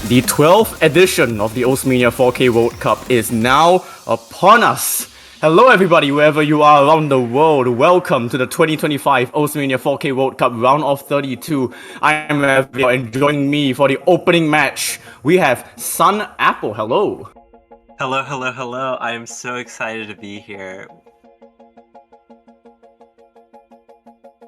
The 12th edition of the Mania 4K World Cup is now upon us. Hello everybody, wherever you are around the world. Welcome to the 2025 Mania 4K World Cup round of 32. I am Evio, and joining me for the opening match, we have Sun Apple. Hello. Hello. I am so excited to be here.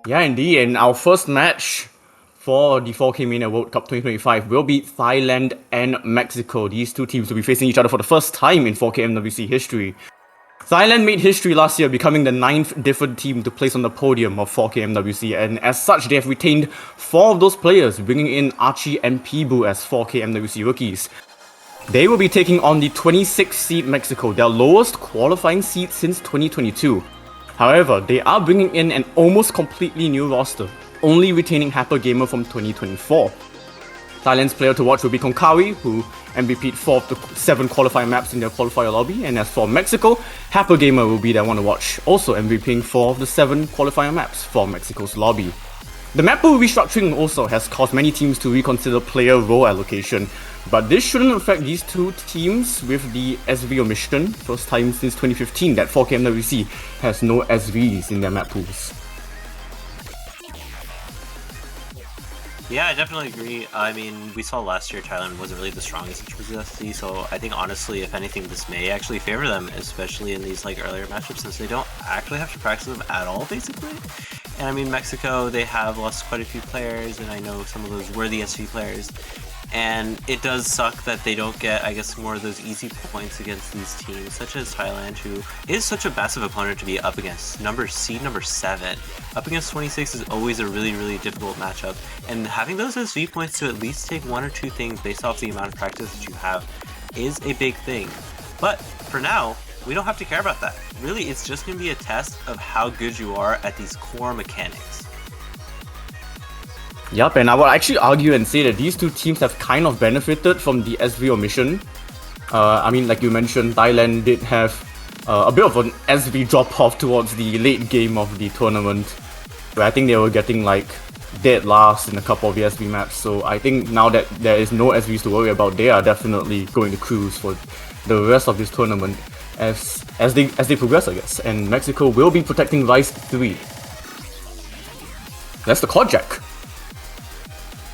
Yeah, indeed. And our first match for the 4K Mania World Cup 2025 will be Thailand and Mexico. These two teams will be facing each other for the first time in 4K MWC history. Thailand made history last year, becoming the 9th different team to place on the podium of 4K MWC, and as such, they have retained 4 of those players, bringing in Archie and Pebu as 4K MWC rookies. They will be taking on the 26th seed Mexico, their lowest qualifying seed since 2022. However, they are bringing in an almost completely new roster, only retaining Happer Gamer from 2024. Thailand's player to watch will be Konkawi, who MVP'd 4 of the 7 qualifying maps in their qualifier lobby, and as for Mexico, Happer Gamer will be their one to watch, also MVPing 4 of the 7 qualifier maps for Mexico's lobby. The map pool restructuring also has caused many teams to reconsider player role allocation, but this shouldn't affect these two teams with the SV omission. First time since 2015 that 4K MWC has no SVs in their map pools. Yeah, I definitely agree. I mean, we saw last year Thailand wasn't really the strongest in terms of SV, so I think honestly, if anything, this may actually favor them, especially in these earlier matchups, since they don't actually have to practice them at all, basically. And I mean, Mexico, they have lost quite a few players, and I know some of those were the SV players. And it does suck that they don't get, I guess, more of those easy points against these teams, such as Thailand, who is such a massive opponent to be up against. Seed number 7. Up against 26 is always a really difficult matchup, and having those SV points to at least take 1 or 2 things based off the amount of practice that you have is a big thing. But for now, we don't have to care about that. Really, it's just going to be a test of how good you are at these core mechanics. Yup, and I would actually argue and say that these two teams have kind of benefited from the SV omission. I mean, like you mentioned, Thailand did have a bit of an SV drop-off towards the late game of the tournament, where I think they were getting dead last in a couple of the SV maps. So I think now that there is no SVs to worry about, they are definitely going to cruise for the rest of this tournament as they progress, I guess. And Mexico will be protecting Vice 3. That's the Kojak.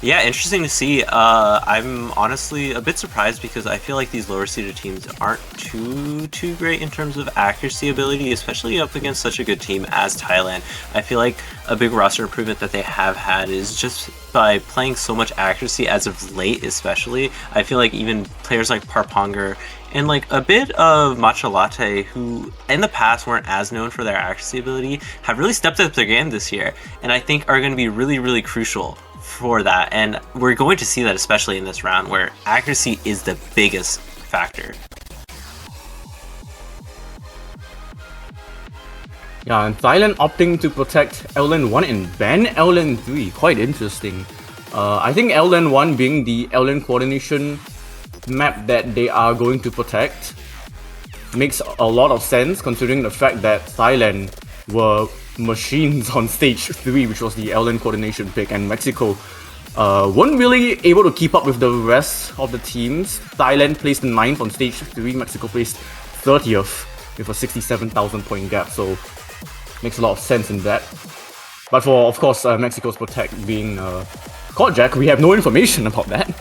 Yeah, interesting to see. I'm honestly a bit surprised because I feel like these lower seeded teams aren't too great in terms of accuracy ability, especially up against such a good team as Thailand. I feel like a big roster improvement that they have had is just by playing so much accuracy as of late, especially. I feel like even players like Parponger and a bit of Matcha Latte, who in the past weren't as known for their accuracy ability, have really stepped up their game this year, and I think are going to be really crucial for that. And we're going to see that especially in this round, where accuracy is the biggest factor. Yeah, and Thailand opting to protect LN 1 and ban LN 3. Quite interesting. I think LN 1 being the LN coordination map that they are going to protect makes a lot of sense, considering the fact that Thailand were machines on stage 3, which was the LN coordination pick, and Mexico weren't really able to keep up with the rest of the teams. Thailand placed 9th on stage 3, Mexico placed 30th with a 67,000 point gap, so makes a lot of sense in that. But for, of course, Mexico's protect being Kojak, we have no information about that.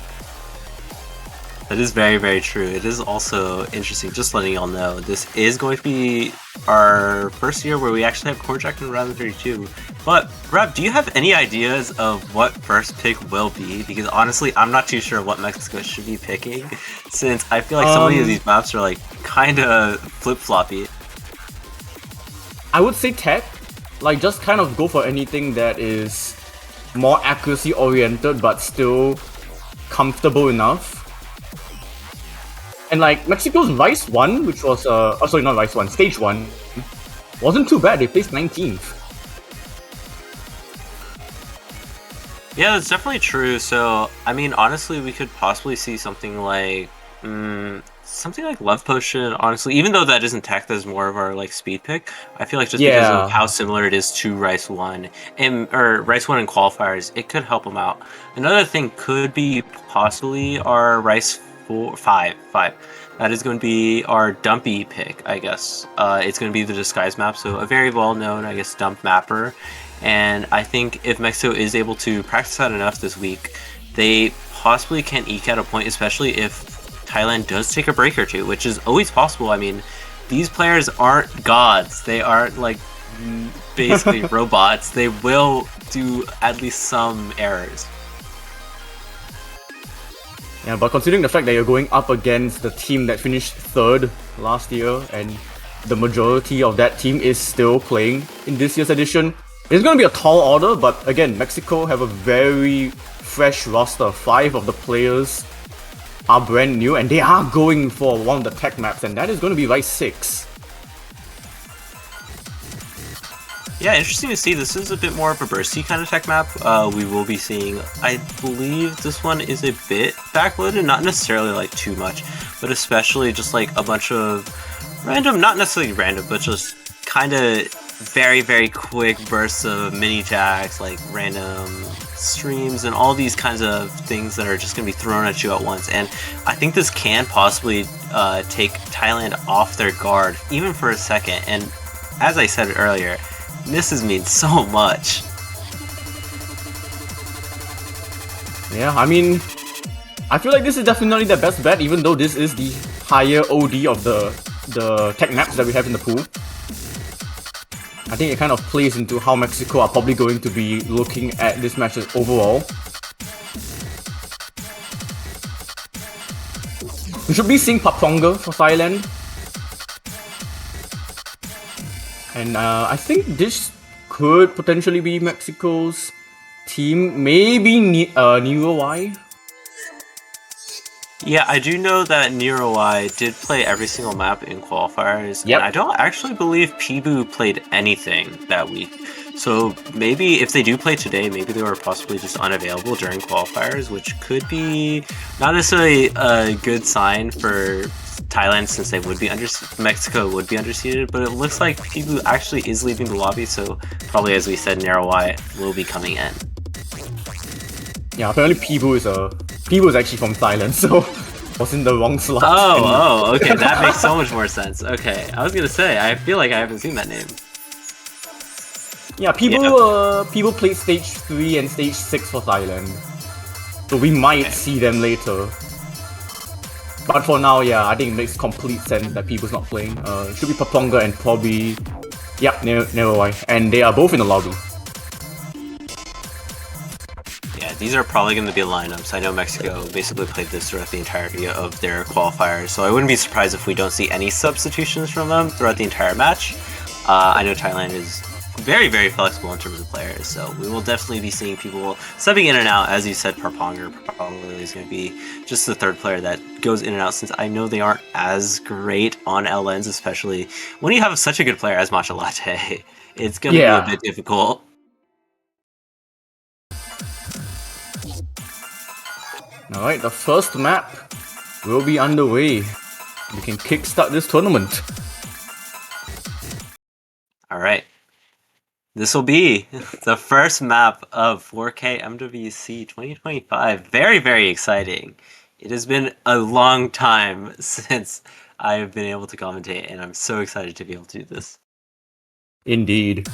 That is very true. It is also interesting, just letting y'all know, this is going to be our first year where we actually have Kojak in round 32. But, Rab, do you have any ideas of what first pick will be? Because honestly, I'm not too sure what Mexico should be picking, since I feel like so many of these maps are kinda flip-floppy. I would say tech. Just kind of go for anything that is more accuracy oriented but still comfortable enough. And Mexico's Vice 1, which was not Vice 1, Stage 1, wasn't too bad. They placed 19th. Yeah, that's definitely true. So, I mean, honestly, we could possibly see something like Something like Love Potion, honestly, even though that isn't tech, that's more of our like speed pick. I feel like just because of Yeah. how similar it is to Rice One and or Rice One and qualifiers, it could help them out. Another thing could be possibly our Rice 5. That is going to be our Dumpy pick, I guess. It's going to be the disguise map, so a very well known, I guess, dump mapper. And I think if Mexico is able to practice that enough this week, they possibly can eke out a point, especially if Thailand does take a break or two, which is always possible. I mean, these players aren't gods. They aren't like basically robots. They will do at least some errors. Yeah, but considering the fact that you're going up against the team that finished third last year, and the majority of that team is still playing in this year's edition, it's going to be a tall order, but again, Mexico have a very fresh roster. 5 of the players are brand new, and they are going for one of the tech maps, and that is going to be Rice 6. Yeah, interesting to see. This is a bit more of a bursty kind of tech map. We will be seeing, I believe this one is a bit backloaded, not necessarily like too much, but especially just like a bunch of random, not necessarily random, but just kind of very, very quick bursts of mini jacks, like random streams and all these kinds of things that are just going to be thrown at you at once. And I think this can possibly take Thailand off their guard, even for a second. And as I said earlier, misses mean so much. Yeah, I mean, I feel like this is definitely the best bet, even though this is the higher OD of the tech maps that we have in the pool. I think it kind of plays into how Mexico are probably going to be looking at this match overall. We should be seeing Paponga for Thailand. And I think this could potentially be Mexico's team. Maybe Nero Y. Yeah, I do know that Nero Y did play every single map in qualifiers, Yep. and I don't actually believe Pebu played anything that week. So maybe if they do play today, maybe they were possibly just unavailable during qualifiers, which could be not necessarily a good sign for Thailand since they would be Mexico would be underseeded, but it looks like Pebu actually is leaving the lobby, so probably as we said, Nero Y will be coming in. Yeah, apparently Pebu is actually from Thailand, so was in the wrong slot. Oh, okay, that makes so much more sense. Okay, I was gonna say, I feel like I haven't seen that name. Yeah, Pebu played stage 3 and stage 6 for Thailand, so we might see them later. But for now, yeah, I think it makes complete sense that Pebu's not playing. It should be Paponga and probably, yeah, Nero Y, and they are both in the lobby. Yeah, these are probably going to be lineups. I know Mexico basically played this throughout the entirety of their qualifiers, so I wouldn't be surprised if we don't see any substitutions from them throughout the entire match. I know Thailand is very, very flexible in terms of players, so we will definitely be seeing people stepping in and out. As you said, Parponger probably is going to be just the third player that goes in and out, since I know they aren't as great on LNs, especially when you have such a good player as Matcha Latte. It's going to be a bit difficult. Alright, the first map will be underway. We can kickstart this tournament. Alright. This will be the first map of 4K MWC 2025. Very, very exciting. It has been a long time since I have been able to commentate, and I'm so excited to be able to do this. Indeed.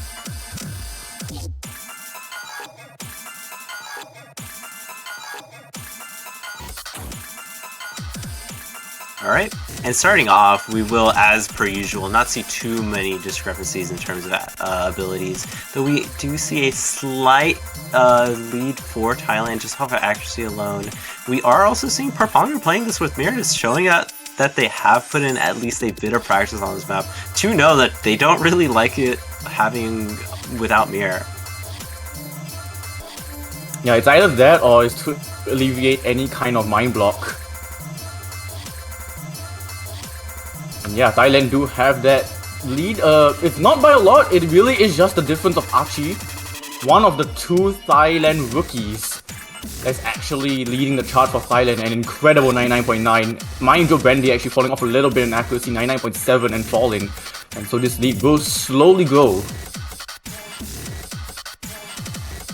Alright, and starting off, we will, as per usual, not see too many discrepancies in terms of abilities, though we do see a slight lead for Thailand just off of accuracy alone. We are also seeing Parponger playing this with Mirrors, showing that they have put in at least a bit of practice on this map to know that they don't really like it having without Mirror. Yeah, it's either that or it's to alleviate any kind of mind block. And yeah, Thailand do have that lead. It's not by a lot, it really is just the difference of Archie, one of the 2 Thailand rookies that's actually leading the chart for Thailand, an incredible 99.9. Mind you, Brandy actually falling off a little bit in accuracy, 99.7 and falling. And so this lead will slowly grow.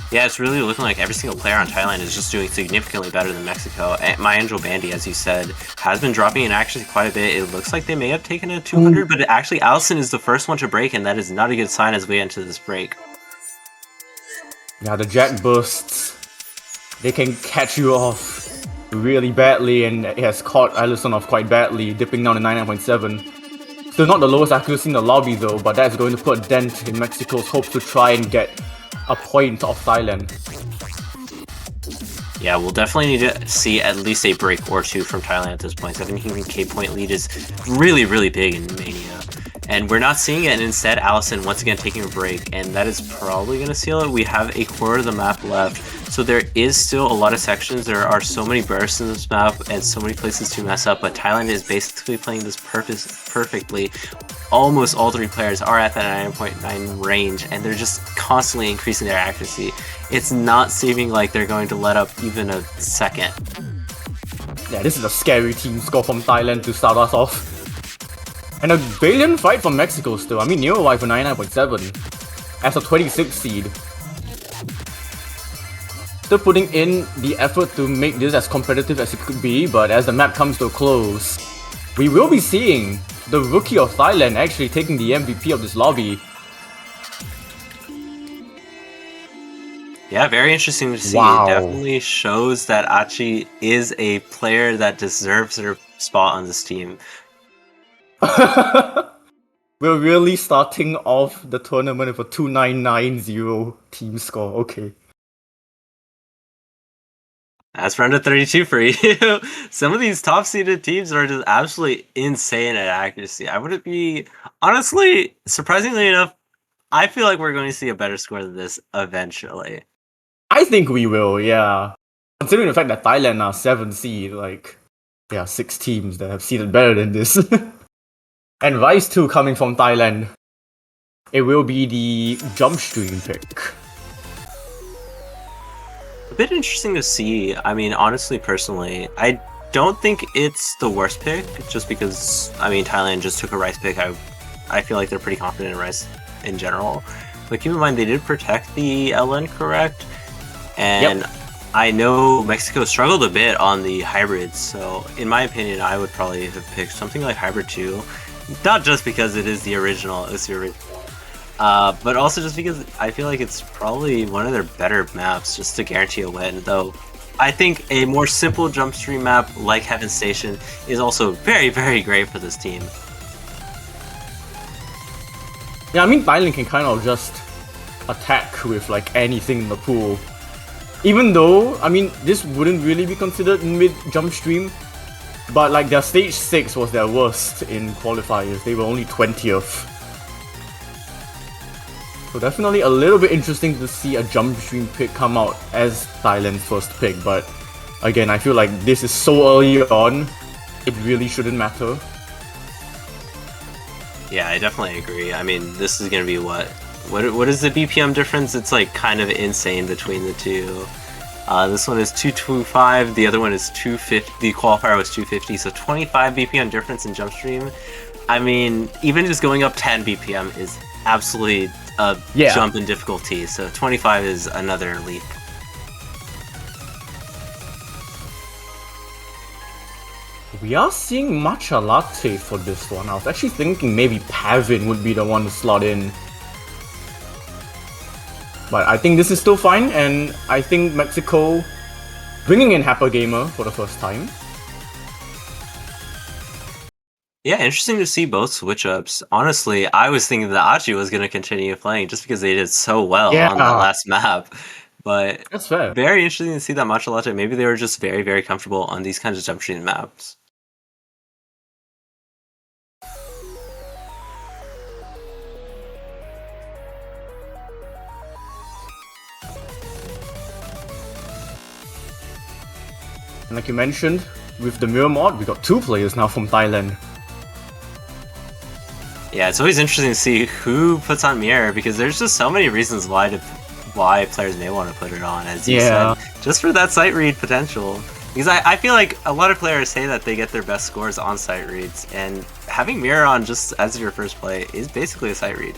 Yeah, it's really looking like every single player on Thailand is just doing significantly better than Mexico. And my Angel Bandy, as you said, has been dropping in accuracy quite a bit. It looks like they may have taken a 200, but actually Allison is the first one to break, and that is not a good sign as we enter this break. Yeah, the Jack bursts. They can catch you off really badly, and it has caught Allison off quite badly, dipping down to 99.7. Still not the lowest accuracy in the lobby though, but that's going to put a dent in Mexico's hopes to try and get a point off Thailand. Yeah, we'll definitely need to see at least a break or two from Thailand at this point. 17k point lead is really, really big in Mania. And we're not seeing it, and instead Allison once again taking a break, and that is probably going to seal it. We have a quarter of the map left, so there is still a lot of sections. There are so many bursts in this map and so many places to mess up, but Thailand is basically playing this perfectly. Almost all three players are at that 9.9 range, and they're just constantly increasing their accuracy. It's not seeming like they're going to let up even a second. Yeah, this is a scary team score from Thailand to start us off. And a valiant fight from Mexico still. I mean, Neowai for 99.7 as a 26 seed. Still putting in the effort to make this as competitive as it could be, but as the map comes to a close, we will be seeing the rookie of Thailand actually taking the MVP of this lobby. Yeah, very interesting to see. Wow. It definitely shows that Achi is a player that deserves her spot on this team. We're really starting off the tournament with a 2990 team score. Okay. That's round of 32 for you. Some of these top-seeded teams are just absolutely insane at accuracy. I wouldn't be... Honestly, surprisingly enough, I feel like we're going to see a better score than this eventually. I think we will, yeah. Considering the fact that Thailand are 7th seed, like, there are 6 teams that have seeded better than this. And Rise 2 coming from Thailand. It will be the jump stream pick. A bit interesting to see. I mean, honestly, personally, I don't think it's the worst pick, just because, I mean, Thailand just took a Rice pick. I feel like they're pretty confident in Rice in general. But keep in mind, they did protect the LN, correct? And yep. I know Mexico struggled a bit on the hybrids, so in my opinion, I would probably have picked something like Hybrid 2. Not just because it is the original, but also just because I feel like it's probably one of their better maps just to guarantee a win, though I think a more simple jump stream map like Heaven Station is also very, very great for this team. Yeah, I mean, Thailand can kind of just attack with like anything in the pool. Even though, I mean, this wouldn't really be considered mid jump stream, but like their stage 6 was their worst in qualifiers. They were only 20th. So definitely a little bit interesting to see a jump stream pick come out as Thailand's first pick, but again, I feel like this is so early on, it really shouldn't matter. Yeah, I definitely agree. I mean, this is gonna be what is the BPM difference? It's like kind of insane between the two. This one is 225, the other one is 250, the qualifier was 250, so 25 BPM difference in jump stream. I mean, even just going up 10 BPM is absolutely a jump in difficulty, so 25 is another leap. We are seeing Matcha Latte for this one. I was actually thinking maybe Pavin would be the one to slot in. But I think this is still fine, and I think Mexico bringing in Happer Gamer for the first time. Yeah, interesting to see both switch-ups. Honestly, I was thinking that Achi was going to continue playing just because they did so well on that last map. But that's fair. Very interesting to see that Matcha Latte. Maybe they were just very, very comfortable on these kinds of jump stream maps. And like you mentioned, with the mirror mod, we got 2 players now from Thailand. Yeah, it's always interesting to see who puts on mirror, because there's just so many reasons why to why players may want to put it on, as you Yeah. said, just for that sight read potential. Because I feel like a lot of players say that they get their best scores on sight reads, and having mirror on just as your first play is basically a sight read.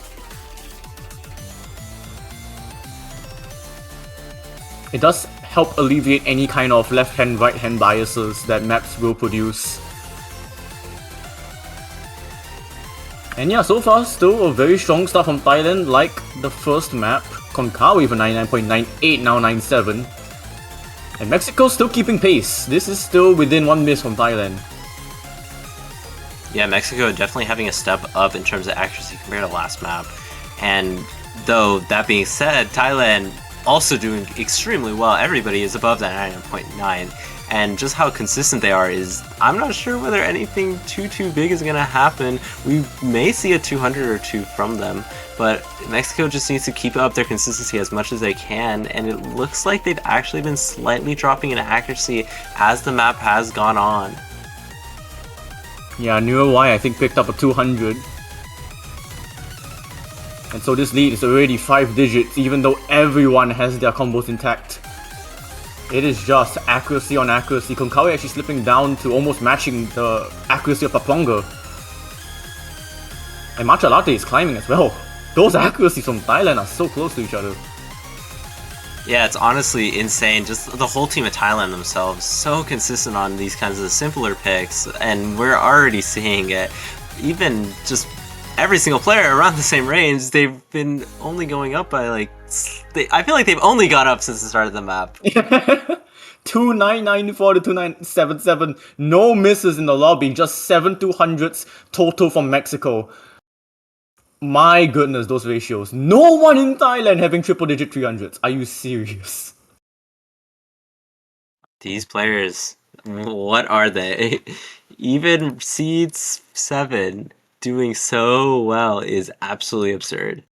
It does help alleviate any kind of left-hand, right-hand biases that maps will produce. And yeah, so far, still a very strong start from Thailand, like the first map. Konkawi with a 99.98, now 97. And Mexico still keeping pace. This is still within 1 miss from Thailand. Yeah, Mexico definitely having a step up in terms of accuracy compared to last map. And though, that being said, Thailand also doing extremely well. Everybody is above that 99.9. And just how consistent they are is, I'm not sure whether anything too big is going to happen. We may see a 200 or 2 from them, but Mexico just needs to keep up their consistency as much as they can, and it looks like they've actually been slightly dropping in accuracy as the map has gone on. Yeah, Neuro Y I think picked up a 200. And so this lead is already 5 digits, even though everyone has their combos intact. It is just accuracy on accuracy. Konkawi actually slipping down to almost matching the accuracy of Paplonga. And Matcha Latte is climbing as well. Those accuracies from Thailand are so close to each other. Yeah, it's honestly insane. Just the whole team of Thailand themselves, so consistent on these kinds of simpler picks, and we're already seeing it. Even just every single player around the same range, they've been only going up by like... I feel like they've only gone up since the start of the map. 2994 to 2977. No misses in the lobby, just 7 200s total from Mexico. My goodness, those ratios. No one in Thailand having triple digit 300s. Are you serious? These players, what are they? Even Seeds 7 doing so well is absolutely absurd.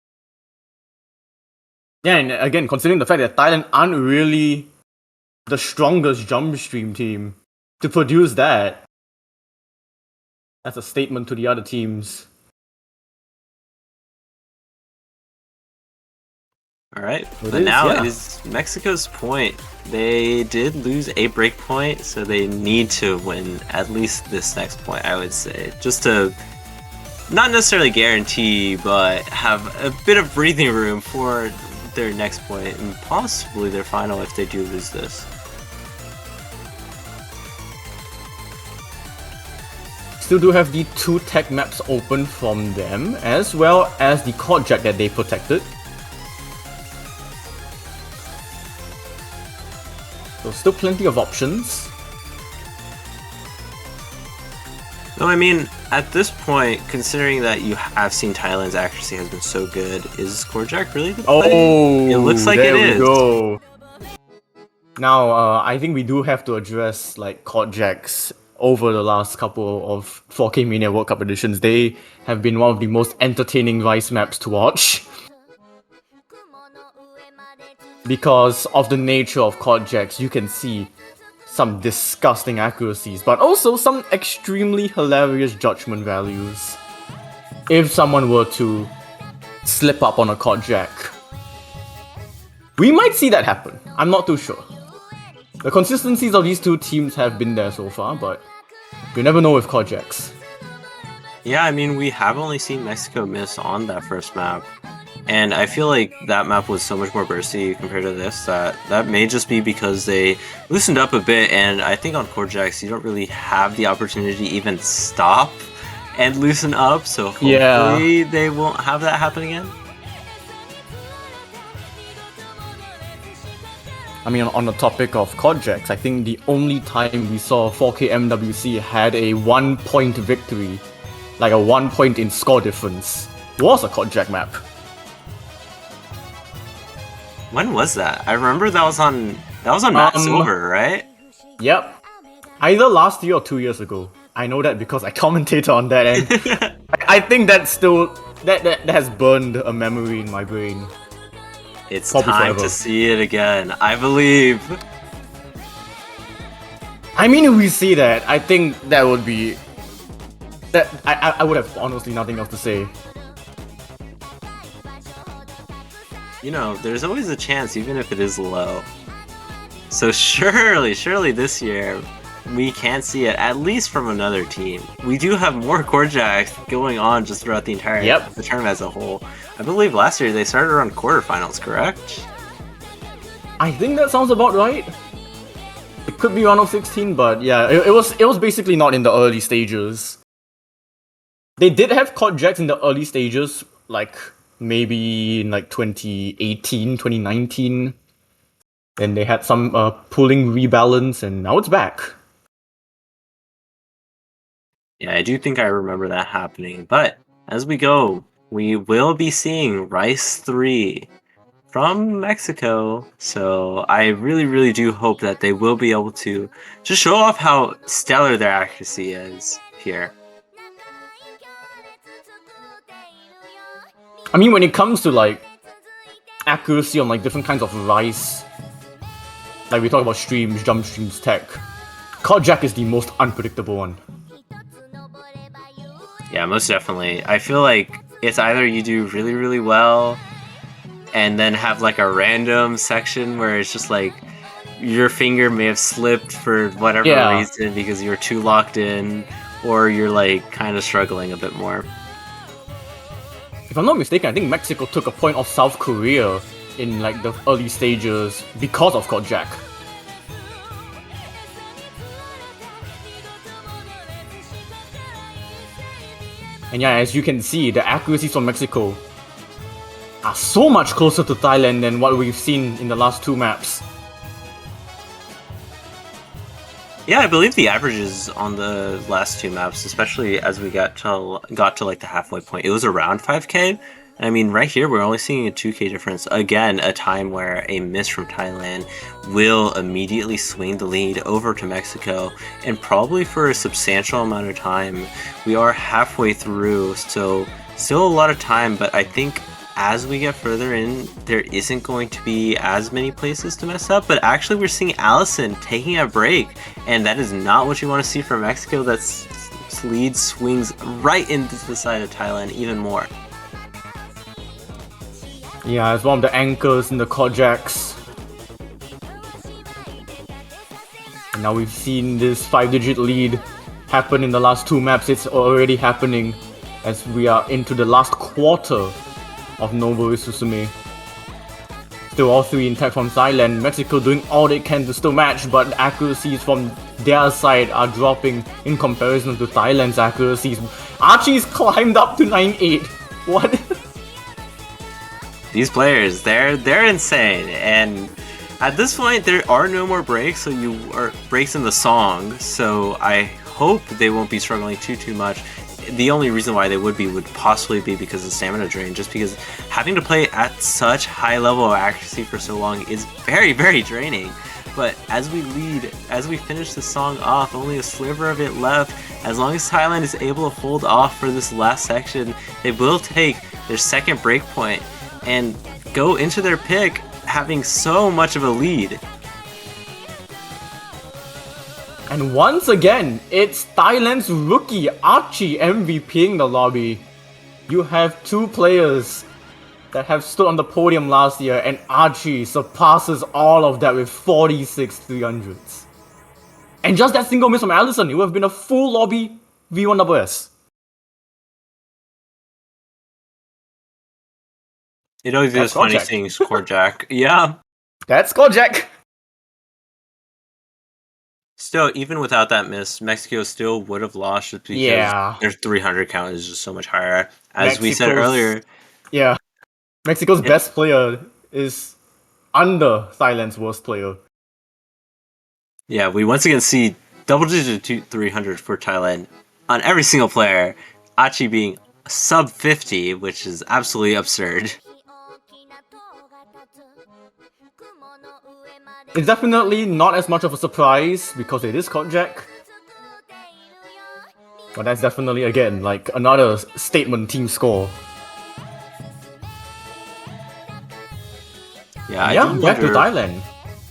Yeah, and again, considering the fact that Thailand aren't really the strongest jump stream team to produce that, that's a statement to the other teams. Alright, It but now yeah. it is Mexico's point. They did lose a break point, so they need to win at least this next point, I would say. Just to not necessarily guarantee, but have a bit of breathing room for their next point and possibly their final if they do lose this. Still do have the 2 tech maps open from them, as well as the Court Jack that they protected. So still plenty of options. No, I mean, at this point, considering that you have seen Thailand's accuracy has been so good, is Korjak really the play? Oh, it looks like there it we is. Go. Now, I think we do have to address like Court Jacks over the last couple of 4K Mania World Cup editions. They have been one of the most entertaining Vice maps to watch. Because of the nature of Court Jacks, you can see some disgusting accuracies, but also some extremely hilarious judgment values. If someone were to slip up on a Court Jack, we might see that happen. I'm not too sure. The consistencies of these two teams have been there so far, but you never know with Court Jacks. Yeah, I mean, we have only seen Mexico miss on that first map. And I feel like that map was so much more bursty compared to this that may just be because they loosened up a bit, and I think on Korjaks you don't really have the opportunity to even stop and loosen up, so hopefully they won't have that happen again. I mean, on the topic of Korjaks, I think the only time we saw 4K MWC had a 1-point victory, like a 1 point in score difference, was a Korjak map. When was that? I remember that was on Matt Silver, right? Yep. Either last year or 2 years ago. I know that because I commentated on that, and I think that's still that has burned a memory in my brain. It's Probably time forever. to see it again. I believe. I mean, if we see that, I think that would be that I would have honestly nothing else to say. you know, there's always a chance, even if it is low. So surely this year, we can see it at least from another team. We do have more core jacks going on just throughout the entire the tournament as a whole. I believe last year they started around quarterfinals, correct? I think that sounds about right. It could be round of 16, but yeah, it was basically not in the early stages. They did have quad jacks in the early stages, like maybe in like 2018, 2019. Then they had some pulling rebalance, and now it's back. Yeah, I do think I remember that happening. But as we go, we will be seeing Rice 3 from Mexico. So I really do hope that they will be able to just show off how stellar their accuracy is here. I mean, when it comes to like accuracy on like different kinds of rice, like we talk about streams, jump streams, tech, quad jack is the most unpredictable one. Yeah, most definitely. I feel like it's either you do really well and then have like a random section where it's just like your finger may have slipped for whatever reason because you were too locked in, or you're like kind of struggling a bit more. If I'm not mistaken, I think Mexico took a point off South Korea in like the early stages because of quad jack. And yeah, as you can see, the accuracies from Mexico are so much closer to Thailand than what we've seen in the last two maps. Yeah, I believe the averages on the last two maps, especially as we got to like the halfway point, it was around 5k. I mean, right here we're only seeing a 2k difference. Again, a time where a miss from Thailand will immediately swing the lead over to Mexico, and probably for a substantial amount of time. We are halfway through, so still a lot of time, but I think as we get further in, there isn't going to be as many places to mess up, but actually we're seeing Allison taking a break, and that is not what you want to see from Mexico. That's lead swings right into the side of Thailand even more. Yeah, it's one of the anchors in the quad jacks. And now we've seen this 5-digit lead happen in the last two maps. It's already happening as we are into the last quarter of Noble Susume. Still all three intact from Thailand. Mexico doing all they can to still match, but the accuracies from their side are dropping in comparison to Thailand's accuracies. Archie's climbed up to 9.8. What? These players, they're insane, and at this point there are no more breaks, so you are breaks in the song, so I hope they won't be struggling too much. The only reason why they would possibly be because of stamina drain, just because having to play at such high level of accuracy for so long is very draining. But as we finish the song off, only a sliver of it left. As long as Thailand is able to hold off for this last section, they will take their second break point and go into their pick having so much of a lead. And once again, it's Thailand's rookie Archie MVPing the lobby. You have two players that have stood on the podium last year, and Archie surpasses all of that with 46 300s. And just that single miss from Allison, it would have been a full lobby V1SS. It always is funny seeing score jack. Yeah. That's score jack. Still, even without that miss, Mexico still would have lost just because their 300 count is just so much higher. As we said earlier. Yeah. Mexico's best player is under Thailand's worst player. Yeah, we once again see double-digit 300 for Thailand on every single player. Archie being sub 50, which is absolutely absurd. It's definitely not as much of a surprise because it is quad jack. But that's definitely, again, like another statement team score. Yeah, back to Thailand.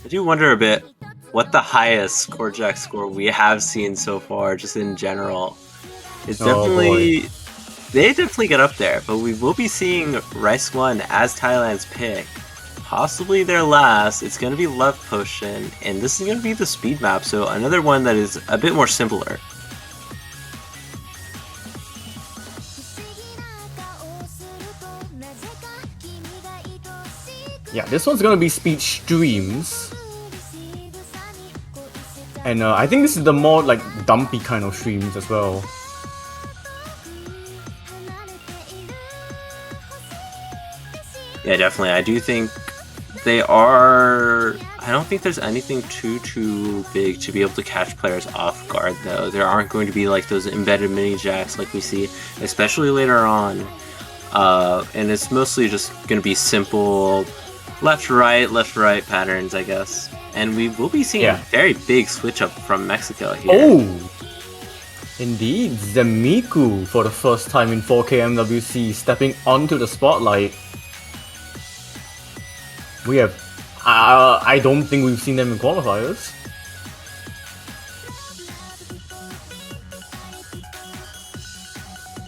I do wonder a bit what the highest core jack score we have seen so far, just in general. It's definitely they definitely get up there, but we will be seeing Rice 1 as Thailand's pick. Possibly their last. It's going to be Love Potion, and this is going to be the speed map, so another one that is a bit more simpler. Yeah, this one's gonna be speed streams. And I think this is the more like dumpy kind of streams as well. Yeah, definitely. I do think they are... I don't think there's anything too big to be able to catch players off guard, though. There aren't going to be like those embedded mini jacks like we see, especially later on. And it's mostly just going to be simple left right patterns, I guess. And we will be seeing a very big switch up from Mexico here. Oh! Indeed, Zemiku for the first time in 4K MWC stepping onto the spotlight. We have... I don't think we've seen them in qualifiers.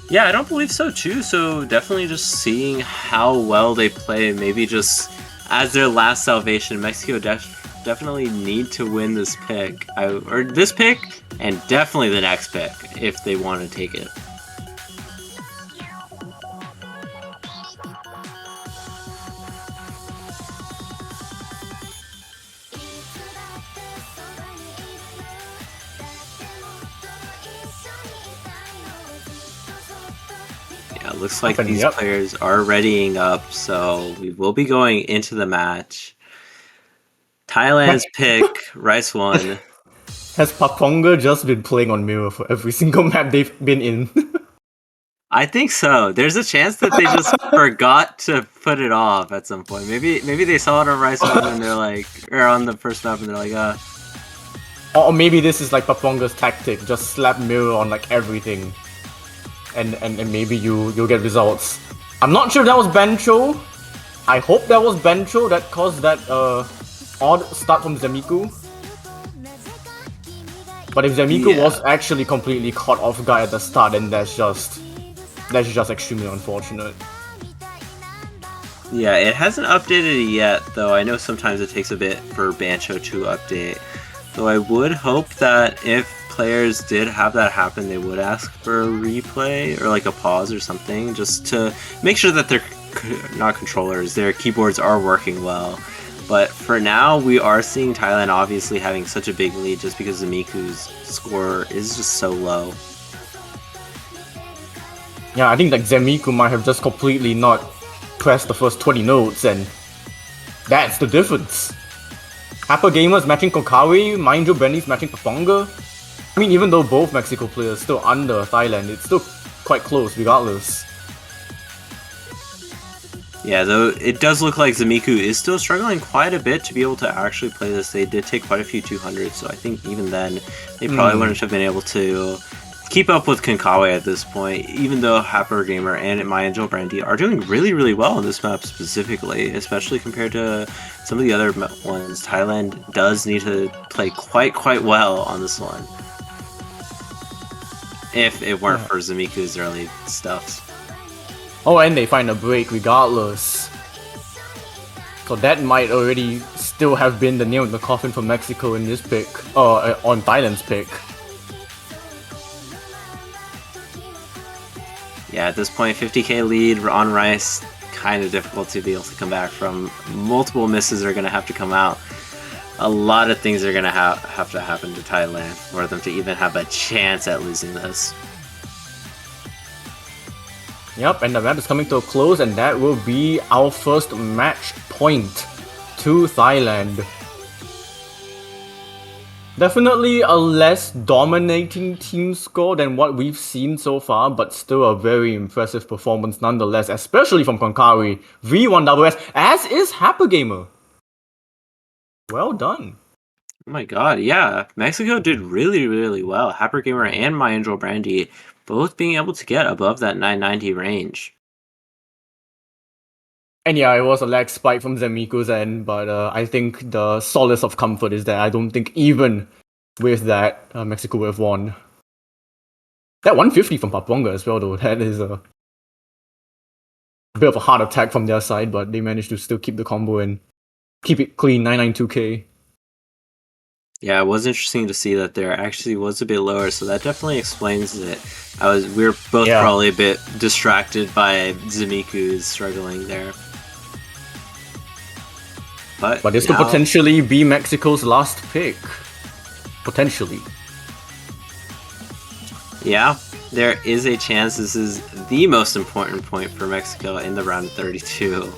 Yeah, I don't believe so too, so definitely just seeing how well they play, maybe just as their last salvation. Mexico definitely need to win this pick, or this pick, and definitely the next pick, if they want to take it. Yeah, it looks like these players are readying up, so we will be going into the match. Thailand's pick, Rice 1. Has Paponga just been playing on mirror for every single map they've been in? I think so. There's a chance that they just forgot to put it off at some point. Maybe they saw it on Rice 1 and they're like, or on the first map and they're like, Or maybe this is like Paponga's tactic, just slap mirror on like everything. And maybe you'll get results. I'm not sure if that was Bencho. I hope that was Bencho that caused that odd start from Zemiku. But if Zemiku was actually completely caught off guard at the start, then that's just extremely unfortunate. Yeah, it hasn't updated yet, though. I know sometimes it takes a bit for Bancho to update. Though I would hope that if players did have that happen, they would ask for a replay or like a pause or something, just to make sure that their their keyboards are working well. But for now, we are seeing Thailand obviously having such a big lead just because Zemiku's score is just so low. Yeah, I think like Zemiku might have just completely not pressed the first 20 notes, and that's the difference. Apple Gamers matching Konkawi, Mindjo Brandy's matching Paponga. I mean, even though both Mexico players still under Thailand, it's still quite close regardless. Yeah, though it does look like Zemiku is still struggling quite a bit to be able to actually play this. They did take quite a few 200s, so I think even then they probably wouldn't have been able to keep up with Konkawi at this point, even though Happer Gamer and Mindjo Brandy are doing really well on this map specifically, especially compared to some of the other ones. Thailand does need to play quite well on this one, if it weren't for Zemiku's early stuffs. Oh, and they find a break regardless. So that might already still have been the nail in the coffin for Mexico in this pick, on Thailand's pick. Yeah, at this point, 50k lead on Rice, kind of difficult to be able to come back from. Multiple misses are going to have to come out. A lot of things are going to have to happen to Thailand for them to even have a chance at losing this. Yep, and the map is coming to a close, and that will be our first match point to Thailand. Definitely a less dominating team score than what we've seen so far, but still a very impressive performance nonetheless, especially from Konkawi, V1WS, as is Happergamer. Well done. Oh my god, yeah. Mexico did really well. Happer Gamer and Mindjo Brandy both being able to get above that 990 range. And yeah, it was a lag spike from Zemiku's end, but I think the solace of comfort is that I don't think even with that, Mexico would have won. That 150 from Paponga as well, though, that is bit of a heart attack from their side, but they managed to still keep the combo and keep it clean, 992k. Yeah, it was interesting to see that there actually was a bit lower, so that definitely explains it. We were both probably a bit distracted by Zimiku's struggling there. But this could potentially be Mexico's last pick. Potentially. Yeah, there is a chance this is the most important point for Mexico in the round of 32.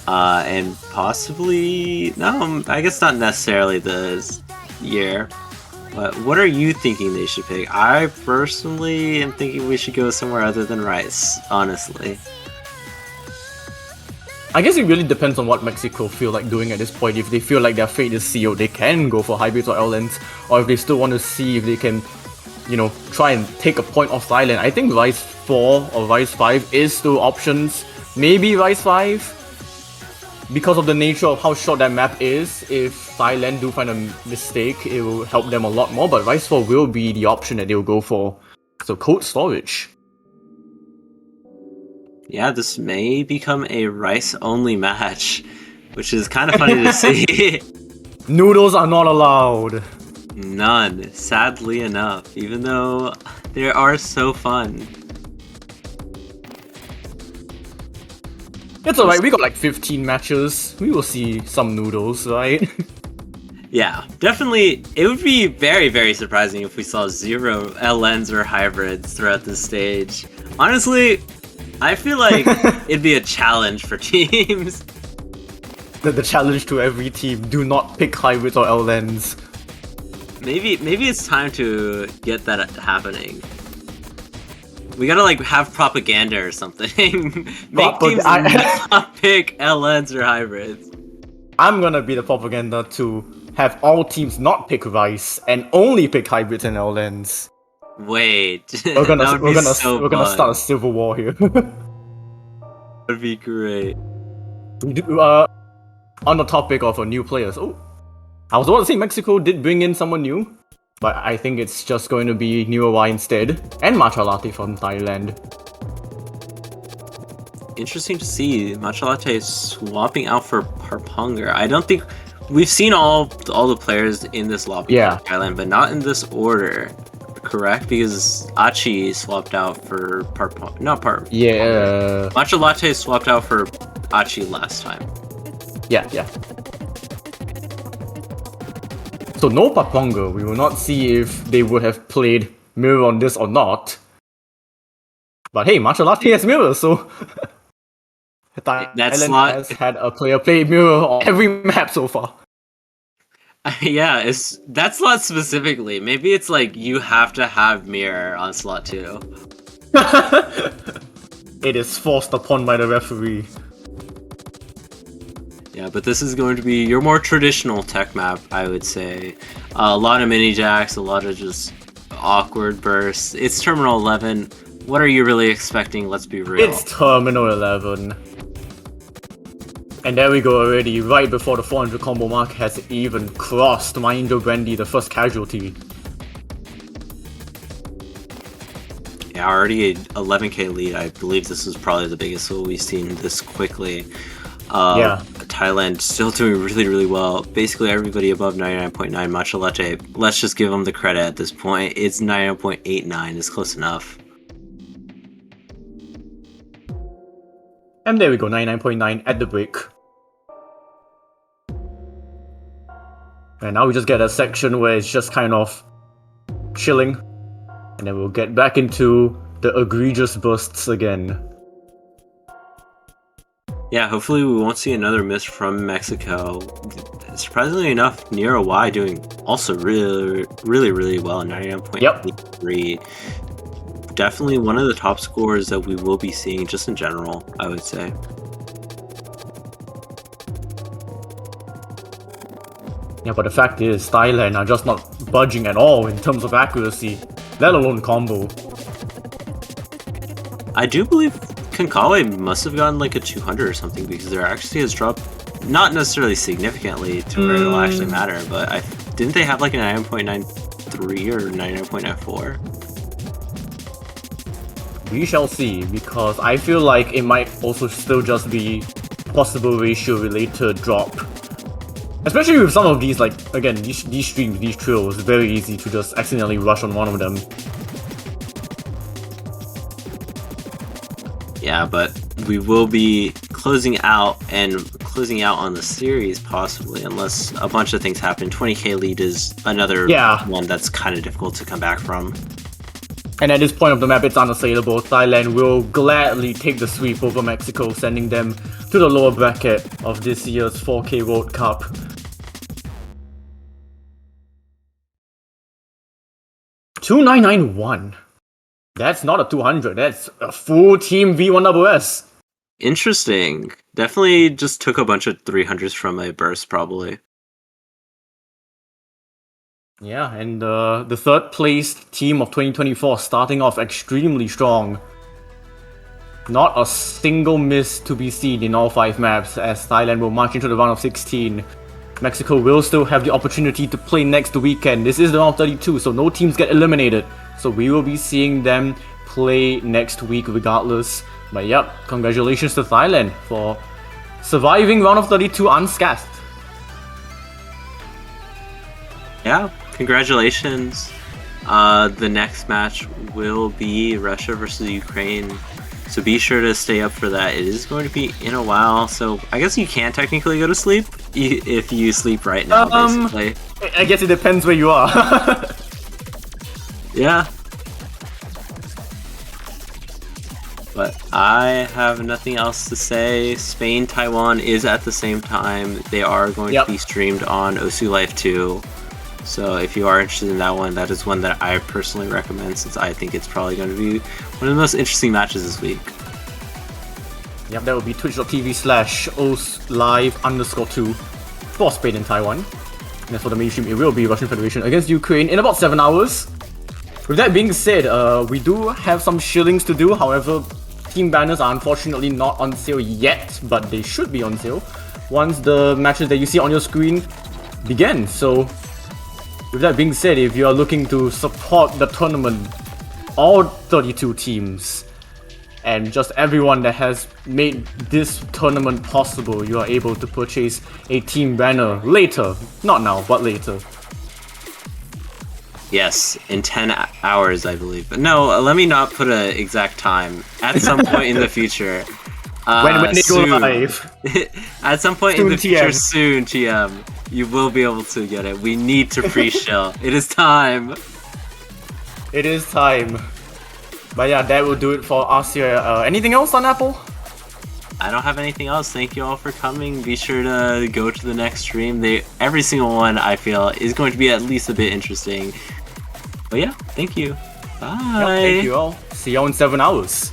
And possibly... No, I guess not necessarily this year. But what are you thinking they should pick? I personally am thinking we should go somewhere other than rice, honestly. I guess it really depends on what Mexico feel like doing at this point. If they feel like their fate is sealed, they can go for hybrids or LNs, or if they still want to see if they can, you know, try and take a point off Thailand. I think Rice 4 or Rice 5 is still options. Maybe Rice 5, because of the nature of how short that map is. If Thailand do find a mistake, it will help them a lot more, but Rice 4 will be the option that they'll go for. So Code Storage. Yeah, this may become a rice-only match, which is kind of funny to see. Noodles are not allowed. None, sadly enough, even though they are so fun. It's alright, we got like 15 matches. We will see some noodles, right? Yeah, definitely. It would be very, very surprising if we saw 0 LNs or hybrids throughout this stage. Honestly, I feel like it'd be a challenge for teams. The challenge to every team, do not pick hybrids or LNs. Maybe it's time to get that happening. We gotta like have propaganda or something. Make teams not pick LNs or hybrids. I'm gonna be the propaganda to have all teams not pick rice and only pick hybrids and LNs. Wait, we're gonna start a civil war here. That'd be great. On the topic of new players, I was about to say Mexico did bring in someone new, but I think it's just going to be Nuawai instead, and Matcha Latte from Thailand. Interesting to see Matcha Latte swapping out for Parpunger. I don't think we've seen all the players in this lobby for Thailand, but not in this order. Correct? Because Achi swapped out for Parpunger. Yeah. Matcha Latte swapped out for Achi last time. Yeah. So no Parpunger. We will not see if they would have played Mirror on this or not. But hey, Matcha Latte has Mirror, so Thailand has had a player play Mirror on every map so far. Yeah, that slot specifically. Maybe it's like you have to have mirror on slot 2. It is forced upon by the referee. Yeah, but this is going to be your more traditional tech map, I would say. A lot of mini jacks, a lot of just awkward bursts. It's Terminal 11. What are you really expecting? Let's be real. It's Terminal 11. And there we go already, right before the 400 combo mark has even crossed. Mahindo Brandy, the first casualty. Yeah, already a 11k lead. I believe this is probably the biggest we've seen this quickly. Thailand still doing really, really well. Basically everybody above 99.9 Matcha Latte. Let's just give them the credit at this point. It's 99.89, it's close enough. And there we go, 99.9 at the break. And now we just get a section where it's just kind of chilling. And then we'll get back into the egregious bursts again. Yeah, hopefully we won't see another miss from Mexico. Surprisingly enough, Nero Y doing also really, really, really well at 99.83. Definitely one of the top scores that we will be seeing just in general, I would say. Yeah, but the fact is, Thailand are just not budging at all in terms of accuracy, let alone combo. I do believe Konkawa must have gotten like a 200 or something, because there actually has dropped, not necessarily significantly to where it'll actually matter, but didn't they have like a 99.93 or 99.94? We shall see, because I feel like it might also still just be possible ratio related drop. Especially with some of these, like, again, these streams, these trills, it's very easy to just accidentally rush on one of them. Yeah, but we will be closing out on the series possibly, unless a bunch of things happen. 20k lead is another one that's kind of difficult to come back from. And at this point of the map, it's unassailable. Thailand will gladly take the sweep over Mexico, sending them to the lower bracket of this year's 4K World Cup. $2,991. That's not a 200, that's a full team V1SS. Interesting. Definitely just took a bunch of 300s from a burst, probably. Yeah, and the third placed team of 2024 starting off extremely strong. Not a single miss to be seen in all 5 maps as Thailand will march into the round of 16. Mexico will still have the opportunity to play next weekend. This is the round of 32, so no teams get eliminated. So we will be seeing them play next week regardless. But yep, congratulations to Thailand for surviving round of 32 unscathed. Yeah, congratulations. The next match will be Russia versus Ukraine. So be sure to stay up for that. It is going to be in a while, so I guess you can technically go to sleep if you sleep right now, basically. I guess it depends where you are. Yeah. But I have nothing else to say. Spain, Taiwan is at the same time. They are going to be streamed on Osu Life 2. So if you are interested in that one, that is one that I personally recommend since I think it's probably going to be one of the most interesting matches this week. Yep, that will be twitch.tv/oslive_2 for Spain and Taiwan. And as for the mainstream, it will be Russian Federation against Ukraine in about 7 hours. With that being said, we do have some shillings to do. However, team banners are unfortunately not on sale yet, but they should be on sale once the matches that you see on your screen begin. So with that being said, if you are looking to support the tournament, all 32 teams, and just everyone that has made this tournament possible, you are able to purchase a team banner later. Not now, but later. Yes, in 10 hours, I believe. But no, let me not put an exact time. At some point in the future. When they go live. At some point Soon in the future, TM. soon, TM, you will be able to get it. We need to pre-shill. It is time. It is time. But yeah, that will do it for us here. Anything else on Apple? I don't have anything else. Thank you all for coming. Be sure to go to the next stream. Every single one, I feel, is going to be at least a bit interesting. But yeah, thank you. Bye. Yep, thank you all. See you all in 7 hours.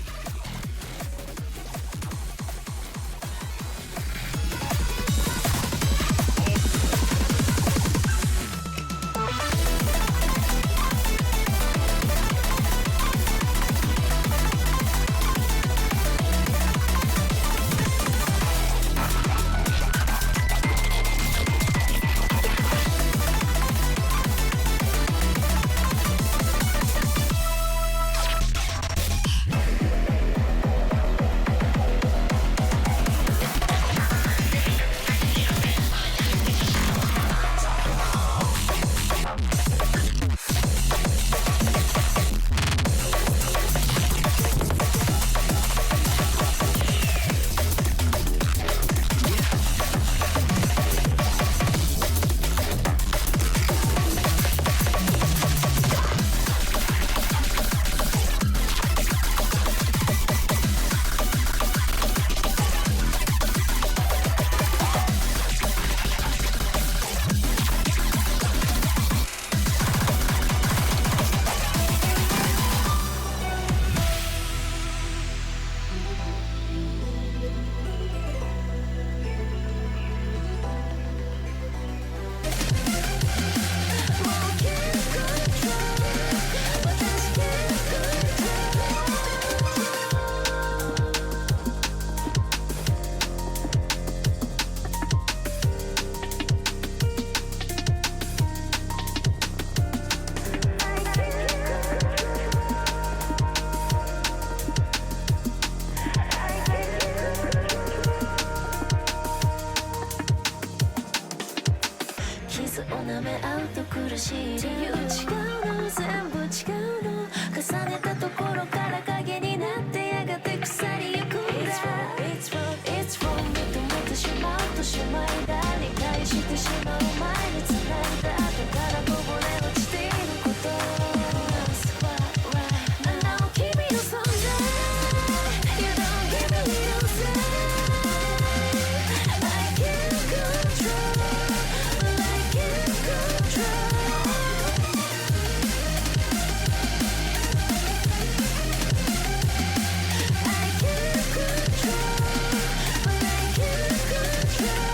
舐め合うと苦しい理由違うの全部違うの重ねたところから影になってやがて腐りゆくんだ It's wrong, it's wrong 認めてしまうとしまいだ理解してしまう前に繋いだだからこぼれ落ちていること That's right, なお君の存在 You don't give me no sign I can't control I can't control I can't control but I can't control You don't give me no sign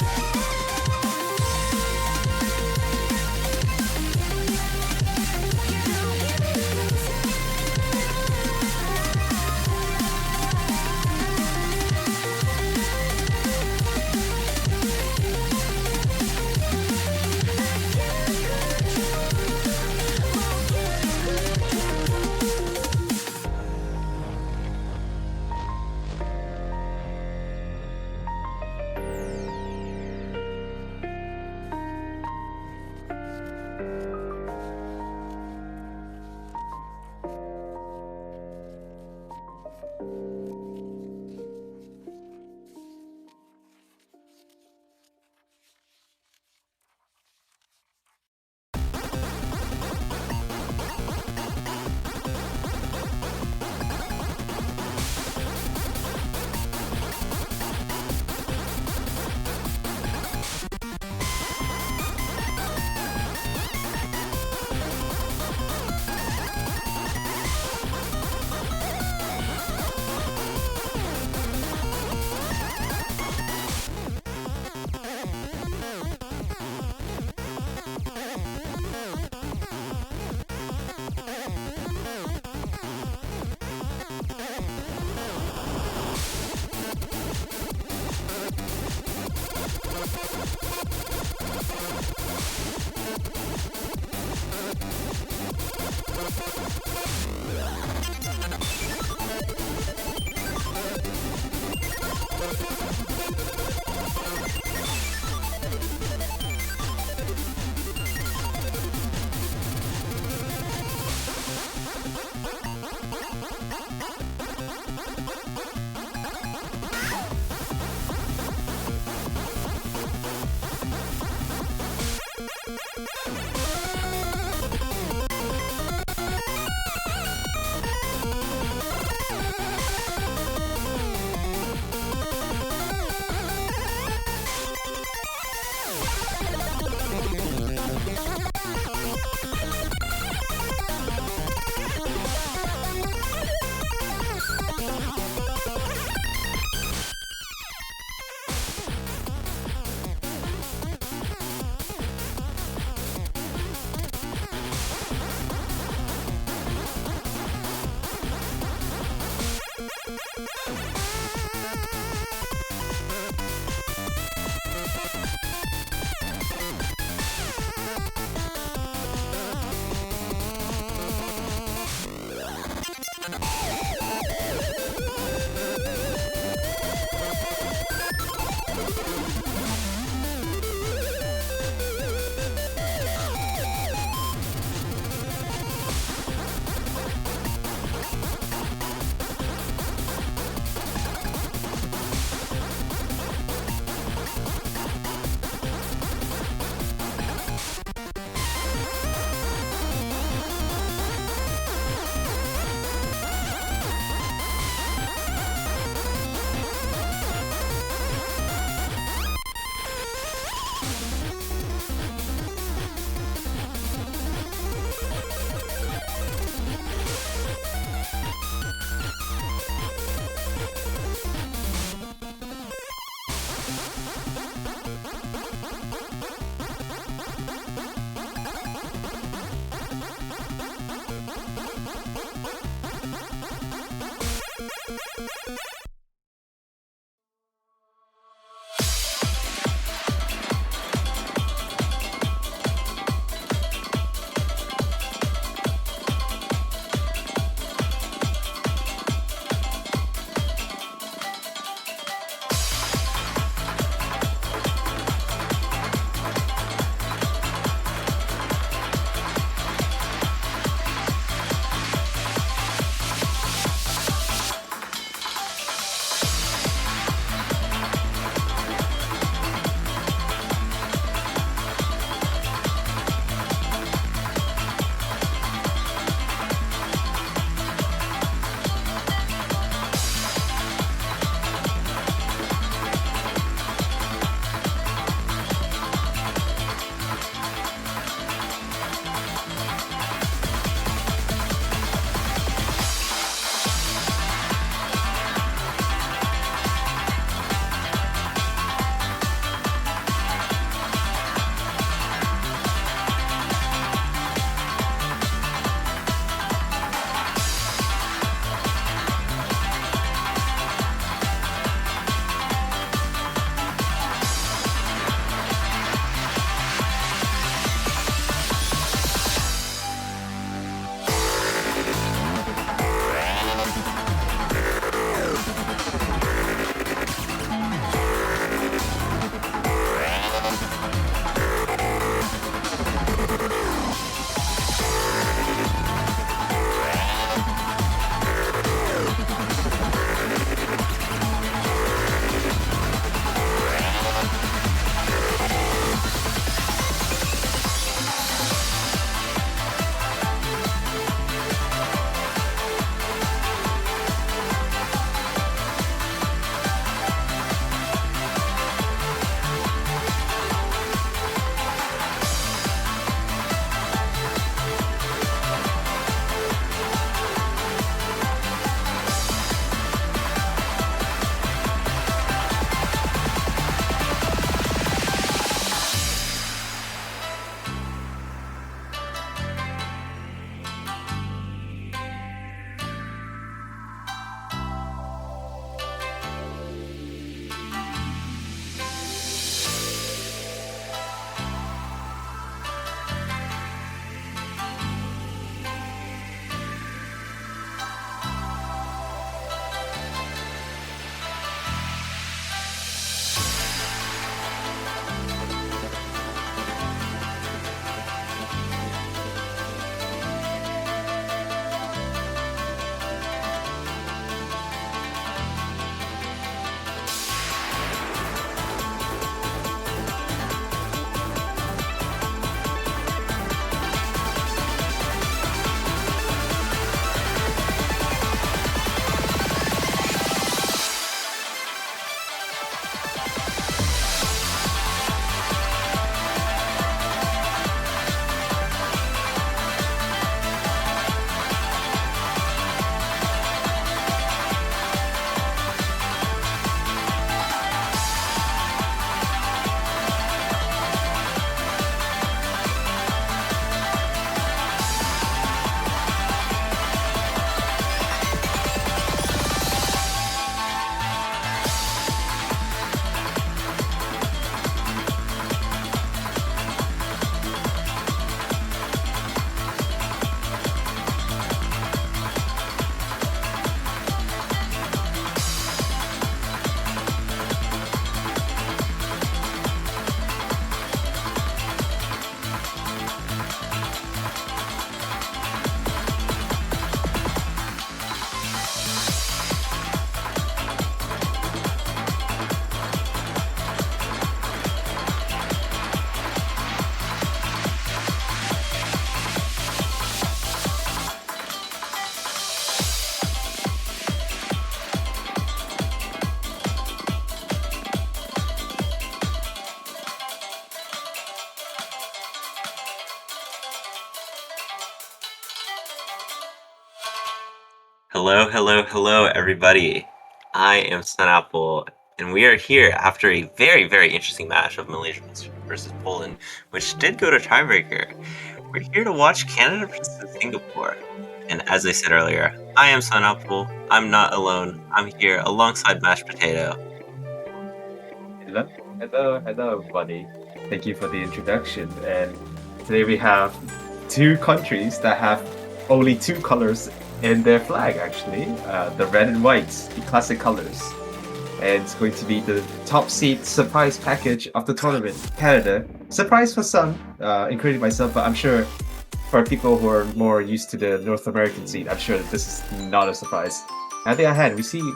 Hello, hello, hello, everybody. I am Sunapple, and we are here after a very, very interesting match of Malaysia versus Poland, which did go to tiebreaker. We're here to watch Canada versus Singapore. And as I said earlier, I am Sunapple. I'm not alone. I'm here alongside Mashed Potato. Hello, everybody. Thank you for the introduction. And today we have two countries that have only two colors in their flag, actually. The red and white, the classic colors. And it's going to be the top seed surprise package of the tournament. Canada. Surprise for some, including myself, but I'm sure for people who are more used to the North American scene, I'm sure that this is not a surprise. On the other hand, we see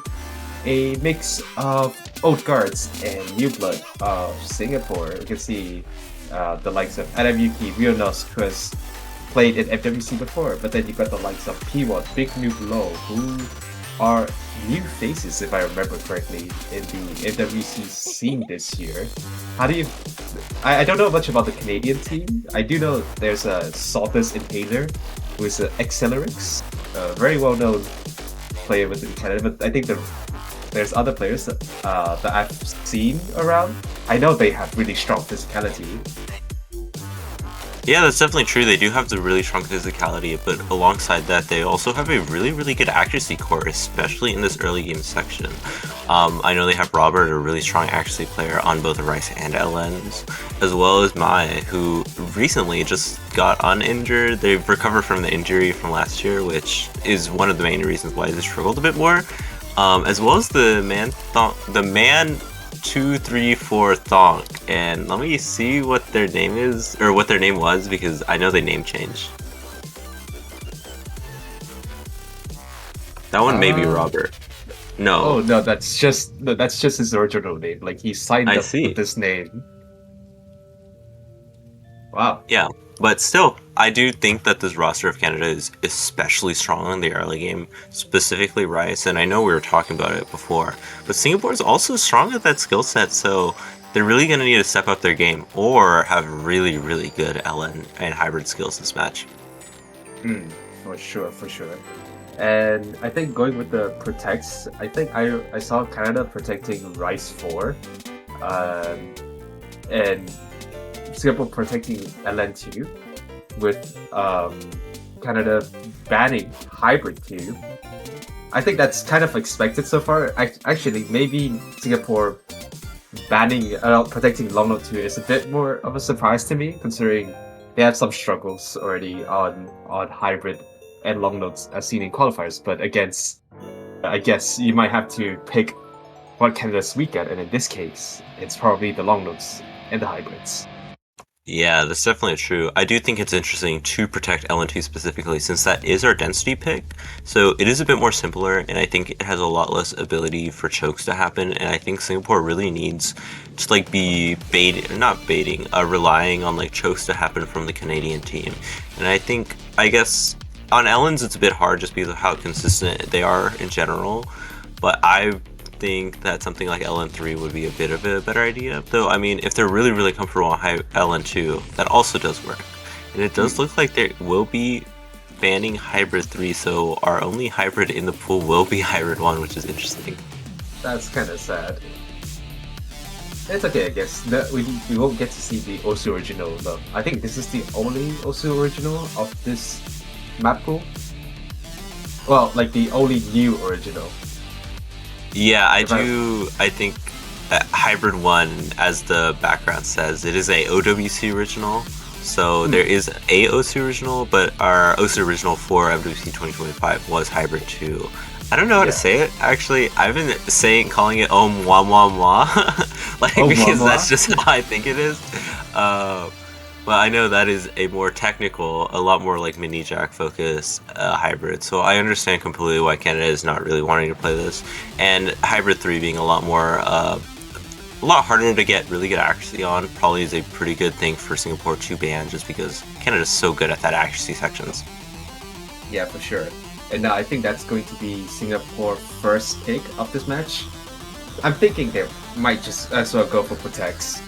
a mix of old guards and new blood of Singapore. You can see the likes of Adam Yuki, Rionos, who has played in FWC before, but then you got the likes of P1, Big Noob Low, who are new faces, if I remember correctly, in the FWC scene this year. How do you... I don't know much about the Canadian team. I do know there's a Saltus Inhaler, who is an Accelerix, a very well-known player within Canada, but I think there's other players that I've seen around. I know they have really strong physicality. Yeah, that's definitely true. They do have the really strong physicality, but alongside that, they also have a really, really good accuracy core, especially in this early game section. I know they have Robert, a really strong accuracy player on both Rice and LNs, as well as Mai, who recently just got uninjured. They've recovered from the injury from last year, which is one of the main reasons why they struggled a bit more. As well as the man 234 Thonk, and let me see what their name is, or what their name was, because I know they name changed. That one may be Robert. No. Oh no, that's just his original name. Like he signed up with this name. Wow. Yeah, but still, I do think that this roster of Canada is especially strong in the early game, specifically Rice, and I know we were talking about it before, but Singapore is also strong at that skill set, so they're really going to need to step up their game or have really, really good LN and hybrid skills this match. For sure. And I think going with the protects, I think I saw Canada protecting Rice 4, and Singapore protecting LN2, with Canada banning Hybrid 2. I think that's kind of expected so far. Actually, maybe Singapore banning protecting Long Note 2 is a bit more of a surprise to me, considering they have some struggles already on Hybrid and Long Notes as seen in qualifiers. But against, I guess you might have to pick what Canada's weak at, and in this case, it's probably the Long Notes and the Hybrids. Yeah, that's definitely true. I do think it's interesting to protect LN2 specifically, since that is our density pick. So it is a bit more simpler, and I think it has a lot less ability for chokes to happen. And I think Singapore really needs to like be relying on like chokes to happen from the Canadian team. And I guess on LNs it's a bit hard just because of how consistent they are in general. But I think that something like LN3 would be a bit of a better idea. Though, I mean, if they're really, really comfortable on LN2, that also does work. And it does look like they will be banning Hybrid 3, so our only hybrid in the pool will be Hybrid 1, which is interesting. That's kind of sad. It's okay, I guess. We won't get to see the Osu original, though. I think this is the only Osu original of this map pool. Well, like the only new original. Yeah, I think Hybrid 1, as the background says, it is a OWC original. So there is a OC original, but our OC original for FWC 2025 was Hybrid 2. I don't know how to say it, actually. I've been calling it Mwa Mwa Mwa, because that's just how I think it is. But I know that is a more technical, a lot more like mini jack focused hybrid. So I understand completely why Canada is not really wanting to play this. And Hybrid 3 being a lot more, a lot harder to get really good accuracy on, probably is a pretty good thing for Singapore to ban, just because Canada's so good at that accuracy sections. Yeah, for sure. And I think that's going to be Singapore's first pick of this match. I'm thinking they might just as well go for protects.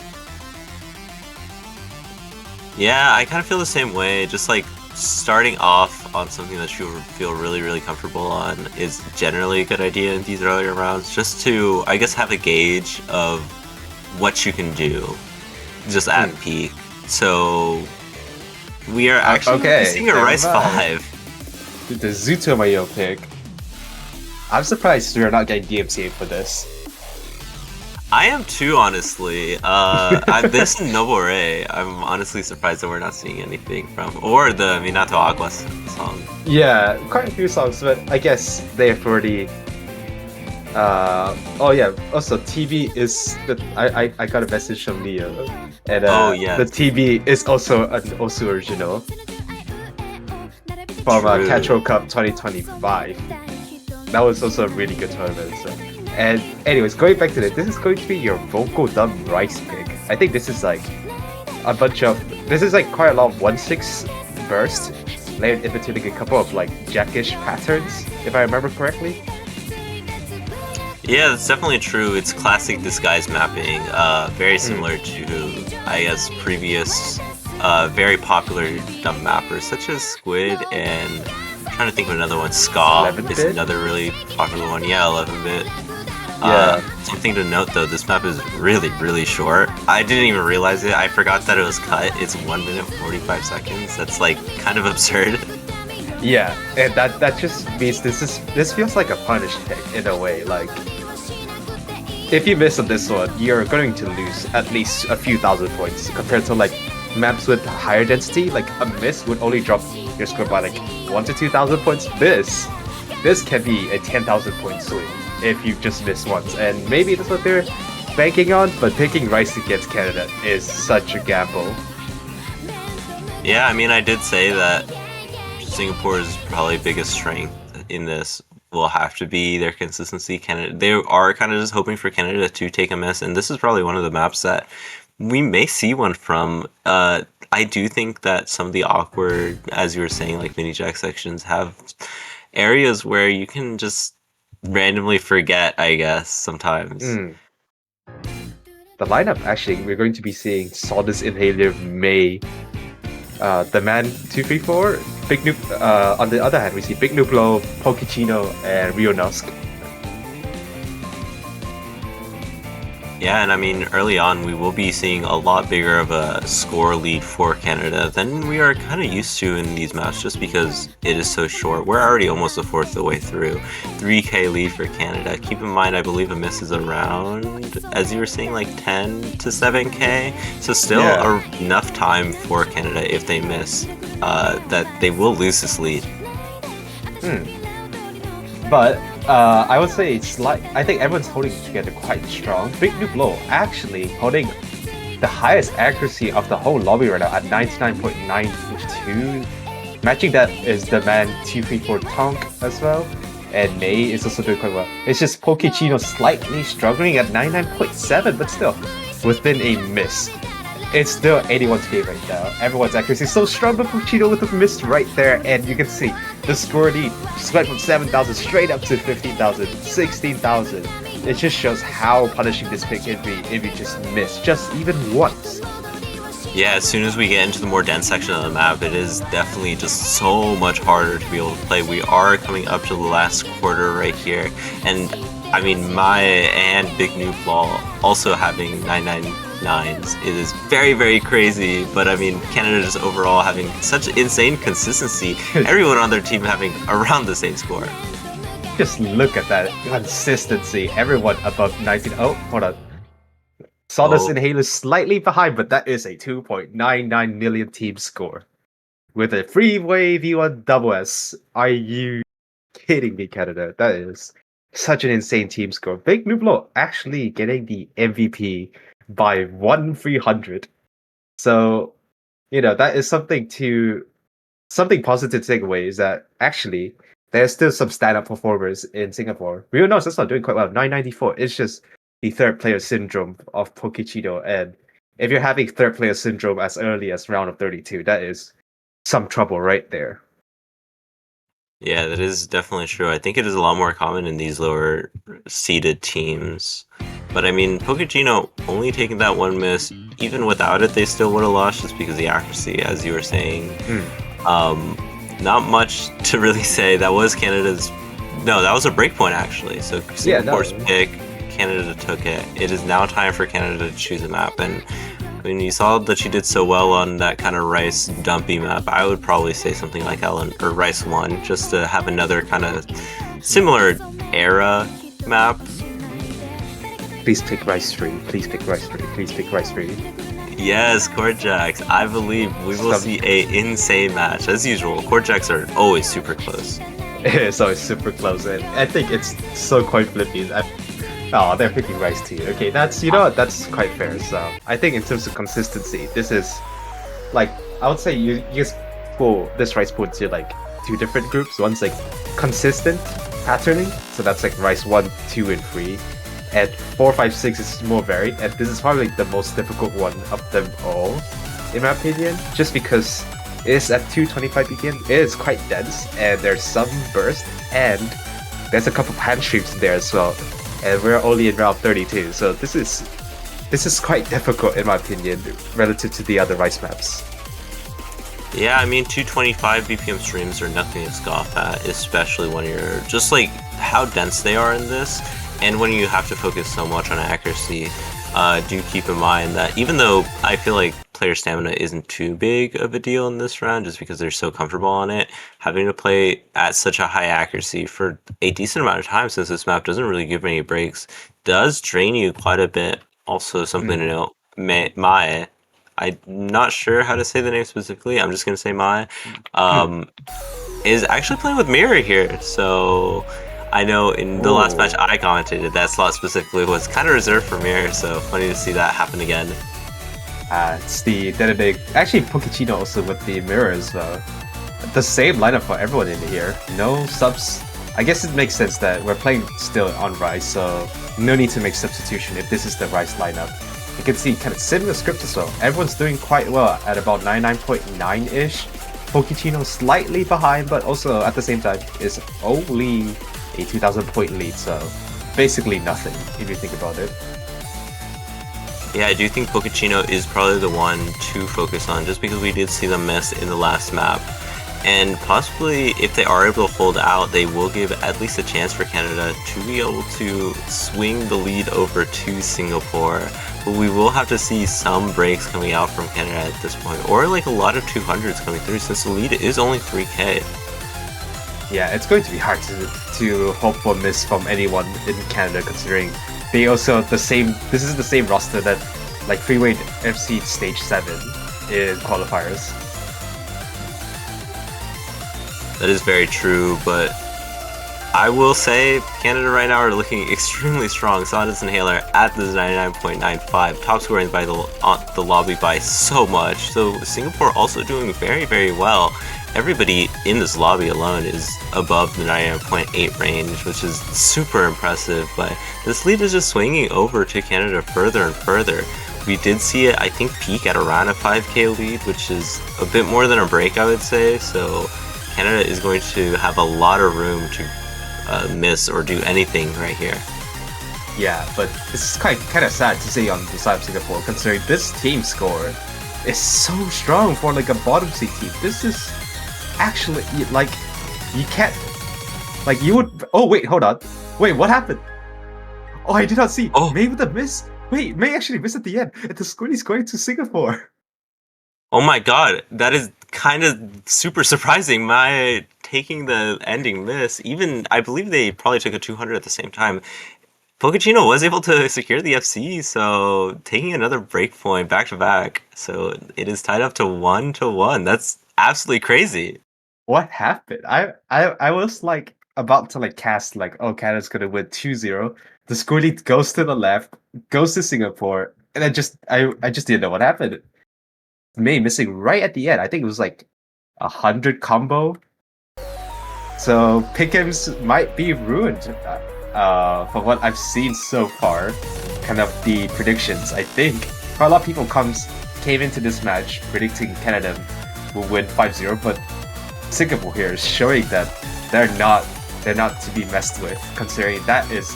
Yeah, I kind of feel the same way. Just like starting off, on something that you feel really, really comfortable on is generally a good idea in these earlier rounds, just to, I guess, have a gauge of what you can do just at peak. So we are actually seeing a Rice 5. The Zutomayo pick. I'm surprised we're not getting DMCA for this. I am too, honestly. This and Noble Ray, I'm honestly surprised that we're not seeing anything from, or the Minato Aguas song. Yeah, quite a few songs, but I guess they've already. Oh yeah. Also, TV is the. I got a message from Leo, and the TV is also an Osu original from Catro Cup 2025. That was also a really good tournament. So. And anyways, going back to this is going to be your vocal dub Rice pick. I think this is like a bunch of, this is like quite a lot of 1/6 burst layered in between like a couple of like jackish patterns, if I remember correctly. Yeah, that's definitely true. It's classic disguise mapping, very similar to, I guess, previous very popular dub mappers such as Squid and I'm trying to think of another one. Ska is another really popular one. Yeah, 11-bit. Something to note though, this map is really, really short. I didn't even realize it. I forgot that it was cut. It's 1 minute 45 seconds. That's like kind of absurd. Yeah, and that just means this feels like a punish pick in a way. Like, if you miss on this one, you're going to lose at least a few thousand points compared to like maps with higher density. Like a miss would only drop your score by like 1,000 to 2,000 points. This can be a 10,000 point swing if you just miss once, and maybe that's what they're banking on. But picking Rice against Canada is such a gamble. Yeah, I mean, I did say that Singapore's probably biggest strength in this will have to be their consistency. Canada, they are kind of just hoping for Canada to take a miss, and this is probably one of the maps that we may see one from. I do think that some of the awkward, as you were saying, like mini jack sections have areas where you can just randomly forget, I guess, sometimes. The lineup, actually, we're going to be seeing Sawdust Inhaler, May, the Man 234, Big Noob. On the other hand, we see Big Nuplo, Pokechino, and Rio Nusk. Yeah, and I mean, early on, we will be seeing a lot bigger of a score lead for Canada than we are kind of used to in these maps, just because it is so short. We're already almost a fourth of the way through. 3k lead for Canada. Keep in mind, I believe a miss is around, as you were saying, like 10 to 7k. So still enough time for Canada if they miss, that they will lose this lead. But I would say it's like, I think everyone's holding it together quite strong. Big Noob Low actually holding the highest accuracy of the whole lobby right now at 99.92. Matching that is the Man 234 Tonk as well. And May is also doing quite well. It's just Pokechino slightly struggling at 99.7, but still within a miss. It's still 81's game right now. Everyone's accuracy is so strong, but Pokechino with a miss right there, and you can see the score lead just went from 7,000 straight up to 15,000, 16,000. It just shows how punishing this pick can be if you just miss, just even once. Yeah, as soon as we get into the more dense section of the map, it is definitely just so much harder to be able to play. We are coming up to the last quarter right here, and I mean, Maya and Big Noob Law also having 999s. It is very, very crazy, but I mean, Canada just overall having such insane consistency. Everyone on their team having around the same score. Just look at that consistency. Everyone above 19. Oh, hold on. Sawdust Inhaler slightly behind, but that is a 2.99 million team score. With a freeway V1 double S. Are you kidding me, Canada? That is such an insane team score. Big Nublo actually getting the MVP by 1/300. So, that is something positive to take away, is that actually there's still some stand-up performers in Singapore. Rio Nose is not doing quite well. 994. It's just the third player syndrome of Pokechino, and if you're having third player syndrome as early as round of 32, that is some trouble right there. Yeah, that is definitely true. I think it is a lot more common in these lower seeded teams. But I mean, Pokechino only taking that one miss, even without it, they still would have lost just because of the accuracy, as you were saying. not much to really say. That was Canada's. No, that was a breakpoint actually. So Singapore's pick, Canada took it. It is now time for Canada to choose a map, and I mean, you saw that she did so well on that kind of Rice dumpy map. I would probably say something like Ellen or Rice 1, just to have another kind of similar era map. Please pick Rice 3. Please pick Rice 3. Please pick Rice 3. Yes, Courtjacks. I believe we will see a insane match. As usual, Courtjacks are always super close. It's always super close, and I think it's so quite flippy. Oh, they're picking Rice too. Okay, that's, you know what, that's quite fair. So I think in terms of consistency, this is like, I would say you just pull this Rice pool into like 2 different groups. One's like consistent patterning, so that's like Rice 1, 2, and 3. And 4, 5, 6 is more varied, and this is probably like the most difficult one of them all, in my opinion, just because it's at 225 BPM. It is quite dense, and there's some burst, and there's a couple hand streams there as well. And we're only in round 32, so this is quite difficult in my opinion relative to the other Rice maps. Yeah, I mean, 225 BPM streams are nothing to scoff at, especially when you're just like how dense they are in this, and when you have to focus so much on accuracy. Do keep in mind that even though I feel like player stamina isn't too big of a deal in this round, just because they're so comfortable on it, having to play at such a high accuracy for a decent amount of time, since this map doesn't really give any breaks, does drain you quite a bit. Also, something to note, Mae, I'm not sure how to say the name specifically, I'm just going to say Mae, is actually playing with Mirror here, so I know in the last match I commentated, that slot specifically was kind of reserved for Mirror, so funny to see that happen again. It's the big, actually Pokechino also with the Mirror as well. The same lineup for everyone in here. No subs. I guess it makes sense that we're playing still on Rice, so no need to make substitution if this is the Rice lineup. You can see kind of similar script as well. Everyone's doing quite well at about 99.9-ish. Pokechino slightly behind, but also at the same time is only a 2,000 point lead, so basically nothing if you think about it. Yeah, I do think Pokechino is probably the one to focus on, just because we did see them miss in the last map. And possibly, if they are able to hold out, they will give at least a chance for Canada to be able to swing the lead over to Singapore. But we will have to see some breaks coming out from Canada at this point, or like a lot of 200s coming through, since the lead is only 3k. Yeah, it's going to be hard to hope for miss from anyone in Canada, considering they also this is the same roster that like Freeway FC Stage 7 in qualifiers. That is very true, but I will say Canada right now are looking extremely strong. Sawdust Inhaler at the 99.95, top scoring by the lobby by so much. So Singapore also doing very, very well. Everybody in this lobby alone is above the 99.8 range, which is super impressive, but this lead is just swinging over to Canada further and further. We did see it, I think, peak at around a 5k lead, which is a bit more than a break, I would say, so Canada is going to have a lot of room to miss or do anything right here. Yeah, but this is kind of sad to see on the side of Singapore, considering this team score is so strong for like a bottom seed team. This is actually, like, you can't, like, you would, oh wait, hold on, wait, what happened? Oh, I did not see. May with a miss. Wait, May actually missed at the end, and the score is going to Singapore. Oh my god, that is kind of super surprising. My taking the ending miss, even, I believe they probably took a 200 at the same time. Pokechino was able to secure the FC, so taking another break point back to back. So it is tied up to 1-1. That's absolutely crazy. What happened? I was like about to like cast like, oh, Canada's gonna win 2-0. The score lead goes to the left, goes to Singapore, and I just didn't know what happened. May missing right at the end. I think it was like 100 combo. So Pickham's might be ruined. From what I've seen so far, kind of the predictions, I think a lot of people came into this match predicting Canada will win 5-0, but Singapore here is showing that they're not to be messed with, considering that is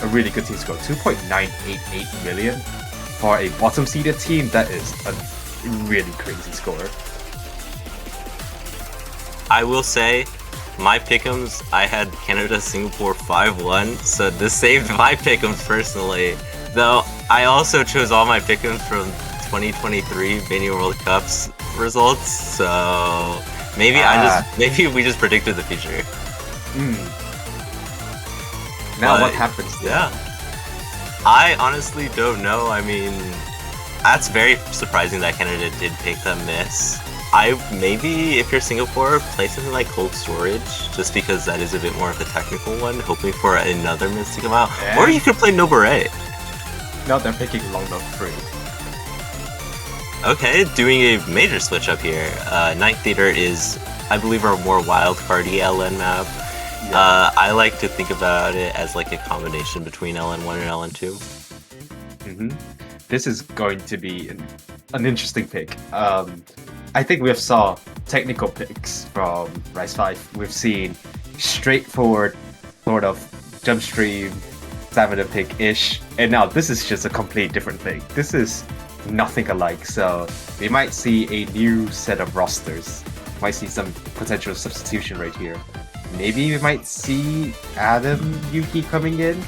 a really good team score. 2.988 million for a bottom seeded team. That is a really crazy score. I will say, my pick'ems, I had Canada Singapore 5-1, so this saved my pick'ems personally. Though I also chose all my pick'ems from 2023 Mania World Cups results, so maybe maybe we just predicted the future. Now But, what happens? Then? Yeah. I honestly don't know. I mean, that's very surprising that Canada did pick the miss. Maybe if you're Singapore, play something like Cold Storage, just because that is a bit more of a technical one, hoping for another miss to come out. Yeah. Or you could play No Beret. Now they're picking Long Knock 3. Okay, doing a major switch up here. Night Theater is, I believe, our more wildcardy LN map. Yeah. I like to think about it as like a combination between LN1 and LN2. This is going to be an interesting pick. I think we've saw technical picks from Rise 5. We've seen straightforward sort of jump stream, stamina pick-ish, and now this is just a complete different thing. This is nothing alike, so we might see a new set of rosters. Might see some potential substitution right here. Maybe we might see Adam Yuki coming in,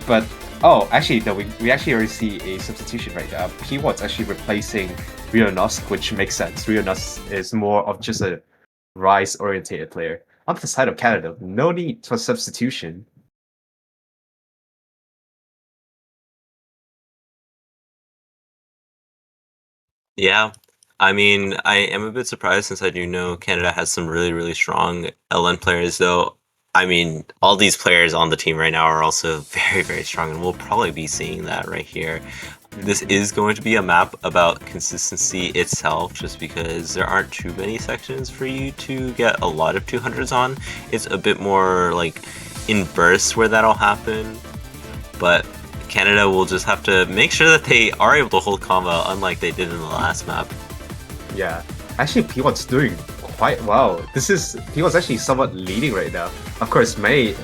but oh, actually no, we actually already see a substitution right now. P1's actually replacing Rionosk, which makes sense. Rionosk is more of just a Rise-orientated player. On the side of Canada, no need for substitution. Yeah, I mean, I am a bit surprised since I do know Canada has some really, really strong LN players, though. I mean, all these players on the team right now are also very, very strong, and we'll probably be seeing that right here. This is going to be a map about consistency itself, just because there aren't too many sections for you to get a lot of 200s on. It's a bit more like in bursts where that'll happen, but Canada will just have to make sure that they are able to hold combo, unlike they did in the last map. Yeah, actually P1's doing quite well. P1's actually somewhat leading right now. Of course, May,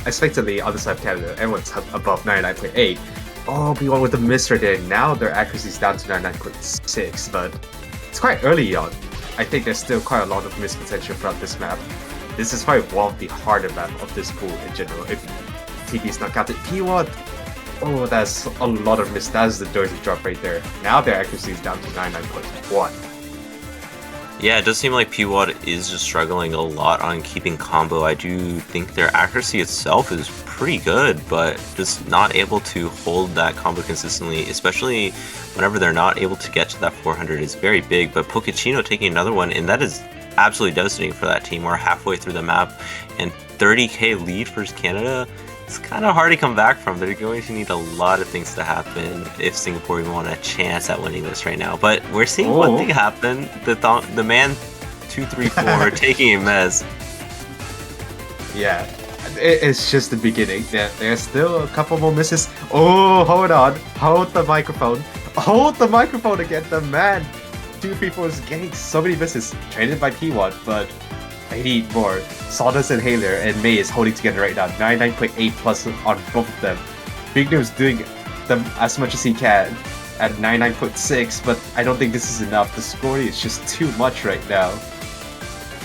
expectedly on the side of Canada, everyone's above 99.8. Oh, P1 with the miss right there. Now their accuracy is down to 99.6, but it's quite early on. I think there's still quite a lot of miss potential from this map. This is probably one of the harder map of this pool in general, if TP is not counted. P1, oh, that's a lot of miss. That's the dirty drop right there. Now their accuracy is down to 99.1. Yeah, it does seem like P-Wad is just struggling a lot on keeping combo. I do think their accuracy itself is pretty good, but just not able to hold that combo consistently, especially whenever they're not able to get to that 400 is very big. But Pocacino taking another one, and that is absolutely devastating for that team. We're halfway through the map, and 30k lead for Canada. It's kind of hard to come back from. They're going to need a lot of things to happen if Singapore even want a chance at winning this right now. But we're seeing one thing happen. The man 234 taking a mess. Yeah, it's just the beginning. There's still a couple more misses. Oh, hold on. Hold the microphone. Hold the microphone again. The man 234 is getting so many misses. Traded by P1, but I need more. Sawdust and Haler and May is holding together right now. 99.8 plus on both of them. Big News doing them as much as he can at 99.6, but I don't think this is enough. The scoring is just too much right now.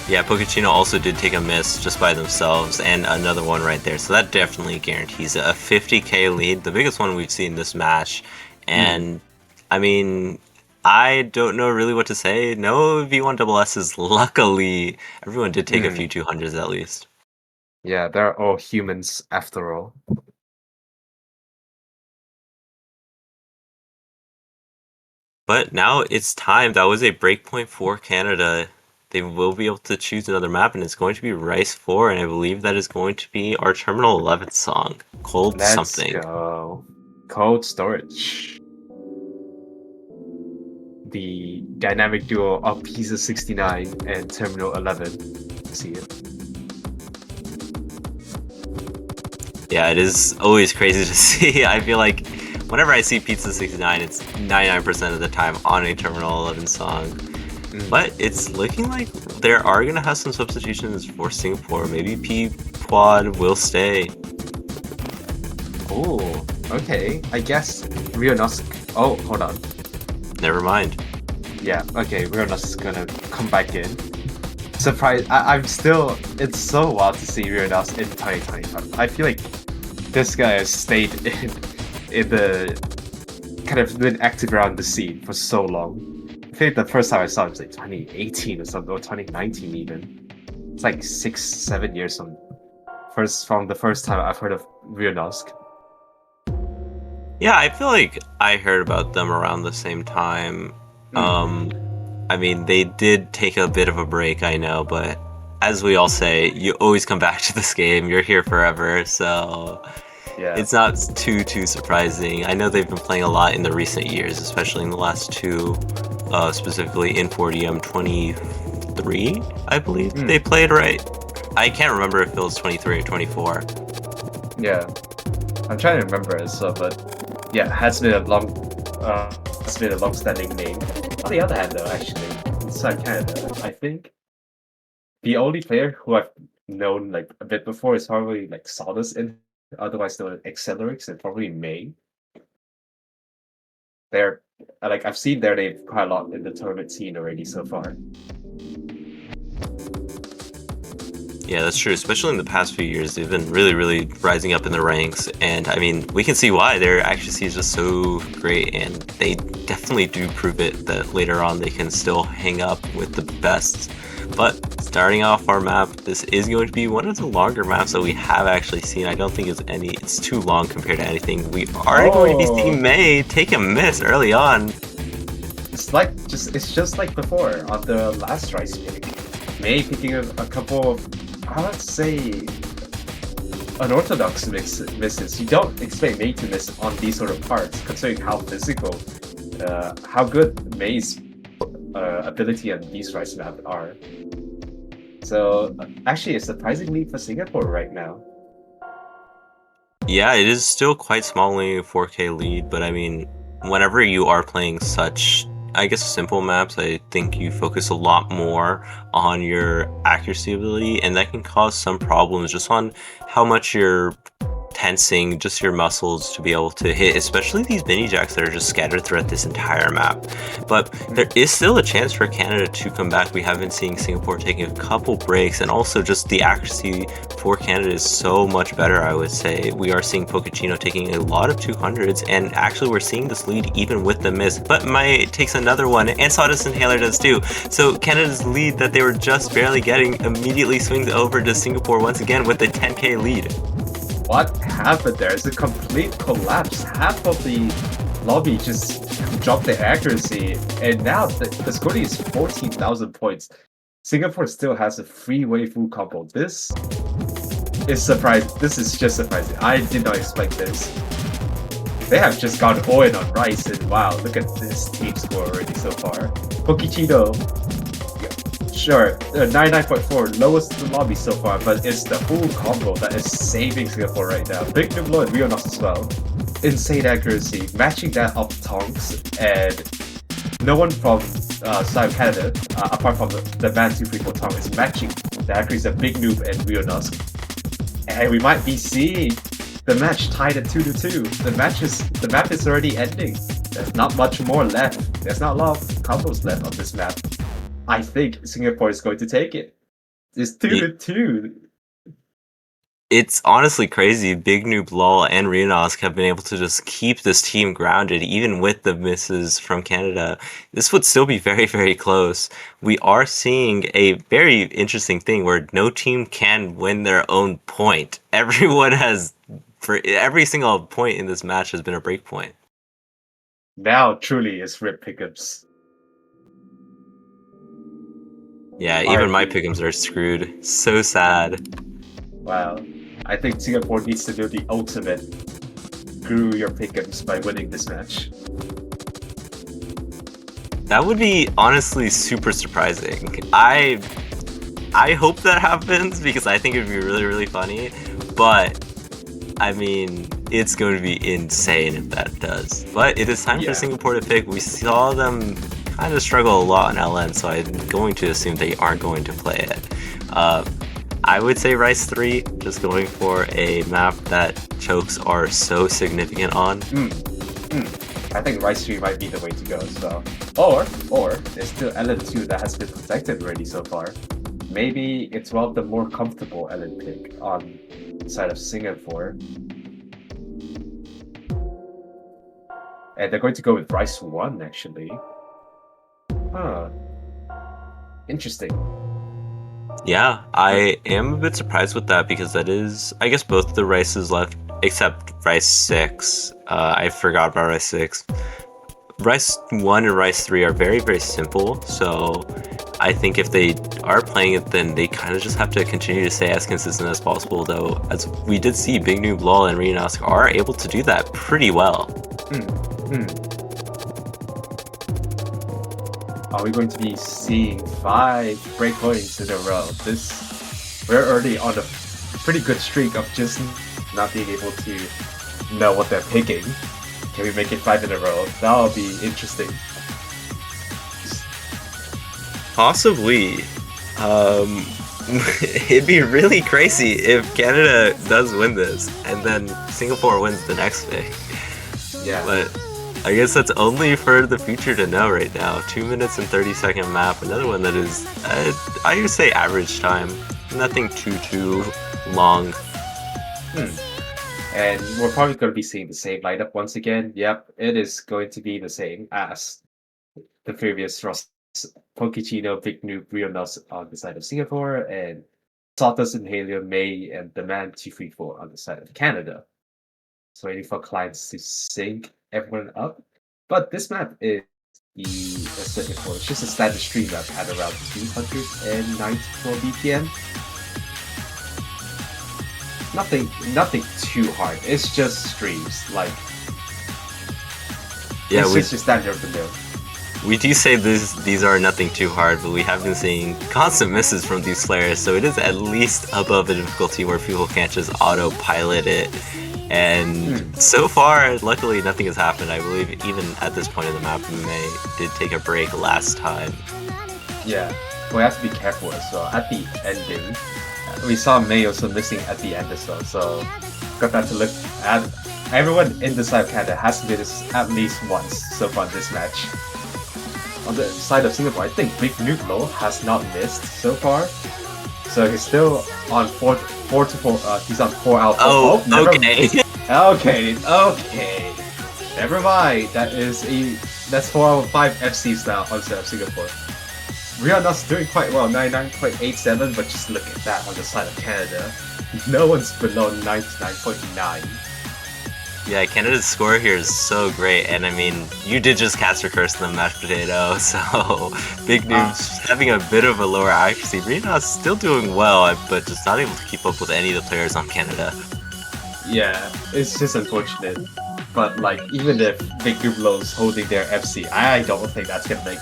Yeah, Pocacino also did take a miss just by themselves, and another one right there. So that definitely guarantees a 50k lead, the biggest one we've seen this match. And I mean, I don't know really what to say. No V1SS's, luckily. Everyone did take a few 200s at least. Yeah, they're all humans after all. But now it's time. That was a breakpoint for Canada. They will be able to choose another map, and it's going to be Rice 4, and I believe that is going to be our Terminal 11 song, Cold Something. Let's go. Cold Storage. The dynamic duo of Pizza 69 and Terminal 11. See it. Yeah, it is always crazy to see. I feel like whenever I see Pizza 69, it's 99% of the time on a Terminal 11 song. But it's looking like there are going to have some substitutions for Singapore. Maybe P-Quad will stay. Oh, okay. I guess Rionosk. Oh, hold on. Never mind. Yeah, okay, Rionosk is gonna come back in. surprised. I'm still. It's so wild to see Rionas in 2025. I feel like this guy has stayed in the kind of been active around the scene for so long. I think the first time I saw him was like 2018 or something, or 2019 even. It's like 6, 7 years from the first time I've heard of Rionosk. Yeah, I feel like I heard about them around the same time. I mean, they did take a bit of a break, I know, but as we all say, you always come back to this game. You're here forever, so Yeah. it's not too surprising. I know they've been playing a lot in the recent years, especially in the last two, specifically in 4DM 23, I believe they played, right? I can't remember if it was 23 or 24. Yeah. I'm trying to remember it, so but yeah, it has been a long-standing name. On the other hand, though, actually, inside Canada, I think the only player who I've known like a bit before is probably like Solace, and otherwise known as Accelerix, and probably May. They're like I've seen their name quite a lot in the tournament scene already so far. Yeah, that's true. Especially in the past few years, they've been really rising up in the ranks. And I mean, we can see why. Their accuracy is just so great, and they definitely do prove it that later on they can still hang up with the best. But starting off our map, this is going to be one of the longer maps that we have actually seen. I don't think it's too long compared to anything. We are going to be seeing May take a miss early on. It's just like before on the last Rice pick. May picking a couple of, I would say, unorthodox misses. You don't expect May to miss on these sort of parts, considering how physical, how good May's ability on these Rice maps are. So actually, it's surprisingly for Singapore right now. Yeah, it is still quite small, only a 4K lead, but I mean, whenever you are playing such, I guess, simple maps, I think you focus a lot more on your accuracy ability, and that can cause some problems just on how much you're tensing just your muscles to be able to hit, especially these mini jacks that are just scattered throughout this entire map. But there is still a chance for Canada to come back. We have been seeing Singapore taking a couple breaks, and also just the accuracy for Canada is so much better, I would say. We are seeing Pochettino taking a lot of 200s, and actually we're seeing this lead even with the miss. But Mai takes another one, and Sawdust Inhaler does too. So Canada's lead that they were just barely getting immediately swings over to Singapore once again with a 10k lead. What happened there? It's a complete collapse. Half of the lobby just dropped their accuracy, and now the score is 14,000 points. Singapore still has a freeway full combo. This is surprising. This is just surprising. I did not expect this. They have just gone all in on Rice, and wow, look at this team score already so far. Pochettino, sure, 99.4, lowest in the lobby so far, but it's the full combo that is saving Singapore right now. Big Nublo and Rionos as well. Insane accuracy, matching that of Tonks, and no one from side of Canada, apart from the man 234 Tonk, is matching the accuracy of Big Noob and Rionos. And we might be seeing the match tied at 2-2. The map is already ending. There's not much more left. There's not a lot of combos left on this map. I think Singapore is going to take it. It's 2-2. It's honestly crazy. Big Noob, Lol, and Rionosk have been able to just keep this team grounded, even with the misses from Canada. This would still be very close. We are seeing a very interesting thing where no team can win their own point. Everyone has, for every single point in this match has been a break point. Now truly it's Rip Pickups. Yeah, even my pick'ems are screwed. So sad. Wow. I think Singapore needs to do the ultimate screw your pick'ems by winning this match. That would be honestly super surprising. I hope that happens because I think it would be really funny, but I mean, it's going to be insane if that does. But it is time for Singapore to pick. We saw them kind of struggle a lot on LN, so I'm going to assume they aren't going to play it. I would say Rice 3, just going for a map that chokes are so significant on. I think Rice 3 might be the way to go as well. Or there's still LN2 that has been protected already so far. maybe it's one of the more comfortable island pick on the side of Singapore. And they're going to go with Rice 1, actually. Huh. Interesting. Yeah, I am a bit surprised with that because that is, I guess, both the Rices left, except Rice 6. I forgot about Rice 6. Rice 1 and Rice 3 are very, very simple, so I think if they are playing it, then they kind of just have to continue to stay as consistent as possible, though, as we did see, Big Noob, LOL, and Renos are able to do that pretty well. Are we going to be seeing 5 breakpoints in a row? We're already on a pretty good streak of just not being able to know what they're picking. Can we make it 5 in a row? That'll be interesting. Possibly. It'd be really crazy if Canada does win this, and then Singapore wins the next day. Yeah. But I guess that's only for the future to know right now. 2 minutes and 30-second map. Another one that is, I would say, average time. Nothing too long. And we're probably going to be seeing the same lineup once again. Yep, it is going to be the same as the previous roster. Pokechino, Big Noob, Rionos on the side of Singapore, and Sawdust and Helium, May, and the Man 234 on the side of Canada. So waiting for clients to sync everyone up. But this map is as said before, it's just a standard stream map at around 294 BPM. Nothing too hard. It's just streams. Like, yeah, it's just your standard of the mill. We do say these are nothing too hard, but we have been seeing constant misses from these players, so it is at least above a difficulty where people can't just autopilot it. And so far, luckily, nothing has happened. I believe even at this point in the map, May did take a break last time. Yeah, we have to be careful as well. At the ending, we saw May also missing at the end as well, so got that to look at. Everyone in the side of Canada has missed at least once so far in this match. On the side of Singapore, I think Big Noob Low has not missed so far, so he's still on 4 to 4. He's on 4 out of 4. Okay. Never mind. That's 4 out of 5 FCs now on the side of Singapore. Rihanna's doing quite well, 99.87, but just look at that on the side of Canada. No one's below 99.9. Yeah, Canada's score here is so great, and I mean, you did just Caster Curse the mashed potato, so Big Noob's having a bit of a lower accuracy. Rena's still doing well, but just not able to keep up with any of the players on Canada. Yeah, it's just unfortunate. But like, even if Big Noob Low's holding their FC, I don't think that's gonna make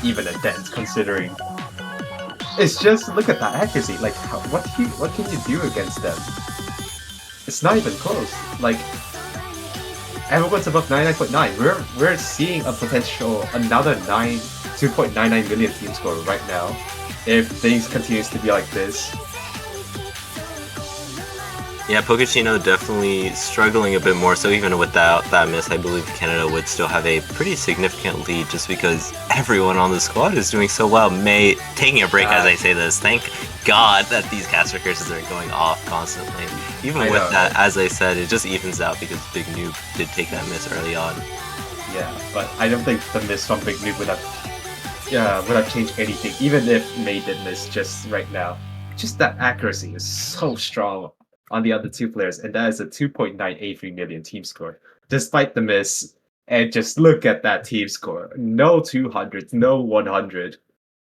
even a dent, considering it's just, look at that accuracy. Like, what can you do against them? It's not even close. Like, everyone's above 99.9. We're seeing a potential another 2.99 million team score right now if things continues to be like this. Yeah, Pokechino definitely struggling a bit more, so even without that miss, I believe Canada would still have a pretty significant lead just because everyone on the squad is doing so well. May taking a break as I say this. Thank God that these caster curses are going off constantly. Even with that, as I said, it just evens out because Big Noob did take that miss early on. Yeah, but I don't think the miss from Big Noob would have changed anything, even if May did miss just right now. Just that accuracy is so strong on the other two players, and that is a 2.983 million team score. Despite the miss, and just look at that team score. No 200, no 100.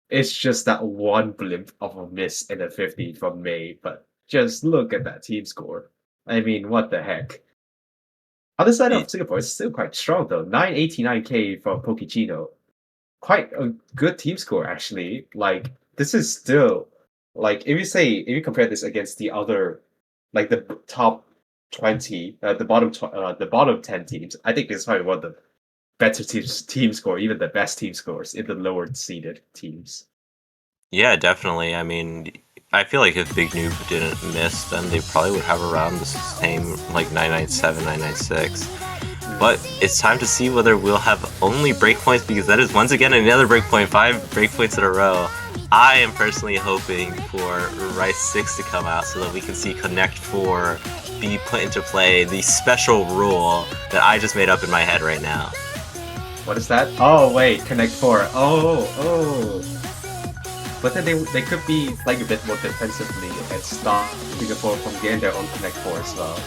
It's just that one blimp of a miss in a 50 from May, but just look at that team score. I mean, what the heck? On the side of Singapore, it's still quite strong though. 989k from Pokechino. Quite a good team score actually. Like, this is still, like, if you compare this against the other, like the top 20, the bottom 10 teams, I think this is probably one of the better team score, even the best team scores in the lower seeded teams. Yeah, definitely. I mean, I feel like if Big Noob didn't miss, then they probably would have around the same, like 997, 996. But it's time to see whether we'll have only breakpoints, because that is once again another breakpoint, 5 breakpoints in a row. I am personally hoping for Rice 6 to come out so that we can see Connect 4 be put into play, the special rule that I just made up in my head right now. What is that? Oh wait, Connect 4. Oh. But then they could be playing a bit more defensively and stop Singapore from getting their own Connect 4 as well.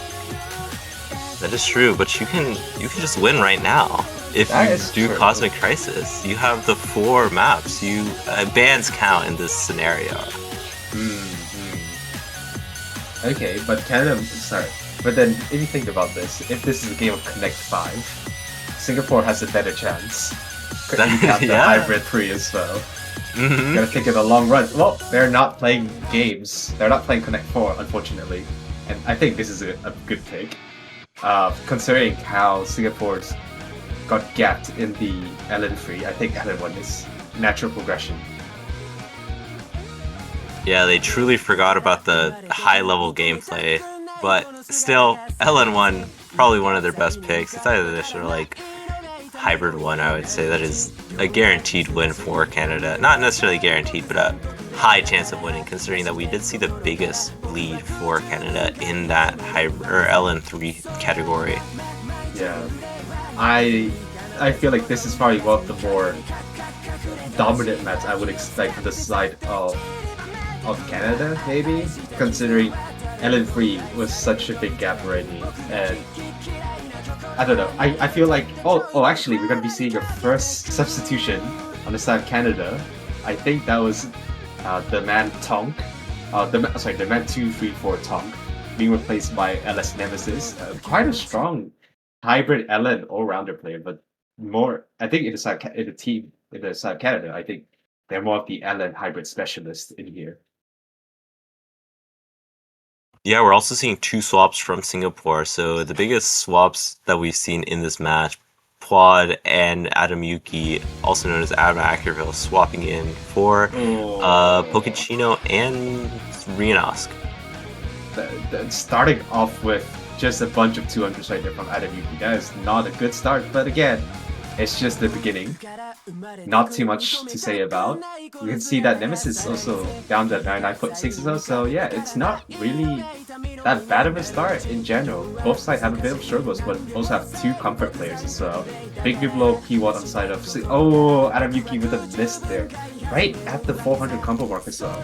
That is true, but you can just win right now. If That you is do true. Cosmic Crisis, you have the 4 maps. Bans count in this scenario. Okay, but sorry. But then, if you think about this, if this is a game of Connect 5, Singapore has a better chance. You have the Yeah. Hybrid 3 as well. Mm-hmm. You gotta think in the long run. Well, they're not playing games. They're not playing Connect 4, unfortunately. And I think this is a good pick. Considering how Singapore's got gapped in the LN3, I think LN1 is natural progression. Yeah, they truly forgot about the high-level gameplay, but still, LN1 probably one of their best picks. It's either this or like Hybrid 1. I would say that is a guaranteed win for Canada. Not necessarily guaranteed, but a high chance of winning, considering that we did see the biggest lead for Canada in that hybrid or LN3 category. Yeah, I feel like this is probably one of the more dominant maps I would expect from the side of Canada, maybe, considering LN3 was such a big gap already, and I don't know. I feel like actually we're gonna be seeing a first substitution on the side of Canada. I think that was the man Tonk, the man 234 Tonk being replaced by LS Nemesis. Quite a strong hybrid LN all-rounder player, but more I think in the side of Canada, I think they're more of the LN hybrid specialists in here. Yeah, we're also seeing 2 swaps from Singapore. So the biggest swaps that we've seen in this match, Quad and Adam Yuki, also known as Adam Ackerville, swapping in for Pochettino and Rianosk. Starting off with just a bunch of 200s right there from Adam Yuki, that is not a good start, but again, it's just the beginning. Not too much to say about. You can see that Nemesis also down to 99.6 or so yeah, it's not really that bad of a start in general. Both sides have a bit of struggles, but also have 2 comfort players as well. Big Duplo P1 on the side of... Adam Yuki with a miss there. Right at the 400 combo mark as well.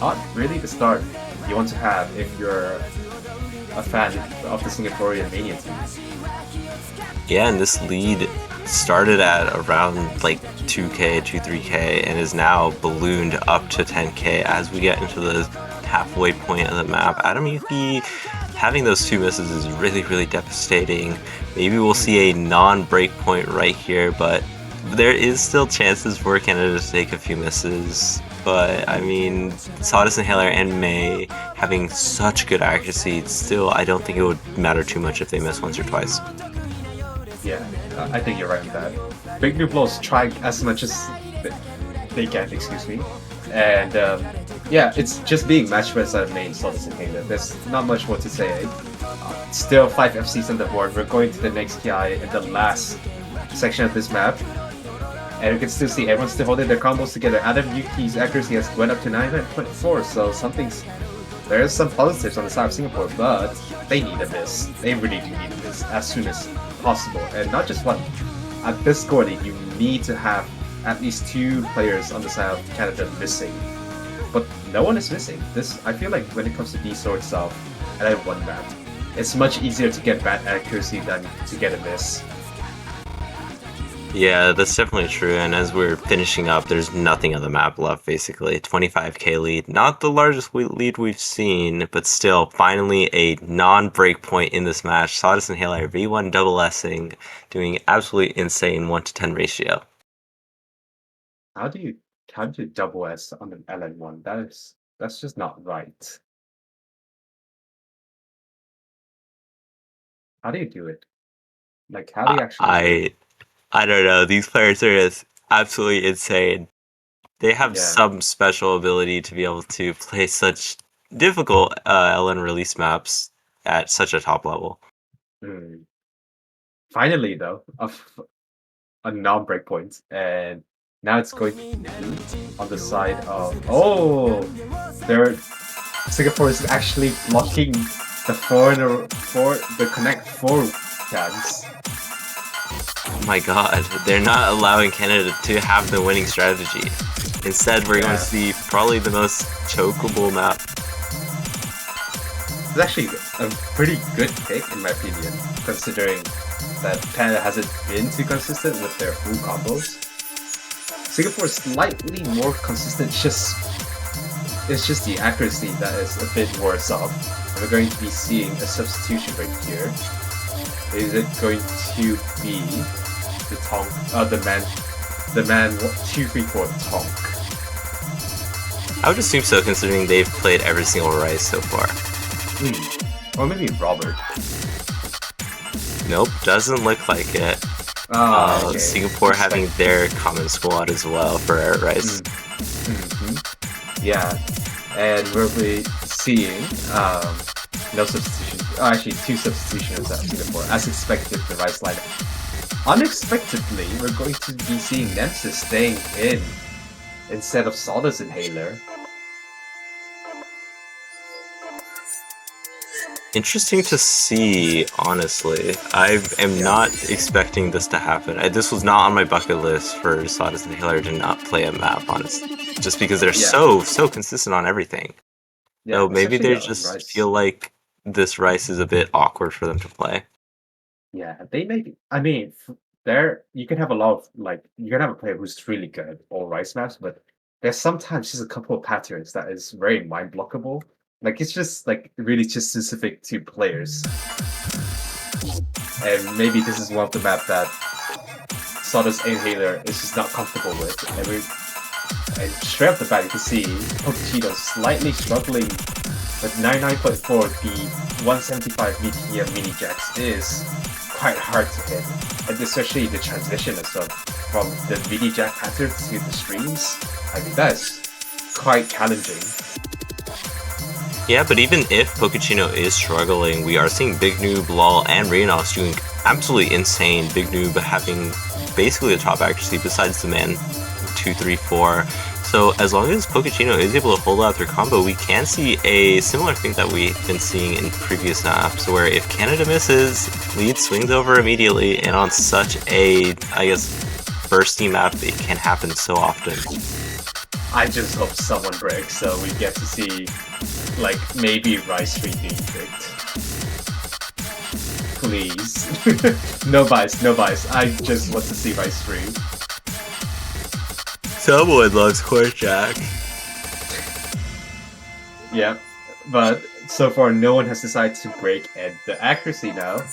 Not really the start you want to have if you're a fan of the Singaporean Mania team. Yeah, and this lead started at around like 2k, 3k, and is now ballooned up to 10k as we get into the halfway point of the map. Adam Yuki having those 2 misses is really, really devastating. Maybe we'll see a non-break point right here, but there is still chances for Canada to take a few misses. But I mean, Sawdust Inhaler and May having such good accuracy, still I don't think it would matter too much if they miss once or twice. Yeah, I think you're right with that. Big Duplo's trying as much as they can, excuse me. And yeah, it's just being matched by side of main Sawdust Inhaler. There's not much more to say. Still 5 FCs on the board. We're going to the next PI in the last section of this map. And you can still see everyone's still holding their combos together. Adam Yuki's accuracy has went up to 99.4, so there's some positives on the side of Singapore, but they need a miss. They really do need a miss as soon as possible. And not just one. At this score, you need to have at least 2 players on the side of Canada missing. But no one is missing. I feel like when it comes to these sorts of LN1 map, it's much easier to get bad accuracy than to get a miss. Yeah, that's definitely true, and as we're finishing up, there's nothing on the map left, basically. 25k lead, not the largest lead we've seen, but still, finally a non-break point in this match. Sawdust Inhaler V1 double S-ing, doing absolutely insane 1-to-10 ratio. How do you double S on an LN1? That's just not right. How do you do it? Like, how do you actually do it? I don't know, these players are just absolutely insane. They have some special ability to be able to play such difficult LN release maps at such a top level. Finally, though, a non-breakpoint, and Now it's going to be on the side of Singapore is actually blocking the foreigner for the connect four dance. Oh my god, they're not allowing Canada to have the winning strategy. Instead, we're going to see probably the most chokeable map. It's actually a pretty good pick in my opinion, considering that Canada hasn't been too consistent with their full combos. Singapore is slightly more consistent, it's just the accuracy that is a bit worse off. And we're going to be seeing a substitution right here. Is it going to be the man 234 Tonk? I would assume so, considering they've played every single Rice so far. Or maybe Robert. Nope, doesn't look like it. Okay. Singapore having their common squad as well for Rice. Yeah, and we'll be seeing no substitution. Actually, 2 substitutions at Singapore, as expected. The Rice lineup. Unexpectedly, we're going to be seeing Nemesis staying in instead of Sawdust Inhaler. Interesting to see, honestly. I am not expecting this to happen. This was not on my bucket list for Sawdust Inhaler to not play a map, honestly. Just because they're so consistent on everything. Yeah, so maybe they just Rice. feel like this Rice is a bit awkward for them to play. Yeah, they may be. I mean, you can have a lot of you can have a player who's really good at all Rice maps, but there's sometimes just a couple of patterns that is very mind blockable. It's just really just specific to players. And maybe this is one of the map that Sawdust Inhaler is just not comfortable with. And straight off the bat, you can see Pochettino slightly struggling with 99.4. The 175 VTM mini jacks is quite hard to hit, and especially the transition and stuff from the mini jack pattern to the streams. I mean, that's quite challenging. Yeah, but even if Pochettino is struggling, we are seeing Big Noob, Lol, and Reynos doing absolutely insane. Big Noob having basically the top accuracy besides the man 234. So as long as Pochettino is able to hold out their combo, we can see a similar thing that we've been seeing in previous maps, where if Canada misses, lead swings over immediately, and on such a, bursty map, it can happen so often. I just hope someone breaks so we get to see, maybe Rice 3 being picked. Please. No bias. I just want to see Rice 3. Someone loves Court Jack. Yeah, but so far no one has decided to break, and the accuracy now,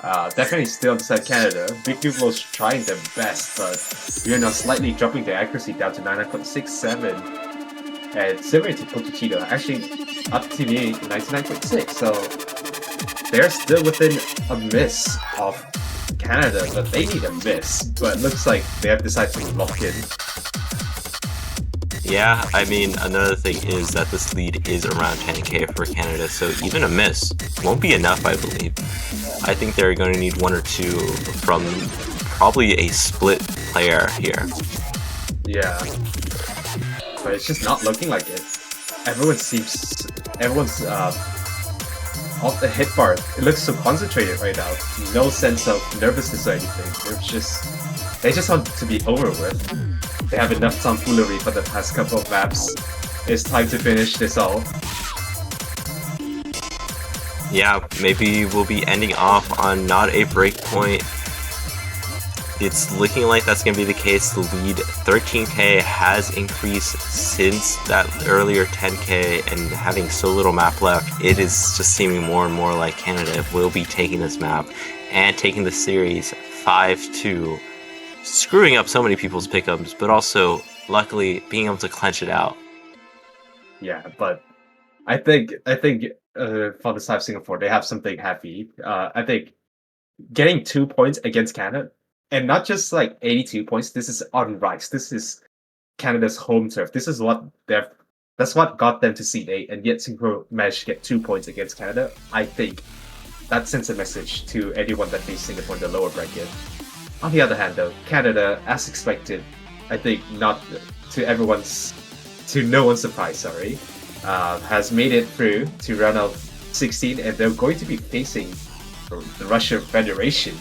definitely still on the side of Canada. Big Duplo's trying their best, but we are now slightly dropping the accuracy down to 99.67. And similar to Pochettino, actually up to me 99.6, so they're still within a miss of Canada, but they need a miss. But looks like they have decided to lock in. Yeah, I mean, another thing is that this lead is around 10k for Canada, so even a miss won't be enough, I believe. I think they're going to need 1 or 2 from probably a split player here. Yeah, but it's just not looking like it. Everyone's off the hit bar. It looks so concentrated right now. No sense of nervousness or anything. They just want to be over with. They have enough tomfoolery for the past couple of maps. It's time to finish this all. Yeah, maybe we'll be ending off on not a breakpoint. It's looking like that's going to be the case. The lead 13k has increased since that earlier 10k, and having so little map left, it is just seeming more and more like Canada will be taking this map and taking the series 5-2. Screwing up so many people's pick'ems, but also luckily being able to clench it out. Yeah, but I think for the side of Singapore, they have something happy. I think getting 2 points against Canada, and not just 82 points. This is on Rice. This is Canada's home turf. This is that's what got them to seed 8, and yet Singapore managed to get 2 points against Canada. I think that sends a message to anyone that faced Singapore in the lower bracket. On the other hand, though, Canada, as expected, I think not to no one's surprise, sorry, has made it through to round of 16, and they're going to be facing the Russian Federation,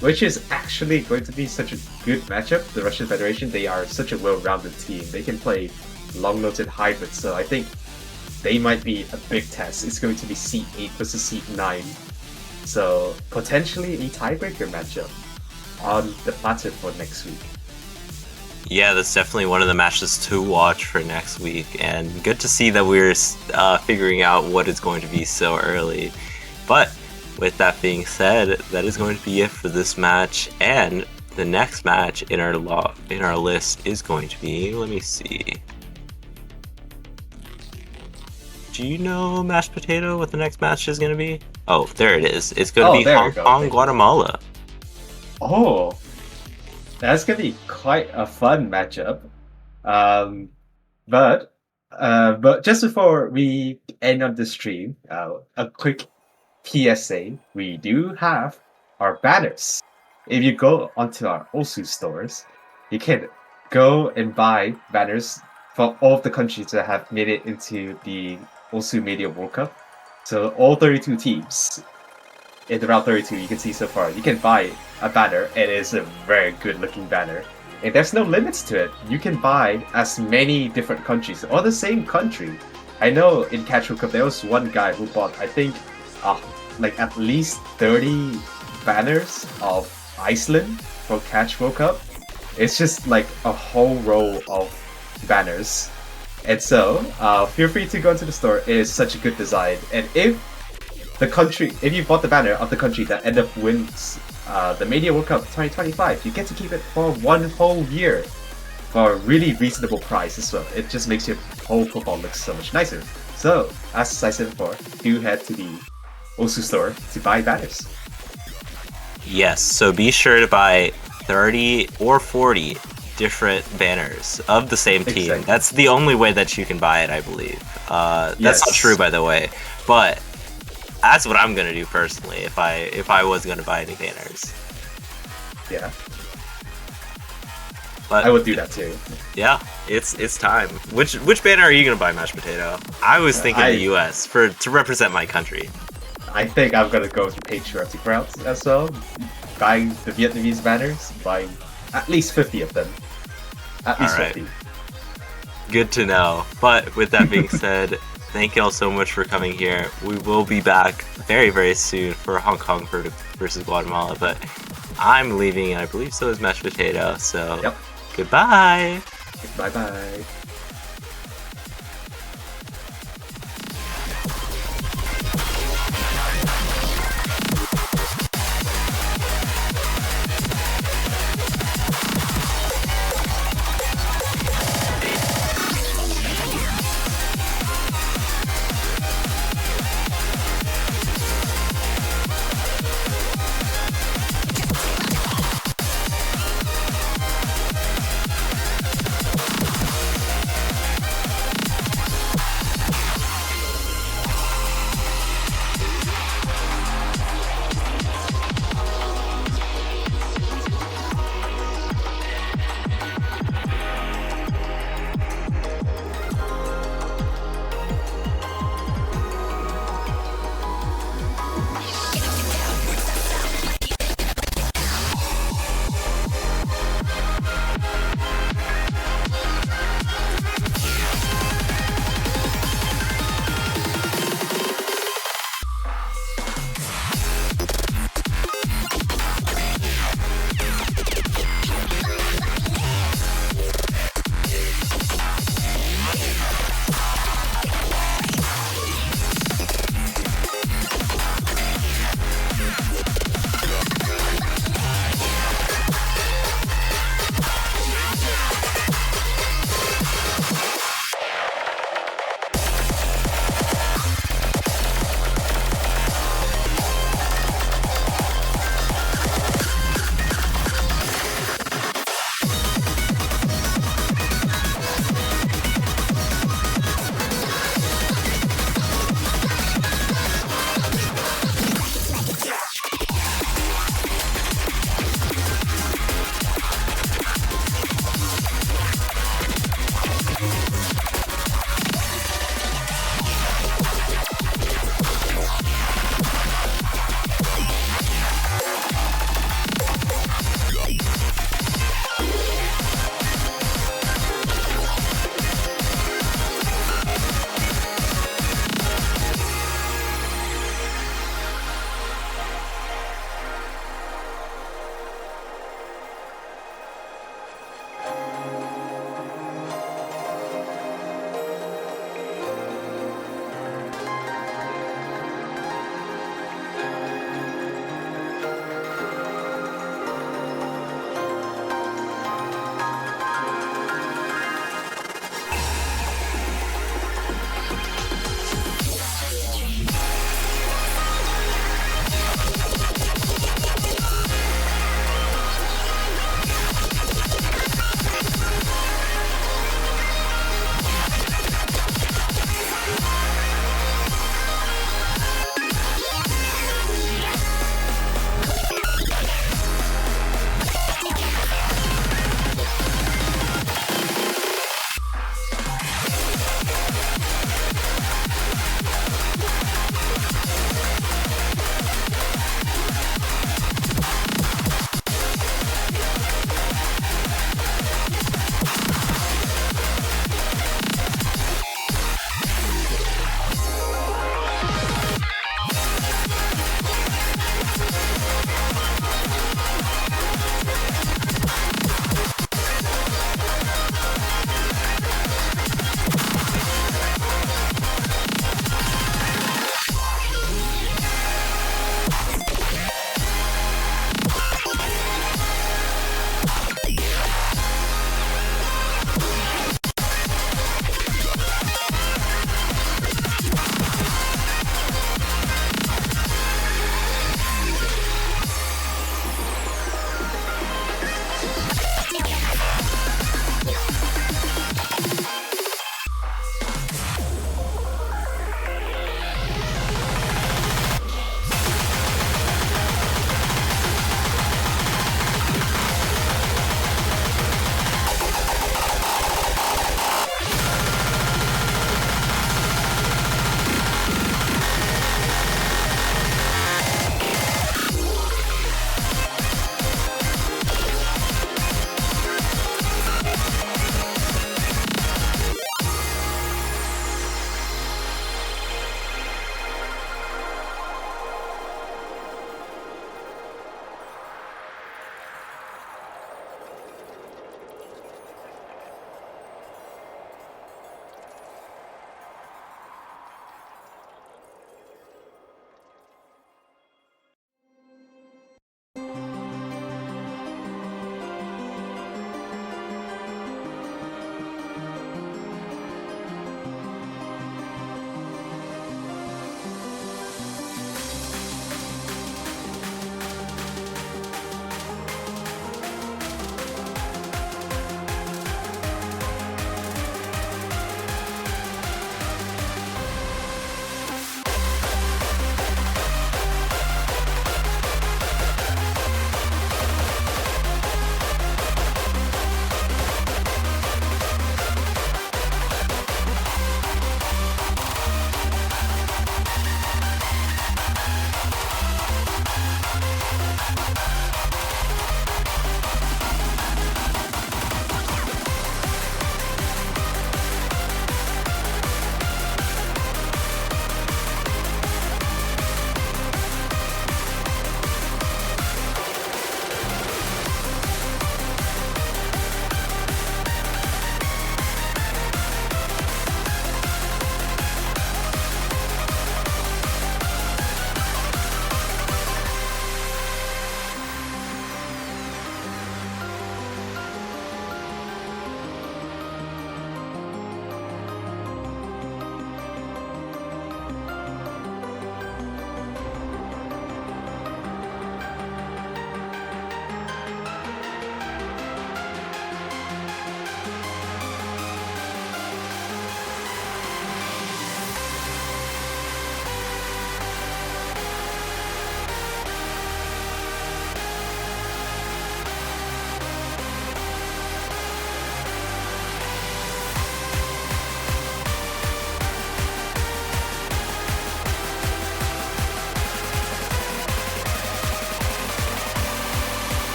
which is actually going to be such a good matchup. The Russian Federation, they are such a well-rounded team. They can play long-noted hybrids, so I think they might be a big test. It's going to be Seed 8 versus Seed 9. So potentially a tiebreaker matchup on the platter for next week. Yeah, that's definitely one of the matches to watch for next week, and good to see that we're figuring out what is going to be so early. But with that being said, that is going to be it for this match, and the next match in our list is going to be, let me see. Do you know, Mashed Potato, what the next match is going to be? Oh, there it is. It's going to be Hong Kong, Guatemala. Oh, that's gonna be quite a fun matchup. But just before we end up the stream, a quick PSA: we do have our banners. If you go onto our OSU stores, you can go and buy banners for all of the countries that have made it into the OSU Media World Cup. So all 32 teams in the round 32 you can see so far, you can buy a banner. It is a very good looking banner, and there's no limits to it. You can buy as many different countries or the same country. I know in Catch World Cup there was one guy who bought, I think, like at least 30 banners of Iceland for Catch World Cup. It's just like a whole row of banners. And so, feel free to go into the store. It is such a good design. And if you bought the banner of the country that end up wins the Mania World Cup 2025, you get to keep it for 1 whole year for a really reasonable price as well. It just makes your whole profile look so much nicer. So, as I said before, do head to the OSU store to buy banners. Yes, so be sure to buy 30 or 40 different banners of the same team. Exactly. That's the only way that you can buy it, I believe. That's Yes. not true, by the way, but that's what I'm gonna do personally if I was gonna buy any banners. Yeah, But I would do that too. yeah, it's time. Which banner are you gonna buy, Mashed Potato? I was thinking the US to represent my country. I think I'm gonna go the patriotic route as well. Buying the Vietnamese banners, buying at least 50 of them. At least Alright. 50. Good to know. But with that being said, thank you all so much for coming here. We will be back very, very soon for Hong Kong versus Guatemala, but I'm leaving, and I believe so is Mashed Potato, so Yep. goodbye! Bye bye.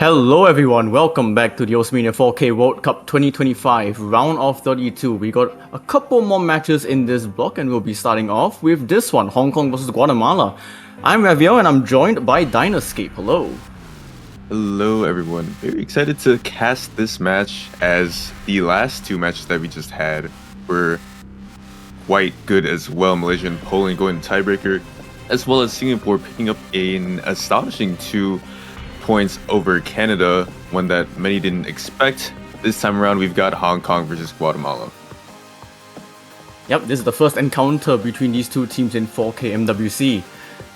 Hello everyone, welcome back to the Mania 4K World Cup 2025 round of 32. We got a couple more matches in this block and we'll be starting off with this one, Hong Kong versus Guatemala. I'm Raviel and I'm joined by Dynascape. Hello. Hello everyone, very excited to cast this match as the last two matches that we just had were quite good as well. Malaysia and Poland going to tiebreaker, as well as Singapore picking up an astonishing 2 points over Canada, one that many didn't expect. This time around we've got Hong Kong versus Guatemala. Yep, this is the first encounter between these two teams in 4K MWC.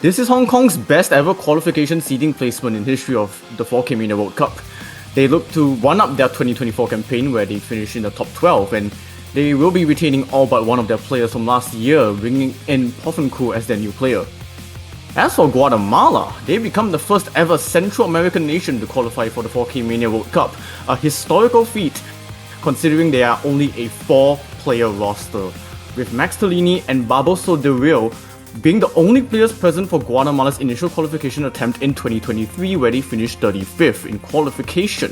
This is Hong Kong's best ever qualification seeding placement in history of the 4K Mania World Cup. They look to one-up their 2024 campaign where they finished in the top 12, and they will be retaining all but one of their players from last year, bringing in Poffenko as their new player. As for Guatemala, they become the first ever Central American nation to qualify for the 4K Mania World Cup, a historical feat considering they are only a 4-player roster, with Max Tellini and Barboso de Real being the only players present for Guatemala's initial qualification attempt in 2023, where they finished 35th in qualification.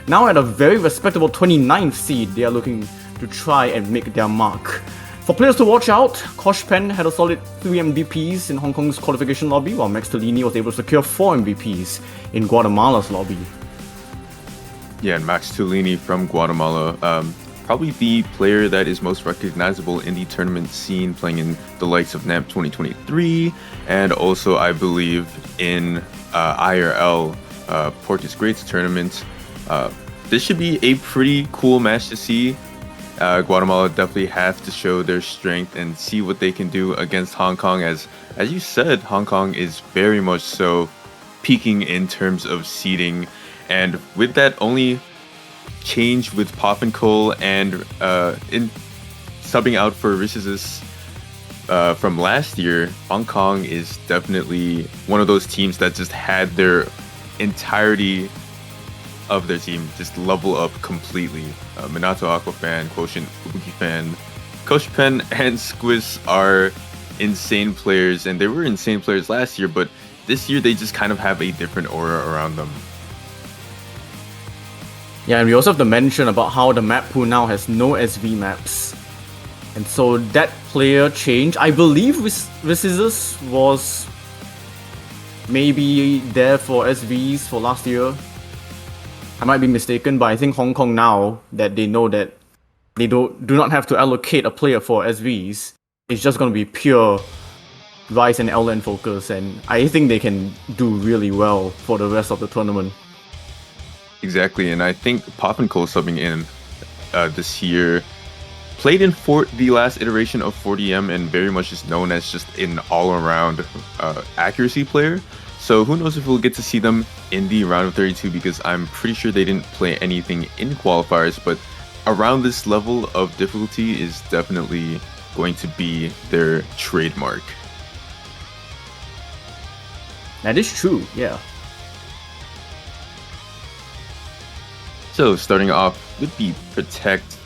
Now at a very respectable 29th seed, they are looking to try and make their mark. For players to watch out, Kosh Pen had a solid 3 MVPs in Hong Kong's qualification lobby, while Max Tellini was able to secure 4 MVPs in Guatemala's lobby. Yeah, and Max Tellini from Guatemala, probably the player that is most recognizable in the tournament scene, playing in the likes of NAMP 2023, and also I believe in IRL, Portus Greats tournament. This should be a pretty cool match to see. Guatemala definitely have to show their strength and see what they can do against Hong Kong. As you said, Hong Kong is very much so peaking in terms of seeding, and with that only change with Poffenko and in subbing out for Risis from last year, Hong Kong is definitely one of those teams that just had their entirety of their team just level up completely. Minato Aquafan, Quotient Ubuki Fan, Coach Pen, and Squiz are insane players, and they were insane players last year, but this year they just kind of have a different aura around them. Yeah, and we also have to mention about how the map pool now has no SV maps. And so that player change, I believe Risis was maybe there for SVs for last year. I might be mistaken, but I think Hong Kong now that they know that they do not have to allocate a player for SVs, it's just going to be pure Rise and LN focus, and I think they can do really well for the rest of the tournament. Exactly, and I think Poffenko subbing in this year played in the last iteration of 40M and very much is known as just an all-around accuracy player. So who knows if we'll get to see them in the round of 32, because I'm pretty sure they didn't play anything in qualifiers, but around this level of difficulty is definitely going to be their trademark. That is true, yeah. So starting off with the Protect,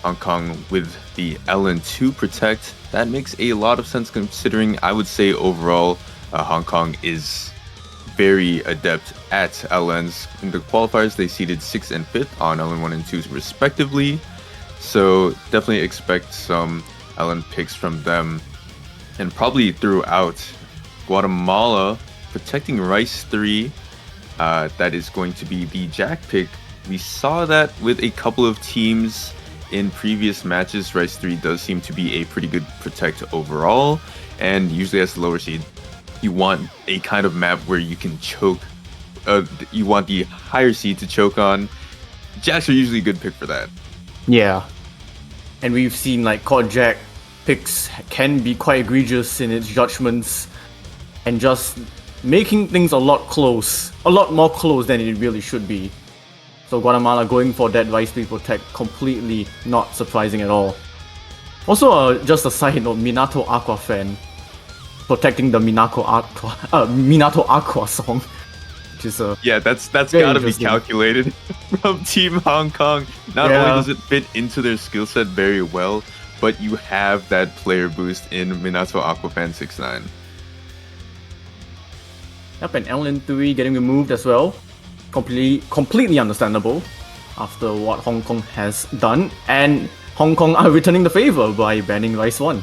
Hong Kong with the LN2 Protect, that makes a lot of sense considering I would say overall Hong Kong is very adept at LNs. In the qualifiers, they seeded 6th and 5th on LN1 and 2s respectively. So definitely expect some LN picks from them. And probably throughout, Guatemala protecting Rice 3, that is going to be the Jack pick. We saw that with a couple of teams in previous matches. Rice 3 does seem to be a pretty good protect overall, and usually as the lower seed, you want a kind of map where you can choke, you want the higher seed to choke on. Jacks are usually a good pick for that. Yeah. And we've seen like Cord Jack picks can be quite egregious in its judgments and just making things a lot more close than it really should be. So Guatemala going for that Rice 3 Protect, completely not surprising at all. Also, just a side note, Minato Aqua fan protecting the Minato Aqua song, which is yeah, that's very gotta be interesting. calculated from Team Hong Kong. Not only does it fit into their skill set very well, but you have that player boost in Minato Aquafan 6'9". Yep, and LN3 getting removed as well. completely understandable after what Hong Kong has done, and Hong Kong are returning the favor by banning Rice 1.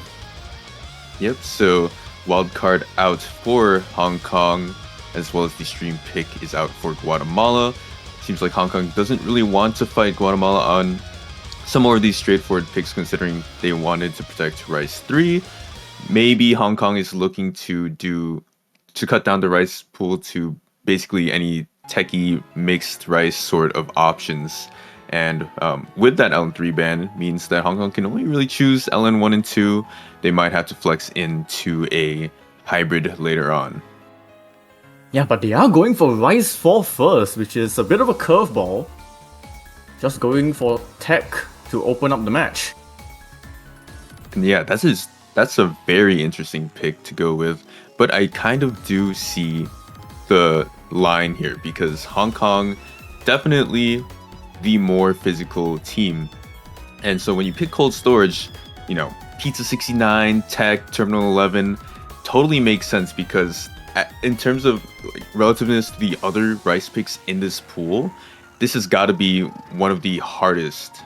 Yep, so wildcard out for Hong Kong, as well as the stream pick is out for Guatemala. Seems like Hong Kong doesn't really want to fight Guatemala on some more of these straightforward picks, considering they wanted to protect Rice 3. Maybe Hong Kong is looking to cut down the rice pool to basically any techie mixed rice sort of options. And with that LN3 ban means that Hong Kong can only really choose LN1 and 2. They might have to flex into a hybrid later on. Yeah, but they are going for Rice 4 first, which is a bit of a curveball. Just going for tech to open up the match. And yeah, that's a very interesting pick to go with. But I kind of do see the line here, because Hong Kong definitely the more physical team. And so when you pick cold storage, you know, Pizza 69, Tech, Terminal 11 totally makes sense, because in terms of relativeness to the other rice picks in this pool, this has got to be one of the hardest.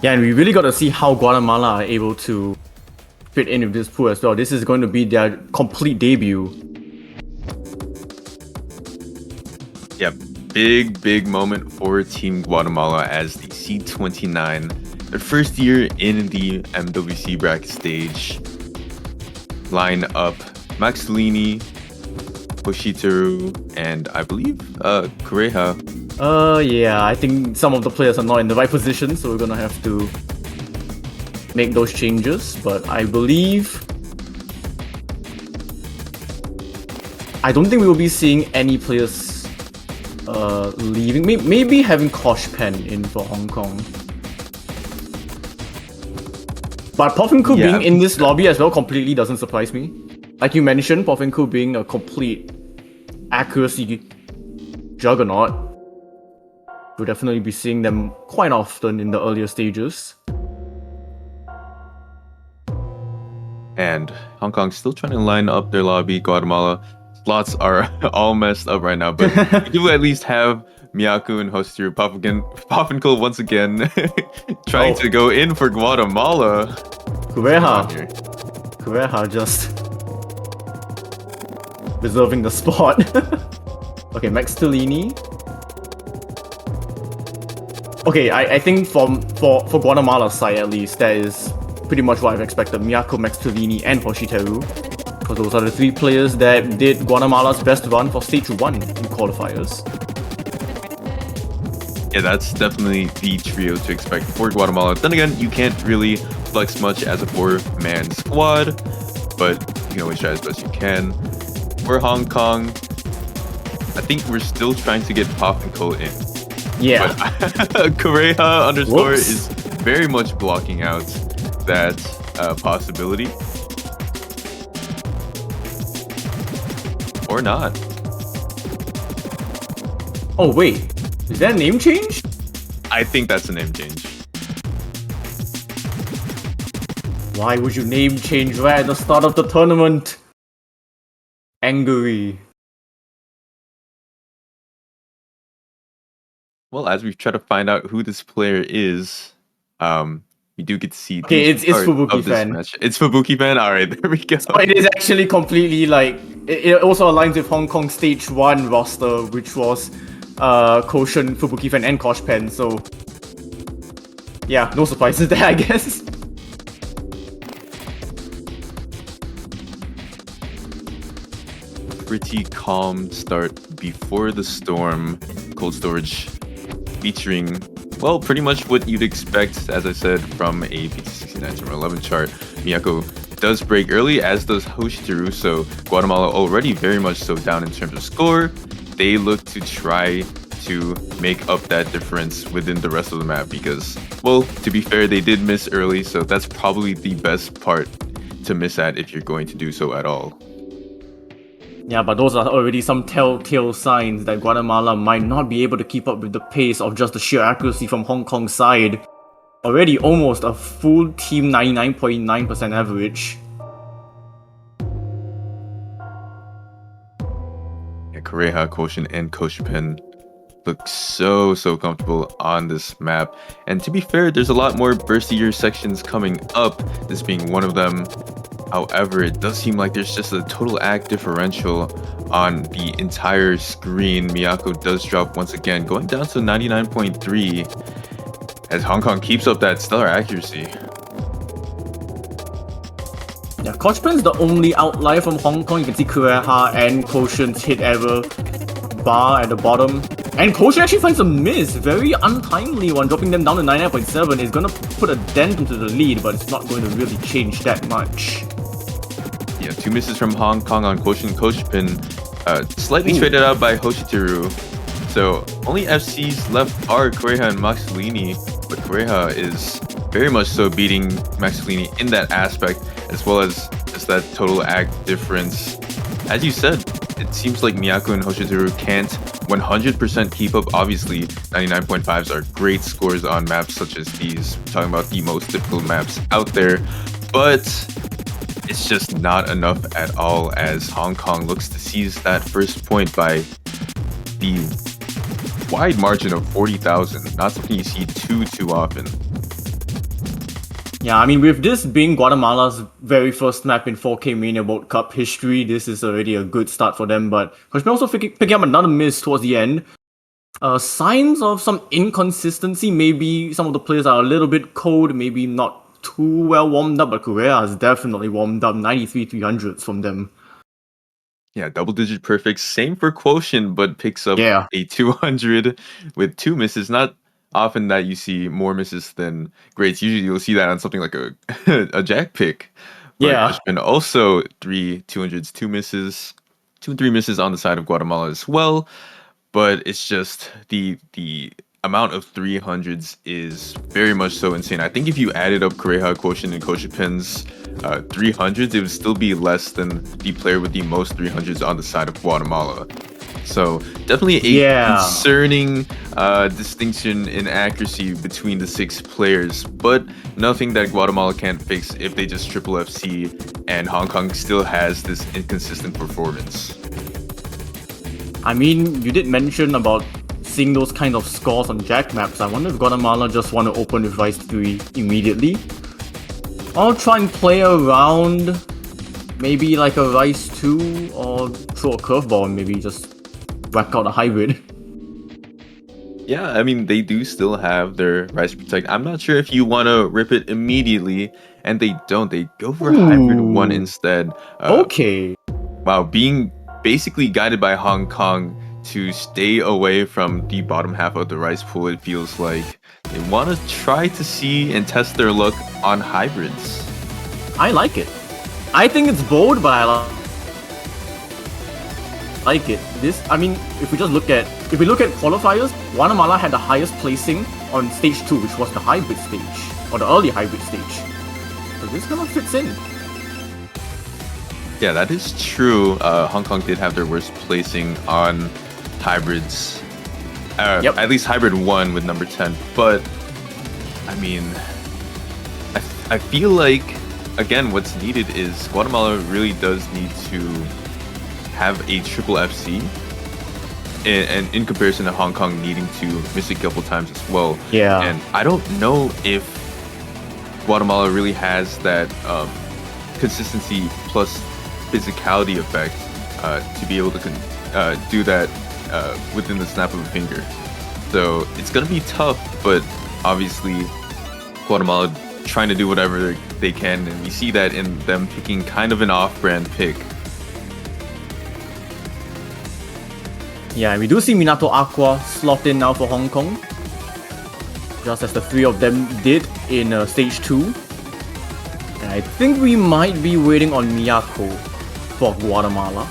Yeah, and we really got to see how Guatemala are able to fit in with this pool as well. This is going to be their complete debut. Yep, big moment for Team Guatemala as the C29, their first year in the MWC bracket stage. Line up Max Lini, Hoshiteru, and I believe Kureha. Yeah, I think some of the players are not in the right position, so we're gonna have to make those changes. But I believe... I don't think we will be seeing any players leaving. Maybe having Kosh Pen in for Hong Kong. But Poffenku being in this lobby as well completely doesn't surprise me. Like you mentioned, Poffenku being a complete accuracy juggernaut. We'll definitely be seeing them quite often in the earlier stages. And Hong Kong's still trying to line up their lobby. Guatemala slots are all messed up right now, but we do at least have Miyaku and Hosteru Poffenko once again trying to go in for Guatemala. Kureha just reserving the spot. Okay, Max Tellini. Okay, I think for Guatemala's side at least, that is pretty much what I've expected. Miyako, Max Tellini, and Hoshiteru. Because those are the three players that did Guatemala's best run for Stage 1 in qualifiers. Yeah, that's definitely the trio to expect for Guatemala. Then again, you can't really flex much as a 4-man squad, but you can always try as best you can. For Hong Kong, I think we're still trying to get Poffenko in. Yeah. But Kureha underscore is very much blocking out that possibility. Or not. Oh wait, is that a name change? I think that's a name change. Why would you name change right at the start of the tournament? Angry. Well, as we try to find out who this player is, we do get to see. Okay, it's Fubuki fan. Match. It's Fubuki fan. All right, there we go. So it is actually completely like it also aligns with Hong Kong Stage 1 roster, which was Koshin, Fubuki fan, and Kosh Pen. So yeah, no surprises there, I guess. Pretty calm start before the storm. Cold storage featuring, well, pretty much what you'd expect, as I said, from a PT69 Terminal 11 chart. Miyako does break early, as does Hoshiteru, so Guatemala already very much so down in terms of score. They look to try to make up that difference within the rest of the map because, well, to be fair, they did miss early, so that's probably the best part to miss at if you're going to do so at all. Yeah, but those are already some telltale signs that Guatemala might not be able to keep up with the pace of just the sheer accuracy from Hong Kong's side. Already almost a full team 99.9% average. Koreha, Quotient, and Koshipin look so comfortable on this map. And to be fair, there's a lot more burstier sections coming up, this being one of them. However, it does seem like there's just a total ag differential on the entire screen. Miyako does drop once again, going down to 99.3 as Hong Kong keeps up that stellar accuracy. Yeah, Kochpen's the only outlier from Hong Kong. You can see Kureha and Quotient's hit ever bar at the bottom. And Quotient actually finds a miss, very untimely one, dropping them down to 99.7. It's gonna put a dent into the lead, but it's not going to really change that much. Yeah, 2 misses from Hong Kong on Quotient. Koshipin slightly traded out by Hoshiteru. So only FCs left are Koreha and Maxilini, but Koreha is very much so beating Maxilini in that aspect, as well as just that total ag difference. As you said, it seems like Miyako and Hoshiteru can't 100% keep up. Obviously, 99.5s are great scores on maps such as these. We're talking about the most difficult maps out there, but it's just not enough at all as Hong Kong looks to seize that first point by the wide margin of 40,000. Not something you see too often. Yeah, I mean, with this being Guatemala's very first map in 4K Mania World Cup history, this is already a good start for them, but Koshman also picking up another miss towards the end. Signs of some inconsistency, maybe some of the players are a little bit cold, maybe not too well warmed up, but Korea has definitely warmed up 93 300s from them. Yeah, double-digit perfects. Same for Quotient, but picks up Yeah. a 200 with 2 misses. Not often that you see more misses than greats. Usually you'll see that on something like a a jack pick. But Yeah. there's been also 3 200s, 2 misses, 2 and 3 misses on the side of Guatemala as well. But it's just the amount of 300s is very much so insane. I think if you added up Koreha, Quotient, and Koshipin's 300s, it would still be less than the player with the most 300s on the side of Guatemala. So definitely a concerning distinction in accuracy between the 6 players, but nothing that Guatemala can't fix if they just triple FC, and Hong Kong still has this inconsistent performance. I mean, you did mention about seeing those kind of scores on jack maps. I wonder if Guatemala just want to open with Rise 3 immediately. I'll try and play around, maybe like a Rise 2, or throw a curveball and maybe just whack out a hybrid. Yeah, I mean, they do still have their Rise Protect. I'm not sure if you want to rip it immediately, and they don't. They go for Hybrid 1 instead. Okay. Wow, being basically guided by Hong Kong to stay away from the bottom half of the Rise pool, it feels like. They want to try to see and test their luck on hybrids. I like it. I think it's bold, but I like it. I mean, if we look at qualifiers, Guatemala had the highest placing on stage 2, which was the hybrid stage, or the early hybrid stage. So this kind of fits in. Yeah, that is true. Hong Kong did have their worst placing on hybrids. At least hybrid 1 with number 10. But, I mean, I feel like, again, what's needed is Guatemala really does need to have a triple FC, and in comparison to Hong Kong needing to miss a couple times as well. Yeah. And I don't know if Guatemala really has that consistency plus physicality effect to be able to do that within the snap of a finger. So it's gonna be tough, but obviously Guatemala trying to do whatever they can, and we see that in them picking kind of an off-brand pick. Yeah, we do see Minato Aqua slot in now for Hong Kong, just as the 3 of them did in stage 2. And I think we might be waiting on Miyako for Guatemala.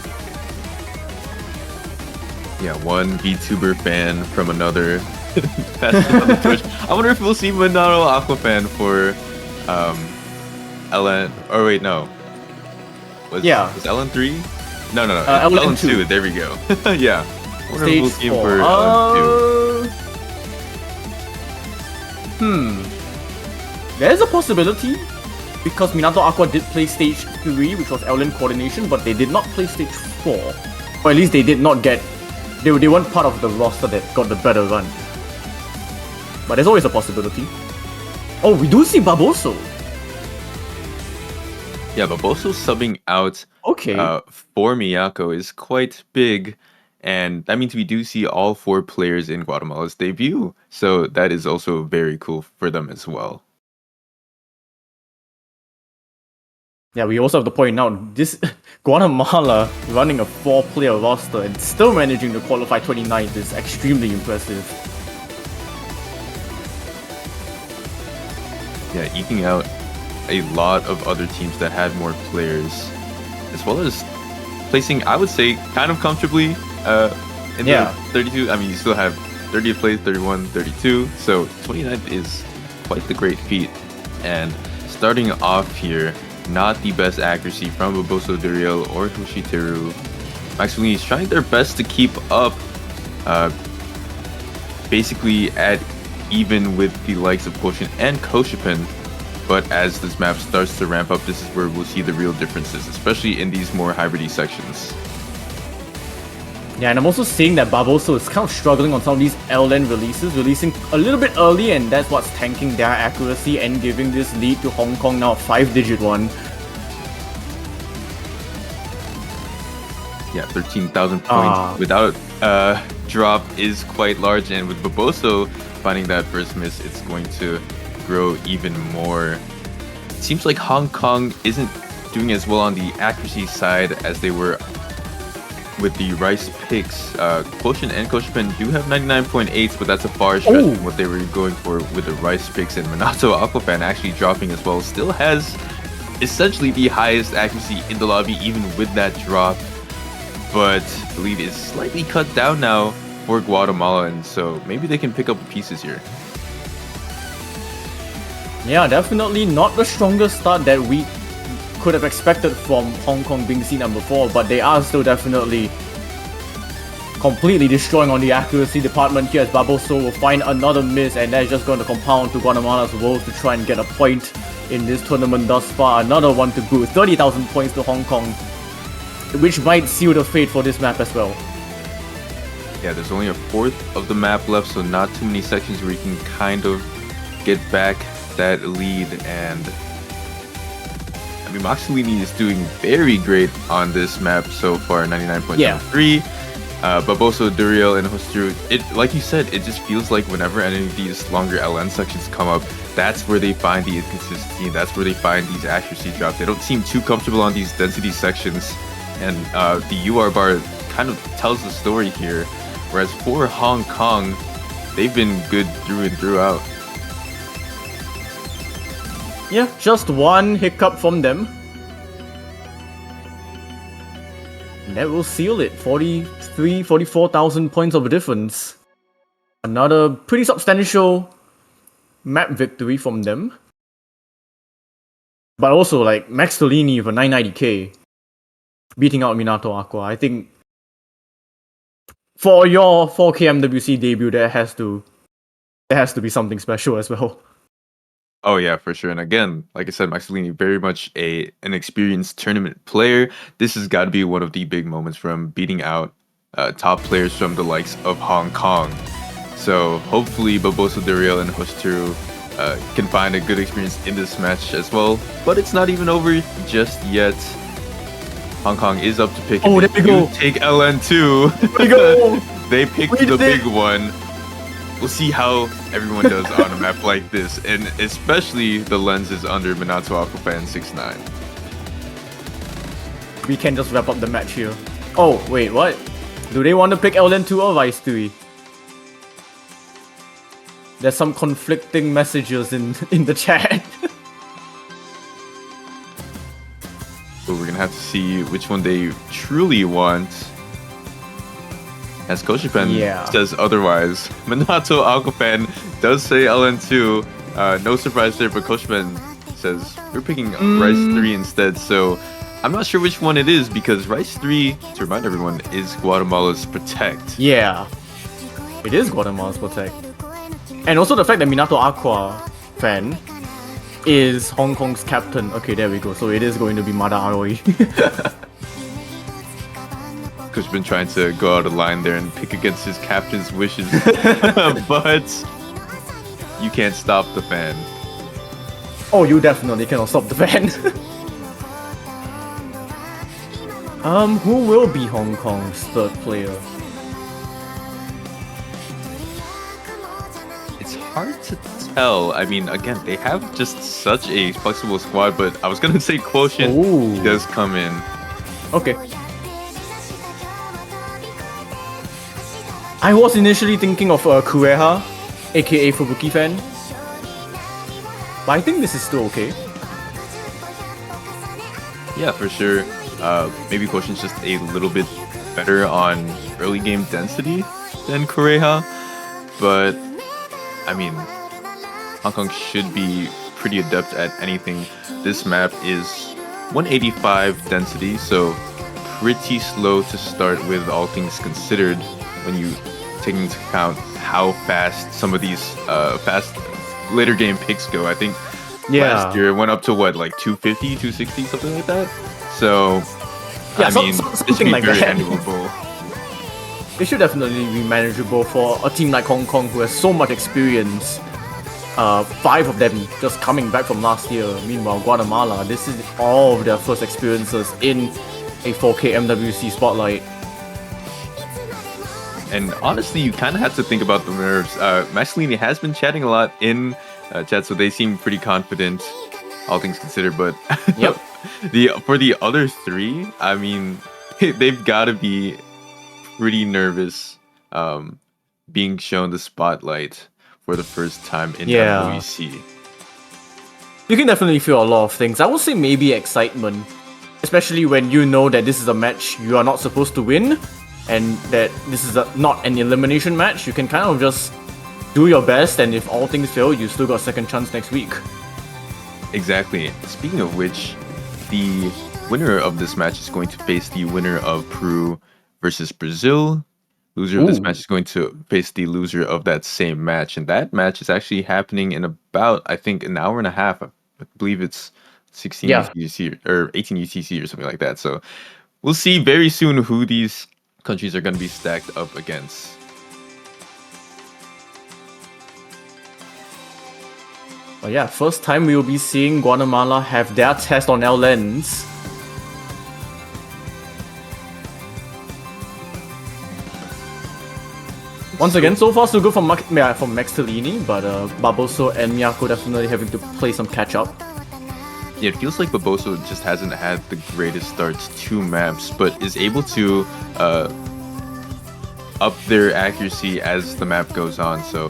Yeah, one VTuber fan from another. That's another Twitch. I wonder if we'll see Minato Aqua fan for LN. Or wait, no. Was LN 3? No. LN 2. There we go. Yeah. I wonder if we'll see him for LN 2. There's a possibility, because Minato Aqua did play stage 3, which was LN coordination, but they did not play stage 4. Or at least they did not get... They weren't part of the roster that got the better run. But there's always a possibility. Oh, we do see Barboso. Yeah, Barboso subbing out Okay. for Miyako is quite big. And that means we do see all 4 players in Guatemala's debut. So that is also very cool for them as well. Yeah, we also have to point out, this Guatemala running a 4-player roster and still managing to qualify 29th is extremely impressive. Yeah, eking out a lot of other teams that had more players, as well as placing, I would say, kind of comfortably in the 32. I mean, you still have 30th place, 31, 32, so 29th is quite the great feat. And starting off here, not the best accuracy from Barboso Duriel or Hoshiteru. Maximilian is trying their best to keep up, basically at even with the likes of Quotient and Koshipin. But as this map starts to ramp up, this is where we'll see the real differences, especially in these more hybridy sections. Yeah, and I'm also seeing that Barboso is kind of struggling on some of these LN releases, releasing a little bit early, and that's what's tanking their accuracy and giving this lead to Hong Kong, now a 5-digit one. Yeah, 13,000 points without drop is quite large, and with Barboso finding that first miss, it's going to grow even more. It seems like Hong Kong isn't doing as well on the accuracy side as they were with the Rice picks. Quotient and Koshipin do have 99.8s, but that's a far stretch from what they were going for with the Rice picks, and Minato Aquafan actually dropping as well. Still has essentially the highest accuracy in the lobby even with that drop, but the lead is slightly cut down now for Guatemala, and so maybe they can pick up the pieces here. Yeah, definitely not the strongest start that we could have expected from Hong Kong being seen number 4, but they are still definitely completely destroying on the accuracy department here as Barboso will find another miss, and that's just going to compound to Guatemala's woes to try and get a point in this tournament thus far. Another one to boot, 30,000 points to Hong Kong, which might seal the fate for this map as well. Yeah, there's only a fourth of the map left, so not too many sections where you can kind of get back that lead. And I mean, Maximilian is doing very great on this map so far, 99.73. Barboso, Duriel, and Hostiru, like you said, it just feels like whenever any of these longer LN sections come up, that's where they find the inconsistency, and that's where they find these accuracy drops. They don't seem too comfortable on these density sections, and the UR bar kind of tells the story here. Whereas for Hong Kong, they've been good through and throughout. Yeah, just one hiccup from them. And that will seal it. 44,000 points of difference. Another pretty substantial map victory from them. But also, like, Max Tolini with a 990k beating out Minato Aqua. I think for your 4K MWC debut, there has to be something special as well. Oh yeah, for sure. And again, like I said, Maximilian very much an experienced tournament player. This has got to be one of the big moments from beating out top players from the likes of Hong Kong. So hopefully Barboso, Duriel, and Hostiru can find a good experience in this match as well. But it's not even over just yet. Hong Kong is up to pick. Oh, there we go. Take LN2. There we go. They picked the big one. We'll see how everyone does on a map like this, and especially the lenses under Minato Aquafan 6'9". We can just wrap up the match here. Oh, wait, what? Do they want to pick LN2 or Vice 3? There's some conflicting messages in the chat. So we're gonna have to see which one they truly want. As Koshipen says otherwise. Minato Aquafan does say LN2. No surprise there, but Koshipen says we're picking Rice 3 instead. So I'm not sure which one it is, because Rice 3, to remind everyone, is Guatemala's Protect. Yeah, it is Guatemala's Protect. And also the fact that Minato Aquafan is Hong Kong's captain. Okay, there we go. So it is going to be Mada Aoi. Coach been trying to go out of line there and pick against his captain's wishes, but you can't stop the fan. Oh, you definitely cannot stop the fan. Who will be Hong Kong's third player? It's hard to tell. I mean, again, they have just such a flexible squad, but I was gonna say Quotient Ooh. does come in. Okay. I was initially thinking of Kureha, aka Fubuki fan. But I think this is still okay. Yeah, for sure. Maybe Quotient's just a little bit better on early game density than Kureha, but I mean, Hong Kong should be pretty adept at anything. This map is 185 density, so pretty slow to start with, all things considered, when you take into account how fast some of these fast later game picks go. I think last year it went up to what, like 250, 260, something like that. So Yeah, I mean, this should something be like very that. handleable. It should definitely be manageable for a team like Hong Kong who has so much experience. 5 of them just coming back from last year. Meanwhile, Guatemala, this is all of their first experiences in a 4K MWC spotlight. And honestly, you kind of have to think about the nerves. Maxellini has been chatting a lot in chat, so they seem pretty confident, all things considered. But Yep. for the other 3, I mean, they've got to be pretty nervous being shown the spotlight for the first time in WEC. You can definitely feel a lot of things. I would say maybe excitement, especially when you know that this is a match you are not supposed to win, and that this is not an elimination match. You can kind of just do your best, and if all things fail, you still got a second chance next week. Exactly. Speaking of which, the winner of this match is going to face the winner of Peru versus Brazil. Loser of this match is going to face the loser of that same match, and that match is actually happening in about, I think, an hour and a half. I believe it's 16 UTC or 18 UTC or something like that. So we'll see very soon who these countries are going to be stacked up against. But yeah, first time we will be seeing Guatemala have their test on our lens. Once again, so far so good from Max Tellini, but Barboso and Miyako definitely having to play some catch up. Yeah, it feels like Barboso just hasn't had the greatest starts to maps, but is able to up their accuracy as the map goes on. So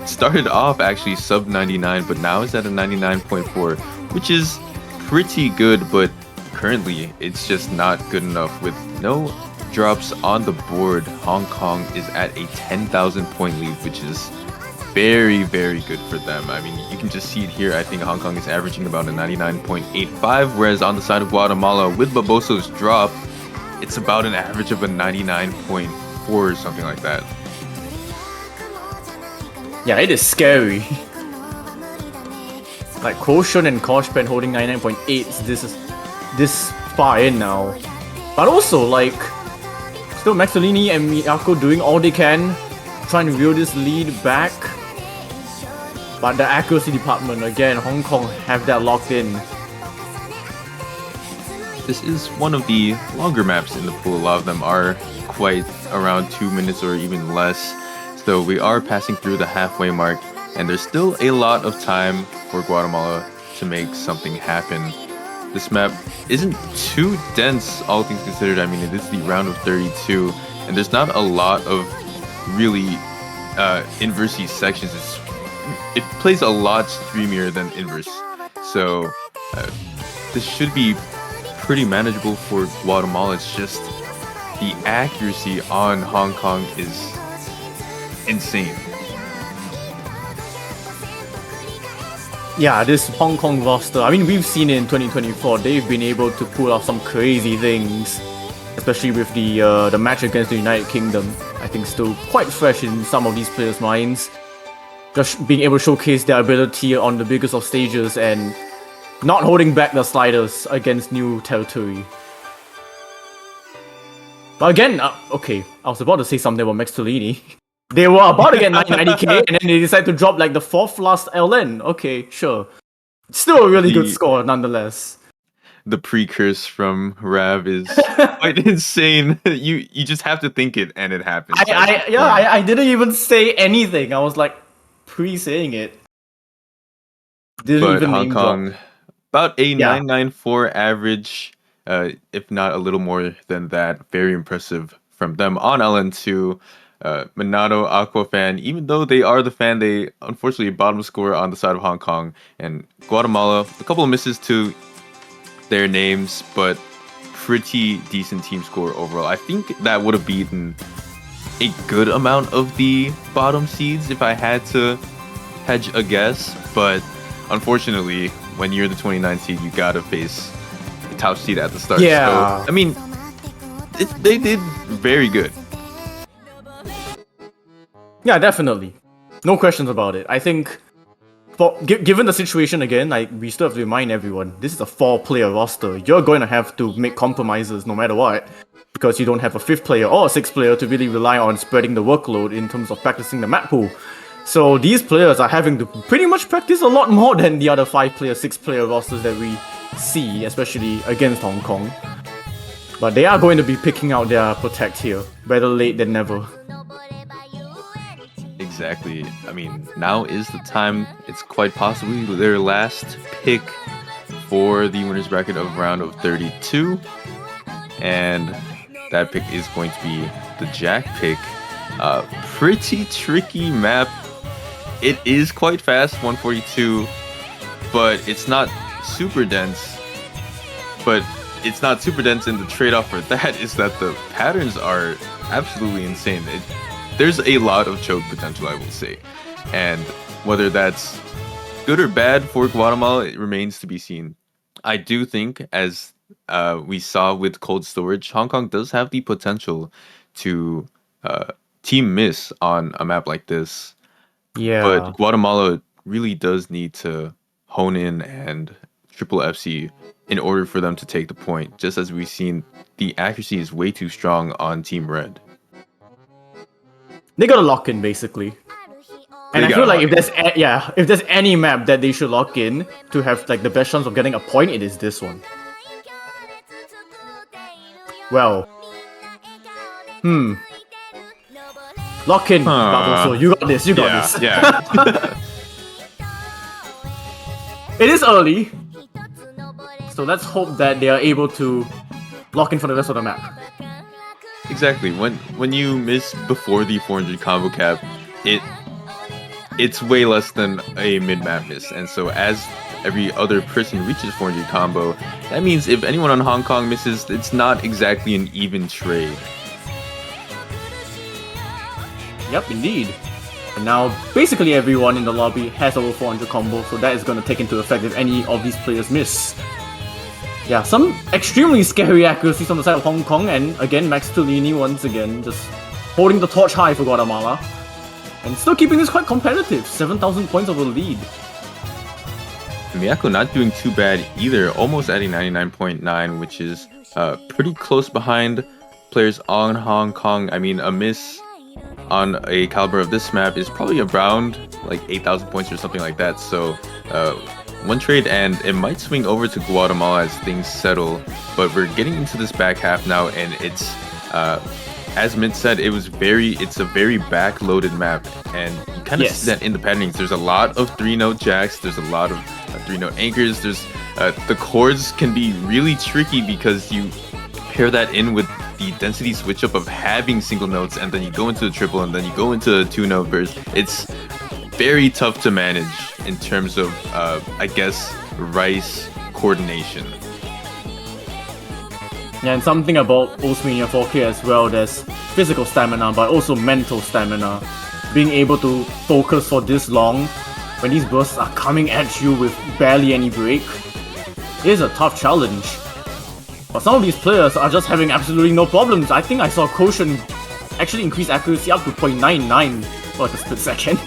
started off actually sub 99, but now is at a 99.4, which is pretty good, but currently it's just not good enough. With no drops on the board, Hong Kong is at a 10,000 point lead, which is very, very good for them. I mean, you can just see it here. I think Hong Kong is averaging about a 99.85, whereas on the side of Guatemala, with Barboso's drop, it's about an average of a 99.4 or something like that. Yeah, it is scary. Like Quotient and Koshpen holding 99.8, this far in now. But also, like, still Max Tellini and Miyako doing all they can, trying to reel this lead back. But the accuracy department, again, Hong Kong have that locked in. This is one of the longer maps in the pool. A lot of them are quite around 2 minutes or even less. So we are passing through the halfway mark, and there's still a lot of time for Guatemala to make something happen. This map isn't too dense, all things considered. I mean, it is the round of 32, and there's not a lot of really inversey sections. It plays a lot streamier than inverse, so this should be pretty manageable for Guatemala. It's just the accuracy on Hong Kong is insane. Yeah, this Hong Kong roster, I mean, we've seen it in 2024, they've been able to pull off some crazy things, especially with the match against the United Kingdom. I think still quite fresh in some of these players' minds. Just being able to showcase their ability on the biggest of stages and not holding back the sliders against new territory. But again, okay, I was about to say something about Max Tolini. They were about to get 990k, and then they decided to drop like the 4th last LN. Okay, sure. Still a really good score, nonetheless. The pre-curse from Rav is quite insane. You just have to think it, and it happens. I didn't even say anything. I was like pre-saying it. Didn't But even Hong name Kong, drop. about a Yeah. 994 average, if not a little more than that. Very impressive from them on LN2. Minato, Aqua fan, even though they are the fan, they unfortunately bottom score on the side of Hong Kong. And Guatemala, a couple of misses to their names, but pretty decent team score overall. I think that would have beaten a good amount of the bottom seeds if I had to hedge a guess, but unfortunately, when you're the 29 seed, you gotta face the top seed at the start. Yeah. So, I mean, they did very good. Yeah, definitely. No questions about it. I think, given the situation again, like we still have to remind everyone, this is a 4-player roster. You're going to have to make compromises no matter what, because you don't have a 5th player or a 6th player to really rely on spreading the workload in terms of practicing the map pool. So these players are having to pretty much practice a lot more than the other 5-player, 6-player rosters that we see, especially against Hong Kong. But they are going to be picking out their protect here, better late than never. Exactly. I mean, now is the time. It's quite possibly their last pick for the winners bracket of round of 32. And that pick is going to be the Jack pick. Pretty tricky map. It is quite fast, 142, but it's not super dense. But it's not super dense, and the trade-off for that is that the patterns are absolutely insane. There's a lot of choke potential, I will say. And whether that's good or bad for Guatemala, it remains to be seen. I do think, as we saw with cold storage, Hong Kong does have the potential to team miss on a map like this. Yeah. But Guatemala really does need to hone in and triple FC in order for them to take the point. Just as we've seen, the accuracy is way too strong on Team Red. They gotta lock in, basically. And I feel like if there's any map that they should lock in to have like the best chance of getting a point, it is this one. Well, lock in, Barboso. You got this. You got this. Yeah. It is early, so let's hope that they are able to lock in for the rest of the map. Exactly. When you miss before the 400 combo cap, it's way less than a mid-map miss. And so as every other person reaches 400 combo, that means if anyone on Hong Kong misses, it's not exactly an even trade. Yep, indeed. And now, basically everyone in the lobby has over 400 combo, so that is going to take into effect if any of these players miss. Yeah, some extremely scary accuracies on the side of Hong Kong, and again, Max Tolini once again just holding the torch high for Guatemala. And still keeping this quite competitive, 7,000 points of a lead. Miyako not doing too bad either, almost at a 99.9, which is pretty close behind players on Hong Kong. I mean, a miss on a caliber of this map is probably around like 8,000 points or something like that. So one trade and it might swing over to Guatemala as things settle. But we're getting into this back half now, and it's as Mint said, it's a very back-loaded map, and you kind of see that in the patterns. There's a lot of 3-note jacks. There's a lot of 3-note anchors. There's the chords can be really tricky because you pair that in with the density switch up of having single notes, and then you go into the triple, and then you go into a 2-note burst. It's very tough to manage in terms of, I guess, rice coordination. Yeah, and something about Mania 4K as well, there's physical stamina, but also mental stamina. Being able to focus for this long, when these bursts are coming at you with barely any break, is a tough challenge. But some of these players are just having absolutely no problems. I think I saw Koshin actually increase accuracy up to 0.99 for like a split second.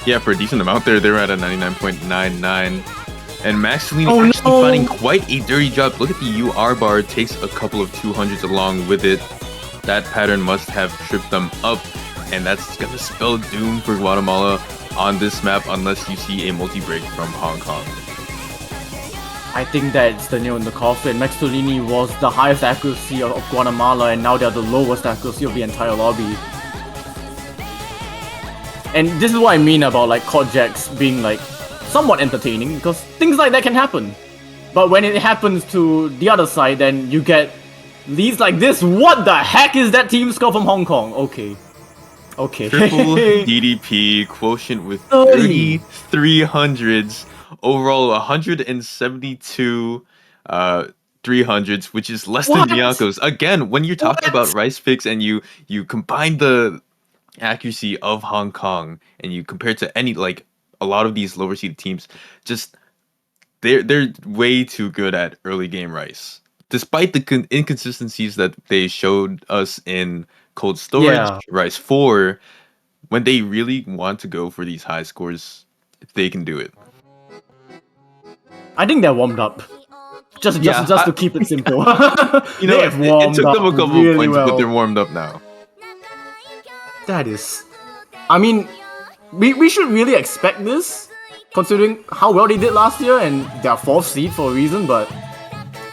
Yeah, for a decent amount there, they were at a 99.99. And Max Tolini actually finding quite a dirty job. Look at the UR bar, takes a couple of 200s along with it. that pattern must have tripped them up, and that's gonna spell doom for Guatemala on this map unless you see a multi-break from Hong Kong. I think that's the nail in the coffin. Max Tolini was the highest accuracy of Guatemala, and now they're the lowest accuracy of the entire lobby. And this is what I mean about like Kodjaks being like somewhat entertaining, because things like that can happen. But when it happens to the other side, then you get leads like this. What the heck is that team score from Hong Kong? Okay. Triple DDP, quotient with 3,300s, overall 172 300s, which is less than Bianco's. Again, when you're talking about rice picks and you combine the accuracy of Hong Kong and you compare it to any, like, a lot of these lower seeded teams, just they're way too good at early game rice. Despite the inconsistencies that they showed us in Cold Storage, Rice 4, when they really want to go for these high scores, they can do it. I think they're warmed up. Just to keep it simple. You know, it took them a couple of points, but they're warmed up now. That is... I mean, we should really expect this, considering how well they did last year, and they're 4th seed for a reason, but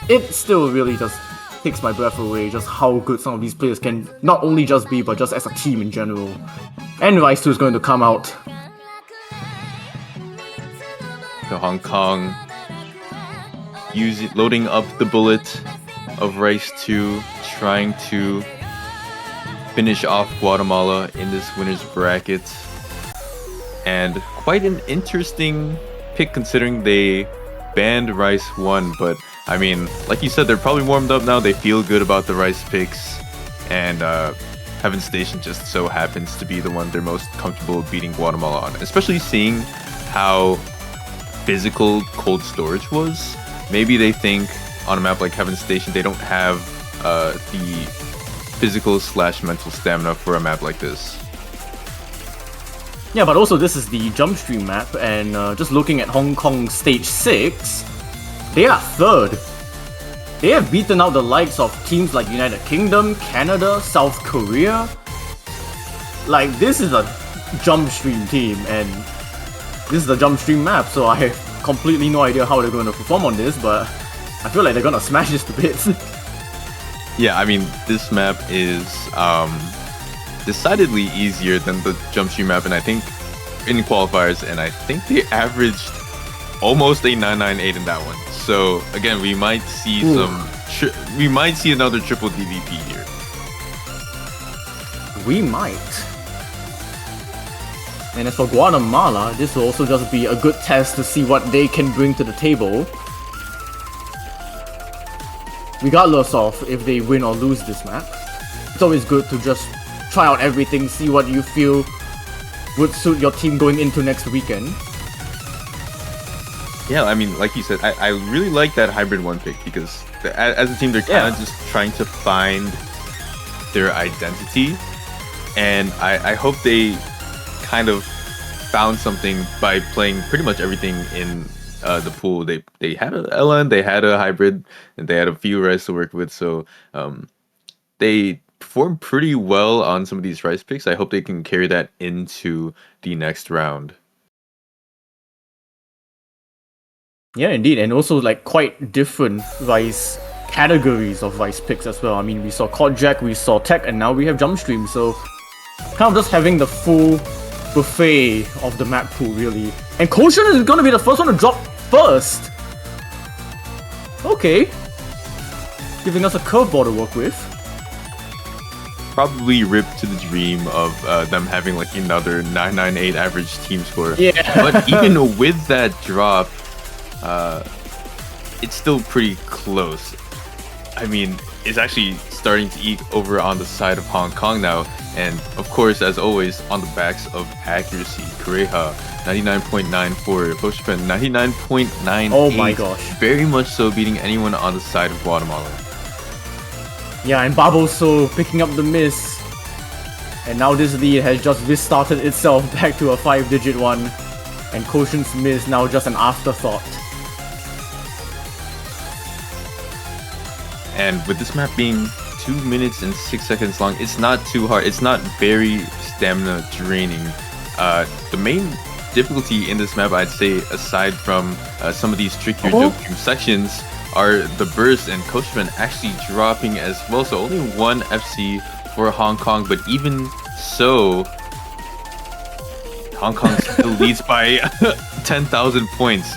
it still really just takes my breath away, just how good some of these players can not only just be, but just as a team in general. And Rice 2 is going to come out. So Hong Kong loading up the bullet of Rice 2, trying to finish off Guatemala in this winner's bracket. And quite an interesting pick considering they banned Rice 1, but I mean, like you said, they're probably warmed up now. They feel good about the Rice picks, and Heaven Station just so happens to be the one they're most comfortable beating Guatemala on, especially seeing how physical Cold Storage was. Maybe they think on a map like Heaven Station they don't have the physical/mental stamina for a map like this. Yeah, but also this is the jump stream map, and just looking at Hong Kong stage 6, they are 3rd. They have beaten out the likes of teams like United Kingdom, Canada, South Korea. Like, this is a jump stream team, and this is a jump stream map, so I have completely no idea how they're going to perform on this, but I feel like they're going to smash this to bits. Yeah, I mean, this map is decidedly easier than the jump stream map, and I think in qualifiers, and I think they averaged almost a 998 in that one. So again, we might see we might see another triple DVP here. We might. And as for Guatemala, this will also just be a good test to see what they can bring to the table. Regardless of if they win or lose this map, it's always good to just try out everything, see what you feel would suit your team going into next weekend. Yeah, I mean, like you said, I really like that hybrid 1 pick, because as a team, they're kind of just trying to find their identity, and I hope they kind of found something by playing pretty much everything in the pool. They had a LN, they had a hybrid, and they had a few rice to work with, so they performed pretty well on some of these rice picks. I hope they can carry that into the next round. Yeah, indeed, and also like quite different rice categories of rice picks as well. I mean, we saw Kodjak, we saw Tech, and now we have Jump Stream, so kind of just having the full buffet of the map pool, really. And Koshin is going to be the first one to drop first! Okay. Giving us a curveball to work with. Probably ripped to the dream of them having like another 998 average team score. Yeah. But even with that drop, it's still pretty close. I mean, it's actually starting to eat over on the side of Hong Kong now, and of course, as always, on the backs of accuracy. Kureha 99.94, Hoshipen 99.98. Oh my gosh. Very much so beating anyone on the side of Guatemala. Yeah, and Baboso picking up the miss. And now this lead has just restarted itself back to a 5-digit one. And Koshin's miss now just an afterthought. And with this map being 2 minutes and 6 seconds long. It's not too hard. It's not very stamina draining. The main difficulty in this map, I'd say, aside from some of these trickier W sections, are the burst and Coachman actually dropping as well. So only one FC for Hong Kong, but even so, Hong Kong still leads by 10,000 points.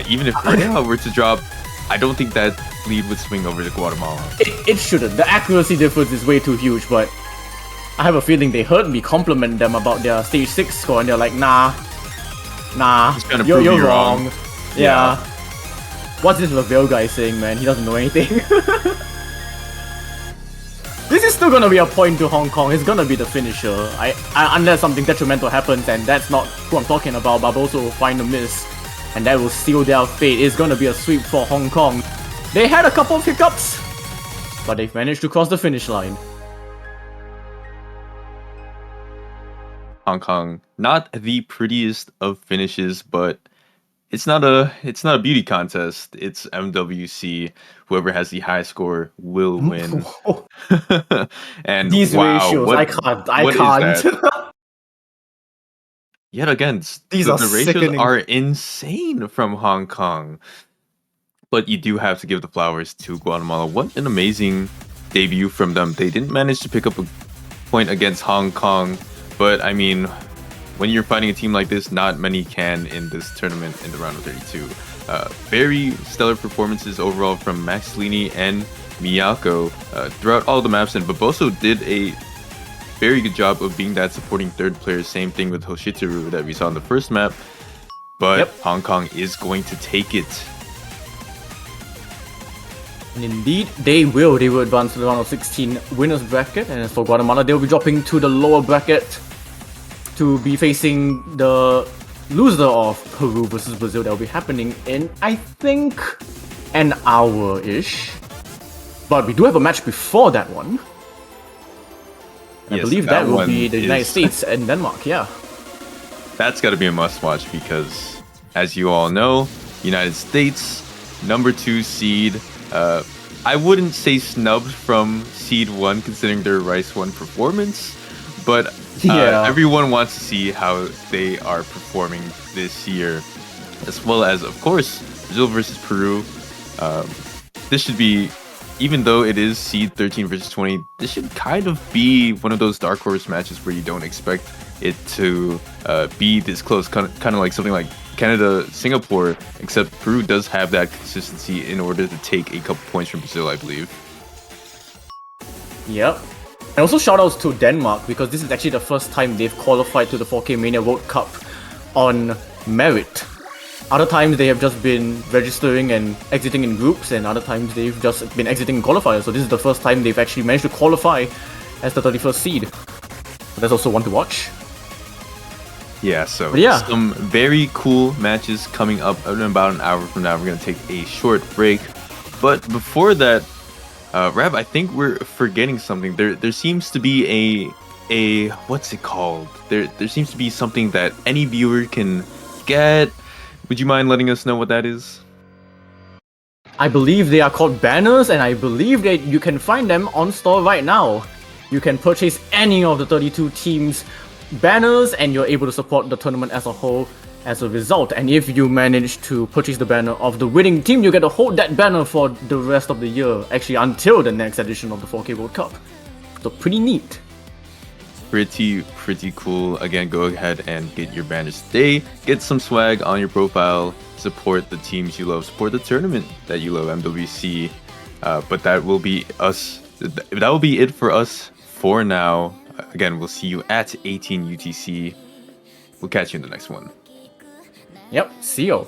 Even if Korea were to drop, I don't think that lead would swing over to Guatemala. It shouldn't. The accuracy difference is way too huge, but I have a feeling they heard me compliment them about their stage 6 score and they're like, nah, you're wrong. Yeah. What's this Lavelle guy saying, man? He doesn't know anything. This is still gonna be a point to Hong Kong. It's gonna be the finisher. Unless something detrimental happens, and that's not who I'm talking about. Barbosa will find a miss, and that will seal their fate. It's gonna be a sweep for Hong Kong. They had a couple of hiccups, but they've managed to cross the finish line. Hong Kong, not the prettiest of finishes, but it's not a beauty contest. It's MWC. Whoever has the high score will win. And These ratios, I can't. Yet again, These the are ratios sickening. are insane from Hong Kong. But you do have to give the flowers to Guatemala. What an amazing debut from them. They didn't manage to pick up a point against Hong Kong, but I mean, when you're fighting a team like this, not many can in this tournament in the round of 32. Very stellar performances overall from Max Lini and Miyako throughout all the maps, and Barbosa did a very good job of being that supporting third player. Same thing with Hoshitaru that we saw in the first map, but Hong Kong is going to take it. And indeed, they will. They will advance to the round of 16 winners bracket, and as for Guatemala, they will be dropping to the lower bracket to be facing the loser of Peru versus Brazil. That will be happening in, I think, an hour-ish. But we do have a match before that one. And I believe that will be the United States and Denmark, yeah. That's got to be a must-watch because, as you all know, United States, number 2 seed. I wouldn't say snubbed from seed 1 considering their Rice 1 performance, but everyone wants to see how they are performing this year, as well as, of course, Brazil versus Peru. This should be, even though it is seed 13 versus 20, this should kind of be one of those dark horse matches where you don't expect it to be this close, kind of like something like Canada, Singapore, except Peru does have that consistency in order to take a couple points from Brazil, I believe. Yep. And also shoutouts to Denmark, because this is actually the first time they've qualified to the 4K Mania World Cup on merit. Other times they have just been registering and exiting in groups, and other times they've just been exiting in qualifiers. So this is the first time they've actually managed to qualify as the 31st seed. So that's also one to watch. Yeah, so yeah, some very cool matches coming up in about an hour from now. We're going to take a short break. But before that, Rab, I think we're forgetting something. There seems to be a what's it called? There seems to be something that any viewer can get. Would you mind letting us know what that is? I believe they are called banners, and I believe that you can find them on store right now. You can purchase any of the 32 teams' banners, and you're able to support the tournament as a whole as a result. And if you manage to purchase the banner of the winning team, you get to hold that banner for the rest of the year, actually until the next edition of the 4K World Cup. So pretty neat. Pretty cool. Again, go ahead and get your banners today. Get some swag on your profile. Support the teams you love. Support the tournament that you love, MWC. But that will be us. That will be it for us for now. Again, we'll see you at 18 UTC. We'll catch you in the next one. Yep, see you.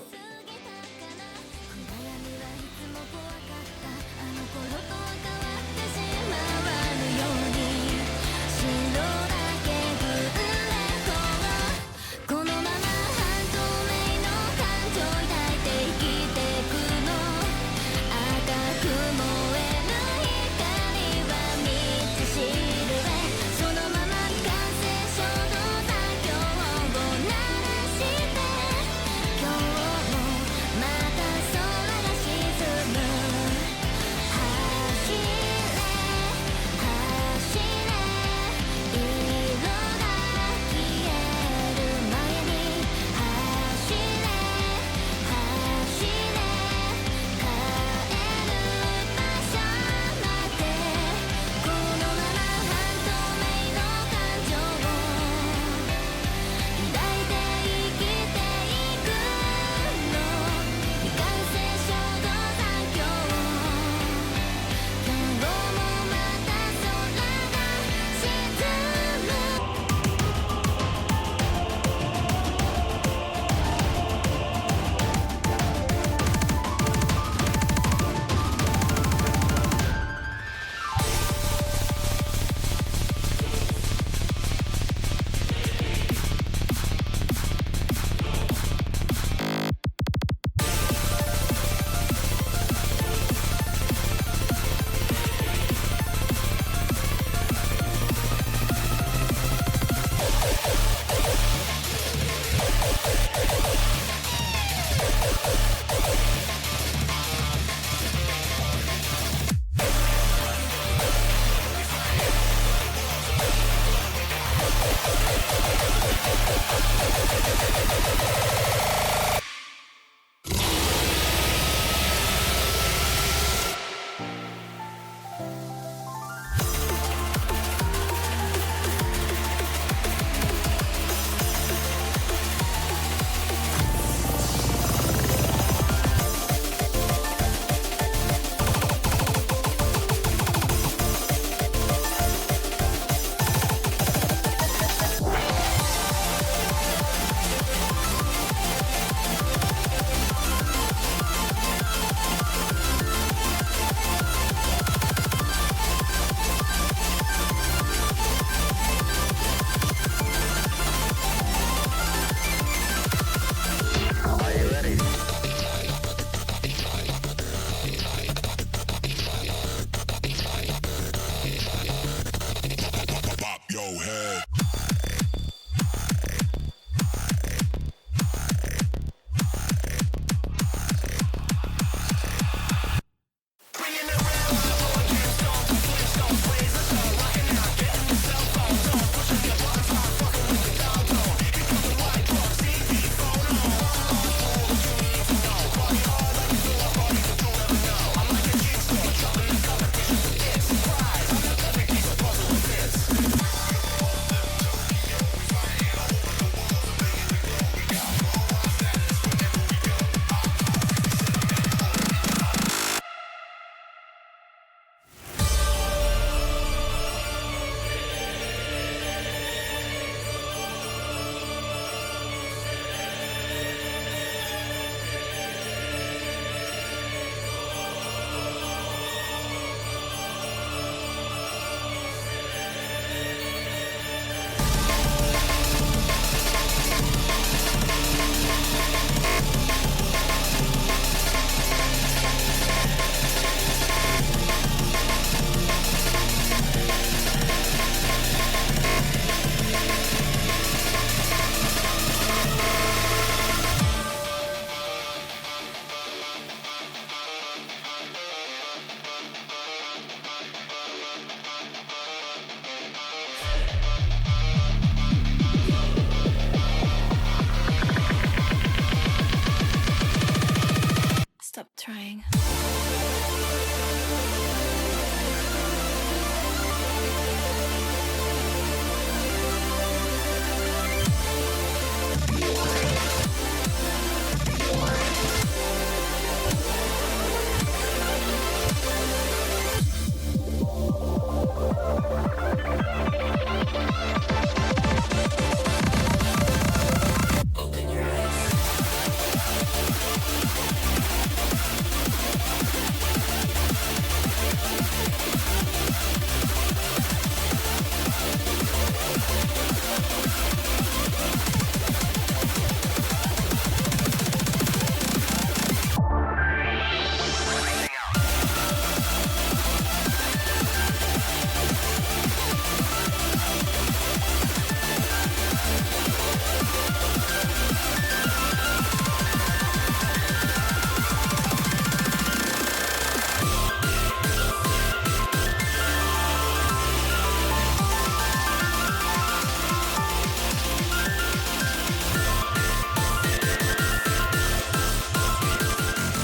Stop trying.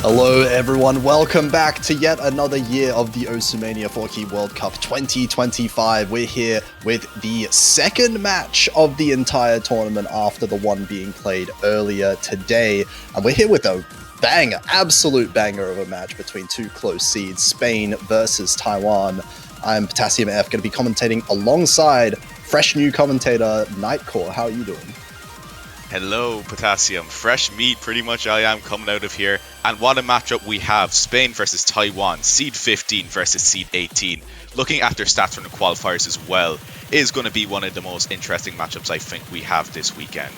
Hello everyone, welcome back to yet another year of the Osumania 4Key World Cup 2025. We're here with the second match of the entire tournament after the one being played earlier today. And we're here with a absolute banger of a match between two close seeds, Spain versus Taiwan. I'm Potassium F, going to be commentating alongside fresh new commentator Nightcore. How are you doing? Hello, Potassium. Fresh meat, pretty much I am coming out of here. And what a matchup we have. Spain versus Taiwan, seed 15 versus seed 18. Looking at their stats from the qualifiers as well, is going to be one of the most interesting matchups I think we have this weekend.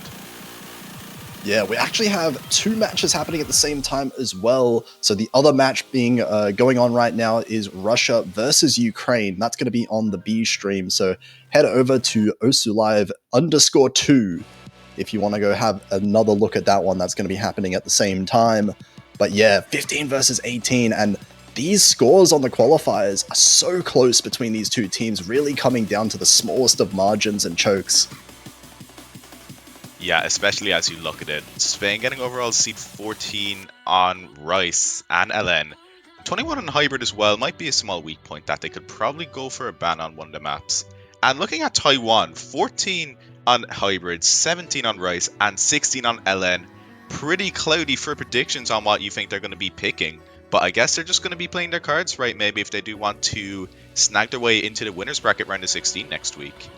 Yeah, we actually have 2 matches happening at the same time as well. So the other match being going on right now is Russia versus Ukraine. That's going to be on the B stream. So head over to osulive_2 if you want to go have another look at that one. That's going to be happening at the same time. But yeah, 15 versus 18, and these scores on the qualifiers are so close between these two teams, really coming down to the smallest of margins and chokes. Yeah, especially as you look at it. Spain getting overall seed 14 on Rice and LN. 21 on Hybrid as well might be a small weak point that they could probably go for a ban on one of the maps. And looking at Taiwan, 14 on Hybrid, 17 on Rice, and 16 on LN. Pretty cloudy for predictions on what you think they're going to be picking. But I guess they're just going to be playing their cards right, maybe, if they do want to snag their way into the winners bracket round of 16 next week.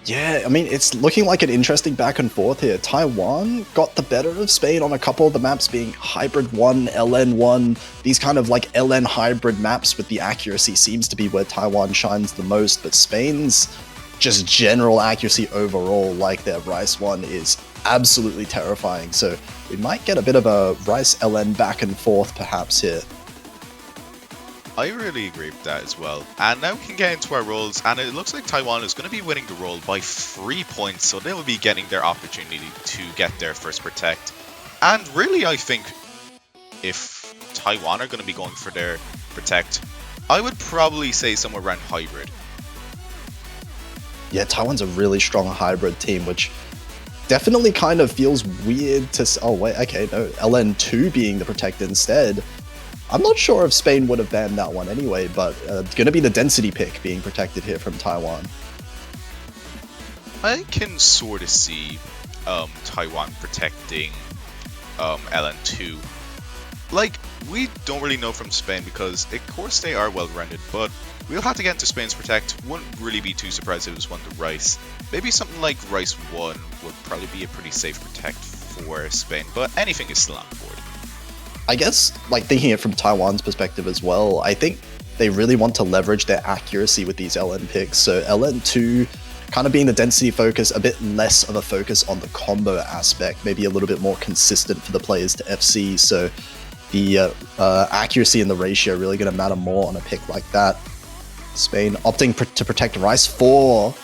Yeah, I mean, it's looking like an interesting back and forth here. Taiwan got the better of Spain on a couple of the maps, being Hybrid 1, LN 1. These kind of like LN hybrid maps with the accuracy seems to be where Taiwan shines the most, but Spain's just general accuracy overall, like their Rice 1, is absolutely terrifying. So we might get a bit of a Rice LN back and forth perhaps here. I really agree with that as well. And now we can get into our rolls, and it looks like Taiwan is going to be winning the roll by 3 points, so they will be getting their opportunity to get their first protect. And really, I think if Taiwan are going to be going for their protect, I would probably say somewhere around Hybrid. Yeah, Taiwan's a really strong hybrid team, which definitely kind of feels weird to... Oh, wait, okay, no, LN2 being the protect instead. I'm not sure if Spain would have banned that one anyway, but it's going to be the density pick being protected here from Taiwan. I can sort of see Taiwan protecting LN2. Like, we don't really know from Spain because, of course, they are well-rounded, but we'll have to get into Spain's protect. Wouldn't really be too surprised if it was one to Rice. Maybe something like Rice 1 would probably be a pretty safe protect for Spain, but anything is still on board. I guess, like, thinking it from Taiwan's perspective as well, I think they really want to leverage their accuracy with these LN picks. So LN2 kind of being the density focus, a bit less of a focus on the combo aspect, maybe a little bit more consistent for the players to FC. So the accuracy and the ratio are really going to matter more on a pick like that. Spain opting to protect Rice 4.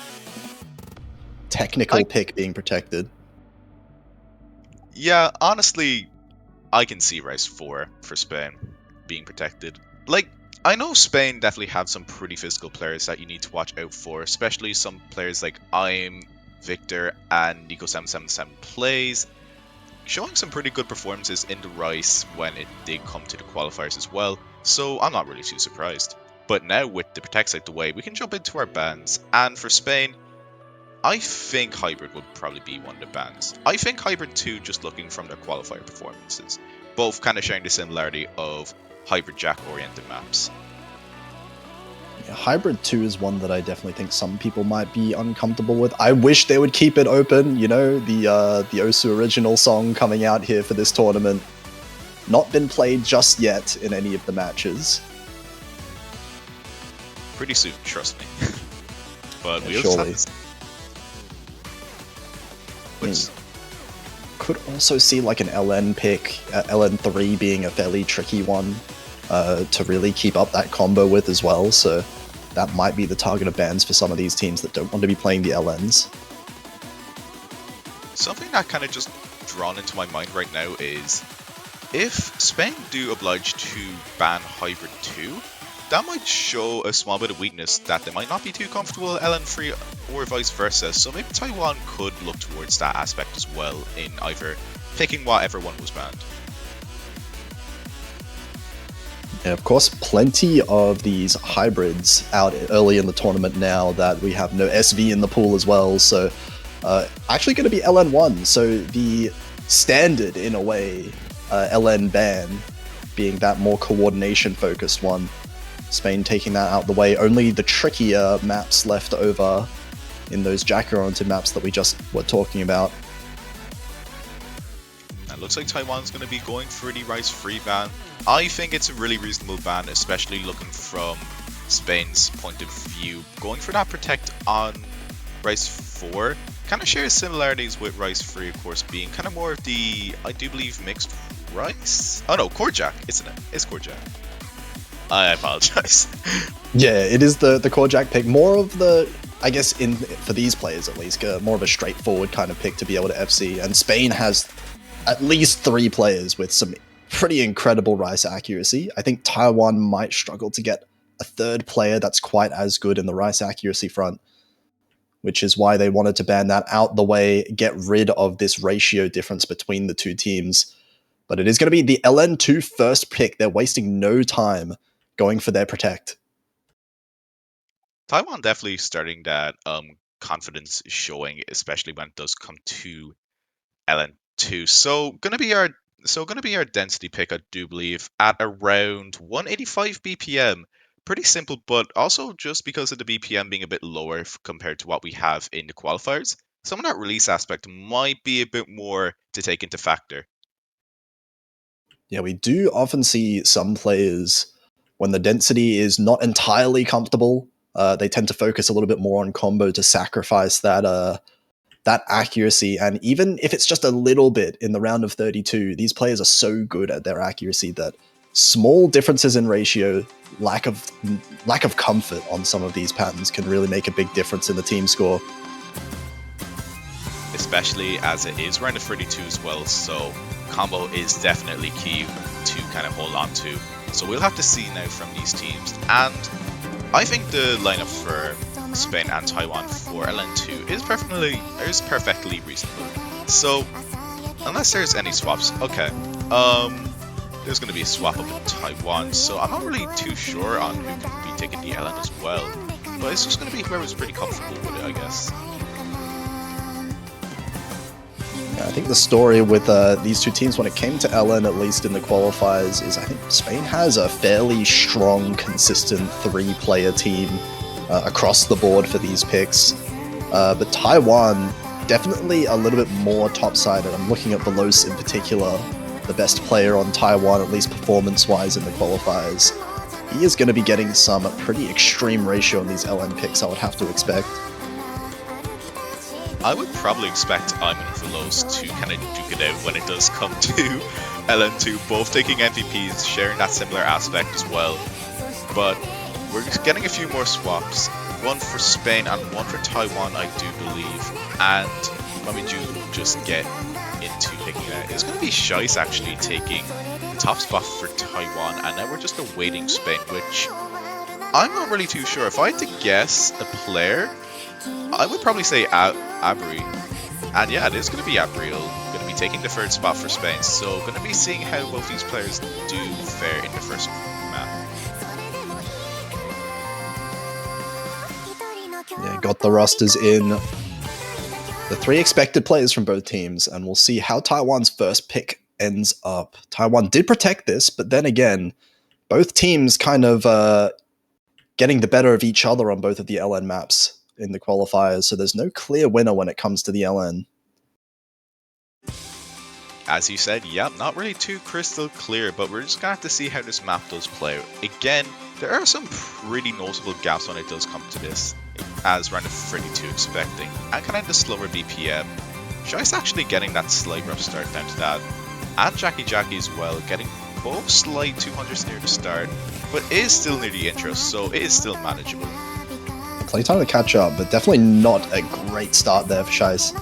Technical pick being protected. Yeah, honestly, I can see Rice 4 for Spain being protected. Like, I know Spain definitely have some pretty physical players that you need to watch out for, especially some players like I'm, Victor, and Nico777 plays, showing some pretty good performances in the Rice when it did come to the qualifiers as well, so I'm not really too surprised. But now with the protects out the way, we can jump into our bans, and for Spain, I think Hybrid would probably be one of the bans. I think Hybrid 2, just looking from their qualifier performances, both kind of sharing the similarity of Hybrid Jack-oriented maps. Yeah, Hybrid 2 is one that I definitely think some people might be uncomfortable with. I wish they would keep it open, you know, the Osu original song coming out here for this tournament. Not been played just yet in any of the matches. Pretty soon, trust me. But Yeah, we'll surely. just have to... Could also see like an LN pick, LN3 being a fairly tricky one to really keep up that combo with as well, so that might be the target of bans for some of these teams that don't want to be playing the LNs. Something that kind of just drawn into my mind right now is, if Spain do oblige to ban Hybrid 2, that might show a small bit of weakness that they might not be too comfortable with LN3 or vice versa, so maybe Taiwan could look towards that aspect as well in either picking whatever one was banned. Yeah, of course, plenty of these hybrids out early in the tournament now that we have no SV in the pool as well, so actually going to be LN1, so the standard, in a way, LN ban being that more coordination focused one. Spain taking that out the way. Only the trickier maps left over in those Jack-oriented maps that we just were talking about. It looks like Taiwan's going to be going for the Rice free ban. I think it's a really reasonable ban, especially looking from Spain's point of view. Going for that protect on Rice 4 kind of shares similarities with Rice Free, of course, being kind of more of the, I do believe, mixed rice? Oh no, Korjak, isn't it? It's Korjak. I apologize. Yeah, it is the Korjak pick. More of the, I guess, for these players at least, more of a straightforward kind of pick to be able to FC. And Spain has at least 3 players with some pretty incredible rice accuracy. I think Taiwan might struggle to get a third player that's quite as good in the rice accuracy front, which is why they wanted to ban that out the way, get rid of this ratio difference between the two teams. But it is going to be the LN2 first pick. They're wasting no time going for their protect. Taiwan definitely starting that confidence showing, especially when it does come to LN2. So gonna be our density pick, I do believe, at around 185 BPM. Pretty simple, but also just because of the BPM being a bit lower compared to what we have in the qualifiers, some of that release aspect might be a bit more to take into factor. Yeah, we do often see some players, when the density is not entirely comfortable, they tend to focus a little bit more on combo to sacrifice that accuracy. And even if it's just a little bit in the round of 32, these players are so good at their accuracy that small differences in ratio, lack of comfort on some of these patterns can really make a big difference in the team score. Especially as it is round of 32 as well, so combo is definitely key to kind of hold on to. So we'll have to see now from these teams, and I think the lineup for Spain and Taiwan for LN2 is perfectly reasonable. So unless there's any swaps, okay, there's going to be a swap up in Taiwan, so I'm not really too sure on who can be taking the LN as well, but it's just going to be whoever's pretty comfortable with it, I guess. I think the story with these two teams when it came to LN, at least in the qualifiers, is I think Spain has a fairly strong, consistent 3-player team across the board for these picks. But Taiwan, definitely a little bit more top-sided. I'm looking at Veloce in particular, the best player on Taiwan, at least performance-wise in the qualifiers. He is going to be getting some pretty extreme ratio on these LN picks, I would have to expect. I would probably expect Iman and Veloz to kind of duke it out when it does come to LN2, both taking MVPs, sharing that similar aspect as well. But we're getting a few more swaps, one for Spain and one for Taiwan, I do believe. And when we do just get into picking it out, it's going to be Shice actually taking the top spot for Taiwan, and now we're just awaiting Spain, which I'm not really too sure. If I had to guess a player, I would probably say Abri. And yeah, it is going to be Abril going to be taking the third spot for Spain. So going to be seeing how both these players do fare in the first map. Yeah, got the rosters in. The 3 expected players from both teams, and we'll see how Taiwan's first pick ends up. Taiwan did protect this, but then again, both teams kind of getting the better of each other on both of the LN maps in the qualifiers, so there's no clear winner when it comes to the LN. As you said, yeah, not really too crystal clear, but we're just going to have to see how this map does play out. Again, there are some pretty noticeable gaps when it does come to this, as round of 32 expecting, and kind of the slower BPM. Shice actually getting that slight rough start down to that, and Jackie as well, getting both slight 200s near the start, but is still near the intro, so it is still manageable. Plenty time to catch up, but definitely not a great start there for Shice.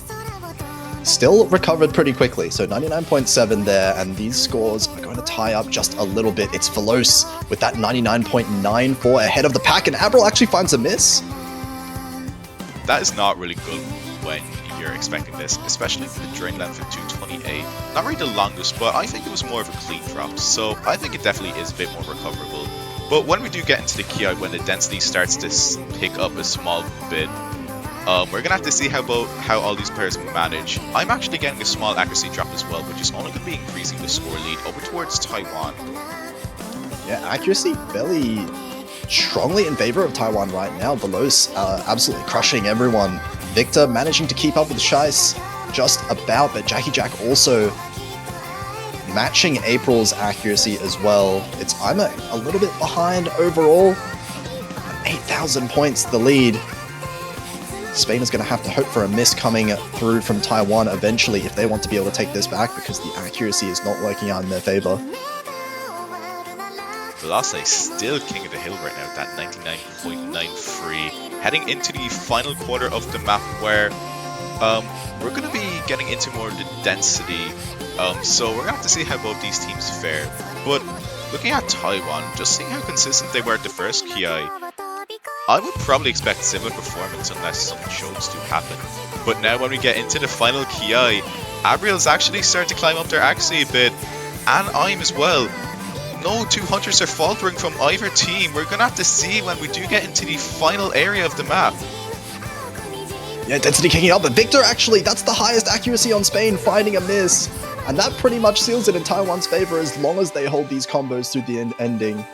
Still recovered pretty quickly, so 99.7 there, and these scores are going to tie up just a little bit. It's Veloce with that 99.94 ahead of the pack, and Abril actually finds a miss. That is not really good when you're expecting this, especially with the drain length of 228. Not really the longest, but I think it was more of a clean drop, so I think it definitely is a bit more recoverable. But when we do get into the Ki, when the density starts to pick up a small bit, we're going to have to see how all these players manage. I'm actually getting a small accuracy drop as well, which is only going to be increasing the score lead over towards Taiwan. Yeah, accuracy fairly strongly in favor of Taiwan right now. Veloce absolutely crushing everyone. Victor managing to keep up with Shice just about, but Jackie also matching April's accuracy as well. I'm a little bit behind overall. 8,000 points the lead. Spain is going to have to hope for a miss coming through from Taiwan eventually if they want to be able to take this back, because the accuracy is not working out in their favor. Velocity still king of the hill right now, that 99.93. Heading into the final quarter of the map where we're going to be getting into more of the density. So we're going to have to see how both these teams fare. But looking at Taiwan, just seeing how consistent they were at the first KI, I would probably expect similar performance unless something chokes to happen. But now when we get into the final KI, Abriel's actually starting to climb up their accuracy a bit, and I'm as well. No 200s are faltering from either team. We're going to have to see when we do get into the final area of the map. Yeah, density kicking up, but Victor actually, that's the highest accuracy on Spain, finding a miss. And that pretty much seals it in Taiwan's favor as long as they hold these combos through the ending.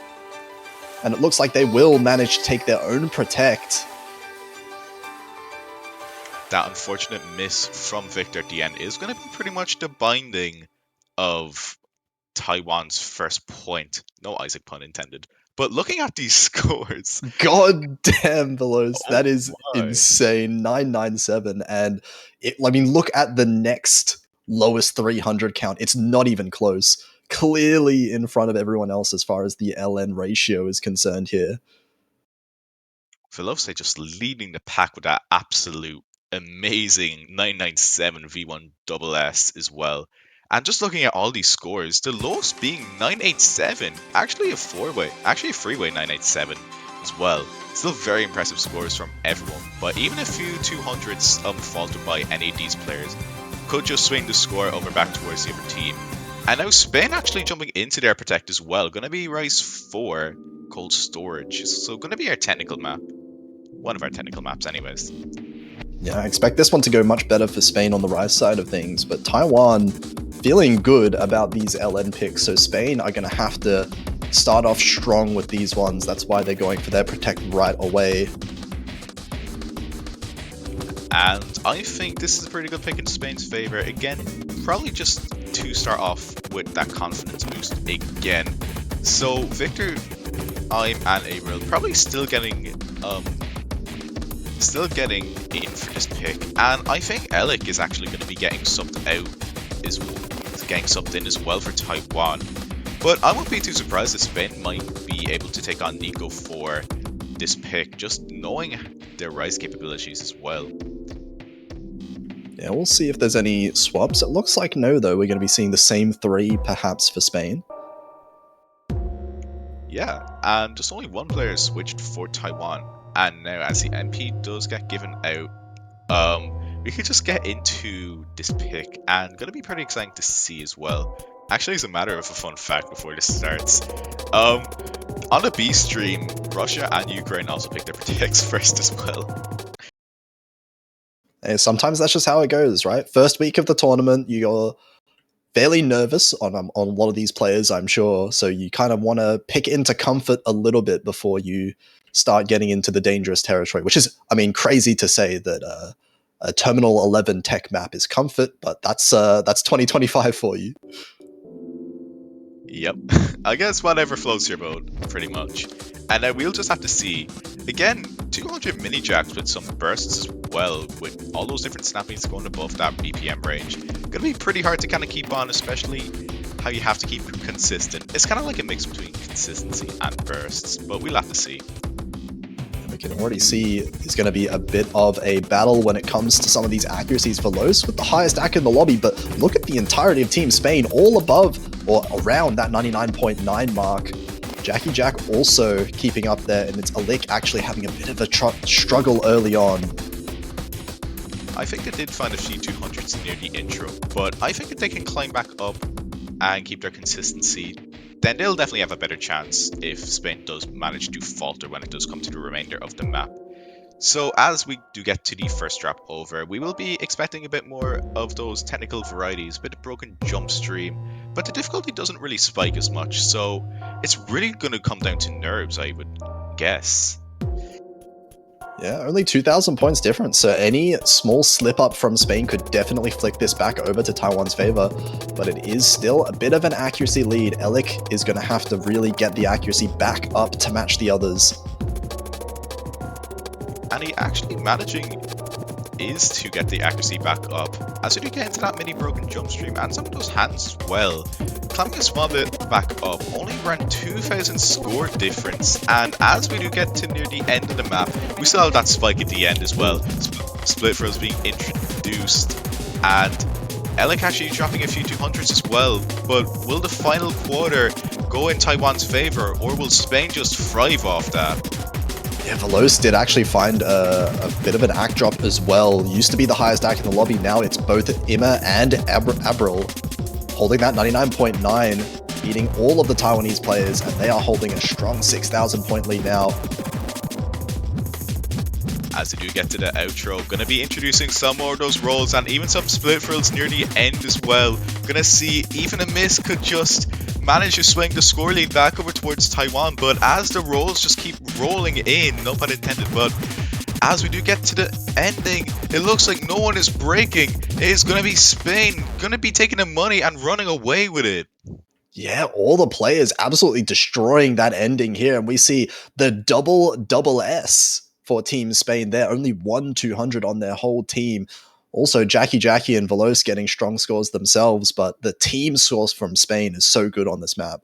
And it looks like they will manage to take their own protect. That unfortunate miss from Victor at the end is going to be pretty much the binding of Taiwan's first point. No Isaac pun intended. But looking at these scores... God damn, Velos, that is my. insane. 997. And, I mean, look at the next lowest 300 count. It's not even close. Clearly in front of everyone else as far as the LN ratio is concerned here. Velocity just leading the pack with that absolute amazing 997 V1 SS as well. And just looking at all these scores, the lowest being 987, actually a freeway 987 as well. Still very impressive scores from everyone, but even a few 200s faltered by any of these players could just swing the score over back towards the other team. And now Spain actually jumping into their protect as well. Going to be Rise 4, Cold Storage. So going to be our technical map. One of our technical maps anyways. Yeah, I expect this one to go much better for Spain on the Rise side of things, but Taiwan feeling good about these LN picks, so Spain are going to have to start off strong with these ones. That's why they're going for their protect right away. And I think this is a pretty good pick in Spain's favor. Again, probably just to start off with that confidence boost again. So Victor, I'm and Avril probably still getting in for this pick, and I think Elik is actually going to be getting subbed in as well for Taiwan. But I won't be too surprised if Spain might be able to take on Nico for this pick, just knowing their Rise capabilities as well. Yeah, we'll see if there's any swaps. It looks like no, though. We're going to be seeing the same three, perhaps, for Spain. Yeah, and just only one player switched for Taiwan. And now, as the MP does get given out, we could just get into this pick, and gonna be pretty exciting to see as well. Actually, as a matter of a fun fact before this starts, on the B stream, Russia and Ukraine also picked their protects first as well. Hey, sometimes that's just how it goes, right? First week of the tournament, you're fairly nervous on a lot of these players, I'm sure. So you kind of want to pick into comfort a little bit before you start getting into the dangerous territory, which is, I mean, crazy to say that a Terminal 11 tech map is comfort, but that's 2025 for you. Yep, I guess whatever floats your boat, pretty much. And we'll just have to see. Again, 200 mini jacks with some bursts as well, with all those different snappings going above that BPM range. Gonna be pretty hard to kind of keep on, especially how you have to keep consistent. It's kind of like a mix between consistency and bursts, but we'll have to see. We can already see there's going to be a bit of a battle when it comes to some of these accuracies for Los with the highest AC in the lobby, but look at the entirety of Team Spain, all above or around that 99.9 mark. Jackie Jack also keeping up there, and it's Alik actually having a bit of a struggle early on. I think they did find a few 200s near the intro, but I think if they can climb back up and keep their consistency, then they'll definitely have a better chance if Spain does manage to falter when it does come to the remainder of the map. So as we do get to the first drop over, we will be expecting a bit more of those technical varieties, a bit of broken jump stream, but the difficulty doesn't really spike as much, so it's really going to come down to nerves, I would guess. Yeah, only 2,000 points difference, so any small slip up from Spain could definitely flick this back over to Taiwan's favor, but it is still a bit of an accuracy lead. Elik is going to have to really get the accuracy back up to match the others. And he actually managing is to get the accuracy back up, as we do get into that mini broken jump stream and some of those hands as well. Climbing a small bit back up, only around 2,000 score difference, and as we do get to near the end of the map, we still have that spike at the end as well. Split throws being introduced, and Elec actually dropping a few 200s as well, but will the final quarter go in Taiwan's favor, or will Spain just thrive off that? Yeah, Veloz did actually find a bit of an act drop as well. Used to be the highest act in the lobby, now it's both Ima and Abril holding that 99.9, beating all of the Taiwanese players, and they are holding a strong 6,000 point lead now. As we do get to the outro, gonna be introducing some more of those rolls and even some split thrills near the end as well. Gonna see even a miss could just manage to swing the score lead back over towards Taiwan, but as the rolls just keep rolling in, no pun intended, but as we do get to the ending, it looks like no one is breaking. It is gonna be Spain, gonna be taking the money and running away with it. Yeah, all the players absolutely destroying that ending here, and we see the double S for Team Spain. They're only 1-200 on their whole team. Also, Jackie and Veloz getting strong scores themselves, but the team source from Spain is so good on this map.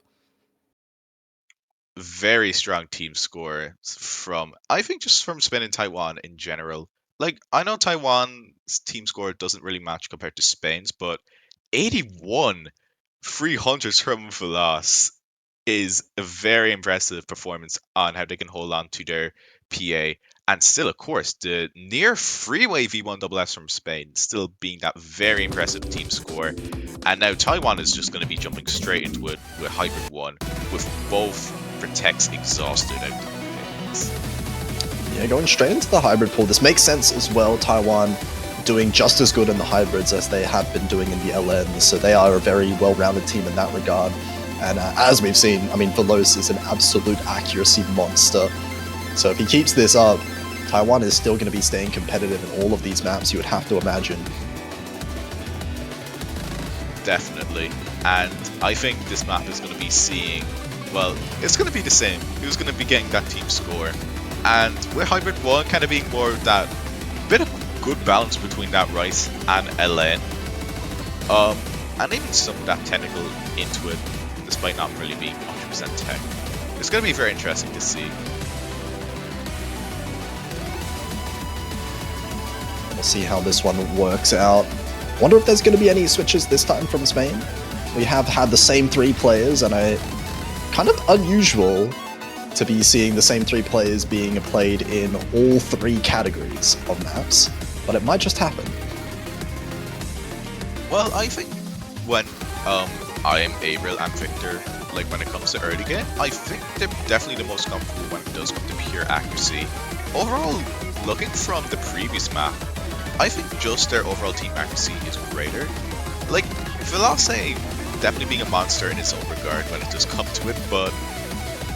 Very strong team score from, I think, just from Spain and Taiwan in general. Like, I know Taiwan's team score doesn't really match compared to Spain's, but 81 300s from Veloz is a very impressive performance on how they can hold on to their PA. And still, of course, the near freeway V1SS from Spain still being that very impressive team score. And now Taiwan is just going to be jumping straight into it with Hybrid 1, with both protects exhausted out of the pits. Yeah, going straight into the hybrid pool. This makes sense as well. Taiwan doing just as good in the hybrids as they have been doing in the LNs, so they are a very well-rounded team in that regard. And as we've seen, I mean, Veloz is an absolute accuracy monster. So if he keeps this up, Taiwan is still going to be staying competitive in all of these maps, you would have to imagine. Definitely. And I think this map is going to be seeing, well, it's going to be the same. Who's going to be getting that team score? And with Hybrid 1 kind of being more of that bit of good balance between that Rice and LN. And even some of that technical into it, despite not really being 100% tech. It's going to be very interesting to see. We'll see how this one works out. Wonder if there's going to be any switches this time from Spain. We have had the same 3 players, and kind of unusual to be seeing the same 3 players being played in all 3 categories of maps, but it might just happen. Well, I think when I am Avril and Victor, like when it comes to early game, I think they're definitely the most comfortable when it does come to pure accuracy. Overall, looking from the previous map, I think just their overall team accuracy is greater. Like, Veloz definitely being a monster in its own regard when it does come to it, but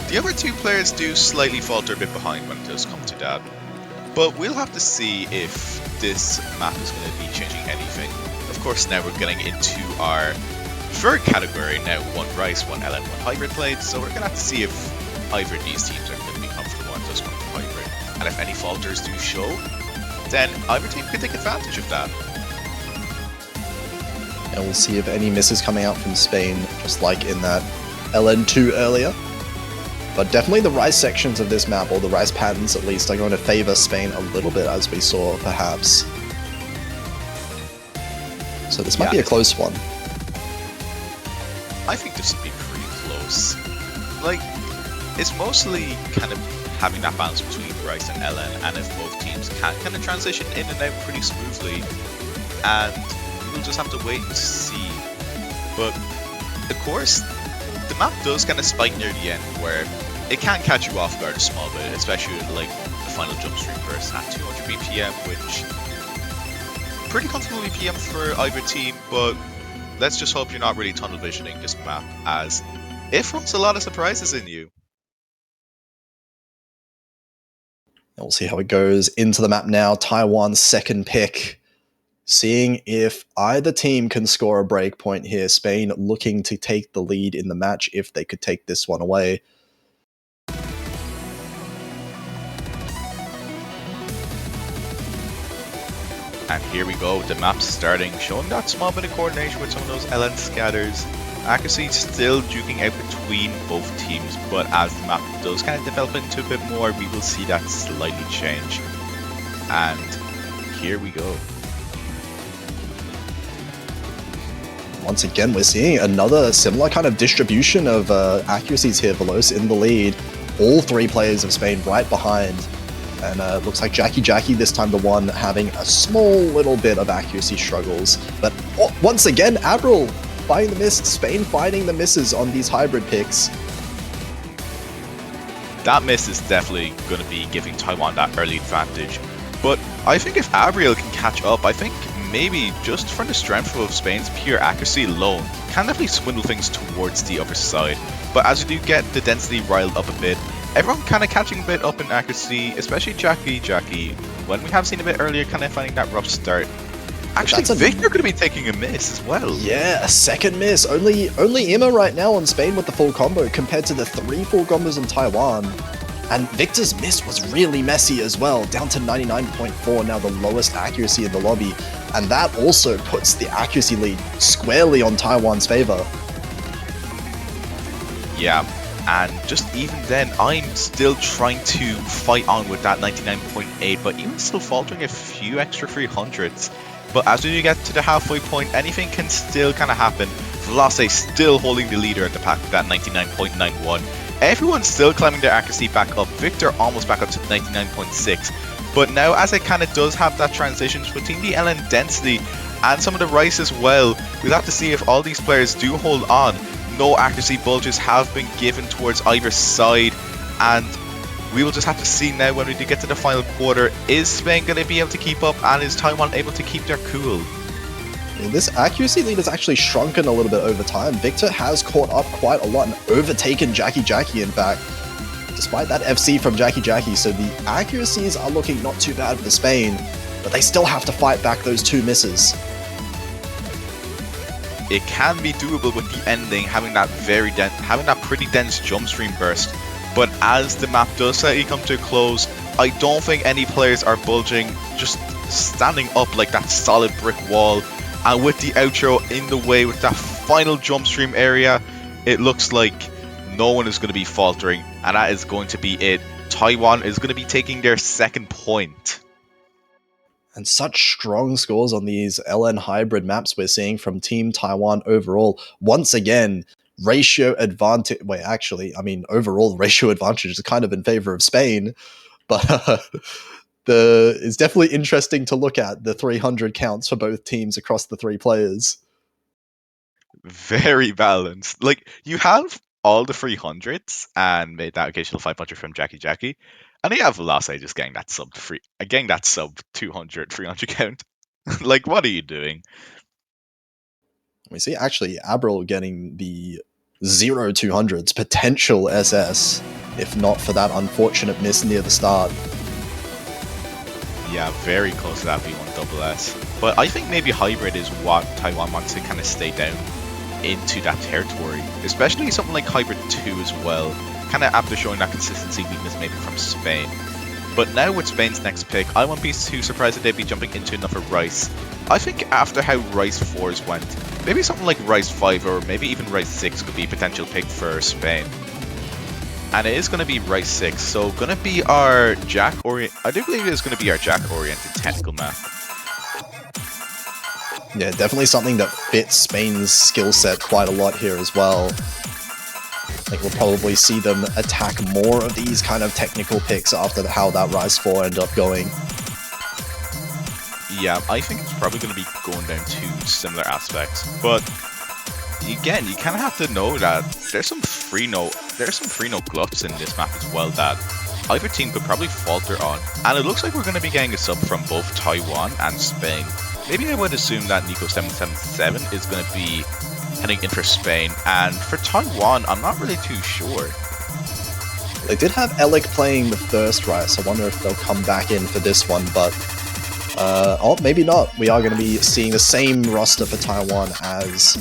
the other 2 players do slightly falter a bit behind when it does come to that. But we'll have to see if this map is going to be changing anything. Of course, now we're getting into our third category now, 1 Rice, 1 LN, 1 Hybrid played, so we're going to have to see if either of these teams are going to be comfortable when it does come to Hybrid. And if any falters do show, then either team can take advantage of that. And we'll see if any misses coming out from Spain, just like in that LN2 earlier. But definitely the Rice sections of this map, or the Rice patterns at least, are going to favor Spain a little bit, as we saw, perhaps. So this might be a close one. I think this would be pretty close. Like, it's mostly kind of having that balance between Rice and LN, and if both teams can kind of transition in and out pretty smoothly, and we'll just have to wait and see. But, of course, the map does kind of spike near the end, where it can catch you off guard a small bit, especially with, like, the final jump stream burst at 200 BPM, which pretty comfortable BPM for either team, but let's just hope you're not really tunnel visioning this map, as it throws a lot of surprises in you. We'll see how it goes into the map now. Taiwan's second pick. Seeing if either team can score a breakpoint here. Spain looking to take the lead in the match if they could take this one away. And here we go, the map's starting, showing that small bit of coordination with some of those LN scatters. Accuracy still duking out between both teams, but as the map does kind of develop into a bit more, we will see that slightly change. And here we go. Once again, we're seeing another similar kind of distribution of accuracies here. Veloz in the lead. All three players of Spain right behind. And looks like Jackie this time the one having a small little bit of accuracy struggles. But once again, Avril finding the miss. Spain finding the misses on these hybrid picks. That miss is definitely going to be giving Taiwan that early advantage. But I think if Avril can catch up, I think maybe just from the strength of Spain's pure accuracy alone, can definitely swindle things towards the other side. But as you do get the density riled up a bit, everyone kind of catching a bit up in accuracy, especially Jackie, when we have seen a bit earlier, kind of finding that rough start. Actually, Victor could be taking a miss as well. Yeah, a second miss. Only Emma right now on Spain with the full combo compared to the 3 full combos on Taiwan. And Victor's miss was really messy as well, down to 99.4, now the lowest accuracy in the lobby. And that also puts the accuracy lead squarely on Taiwan's favor. Yeah, and just even then, I'm still trying to fight on with that 99.8, but even still faltering a few extra 300s. But as we get to the halfway point, anything can still kind of happen. Veloce still holding the leader at the pack with that 99.91. Everyone's still climbing their accuracy back up. Victor almost back up to 99.6. But now as it kind of does have that transition between the LN density and some of the Rice as well, we'll have to see if all these players do hold on. No accuracy bulges have been given towards either side, and we will just have to see now when we do get to the final quarter. Is Spain going to be able to keep up, and is Taiwan able to keep their cool? This accuracy lead has actually shrunken a little bit over time. Victor has caught up quite a lot and overtaken Jackie in fact, despite that FC from Jackie. So the accuracies are looking not too bad for Spain, but they still have to fight back those 2 misses. It can be doable with the ending, having that pretty dense jump stream burst. But as the map does slightly come to a close, I don't think any players are bulging, just standing up like that solid brick wall. And with the outro in the way, with that final jump stream area, it looks like no one is going to be faltering. And that is going to be it. Taiwan is going to be taking their second point. And such strong scores on these LN hybrid maps we're seeing from Team Taiwan overall. Once again, ratio advantage. Wait, actually, I mean, overall, the ratio advantage is kind of in favor of Spain. But it's definitely interesting to look at the 300 counts for both teams across the 3 players. Very balanced. Like, you have all the 300s and made that occasional 500 from Jackie. And you have Veloce just getting that sub 200, 300 count. Like, what are you doing? We see actually Abril getting the 0-200s, potential SS, if not for that unfortunate miss near the start. Yeah, very close to that V1 double S. But I think maybe hybrid is what Taiwan wants to kind of stay down into that territory. Especially something like hybrid 2 as well. Kind of after showing that consistency weakness maybe from Spain. But now with Spain's next pick, I won't be too surprised if they'd be jumping into another Rice. I think after how Rice 4s went, maybe something like Rice 5 or maybe even Rice 6 could be a potential pick for Spain. And it is going to be Rice 6, so going to be our I do believe it is going to be our Jack-oriented technical map. Yeah, definitely something that fits Spain's skill set quite a lot here as well. I think we'll probably see them attack more of these kind of technical picks after how that Rise 4 ended up going. Yeah, I think it's probably going to be going down to similar aspects, but again, you kind of have to know that there's some free no gluts in this map as well that either team could probably falter on, and it looks like we're going to be getting a sub from both Taiwan and Spain. Maybe I would assume that Nico777 is going to be heading in for Spain, and for Taiwan, I'm not really too sure. They did have Alec playing the first Rice. I wonder if they'll come back in for this one, but oh, maybe not. We are going to be seeing the same roster for Taiwan as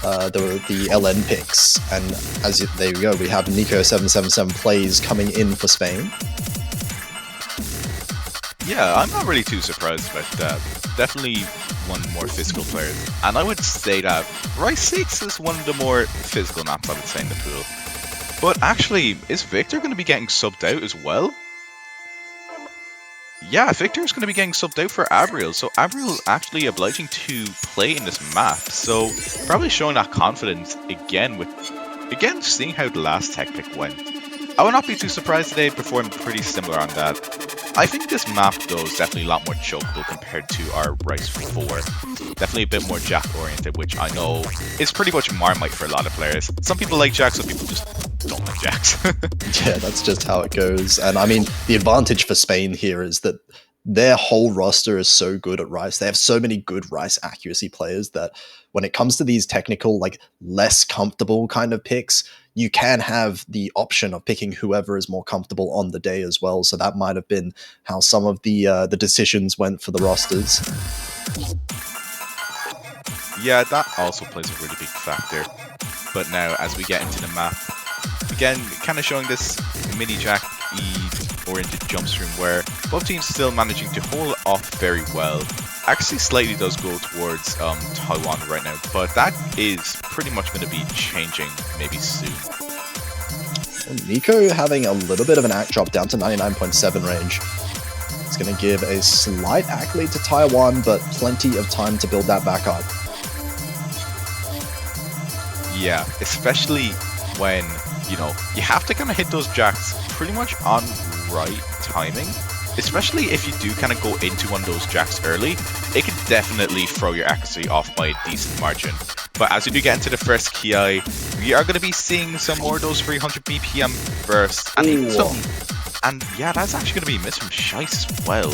the LN picks, and there you go, we have Nico777 plays coming in for Spain. Yeah, I'm not really too surprised about that. definitely one of the more physical players. And I would say that Rice 6 is one of the more physical maps, I would say, in the pool. But actually, is Victor going to be getting subbed out as well? Yeah, Victor is going to be getting subbed out for Abriel. So Abriel actually obliging to play in this map. So probably showing that confidence again seeing how the last tech pick went. I would not be too surprised today performed pretty similar on that. I think this map though is definitely a lot more chokeable compared to our Rice 4. Definitely a bit more Jack oriented, which I know is pretty much Marmite for a lot of players. Some people like Jack, some people just don't like Jacks. Yeah, that's just how it goes. And I mean, the advantage for Spain here is that their whole roster is so good at Rice. They have so many good Rice accuracy players that when it comes to these technical, like less comfortable kind of picks, you can have the option of picking whoever is more comfortable on the day as well. So that might have been how some of the decisions went for the rosters. Yeah, that also plays a really big factor. But now, as we get into the map, again, kind of showing this mini Jack oriented jump stream where both teams still managing to hold off very well. Actually slightly does go towards Taiwan right now, but that is pretty much going to be changing maybe soon. Well, Nico having a little bit of an act drop down to 99.7 range. It's going to give a slight act lead to Taiwan, but plenty of time to build that back up. Yeah, especially when, you know, you have to kind of hit those jacks pretty much on right timing. Especially if you do kind of go into one of those jacks early, it can definitely throw your accuracy off by a decent margin. But as we do get into the first Ki, we are going to be seeing some more of those 300 BPM bursts. And even some, and yeah, that's actually going to be a miss from Shice as well.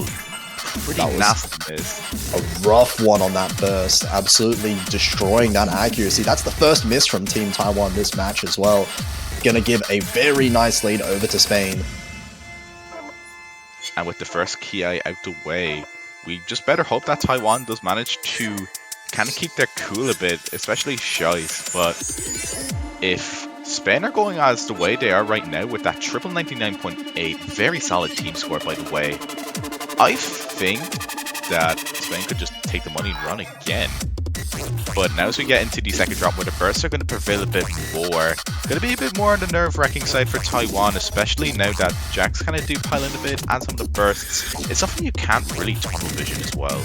Pretty nasty miss. A rough one on that burst, absolutely destroying that accuracy. That's the first miss from Team Taiwan this match as well. Gonna give a very nice lead over to Spain. And with the first Ki out the way, we just better hope that Taiwan does manage to kind of keep their cool a bit, especially Shice. But if Spain are going as the way they are right now with that triple 99.8, very solid team score by the way, I think that Spain could just take the money and run again. But now as we get into the second drop where the bursts are going to prevail a bit more, going to be a bit more on the nerve-wracking side for Taiwan, especially now that Jacks kind of do pile in a bit and some of the bursts. It's something you can't really tunnel vision as well.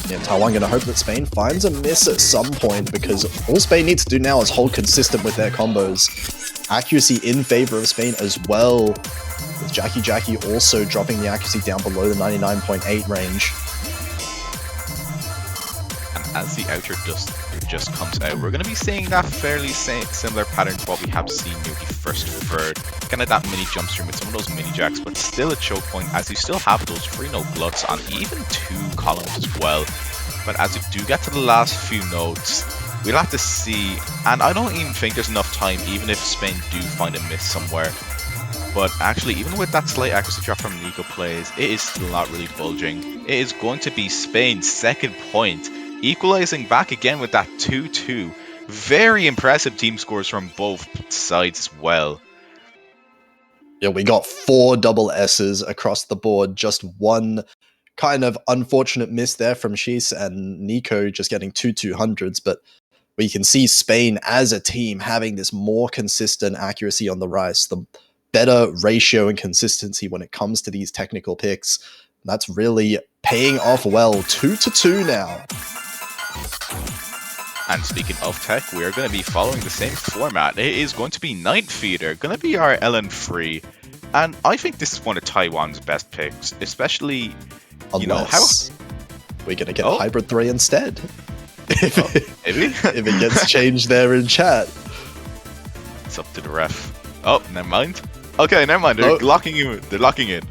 Yeah, Taiwan going to hope that Spain finds a miss at some point, because all Spain needs to do now is hold consistent with their combos. Accuracy in favor of Spain as well, with Jackie also dropping the accuracy down below the 99.8 range. As the outer dust just comes out, we're going to be seeing that fairly similar pattern to what we have seen near the first third. Kind of that mini jump stream with some of those mini jacks, but still a choke point as you still have those free note gluts on even 2 columns as well. But as we do get to the last few notes, we'll have to see, and I don't even think there's enough time even if Spain do find a miss somewhere. But actually, even with that slight accuracy drop from Nico plays, it is still not really bulging. It is going to be Spain's second point, equalizing back again with that 2-2. Very impressive team scores from both sides as well. Yeah, we got 4 double S's across the board. Just one kind of unfortunate miss there from Shice and Nico just getting 2 200s. But we can see Spain as a team having this more consistent accuracy on the Rice, the better ratio and consistency when it comes to these technical picks. That's really paying off well. 2-2 now. And speaking of tech, we are going to be following the same format. It is going to be Night Feeder, going to be our LN3. And I think this is one of Taiwan's best picks, especially, you know, how... We're going to get Hybrid 3 instead. Maybe? If it gets changed there in chat. It's up to the ref. Oh, never mind. Okay, never mind. They're locking in. They're locking in.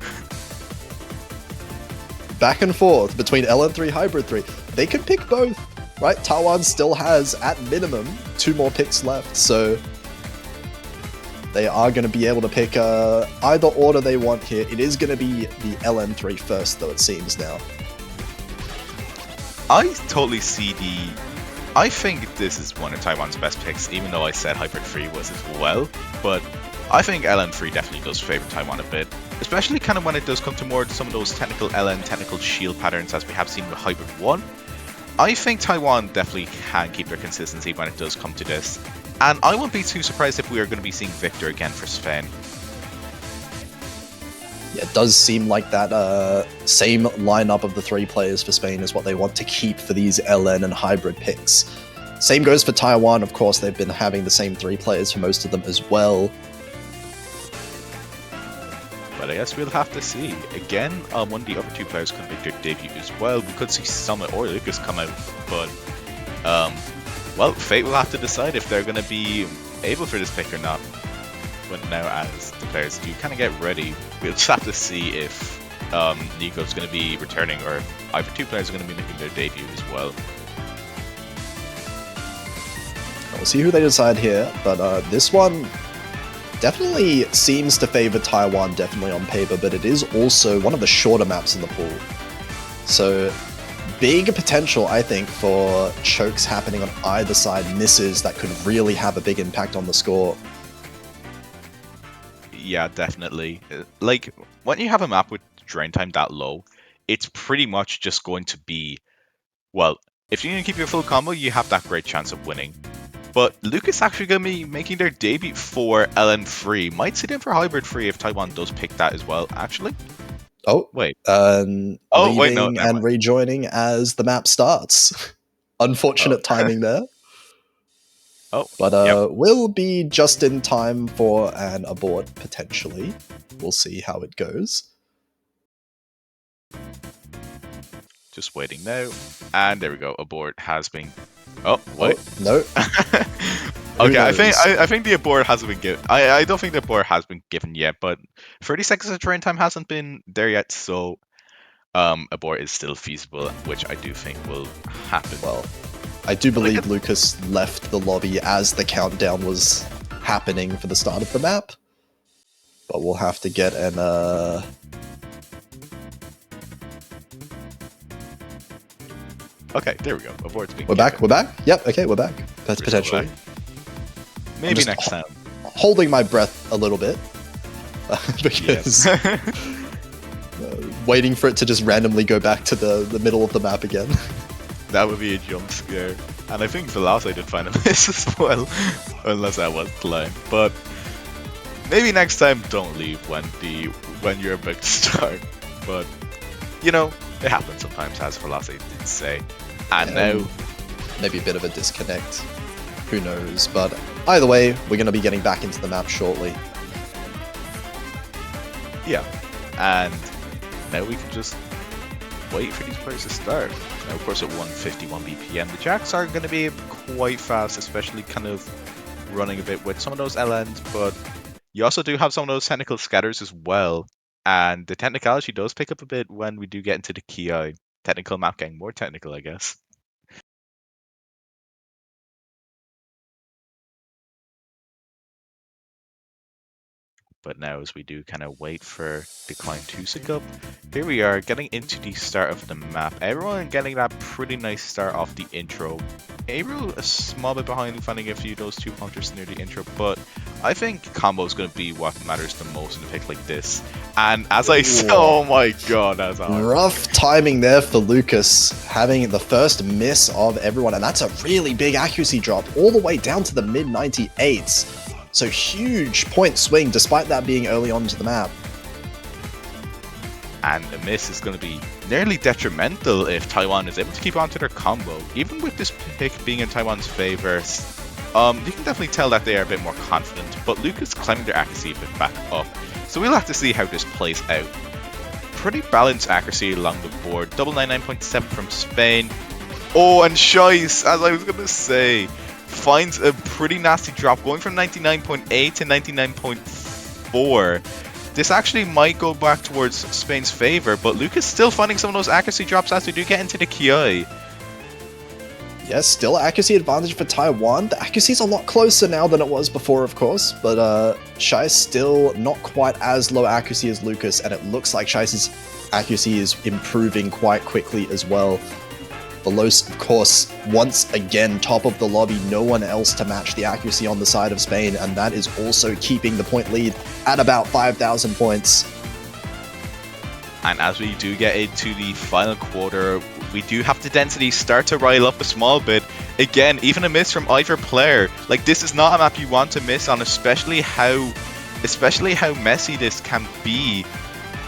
Back and forth between LN3, Hybrid 3. They could pick both, right? Taiwan still has, at minimum, 2 more picks left, so they are going to be able to pick either order they want here. It is going to be the LN3 first, though, it seems now. I totally see I think this is one of Taiwan's best picks, even though I said Hybrid 3 was as well. But I think LN3 definitely does favor Taiwan a bit. especially kind of when it does come to more some of those technical LN, technical shield patterns as we have seen with Hybrid 1. I think Taiwan definitely can keep their consistency when it does come to this. And I won't be too surprised if we are going to be seeing Victor again for Spain. Yeah, it does seem like that same lineup of the 3 players for Spain is what they want to keep for these LN and hybrid picks. Same goes for Taiwan, of course, they've been having the same 3 players for most of them as well. But I guess we'll have to see. Again, one of the other 2 players could make their debut as well. We could see Summit or Lucas come out, but well, Fate will have to decide if they're going to be able for this pick or not. But now as the players do kind of get ready, we'll just have to see if Nico's going to be returning or if either 2 players are going to be making their debut as well. We'll see who they decide here, but this one definitely seems to favor Taiwan, definitely on paper, but it is also one of the shorter maps in the pool. So big potential, I think, for chokes happening on either side, misses that could really have a big impact on the score. Yeah, definitely. Like, when you have a map with drain time that low, it's pretty much just going to be, well, if you can keep your full combo, you have that great chance of winning. But Lucas actually going to be making their debut for LN3. Might sit in for Hybrid 3 if Taiwan does pick that as well, actually. Oh, wait. Leaving wait, no, and rejoining as the map starts. Unfortunate timing there. Oh, but yep. Will be just in time for an abort, potentially. We'll see how it goes. Just waiting now. And there we go. Abort has been... Oh, wait. Oh, no. Okay, I think the abort hasn't been given. I don't think the abort has been given yet, but 30 seconds of train time hasn't been there yet, so abort is still feasible, which I do think will happen. Well, I do believe Lucas left the lobby as the countdown was happening for the start of the map, but we'll have to get an Okay, there we go. Abort's being We're back? Yep, okay, we're back. That's potentially. Back. Maybe next time. Holding my breath a little bit. Because waiting for it to just randomly go back to the middle of the map again. That would be a jump scare. And I think the last I did find a miss as well. Unless that was Klein. But maybe next time don't leave when you're about to start. But you know, it happens sometimes, as Velocity did say. And now maybe a bit of a disconnect. Who knows? But either way, we're going to be getting back into the map shortly. Yeah. And now we can just wait for these players to start. Now, of course, at 151 BPM, the Jacks are going to be quite fast, especially kind of running a bit with some of those LNs, but you also do have some of those technical scatters as well. And the technicality does pick up a bit when we do get into the Ki. Technical map getting more technical, I guess. But now as we do kind of wait for Decline to sync up, here we are getting into the start of the map. Everyone getting that pretty nice start off the intro. April a small bit behind, finding a few of those 2 punctures near the intro, but I think combo is going to be what matters the most in a pick like this. And as I said, oh my god, that's hard. Rough timing there for Lucas, having the first miss of everyone, and that's a really big accuracy drop, all the way down to the mid-98s. So huge point swing, despite that being early on into the map. And a miss is going to be nearly detrimental if Taiwan is able to keep on to their combo. Even with this pick being in Taiwan's favor, you can definitely tell that they are a bit more confident, but Lucas climbing their accuracy a bit back up. So we'll have to see how this plays out. Pretty balanced accuracy along the board. Double 99.7 from Spain. Oh, and Shice, as I was going to say, finds a pretty nasty drop, going from 99.8 to 99.4. This actually might go back towards Spain's favor, but Lucas still finding some of those accuracy drops as we do get into the Ki. Yes, still accuracy advantage for Taiwan. The accuracy is a lot closer now than it was before, of course, but Shice still not quite as low accuracy as Lucas, and it looks like Shice's accuracy is improving quite quickly as well. Veloz, of course, once again, top of the lobby, no one else to match the accuracy on the side of Spain, and that is also keeping the point lead at about 5,000 points. And as we do get into the final quarter, we do have the density start to rile up a small bit. Again, even a miss from either player. Like, this is not a map you want to miss on, especially how messy this can be.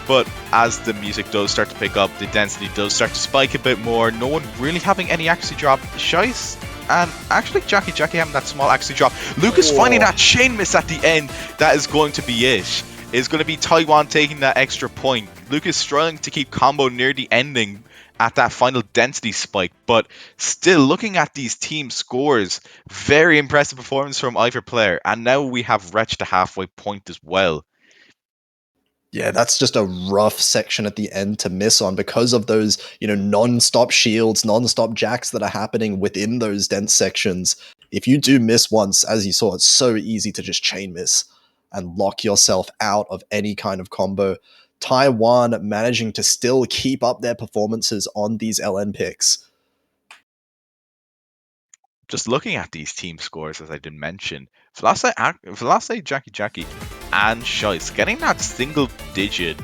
But as the music does start to pick up, the density does start to spike a bit more. No one really having any accuracy drop. Shice and actually Jackie having that small accuracy drop. Lucas finding that chain miss at the end. That is going to be it. It's going to be Taiwan taking that extra point. Lucas struggling to keep combo near the ending at that final density spike, but still looking at these team scores, very impressive performance from either player, and now we have reached the halfway point as well. Yeah, that's just a rough section at the end to miss on because of those, non-stop shields, non-stop jacks that are happening within those dense sections. If you do miss once, as you saw, it's so easy to just chain miss and lock yourself out of any kind of combo. Taiwan managing to still keep up their performances on these LN picks. Just looking at these team scores, as I did mention, Velocity, Jackie, and Shice getting that single digit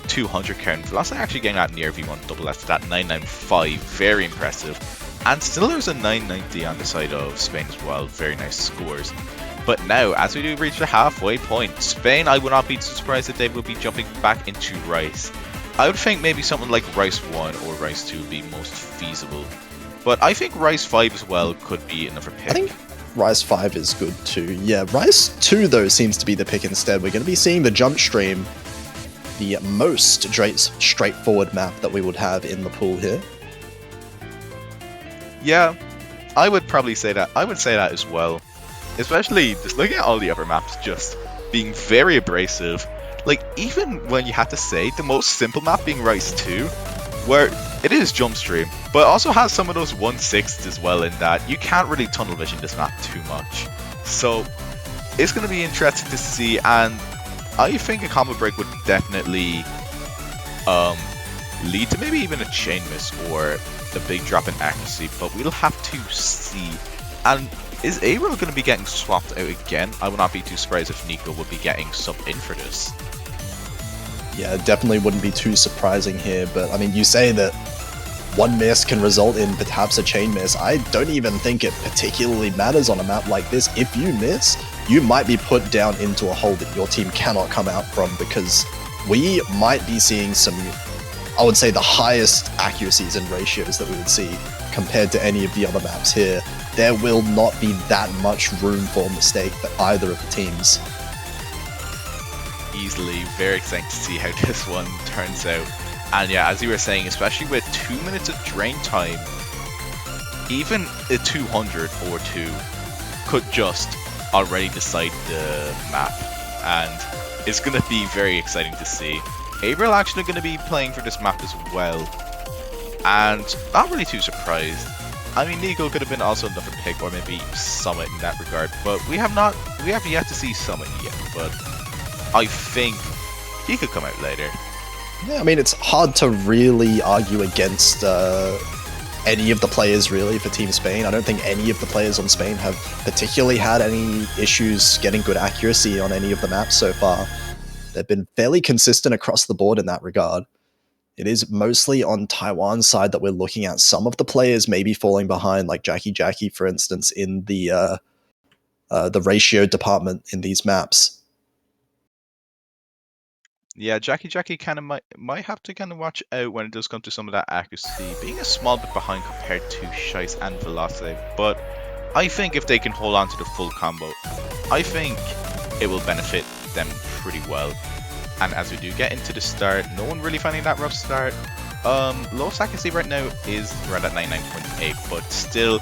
200 count. Velocity actually getting that near V1 double after that 995, very impressive. And still there's a 990 on the side of Spain as well, very nice scores. But now, as we do reach the halfway point, Spain, I would not be too surprised if they will be jumping back into Rice. I would think maybe something like Rice 1 or Rice 2 would be most feasible. But I think Rice 5 as well could be another pick. I think Rice 5 is good too. Yeah, Rice 2 though seems to be the pick instead. We're going to be seeing the jump stream, the most straightforward map that we would have in the pool here. Yeah, I would probably say that. I would say that as well. Especially just looking at all the other maps just being very abrasive. Like, even when you have to say the most simple map being Rice 2, where it is jump stream, but also has some of those 1/6 as well in that you can't really tunnel vision this map too much. So it's going to be interesting to see, and I think a combo break would definitely lead to maybe even a chain miss or a big drop in accuracy, but we'll have to see. And is Ariel going to be getting swapped out again? I would not be too surprised if Nico would be getting subbed in for this. Yeah, definitely wouldn't be too surprising here, but I mean, you say that one miss can result in perhaps a chain miss. I don't even think it particularly matters on a map like this. If you miss, you might be put down into a hole that your team cannot come out from, because we might be seeing some, I would say, the highest accuracies and ratios that we would see compared to any of the other maps here. There will not be that much room for mistake for either of the teams. Easily, very excited to see how this one turns out. And yeah, as you were saying, especially with 2 minutes of drain time, even a 200 or 2 could just already decide the map, and it's going to be very exciting to see. April actually going to be playing for this map as well, and not really too surprised. I mean, Nico could have been also another pick, or maybe Summit in that regard, but we have yet to see Summit yet, but I think he could come out later. Yeah, I mean, it's hard to really argue against any of the players, really, for Team Spain. I don't think any of the players on Spain have particularly had any issues getting good accuracy on any of the maps so far. They've been fairly consistent across the board in that regard. It is mostly on Taiwan's side that we're looking at some of the players maybe falling behind, like Jackie, for instance, in the ratio department in these maps. Yeah, Jackie kind of might have to kind of watch out when it does come to some of that accuracy, being a small bit behind compared to Shice and Velocity. But I think if they can hold on to the full combo, I think it will benefit them pretty well. And as we do get into the start, no one really finding that rough start. Lowest accuracy right now is around at 99.8, but still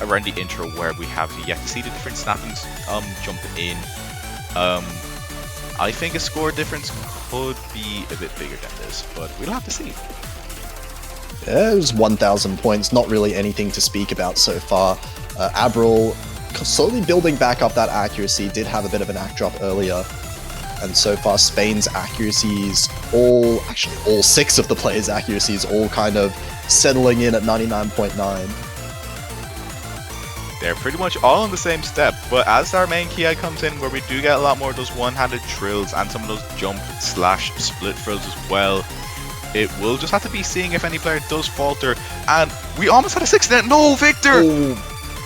around the intro where we have yet to see the different snappings jump in. I think a score difference could be a bit bigger than this, but we'll have to see. Yeah, it was 1,000 points, not really anything to speak about so far. Abril slowly building back up that accuracy, did have a bit of an act drop earlier. And so far, Spain's accuracies, all 6 of the players' accuracies, all kind of settling in at 99.9. They're pretty much all on the same step, but as our main Ki comes in, where we do get a lot more of those one-handed trills and some of those jump/split throws as well, It will just have to be seeing if any player does falter. And we almost had a 6 net. No, Victor!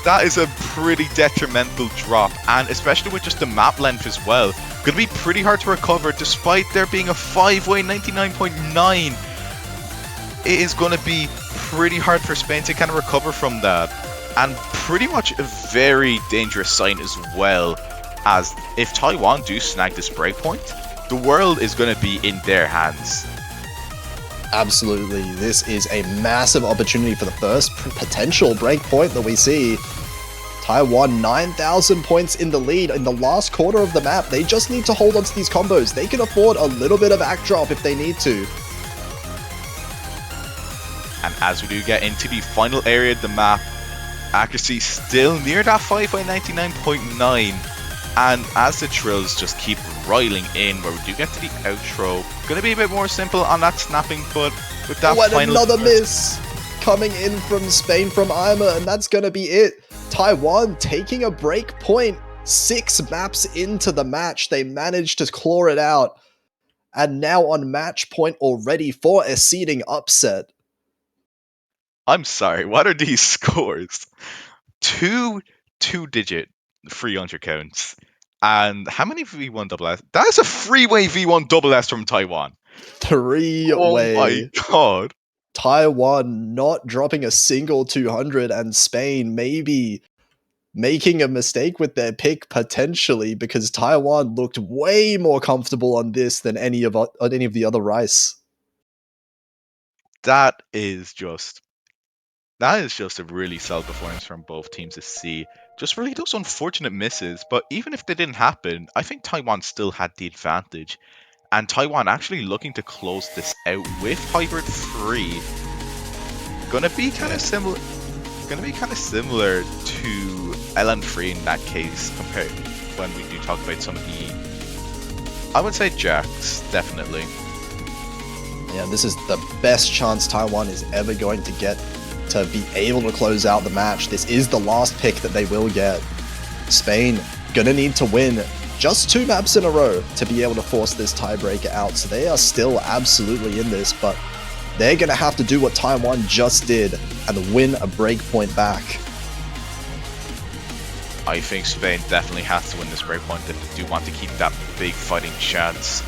That is a pretty detrimental drop. And especially with just the map length as well. Going to be pretty hard to recover despite there being a 5-way 99.9. It is going to be pretty hard for Spain to kind of recover from that. And pretty much a very dangerous sign as well. As if Taiwan do snag this breakpoint, the world is going to be in their hands. Absolutely, this is a massive opportunity for the first potential breakpoint that we see. Taiwan 9,000 points in the lead in the last quarter of the map. They just need to hold on to these combos. They can afford a little bit of act drop if they need to. And as we do get into the final area of the map, accuracy still near that 5 by 99.9. And as the trills just keep riling in, where we do get to the outro, gonna be a bit more simple on that snapping, but with that final... another miss coming in from Spain from Ima, and that's gonna be it. Taiwan taking a break point 6 maps into the match. They managed to claw it out, and now on match point already for a seeding upset. I'm sorry, what are these scores? Two two-digit free undercounts. And how many V1 double S? That is a 3-way V1 double S from Taiwan. 3-way. Oh my god. Taiwan not dropping a single 200, and Spain maybe making a mistake with their pick potentially, because Taiwan looked way more comfortable on this than any of the other rice. That is just a really solid performance from both teams to see. Just really those unfortunate misses, but even if they didn't happen, I think Taiwan still had the advantage. And Taiwan actually looking to close this out with Hybrid 3. Gonna be kind of similar to LN3 in that case, compared when we do talk about some of the, I would say Jacks, definitely. Yeah, this is the best chance Taiwan is ever going to get to be able to close out the match. This is the last pick that they will get. Spain gonna need to win just 2 maps in a row to be able to force this tiebreaker out, so they are still absolutely in this, but they're gonna have to do what Taiwan just did and win a breakpoint back. I think Spain definitely has to win this breakpoint if they do want to keep that big fighting chance.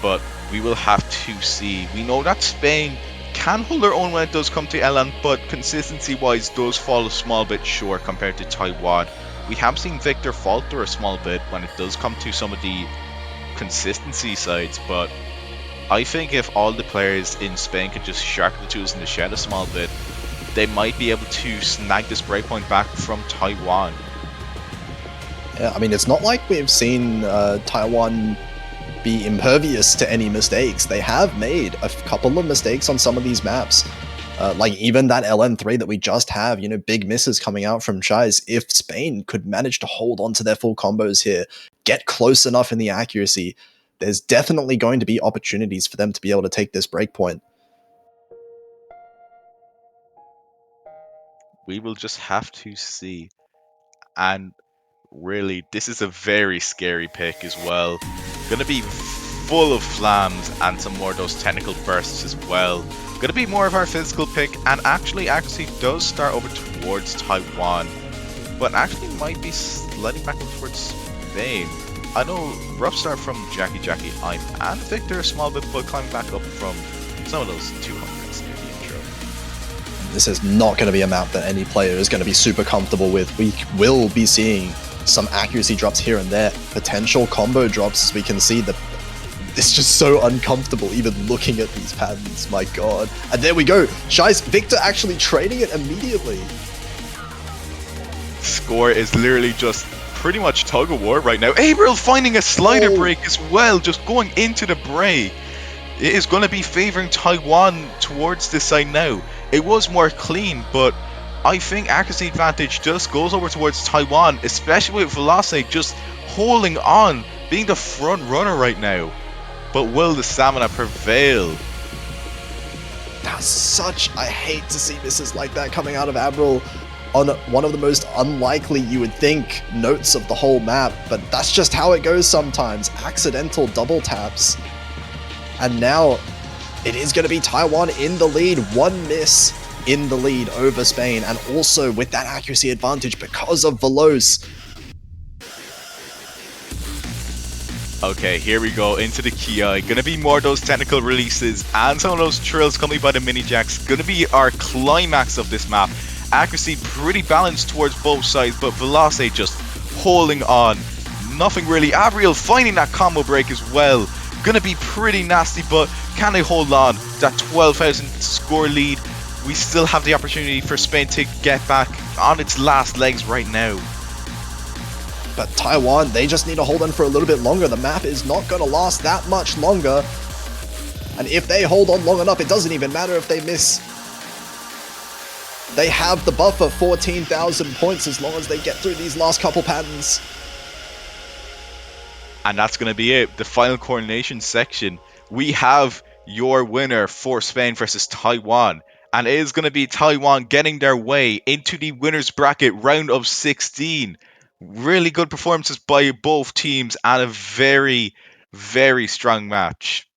But we will have to see. We know that Spain can hold their own when it does come to LN, but consistency-wise does fall a small bit short compared to Taiwan. We have seen Victor falter a small bit when it does come to some of the consistency sides, but I think if all the players in Spain could just sharpen the tools in the shed a small bit, they might be able to snag this breakpoint back from Taiwan. Yeah, I mean, it's not like we've seen Taiwan be impervious to any mistakes. They have made a couple of mistakes on some of these maps. Like even that LN3 that we just have, you know, big misses coming out from Chais. If Spain could manage to hold on to their full combos here, get close enough in the accuracy, there's definitely going to be opportunities for them to be able to take this breakpoint. We will just have to see. And really, this is a very scary pick as well. Gonna be full of flams and some more of those technical bursts as well. Gonna be more of our physical pick, and actually accuracy does start over towards Taiwan, but actually might be sliding back over towards Spain. I know rough start from Jackie, I'm and Victor a small bit, but climbing back up from some of those 200s near the intro. This is not going to be a map that any player is going to be super comfortable with. We will be seeing some accuracy drops here and there, potential combo drops, as we can see. It's just so uncomfortable even looking at these patterns, my god. And there we go, Shai's Victor actually trading it immediately. Score is literally just pretty much tug of war right now. Abril finding a slider break as well, just going into the break. It is going to be favoring Taiwan towards this side now. It was more clean, but I think accuracy advantage just goes over towards Taiwan, especially with Velocity just holding on, being the front runner right now. But will the stamina prevail? That's such... I hate to see misses like that coming out of Abril on one of the most unlikely, you would think, notes of the whole map, but that's just how it goes sometimes. Accidental double taps. And now it is going to be Taiwan in the lead. One miss in the lead over Spain, and also with that accuracy advantage because of Veloz. Okay, here we go into the Ki. Gonna be more of those technical releases and some of those trills coming by the mini jacks. Gonna be our climax of this map. Accuracy pretty balanced towards both sides, but Velocity just holding on. Nothing really. Abriel finding that combo break as well. Gonna be pretty nasty, but can they hold on? That 12,000 score lead. We still have the opportunity for Spain to get back on its last legs right now. But Taiwan, they just need to hold on for a little bit longer. The map is not going to last that much longer. And if they hold on long enough, it doesn't even matter if they miss. They have the buffer, 14,000 points, as long as they get through these last couple patterns. And that's going to be it. The final coordination section. We have your winner for Spain versus Taiwan. And it is going to be Taiwan getting their way into the winner's bracket round of 16. Really good performances by both teams and a very, very strong match.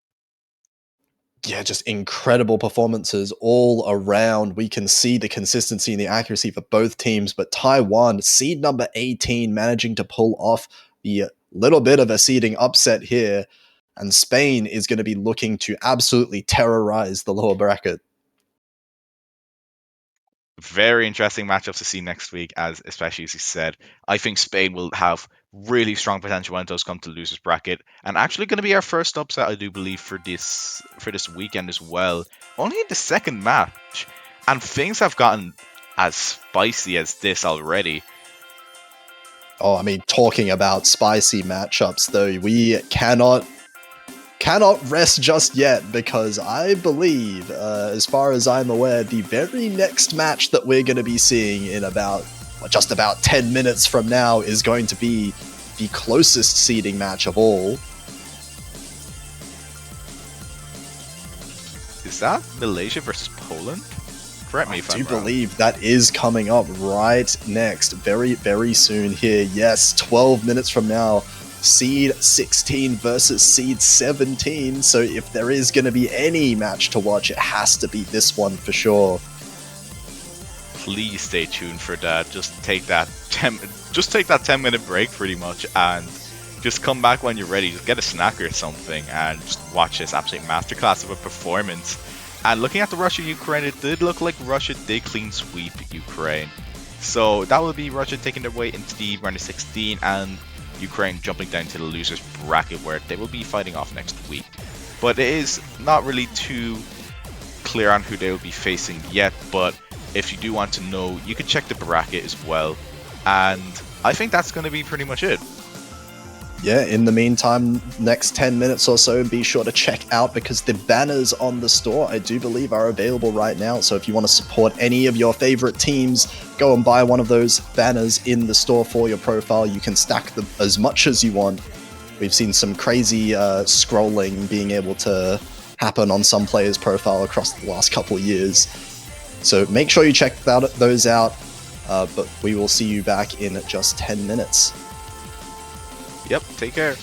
Yeah, just incredible performances all around. We can see the consistency and the accuracy for both teams, but Taiwan, seed number 18, managing to pull off the little bit of a seeding upset here, and Spain is going to be looking to absolutely terrorize the lower bracket. Very interesting matchups to see next week, especially as you said. I think Spain will have really strong potential when it does come to losers bracket, and actually going to be our first upset, I do believe, for this weekend as well. Only in the second match, and things have gotten as spicy as this already. Oh, I mean, talking about spicy matchups, though, we cannot rest just yet, because I believe, as far as I'm aware, the very next match that we're going to be seeing in just about 10 minutes from now is going to be the closest seeding match of all. Is that Malaysia versus Poland? Correct me if I'm wrong. I do believe that is coming up right next, very, very soon here. Yes, 12 minutes from now. Seed 16 versus Seed 17, so if there is going to be any match to watch, it has to be this one for sure. Please stay tuned for that. Just take that 10-minute break pretty much, and just come back when you're ready. Just get a snack or something and just watch this absolute masterclass of a performance. And looking at the Russia-Ukraine, it did look like Russia did clean sweep Ukraine. So that will be Russia taking their way into the round of 16, and Ukraine jumping down to the losers bracket, where they will be fighting off next week. But it is not really too clear on who they will be facing yet, but if you do want to know, you can check the bracket as well. And I think that's going to be pretty much it. Yeah, in the meantime, next 10 minutes or so, be sure to check out, because the banners on the store, I do believe, are available right now. So if you want to support any of your favorite teams, go and buy one of those banners in the store for your profile. You can stack them as much as you want. We've seen some crazy scrolling being able to happen on some players' profile across the last couple of years. So make sure you check those out, but we will see you back in just 10 minutes. Yep, take care.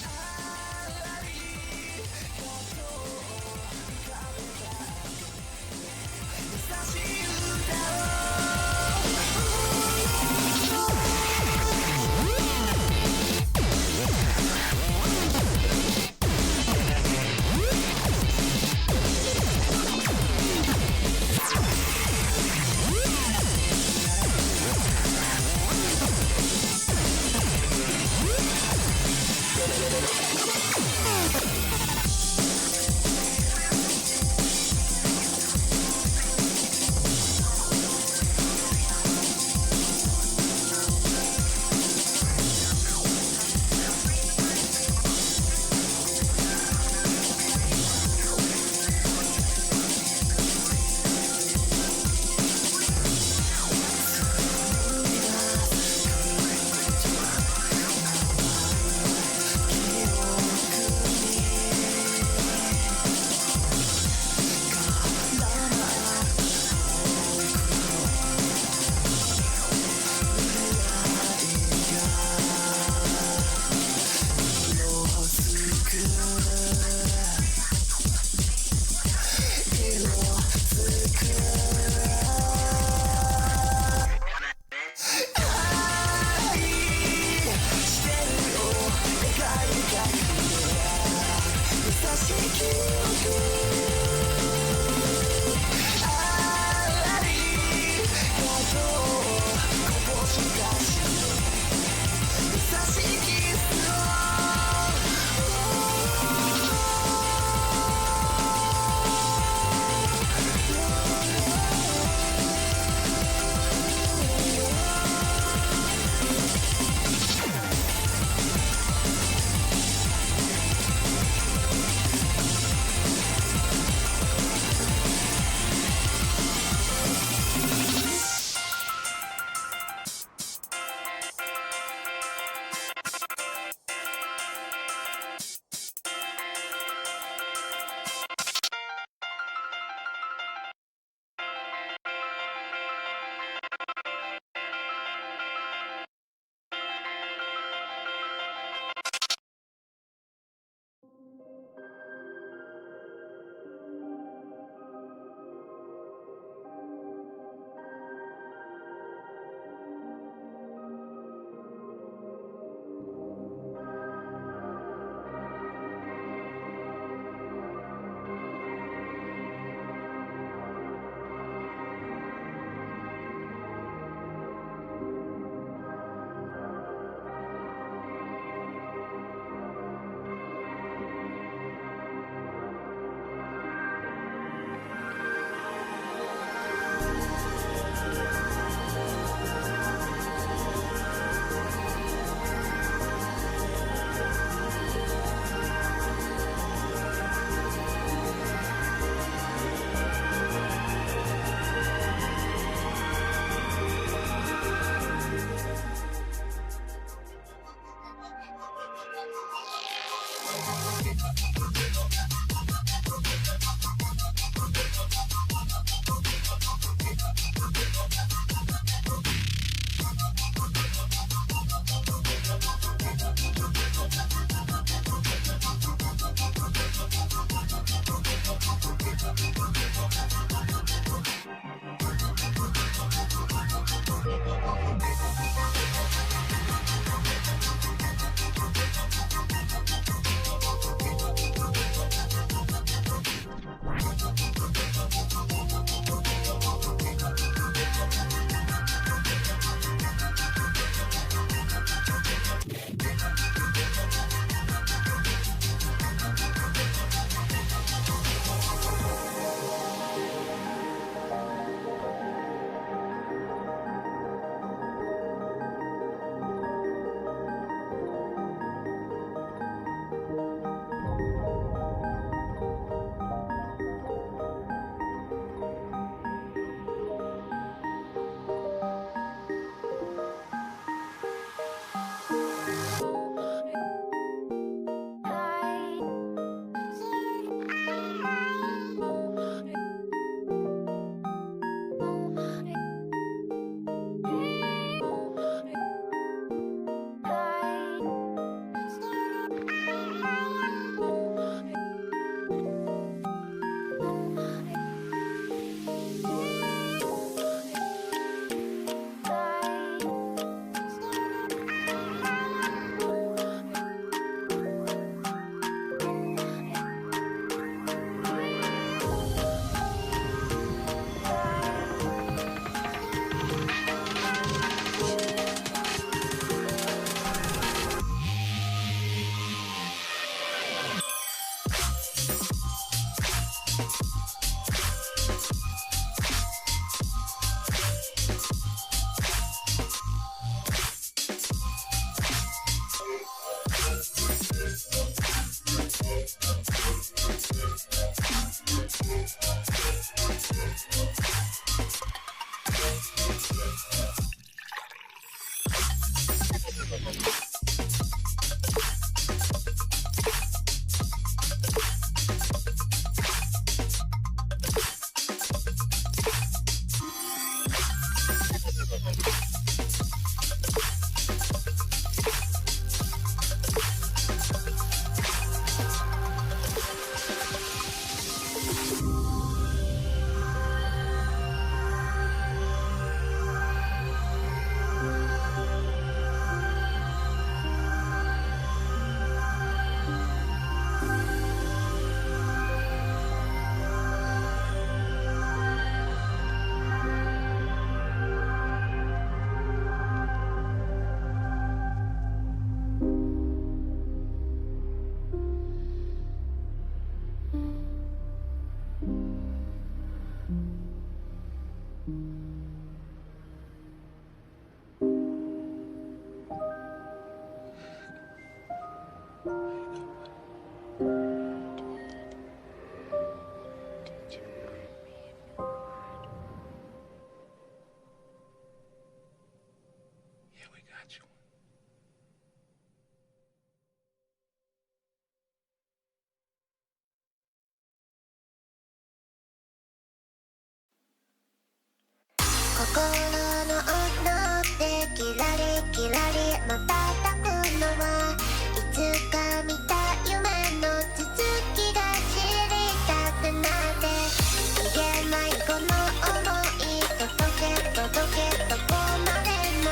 心の音ってキラリキラリ瞬くのはいつか見た夢の続きが知りたくなって言えないこの想い届け届けどこまでも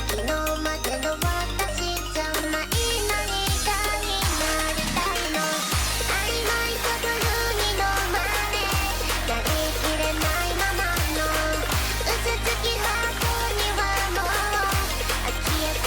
昨日までの私じゃない何かになりたいの曖昧さブルーに飲まれやりきれないままの嘘つきハートにはもう呆れ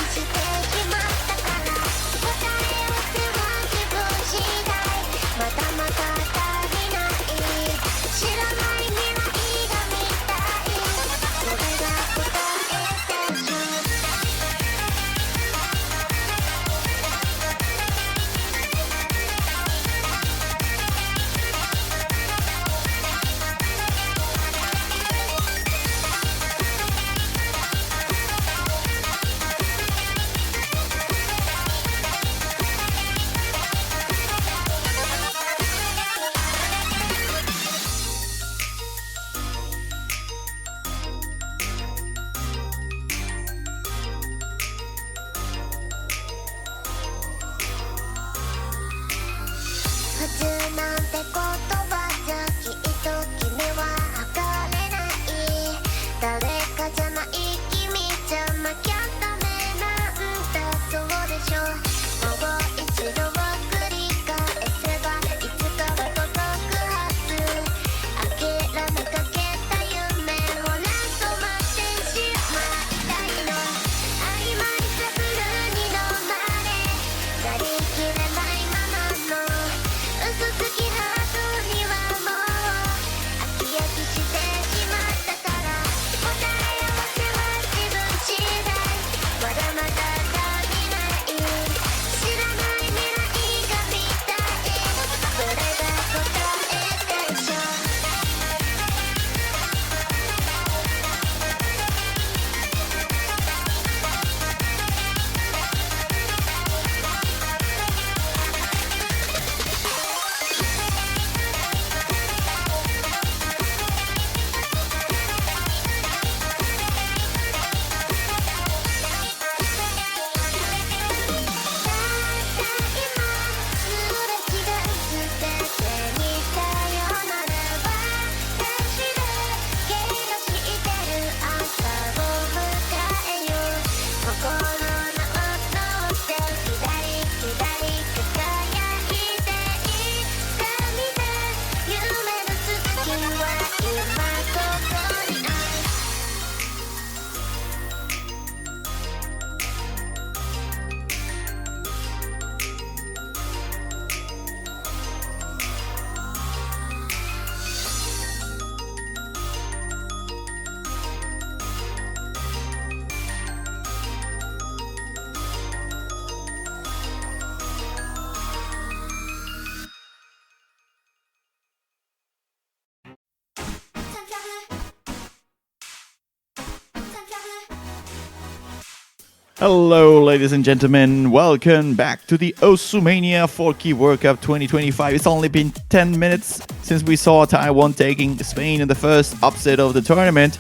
Hello, ladies and gentlemen. Welcome back to the Osumania 4Key World Cup 2025. It's only been 10 minutes since we saw Taiwan taking Spain in the first upset of the tournament.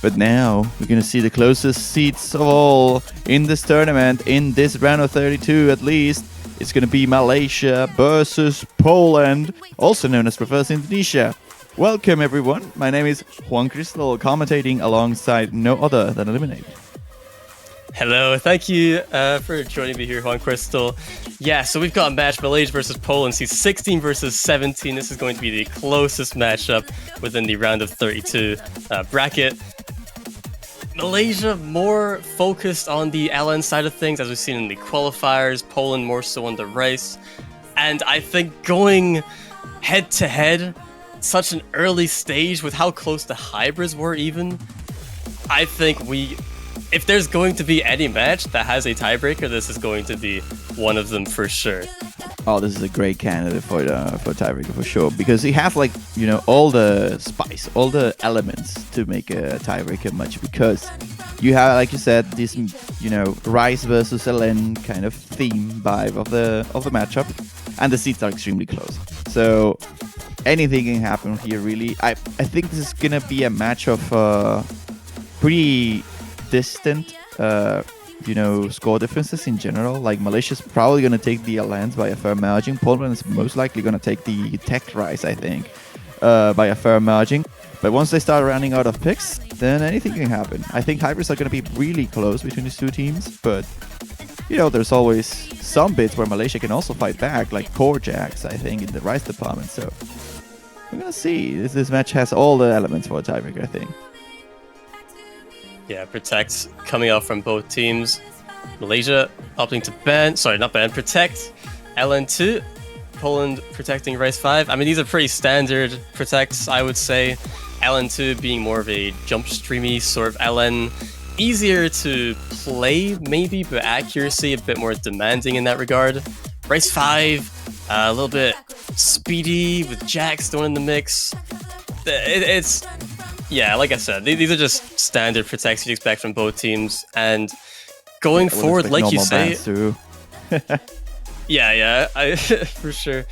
But now we're going to see the closest seeds of all in this tournament, in this round of 32 at least. It's going to be Malaysia versus Poland, also known as Reverse Indonesia. Welcome, everyone. My name is Juan Crystal, commentating alongside no other than Eliminate. Hello, thank you for joining me here, Juan Crystal. Yeah, so we've got a match, Malaysia versus Poland, seeds 16 versus 17. This is going to be the closest matchup within the round of 32 bracket. Malaysia more focused on the LN side of things, as we've seen in the qualifiers. Poland more so on the rice. And I think going head-to-head, such an early stage with how close the hybrids were even, I think if there's going to be any match that has a tiebreaker, this is going to be one of them for sure. Oh, this is a great candidate for tiebreaker for sure, because you have all the spice, all the elements to make a tiebreaker match, because you have, like you said, this rice versus LN kind of theme vibe of the matchup, and the seats are extremely close. So anything can happen here, really. I think this is gonna be a match of pretty distant score differences in general. Like, Malaysia's probably going to take the LNs by a fair margin. Poland is most likely going to take the tech rice, I think, by a fair margin. But once they start running out of picks, then anything can happen. I think hybrids are going to be really close between these two teams, but there's always some bits where Malaysia can also fight back, like core jacks, I think, in the rice department. So we're going to see. This match has all the elements for a tiebreaker, I think. Yeah, protect coming out from both teams. Malaysia opting to protect LN2. Poland protecting Rice 5. I mean, these are pretty standard protects, I would say. LN2 being more of a jump streamy sort of LN. Easier to play, maybe, but accuracy a bit more demanding in that regard. Rice 5, a little bit speedy with jacks thrown in the mix. Yeah, like I said, these are just standard protects you'd expect from both teams. And going forward, like you say... yeah, for sure.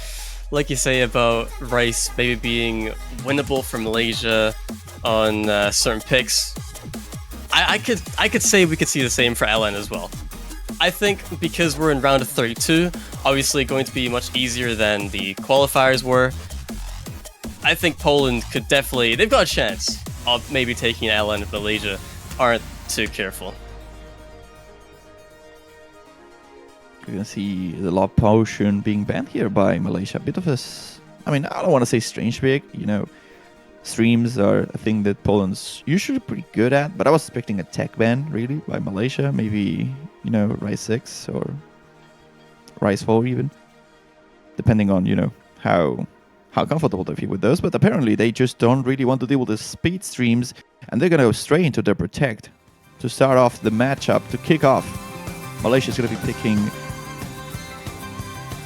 Like you say about Rice maybe being winnable for Malaysia on certain picks, I could say we could see the same for LN as well. I think because we're in round of 32, obviously going to be much easier than the qualifiers were. I think Poland could definitely... They've got a chance of maybe taking LN if Malaysia aren't too careful. You're gonna see the Lob Potion being banned here by Malaysia. A bit of a... I don't want to say strange pick. Streams are a thing that Poland's usually pretty good at, but I was expecting a tech ban, really, by Malaysia. Maybe, Rice 6 or Rice 4 even. Depending on, how comfortable they feel with those, but apparently they just don't really want to deal with the speed streams, and they're gonna go straight into their protect to start off the matchup. To kick off, Malaysia's gonna be picking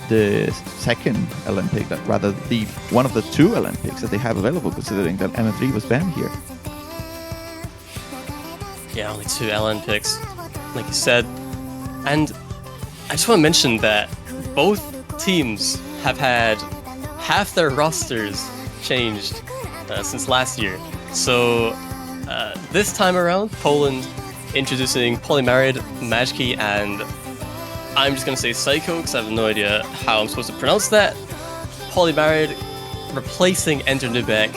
the second LN pick, rather the one of the two LN picks that they have available, considering that LN3 was banned here. Yeah, only two LN picks, like you said. And I just want to mention that both teams have had half their rosters changed since last year. So this time around, Poland introducing Polymarid, Majki, and I'm just going to say Psycho because I have no idea how I'm supposed to pronounce that. Polymarid replacing Ender Nubek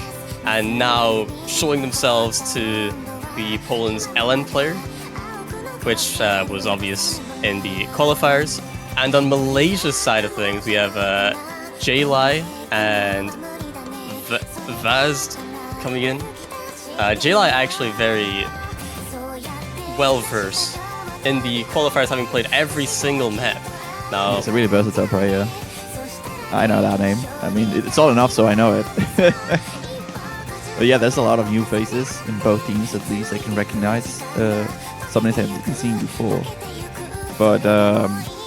and now showing themselves to be Poland's LN player, which was obvious in the qualifiers. And on Malaysia's side of things, we have J-Lai and Vazd coming in. J-Lai actually very well-versed in the qualifiers, having played every single map. Now, It's a really versatile player. I know that name. I mean, it's all enough so I know it. But yeah, there's a lot of new faces in both teams, at least I can recognize. Some names I haven't seen before. But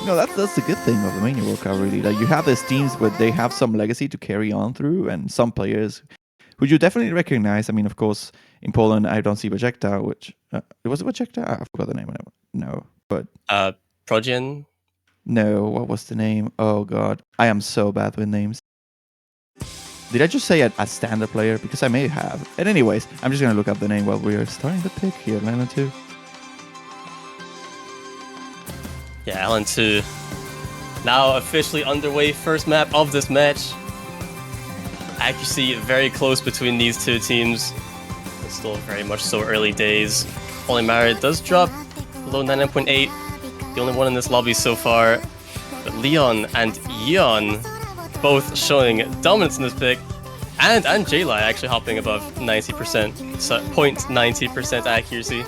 that's the good thing of the Mania World Cup, really. Like, you have these teams where they have some legacy to carry on through, and some players who you definitely recognize. I mean, of course, in Poland, I don't see Vajekta, which... was it Vajekta? I forgot the name. No. But Progen. no, what was the name? Oh god, I am so bad with names. Did I just say a standard player? Because I may have. And anyways, I'm just gonna look up the name while we are starting the pick here. Land 2. Yeah, Alan 2. Now officially underway, first map of this match. Accuracy very close between these two teams. It's still very much so early days. Polymarid does drop below 99.8. The only one in this lobby so far. But Leon and Eon both showing dominance in this pick. And J-Lai actually hopping above 90%. So 0.90% accuracy.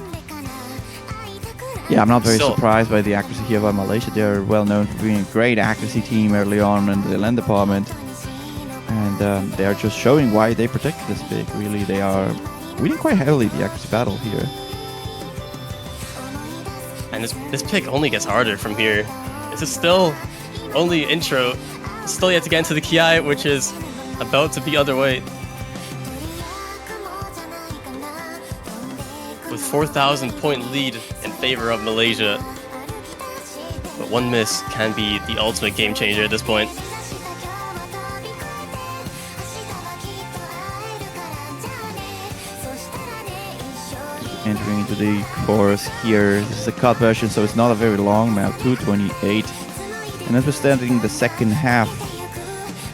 Yeah, I'm not very Still- surprised by the accuracy here by Malaysia. They're well known for being a great accuracy team early on in the land department. And they are just showing why they protected this pick. Really, they are winning quite heavily the accuracy battle here. And this pick only gets harder from here. This is still only intro. Still yet to get into the Ki, which is about to be underway. With 4,000 point lead in favor of Malaysia. But one miss can be the ultimate game changer at this point. Entering into the course here. This is a cut version, so it's not a very long map, 228. And understanding the second half,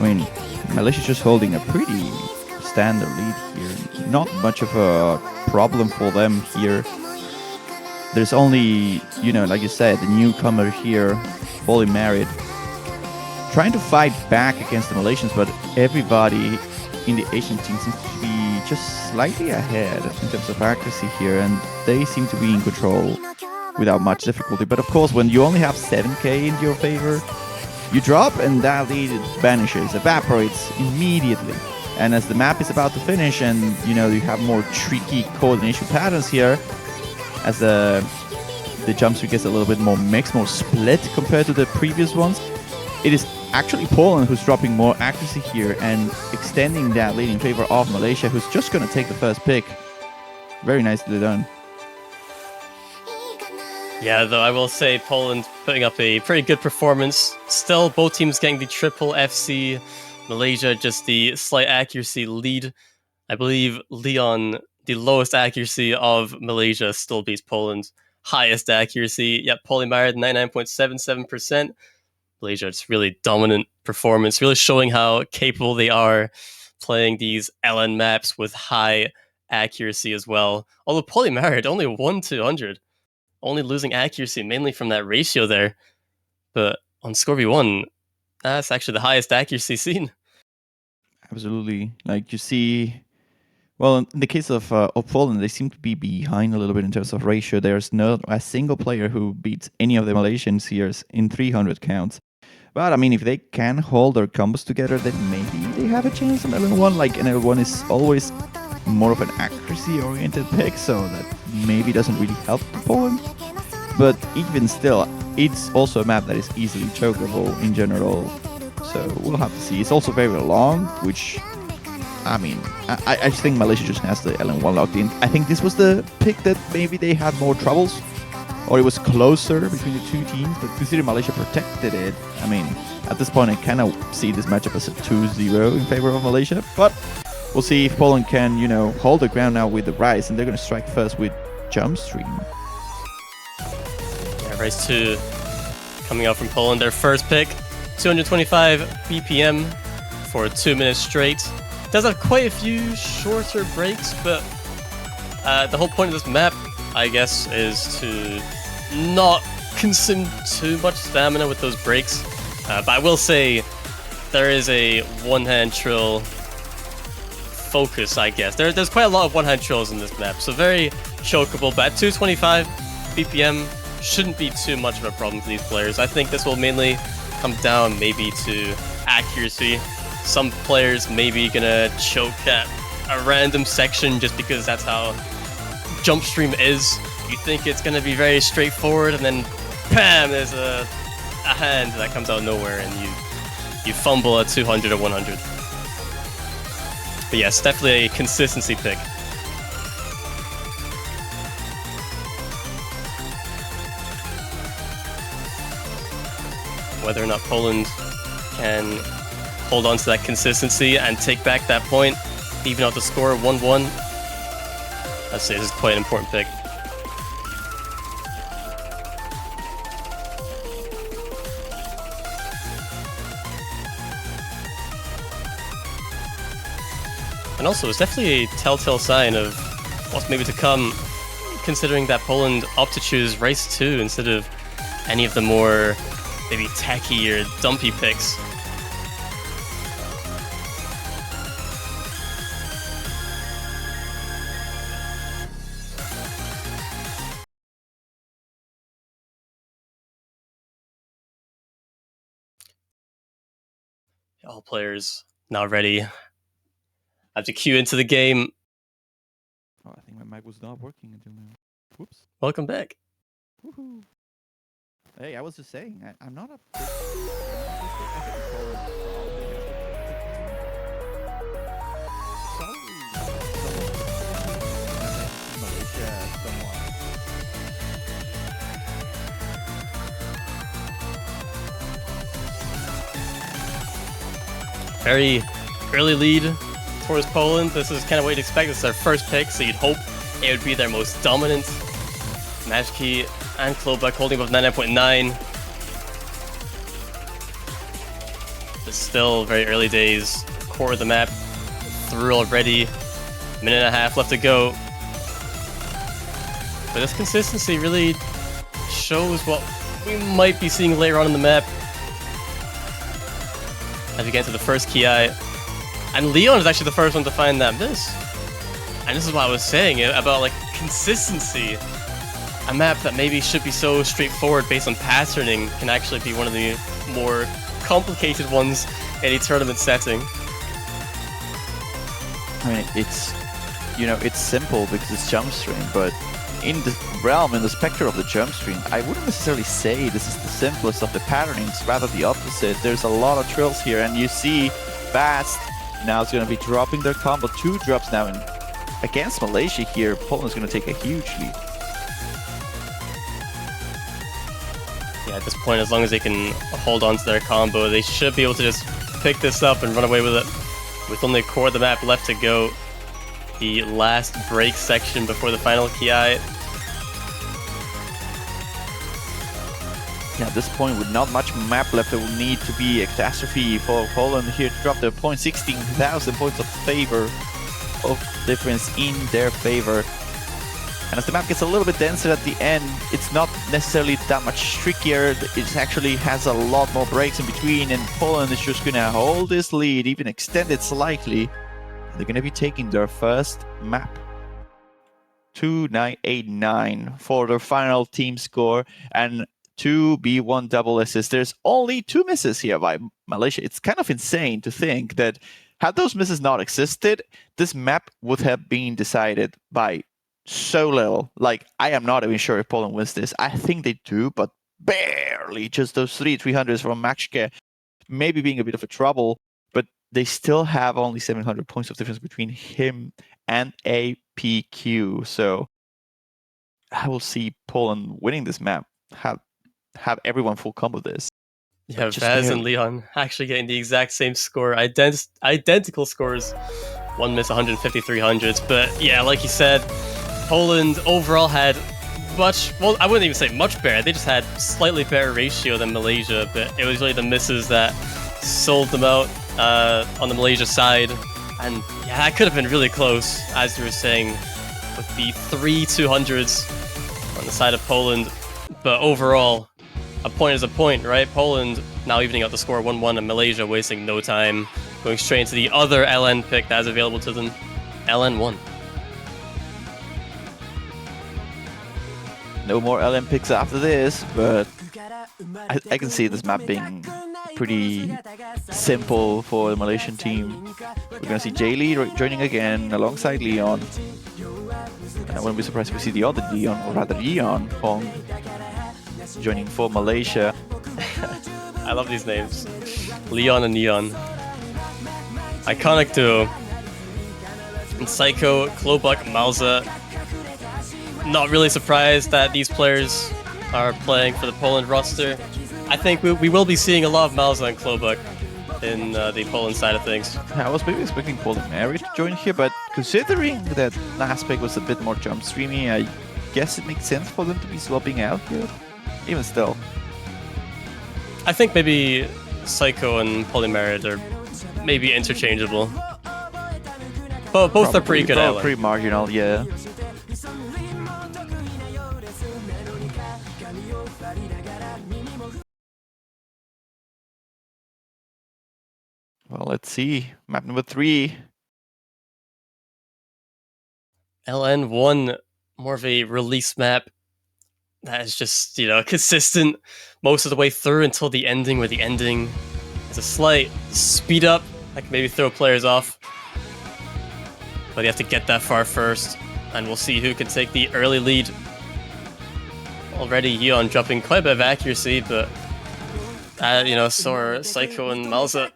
I mean, Malaysia's just holding a pretty standard lead here. Not much of a problem for them here. There's only, you know, like you said, the newcomer here, Polymarid, trying to fight back against the Malaysians, but everybody in the Asian team seems to be just slightly ahead in terms of accuracy here, and they seem to be in control without much difficulty. But of course, when you only have 7k in your favor, you drop and that lead vanishes, evaporates immediately. And as the map is about to finish and, you know, you have more tricky coordination patterns here, as the jump streak gets a little bit more mixed, more split compared to the previous ones, it is actually Poland who's dropping more accuracy here and extending that lead in favor of Malaysia, who's just going to take the first pick. Very nicely done. Yeah, though I will say Poland putting up a pretty good performance. Still, both teams getting the triple FC. Malaysia just the slight accuracy lead. I believe Leon, the lowest accuracy of Malaysia, still beats Poland's highest accuracy. Yep, Polymarid 99.77%. Malaysia, it's really dominant performance, really showing how capable they are playing these LN maps with high accuracy as well. Although Polymarid only 1-200. Only losing accuracy mainly from that ratio there. But on Scorby 1, that's actually the highest accuracy seen. Absolutely. Like you see, well, in the case of Poland, they seem to be behind a little bit in terms of ratio. There's not a single player who beats any of the Malaysians here in 300 counts. But I mean, if they can hold their combos together, then maybe they have a chance on L1. Like, and L1 is always more of an accuracy-oriented pick, so that maybe doesn't really help Poland. But even still, it's also a map that is easily chokeable in general. So we'll have to see. It's also very long, which, I mean, I just think Malaysia just has the LN1 locked in. I think this was the pick that maybe they had more troubles, or it was closer between the two teams. But considering Malaysia protected it, I mean, at this point I kind of see this matchup as a 2-0 in favor of Malaysia. But we'll see if Poland can, you know, hold the ground now with the Rise, and they're going to strike first with Jump Stream. Yeah, Rise 2 coming out from Poland, their first pick. 225 BPM for 2 minutes straight. Does have quite a few shorter breaks, but the whole point of this map, I guess, is to not consume too much stamina with those breaks. But I will say there is a one-hand trill focus, I guess. There's quite a lot of one-hand trills in this map, so very chokeable. But at 225 BPM, shouldn't be too much of a problem for these players. I think this will mainly come down maybe to accuracy. Some players maybe gonna choke at a random section just because that's how jump stream is. You think it's gonna be very straightforward, and then bam, there's a hand that comes out of nowhere and you fumble at 200 or 100. But yes, definitely a consistency pick. whether or not Poland can hold on to that consistency and take back that point, even out the score 1-1. I'd say this is quite an important pick. And also, it's definitely a telltale sign of what's maybe to come, considering that Poland opted to choose Race 2 instead of any of the more maybe tacky or dumpy picks. All players now ready. I have to queue into the game. Oh, I think my mic was not working until now. Whoops. Welcome back. Woohoo. Hey, I was just saying, I'm not a big... I think Poland probably Malaysia somewhat. Very early lead towards Poland. This is kind of what you'd expect. This is their first pick, so you'd hope it would be their most dominant. Majki and Klobak holding above 99.9. It's still very early days. Core of the map through already. Minute and a half left to go. But this consistency really shows what we might be seeing later on in the map. As we get into the first Ki. And Leon is actually the first one to find that miss. And this is what I was saying about like consistency. A map that maybe should be so straightforward based on patterning can actually be one of the more complicated ones in a tournament setting. I mean, it's, you know, it's simple because it's jump stream, but in the realm, in the spectrum of the jump stream, I wouldn't necessarily say this is the simplest of the patternings, rather the opposite. There's a lot of trills here, and you see Fast now is going to be dropping their combo. 2 drops now in against Malaysia here. Poland's going to take a huge lead. Yeah, at this point, as long as they can hold on to their combo, they should be able to just pick this up and run away with it. With only a core of the map left to go. The last break section before the final Ki. Yeah, at this point, with not much map left, it will need to be a catastrophe for Poland here to drop their point. 16,000 points of favor, of difference in their favor. And as the map gets a little bit denser at the end, it's not necessarily that much trickier. It actually has a lot more breaks in between, and Poland is just gonna hold this lead, even extend it slightly. They're gonna be taking their first map. 2,989 for their final team score, and 2B1 double assists. There's only 2 misses here by Malaysia. It's kind of insane to think that had those misses not existed, this map would have been decided by so little. Like, I am not even sure if Poland wins this. I think they do, but barely. Just those 300s from Maxke maybe being a bit of a trouble, but they still have only 700 points of difference between him and APQ. So I will see Poland winning this map. Have everyone full combo this. Yeah, Vaz and Leon actually getting the exact same score, identical scores. One miss, 150 300s. But yeah, like you said, Poland overall had much, well, I wouldn't even say much better. They just had slightly better ratio than Malaysia, but it was really the misses that sold them out on the Malaysia side. And yeah, that could have been really close, as you were saying, with the 3 200s on the side of Poland. But overall, a point is a point, right? Poland now evening out the score 1-1, and Malaysia wasting no time, going straight into the other LN pick that is available to them, LN1. No more LM picks after this, but I can see this map being pretty simple for the Malaysian team. We're going to see Jay Lee joining again alongside Leon. I wouldn't be surprised if we see the other Leon, or rather Leon Hong, joining for Malaysia. I love these names. Leon and Neon. Iconic duo. And Psycho, Klobak, Mauza. Not really surprised that these players are playing for the Poland roster. I think we will be seeing a lot of Malza and Klobuk in the Poland side of things. I was maybe expecting Polymeri to join here, but considering that last pick was a bit more jump streamy, I guess it makes sense for them to be swapping out here. Even still. I think maybe Psycho and Polymerid are maybe interchangeable. But both are pretty good at it. Pretty marginal, yeah. Well, let's see. Map number 3. LN1, more of a release map that is just, consistent most of the way through until the ending, where the ending is a slight speed up that can maybe throw players off. But you have to get that far first, and we'll see who can take the early lead. Already Yeon dropping quite a bit of accuracy, but so are Psycho and Malza.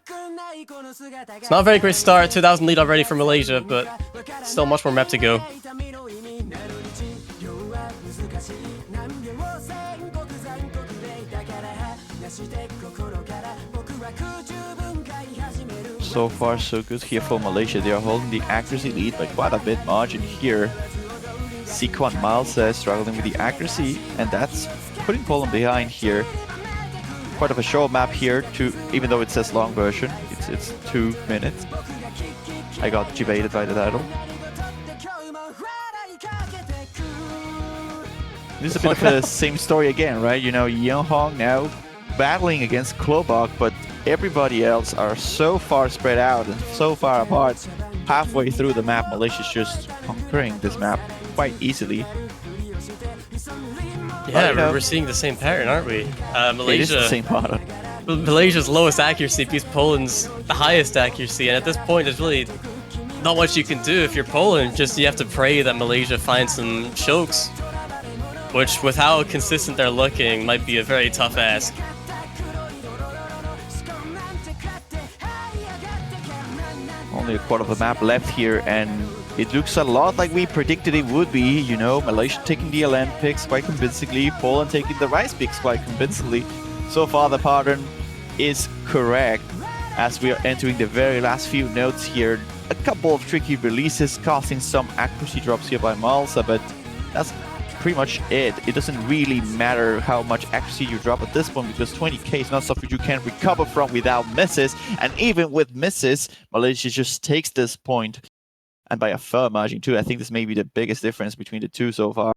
It's not a very great start, 2,000 lead already for Malaysia, but still much more map to go. So far, so good here for Malaysia. They are holding the accuracy lead by quite a bit margin here. Sequan Malza struggling with the accuracy, and that's putting Poland behind here. Quite of a short map here, even though it says long version. It's 2 minutes. I got debated by the title. This is a bit of the same story again, right? Yeon Hong now battling against Klobuk, but everybody else are so far spread out and so far apart. Halfway through the map, Malaysia's just conquering this map quite easily. Yeah, we're seeing the same pattern, aren't we? Malaysia, it is the same pattern. Malaysia's lowest accuracy beats Poland's the highest accuracy, and at this point, there's really not much you can do if you're Poland. Just you have to pray that Malaysia finds some chokes, which, with how consistent they're looking, might be a very tough ask. Only a quarter of the map left here, and it looks a lot like we predicted it would be. Malaysia taking the LN picks quite convincingly, Poland taking the Rice picks quite convincingly. So far, the pattern is correct. As we are entering the very last few notes here, a couple of tricky releases causing some accuracy drops here by Malza, but that's pretty much it. It doesn't really matter how much accuracy you drop at this point, because 20k is not something you can recover from without misses, and even with misses, Malaysia just takes this point, and by a firm margin too. I think this may be the biggest difference between the two so far.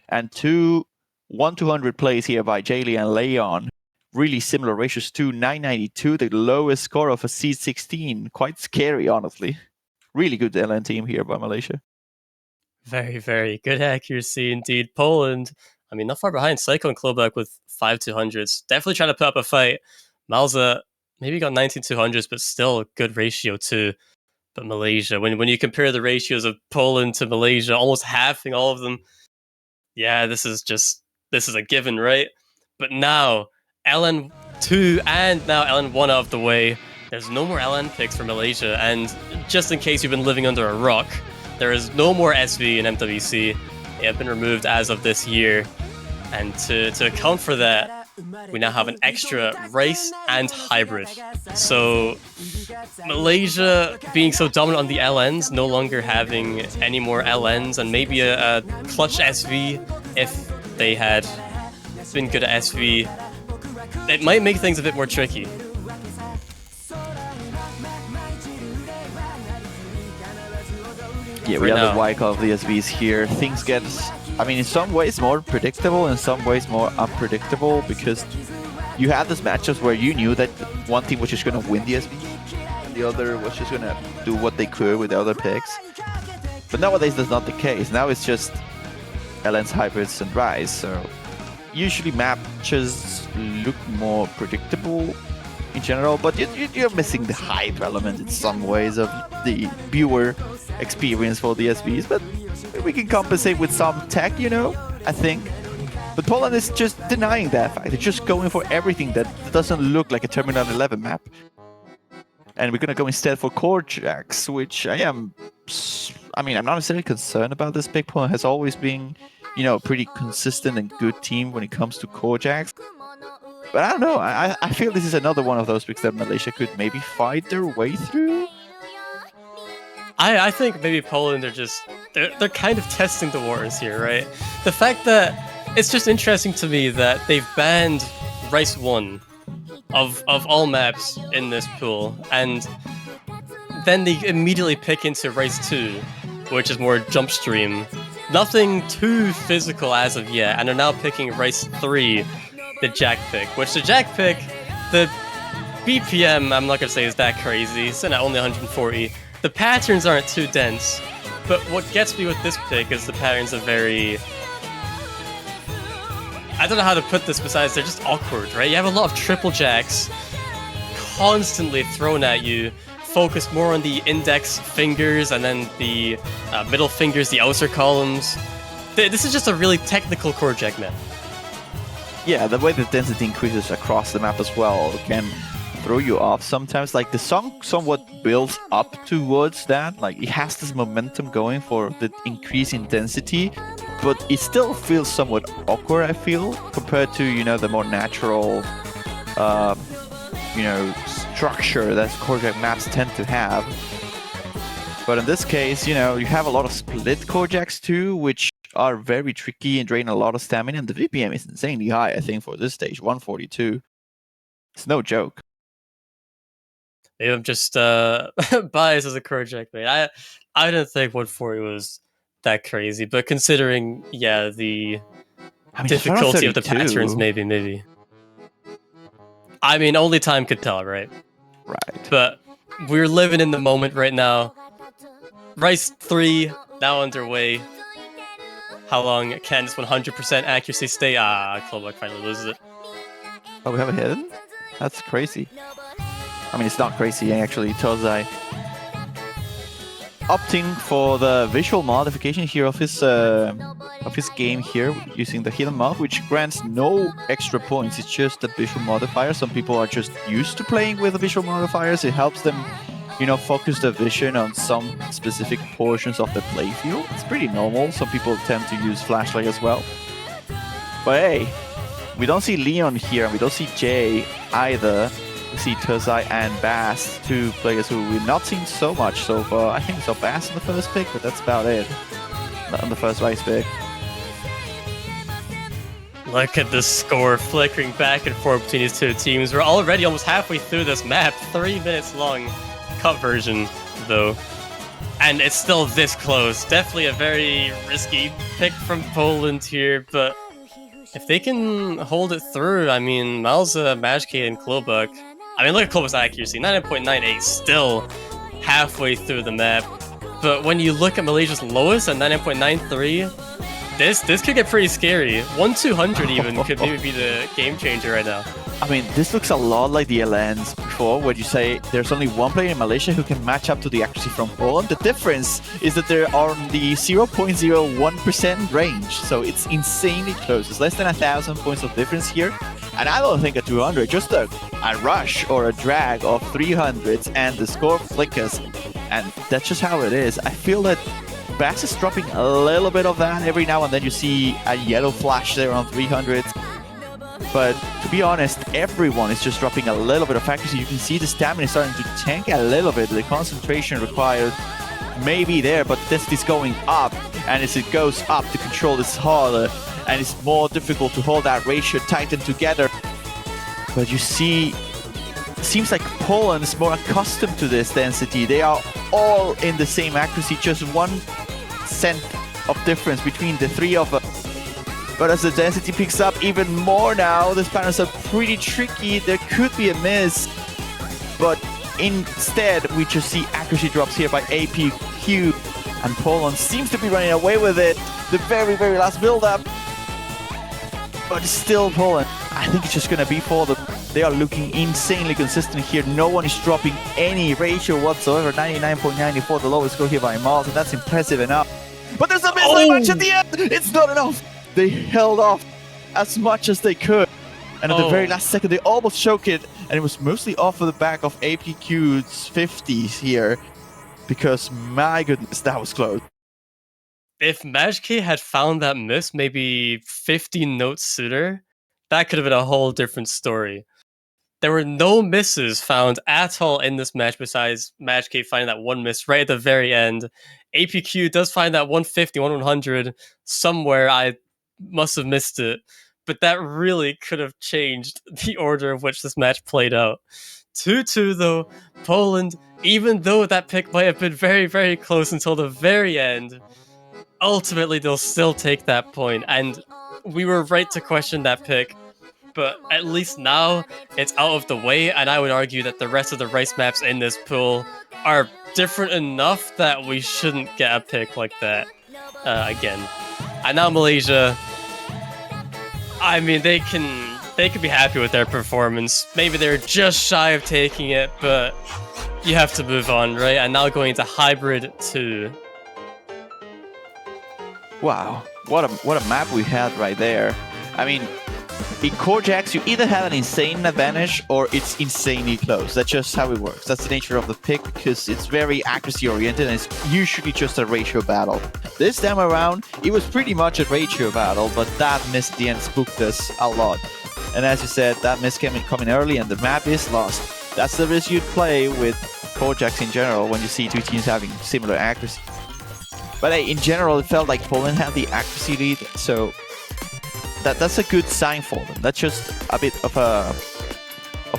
And 1-200 plays here by Jaylee and Leon. Really similar ratios to 992, the lowest score of a seed 16. Quite scary, honestly. Really good LN team here by Malaysia. Very, very good accuracy indeed. Poland, not far behind Psycho and Klobuk with 5-200s. Definitely trying to put up a fight. Malza maybe got 19-200s, but still a good ratio too. But Malaysia, when you compare the ratios of Poland to Malaysia, almost halving all of them, yeah, this is a given, right? But now, LN2 and now LN1 out of the way, there's no more LN picks for Malaysia, and just in case you've been living under a rock, there is no more SV in MWC. They have been removed as of this year, and to account for that, we now have an extra race and hybrid. So Malaysia being so dominant on the LNs, no longer having any more LNs, and maybe a clutch SV if they had been good at SV, it might make things a bit more tricky. Yeah, we have the wildcard of the SVs here. Things get, in some ways more predictable, in some ways more unpredictable, because you had these matchups where you knew that one team was just going to win the SVs, and the other was just going to do what they could with the other picks. But nowadays that's not the case. Now it's just LNs, hybrids, and Rise. So usually matches look more predictable in general, but you're missing the hype element in some ways of the viewer experience for the SVs, but we can compensate with some tech, I think. But Poland is just denying that fact. They're just going for everything that doesn't look like a Terminal 11 map. And we're gonna go instead for Core Jacks, which I'm not necessarily concerned about this pick. Poland has always been, a pretty consistent and good team when it comes to Core Jacks. But I don't know. I feel this is another one of those picks that Malaysia could maybe fight their way through. I think maybe Poland are just they're kind of testing the waters here, right? The fact that it's just interesting to me that they've banned Rice 1 of all maps in this pool, and then they immediately pick into Rice 2, which is more jump stream. Nothing too physical as of yet, and are now picking Rice 3, the Jack pick, which the Jack pick, the BPM, I'm not gonna say is that crazy, it's at only 140. The patterns aren't too dense, but what gets me with this pick is the patterns are very... I don't know how to put this besides they're just awkward, right? You have a lot of triple jacks constantly thrown at you, focused more on the index fingers and then the middle fingers, the outer columns. This is just a really technical core jack map. Yeah, the way the density increases across the map as well can throw you off sometimes. Like the song somewhat builds up towards that, like it has this momentum going for the increase in density, but it still feels somewhat awkward, I feel, compared to, you know, the more natural structure that core jack maps tend to have. But in this case, you know, you have a lot of split core jacks too, which are very tricky and drain a lot of stamina, and the VPM is insanely high, I think, for this stage, 142. It's no joke. Maybe I'm just biased as a core jack mate. I didn't think 140 was that crazy, but considering, yeah, the difficulty of the patterns, maybe. I mean, only time could tell, right? Right. But we're living in the moment right now. Rice 3 now underway. How long can this 100% accuracy stay? Klobak finally loses it. Oh, we have a hidden? That's crazy. I mean, it's not crazy, actually. Tozai opting for the visual modification here of his game here, using the hidden mod, which grants no extra points. It's just a visual modifier. Some people are just used to playing with the visual modifiers. It helps them, you know, focus their vision on some specific portions of the playfield. It's pretty normal. Some people tend to use flashlight as well. But hey, we don't see Leon here, and we don't see Jay either. We see Tozai and Bass, two players who we've not seen so much so far. I think we saw Bass in the first pick, but that's about it. Not on the first Rice pick. Look at the score flickering back and forth between these two teams. We're already almost halfway through this map. 3 minutes long cut version, though. And it's still this close. Definitely a very risky pick from Poland here, but if they can hold it through, I mean, Malza, Majke, and Klobak. I mean, look at Klobak's accuracy, 99.98, still halfway through the map. But when you look at Malaysia's lowest at 99.93, this could get pretty scary. 1-200 even could maybe be the game changer right now. I mean, this looks a lot like the LNs before, where you say there's only one player in Malaysia who can match up to the accuracy from Poland. The difference is that they're on the 0.01% range, so it's insanely close. It's less than 1,000 points of difference here, and I don't think a 200, just a rush or a drag of 300s, and the score flickers, and that's just how it is. I feel that Bass is dropping a little bit of that. Every now and then you see a yellow flash there on 300s. But to be honest, everyone is just dropping a little bit of accuracy. You can see the stamina is starting to tank a little bit. The concentration required may be there, but this is going up. And as it goes up, the control is harder. And it's more difficult to hold that ratio tightened together. But you see, it seems like Poland is more accustomed to this density. They are all in the same accuracy, just 1% of difference between the three of us. But as the density picks up even more now, these patterns are pretty tricky. There could be a miss, but instead we just see accuracy drops here by APQ, and Poland seems to be running away with it. The very, very last build-up, but still Poland. I think it's just gonna be for them. They are looking insanely consistent here. No one is dropping any ratio whatsoever. 99.94, the lowest score here by Miles, and that's impressive enough. But there's a miss match at the end. It's not enough. They held off as much as they could, and at the very last second they almost choked it, and it was mostly off of the back of APQ's 50s here, because my goodness, that was close. If Majke had found that miss maybe 15 notes sooner, that could have been a whole different story. There were no misses found at all in this match besides Matchgate finding that one miss right at the very end. APQ does find that 150, 100 somewhere. I must have missed it. But that really could have changed the order of which this match played out. 2-2 though, Poland, even though that pick might have been very, very close until the very end, ultimately they'll still take that point. And we were right to question that pick. But at least now it's out of the way, and I would argue that the rest of the rice maps in this pool are different enough that we shouldn't get a pick like that again. And now Malaysia, I mean, they can be happy with their performance. Maybe they're just shy of taking it, but you have to move on, right? And now going into Hybrid 2. Wow, what a map we had right there. I mean, in Core Jacks, you either have an insane advantage or it's insanely close. That's just how it works. That's the nature of the pick because it's very accuracy oriented and it's usually just a ratio battle. This time around, it was pretty much a ratio battle, but that miss at the end spooked us a lot. And as you said, that miss coming early and the map is lost. That's the risk you'd play with Core Jacks in general when you see two teams having similar accuracy. But in general, it felt like Poland had the accuracy lead, so that's a good sign for them. That's just a bit of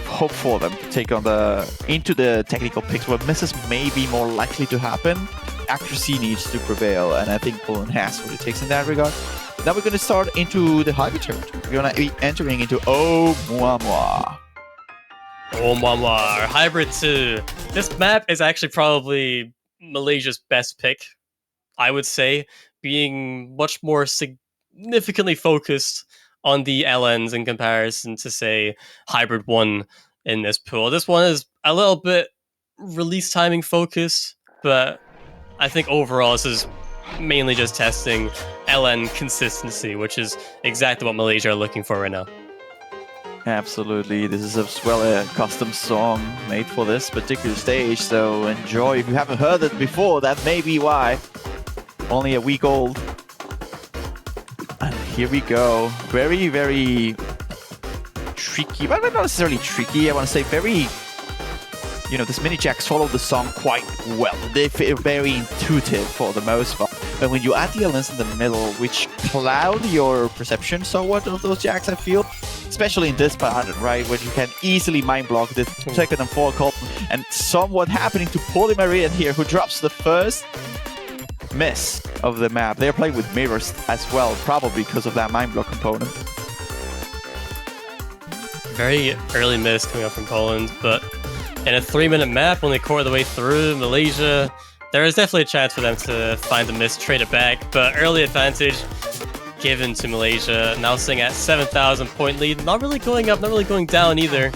hope for them to take on into the technical picks where misses may be more likely to happen. Accuracy needs to prevail, and I think Poland has what it takes in that regard. Now we're going to start into the hybrid turn. We're going to be entering into Oumuamua. Oumuamua, Hybrid 2. This map is actually probably Malaysia's best pick, I would say, being much more significantly focused on the LNs in comparison to, say, Hybrid 1 in this pool. This one is a little bit release timing focused, but I think overall this is mainly just testing LN consistency, which is exactly what Malaysia are looking for right now. Absolutely, this is as well a custom song made for this particular stage, so enjoy. If you haven't heard it before, that may be why. Only a week old. And here we go. Very, very tricky, but not necessarily tricky. I want to say very, this mini jacks follow the song quite well. They feel very intuitive for the most part. But when you add the elements in the middle, which cloud your perception somewhat of those jacks, I feel, especially in this pattern, right, where you can easily mind block the second and fourth call, and somewhat happening to Polymarian here, who drops the first miss of the map. They're playing with mirrors as well, probably because of that mind block component. Very early miss coming up from Poland, but in a 3-minute map, only a quarter of the way through, Malaysia, there is definitely a chance for them to find the miss, trade it back, but early advantage given to Malaysia, now sitting at 7,000 point lead, not really going up, not really going down either.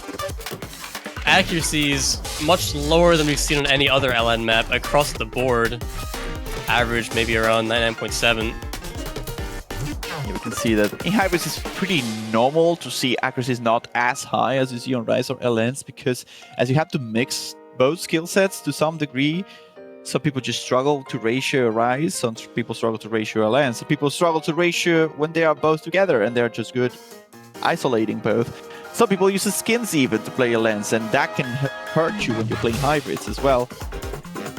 Accuracies much lower than we've seen on any other LN map across the board. Average maybe around 99.7. Yeah, we can see that in hybrids it's pretty normal to see accuracies not as high as you see on Rise or LNs, because as you have to mix both skill sets to some degree, some people just struggle to ratio Rise, some people struggle to ratio LN, some people struggle to ratio when they are both together and they're just good isolating both. Some people use the skins even to play LNs, and that can hurt you when you're playing hybrids as well.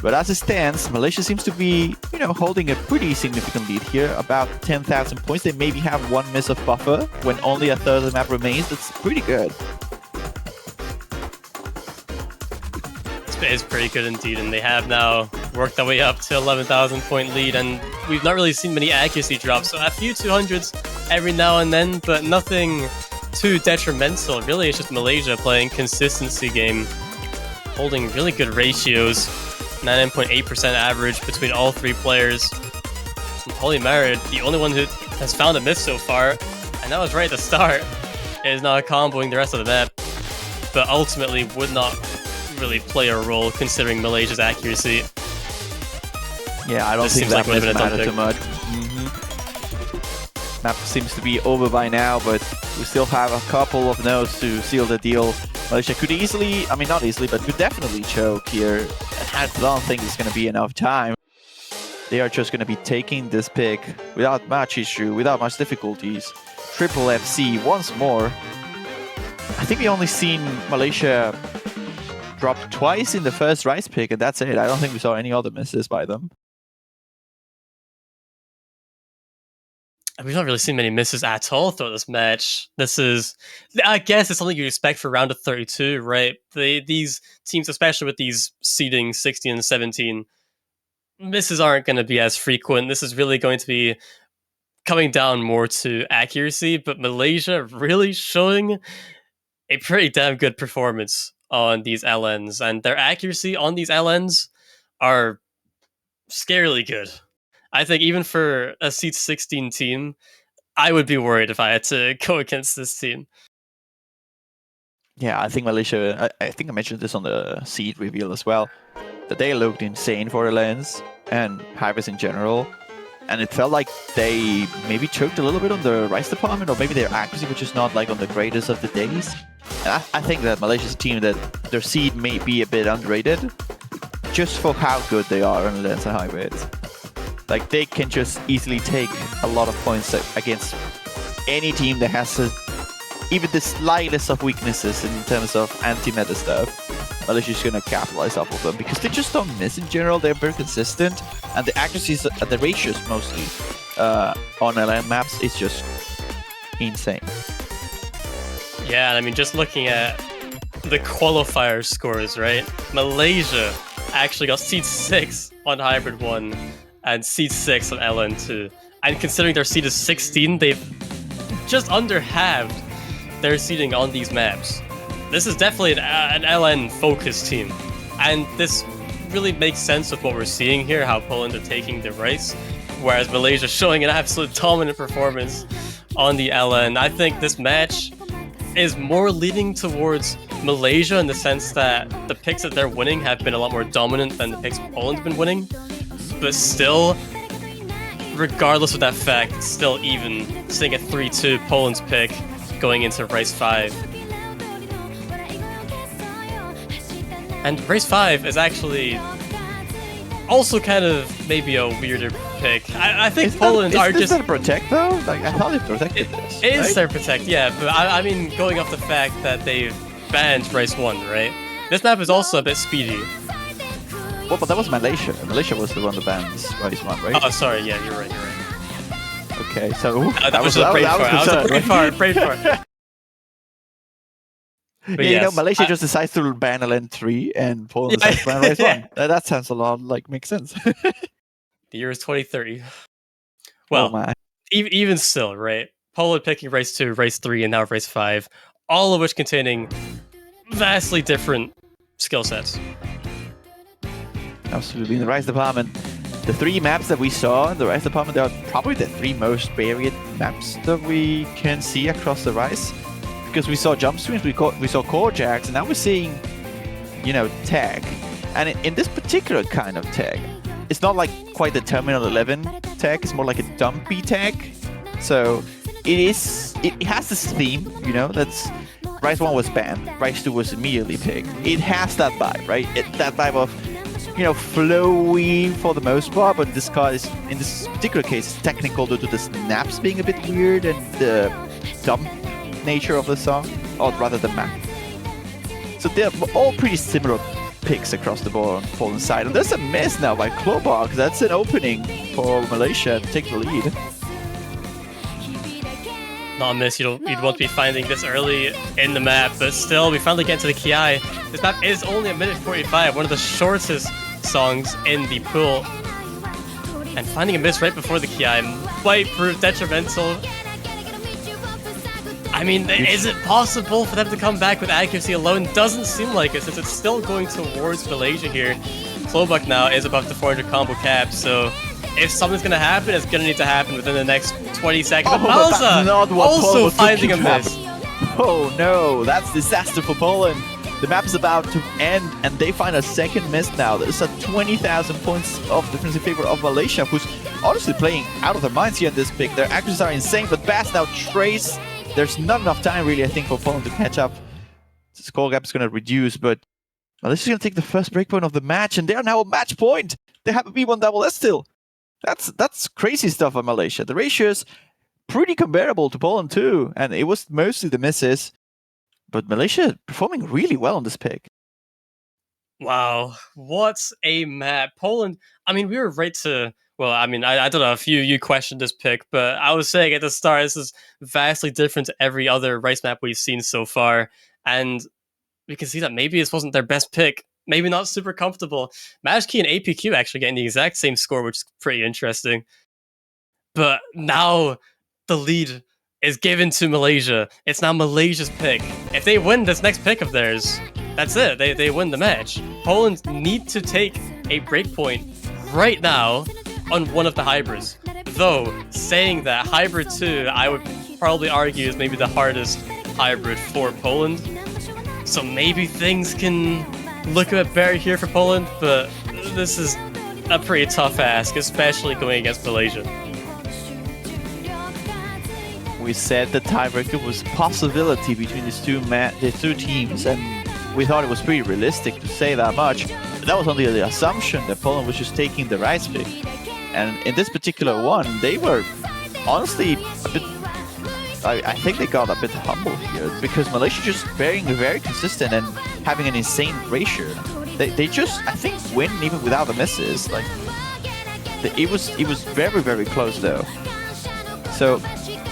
But as it stands, Malaysia seems to be, holding a pretty significant lead here, about 10,000 points. They maybe have one miss of buffer when only a third of the map remains. That's pretty good. It's pretty good indeed, and they have now worked their way up to 11,000 point lead, and we've not really seen many accuracy drops, so a few 200s every now and then, but nothing too detrimental. Really, it's just Malaysia playing consistency game, holding really good ratios, 99.8% average between all three players. And Holy Merit, the only one who has found a miss so far, and that was right at the start, is now comboing the rest of the map, but ultimately would not really play a role considering Malaysia's accuracy. Yeah, I don't think that doesn't matter too much. Map seems to be over by now, but we still have a couple of nodes to seal the deal. Malaysia could easily, not easily, but could definitely choke here. I don't think it's going to be enough time. they are just going to be taking this pick without much issue, without much difficulties. Triple FC once more. I think we only seen Malaysia drop twice in the first Rice pick, and that's it. I don't think we saw any other misses by them. We've not really seen many misses at all throughout this match. I guess it's something you expect for round of 32, right? These teams, especially with these seeding 16 and 17, misses aren't going to be as frequent. This is really going to be coming down more to accuracy, but Malaysia really showing a pretty damn good performance on these LNs, and their accuracy on these LNs are scarily good. I think even for a seed 16 team, I would be worried if I had to go against this team. Yeah, I think Malaysia, I think I mentioned this on the seed reveal as well, that they looked insane for the lanes and Hybrids in general. And it felt like they maybe choked a little bit on the Rice department, or maybe their accuracy was just not like on the greatest of the days. And I think that Malaysia's team, that their seed may be a bit underrated, just for how good they are on lanes and hybrids. Like, they can just easily take a lot of points against any team that has even the slightest of weaknesses in terms of anti-meta stuff. Malaysia's gonna capitalize off of them because they just don't miss in general. They're very consistent, and the accuracies, the ratios mostly on LM maps is just insane. Yeah, I mean, just looking at the qualifier scores, right? Malaysia actually got seed 6 on Hybrid 1 and seed 6 on LN2. And considering their seed is 16, they've just under halved their seeding on these maps. This is definitely an LN-focused team. And this really makes sense with what we're seeing here, how Poland are taking the Rice, whereas Malaysia showing an absolute dominant performance on the LN. I think this match is more leaning towards Malaysia in the sense that the picks that they're winning have been a lot more dominant than the picks Poland's been winning. But still, regardless of that fact, it's still even, seeing a 3-2 Poland's pick going into Race 5. And Race 5 is actually also kind of maybe a weirder pick. I think Poland are just... Is that Protect though? Like, I thought they protected this. It is their Protect, yeah, but I mean, going off the fact that they've banned Race 1, right? This map is also a bit speedy. Well, but that was Malaysia. Malaysia was the one that banned Race 1, right? Oh, sorry, yeah, you're right. Okay, so... That was a brave fart. But yeah, yes, Malaysia just decides to ban LN3 and Poland decides to ban Race 1. That sounds a lot like makes sense. The year is 2030. Well, even still, right? Poland picking Race 2, Race 3, and now Race 5, all of which containing vastly different skill sets. Absolutely. In the Rice department, the 3 maps that we saw in the Rice department, they are probably the 3 most varied maps that we can see across the Rice. Because we saw jump streams, we saw core jacks, and now we're seeing, tag. And in this particular kind of tag, it's not like quite the Terminal 11 tag, it's more like a dumpy tag. So it has this theme, that's Rice 1 was banned, Rice 2 was immediately picked. It has that vibe, right? That vibe of, flowy for the most part, but in this particular case, it's technical due to the snaps being a bit weird and the dump nature of the song, or rather the map. So they're all pretty similar picks across the board on Poland's side. And there's a miss now by Klobok. That's an opening for Malaysia to take the lead. Not a miss, you'd want to be finding this early in the map, but still, we finally get to the Kiai. This map is only a minute 45, one of the shortest songs in the pool. And finding a miss right before the Kiai might prove detrimental. I mean, is it possible for them to come back with accuracy alone? Doesn't seem like it, since it's still going towards Malaysia here. Klobok now is above the 400 combo cap, so if something's going to happen, it's going to need to happen within the next 20 seconds. Oh, but that's not what also Poland finding a miss. Oh no, that's disaster for Poland. The map is about to end, and they find a second miss now. There's a 20,000 points of difference in favor of Malaysia, who's honestly playing out of their minds here in this pick. Their accuracies are insane, but Bass now trace. There's not enough time, really, I think, for Poland to catch up. The score gap is going to reduce, but Malaysia's going to take the first breakpoint of the match, and they are now a match point. They have a B1 double S still. That's crazy stuff on Malaysia. The ratio is pretty comparable to Poland too, and it was mostly the misses. But Malaysia performing really well on this pick. Wow, what a map. Poland, I mean, we were right to. Well, I mean, I don't know if you questioned this pick, but I was saying at the start, this is vastly different to every other rice map we've seen so far. And we can see that maybe this wasn't their best pick. Maybe not super comfortable. Majki and APQ actually getting the exact same score, which is pretty interesting. But now the lead is given to Malaysia. It's now Malaysia's pick. If they win this next pick of theirs, that's it. They win the match. Poland need to take a breakpoint right now on one of the hybrids. Though, saying that, hybrid 2, I would probably argue is maybe the hardest hybrid for Poland. So maybe things can look a bit better here for Poland, but this is a pretty tough ask, especially going against Malaysia. We said the tiebreaker was a possibility between these two teams, and we thought it was pretty realistic to say that much. But that was only the assumption that Poland was just taking the rice pick. And in this particular one, they were honestly a bit... I think they got a bit humble here, because Malaysia just being very consistent and having an insane ratio. They just, I think, win even without the misses. Like, it was very, very close though. So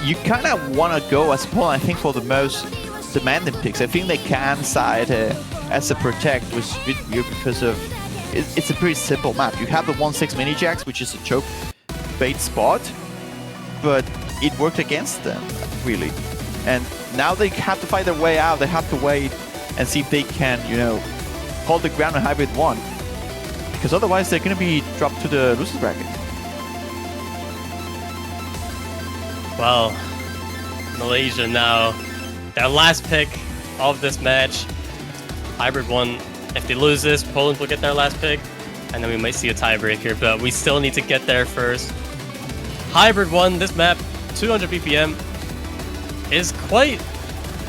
you kind of want to go as Poland, I think, for the most demanding picks. I think they can side as a protect with you because of it's a pretty simple map. You have the 1-6 mini jacks, which is a choke bait spot, but it worked against them really. And now they have to fight their way out. They have to wait and see if they can, you know, hold the ground on hybrid 1, because otherwise they're going to be dropped to the losers bracket. Well, Malaysia now, their last pick of this match. Hybrid 1, if they lose this, Poland will get their last pick, and then we might see a tiebreaker, but we still need to get there first. Hybrid 1, this map, 200 BPM, is quite...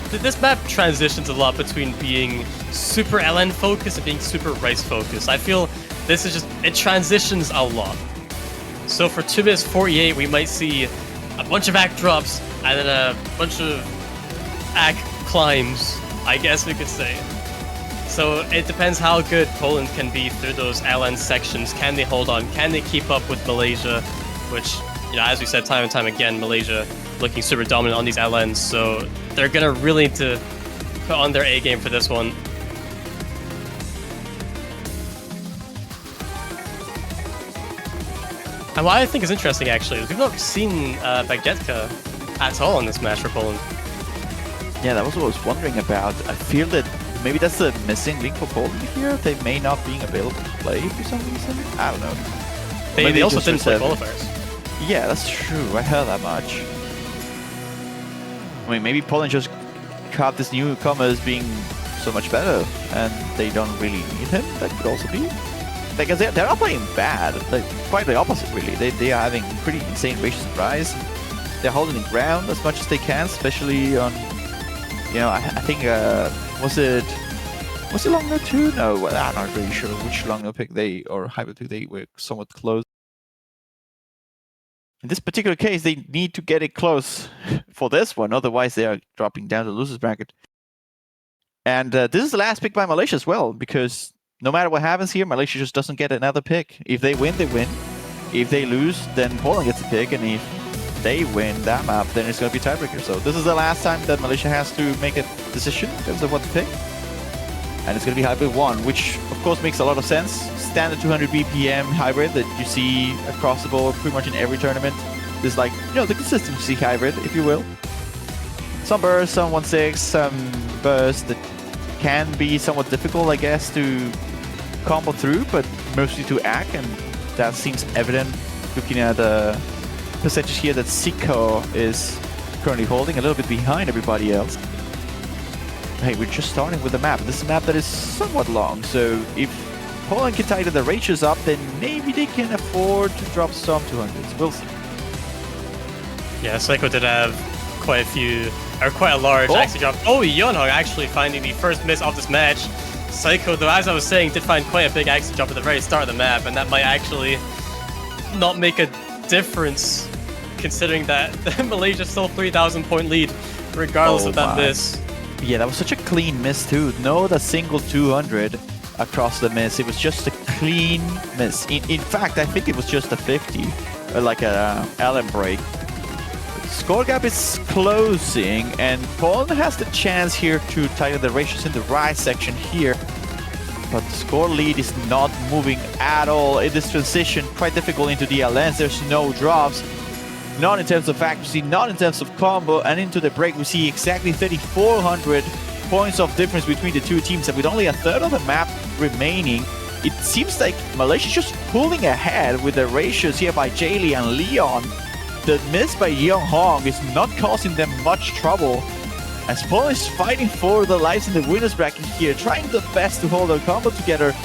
This map transitions a lot between being super LN focused and being super rice focused. I feel this is just, it transitions a lot. So for 2 minutes 48, we might see a bunch of act drops and then a bunch of act climbs, I guess we could say. So it depends how good Poland can be through those LN sections. Can they hold on? Can they keep up with Malaysia? Which, you know, as we said time and time again, Malaysia looking super dominant on these LNs, so they're gonna really need to put on their A game for this one. And what I think is interesting, actually, is we've not seen Bagietka at all in this match for Poland. Yeah, that was what I was wondering about. I feel that maybe that's the missing link for Poland here. They may not being available to play for some reason. I don't know. They also didn't play qualifiers. Yeah, that's true. I heard that much. I mean, maybe Poland just caught this newcomer as being so much better, and they don't really need him. That could also be. Because they're not playing bad. Like, quite the opposite, really. They are having pretty insane ratios of rise. They're holding the ground as much as they can, especially on, you know, I think, was it long no 2? No, well, I'm not really sure which long no pick they, or hybrid pick they were somewhat close. In this particular case, they need to get it close for this one, otherwise they are dropping down the losers bracket. And this is the last pick by Malaysia as well, because no matter what happens here, Malaysia just doesn't get another pick. If they win, they win. If they lose, then Poland gets a pick, and if they win that map, then it's going to be tiebreaker. So this is the last time that Malaysia has to make a decision in terms of what to pick. And it's going to be hybrid 1, which of course makes a lot of sense. Standard 200 BPM hybrid that you see across the board pretty much in every tournament. This is like, you know, the consistency hybrid, if you will. Some burst, some 1-6, some burst that can be somewhat difficult, I guess, to combo through, but mostly to act, and that seems evident looking at the percentage here that Siko is currently holding, a little bit behind everybody else. Hey, we're just starting with the map. This is a map that is somewhat long, so if Poland can tighten the ratios up, then maybe they can afford to drop some 200s. We'll see. Yeah, Psycho did have quite a large axie drop. Oh, Yonhong actually finding the first miss of this match. Psycho, though, as I was saying, did find quite a big axie drop at the very start of the map, and that might actually not make a difference, considering that Malaysia still 3,000 point lead, regardless Oh of that my. miss. Yeah, that was such a clean miss too. Not a single 200 across the miss. It was just a clean miss. In fact, I think it was just a 50, like a Allen break. Score gap is closing, and Poland has the chance here to tighten the ratios in the right section here. But the score lead is not moving at all in this transition. Quite difficult into the LNs. There's no drops. Not in terms of accuracy, not in terms of combo, and into the break we see exactly 3,400 points of difference between the two teams, and with only a third of the map remaining, it seems like Malaysia's just pulling ahead with the ratios here by Jaylee and Leon. The miss by Yeong Hong is not causing them much trouble, as Poland is fighting for the lives in the winners bracket here, trying the best to hold their combo together,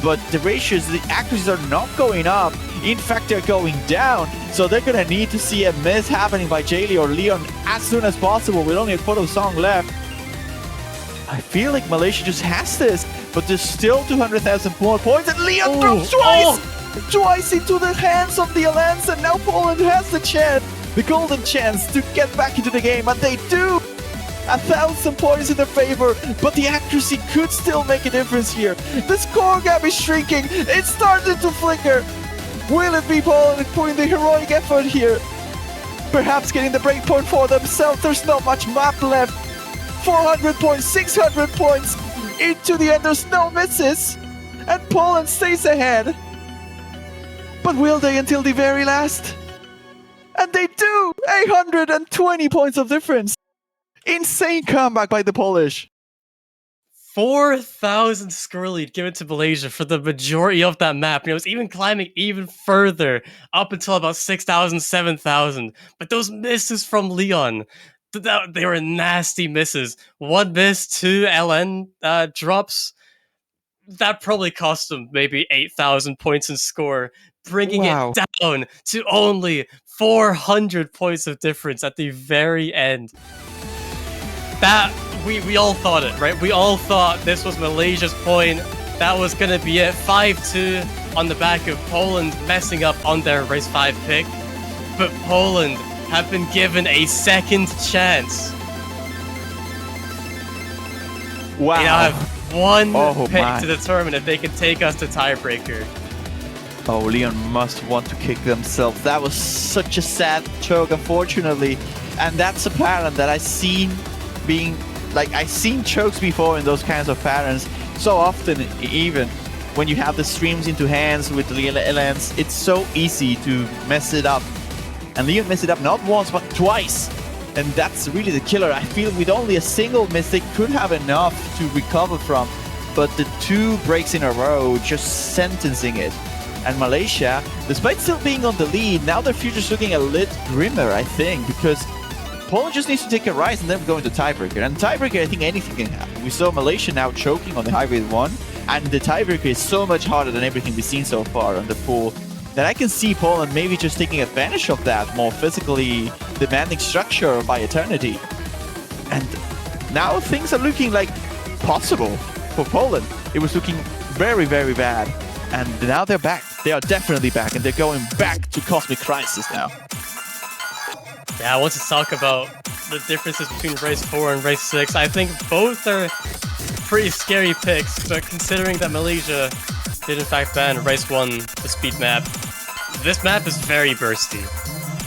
but the ratios, the accuracies are not going up. In fact, they're going down, so they're gonna need to see a miss happening by Jaylee or Leon as soon as possible with only a quarter of song left. I feel like Malaysia just has this, but there's still 200,000 more points, and Leon drops twice! Twice into the hands of the Alliance, and now Poland has the chance, the golden chance to get back into the game, and they do! 1,000 points in their favor, but the accuracy could still make a difference here. The score gap is shrinking, it's starting to flicker. Will it be Poland putting the heroic effort here? Perhaps getting the breakpoint for themselves, there's not much map left. 400 points, 600 points, into the end, there's no misses. And Poland stays ahead. But will they until the very last? And they do! 820 points of difference. Insane comeback by the Polish. 4,000 score lead given to Malaysia for the majority of that map. And it was even climbing even further up until about 6,000, 7,000. But those misses from Leon, they were nasty misses. One miss, 2 LN drops. That probably cost them maybe 8,000 points in score, bringing it down to only 400 points of difference at the very end. That, we all thought it, right? We all thought this was Malaysia's point. That was going to be it. 5-2 on the back of Poland messing up on their race 5 pick. But Poland have been given a second chance. Wow. They now have one pick my. to determine if they can take us to tiebreaker. Oh, Leon must want to kick themselves. That was such a sad choke, unfortunately. And that's a pattern that I've seen being... Like, I've seen chokes before in those kinds of patterns. So often, even when you have the streams into hands with the LNs, it's so easy to mess it up. And Leon messed it up not once, but twice. And that's really the killer. I feel with only a single miss, they could have enough to recover from. But the 2 breaks in a row, just sentencing it. And Malaysia, despite still being on the lead, now their future's looking a little grimmer, I think, because Poland just needs to take a rise and then go into tiebreaker. And tiebreaker, I think anything can happen. We saw Malaysia now choking on the high grade 1, and the tiebreaker is so much harder than everything we've seen so far on the pool that I can see Poland maybe just taking advantage of that more physically demanding structure by Eternity. And now things are looking like possible for Poland. It was looking very, very bad. And now they're back. They are definitely back, and they're going back to Cosmic Crisis now. Yeah, I want to talk about the differences between race 4 and race 6. I think both are pretty scary picks, but considering that Malaysia did in fact ban race 1, the speed map, this map is very bursty.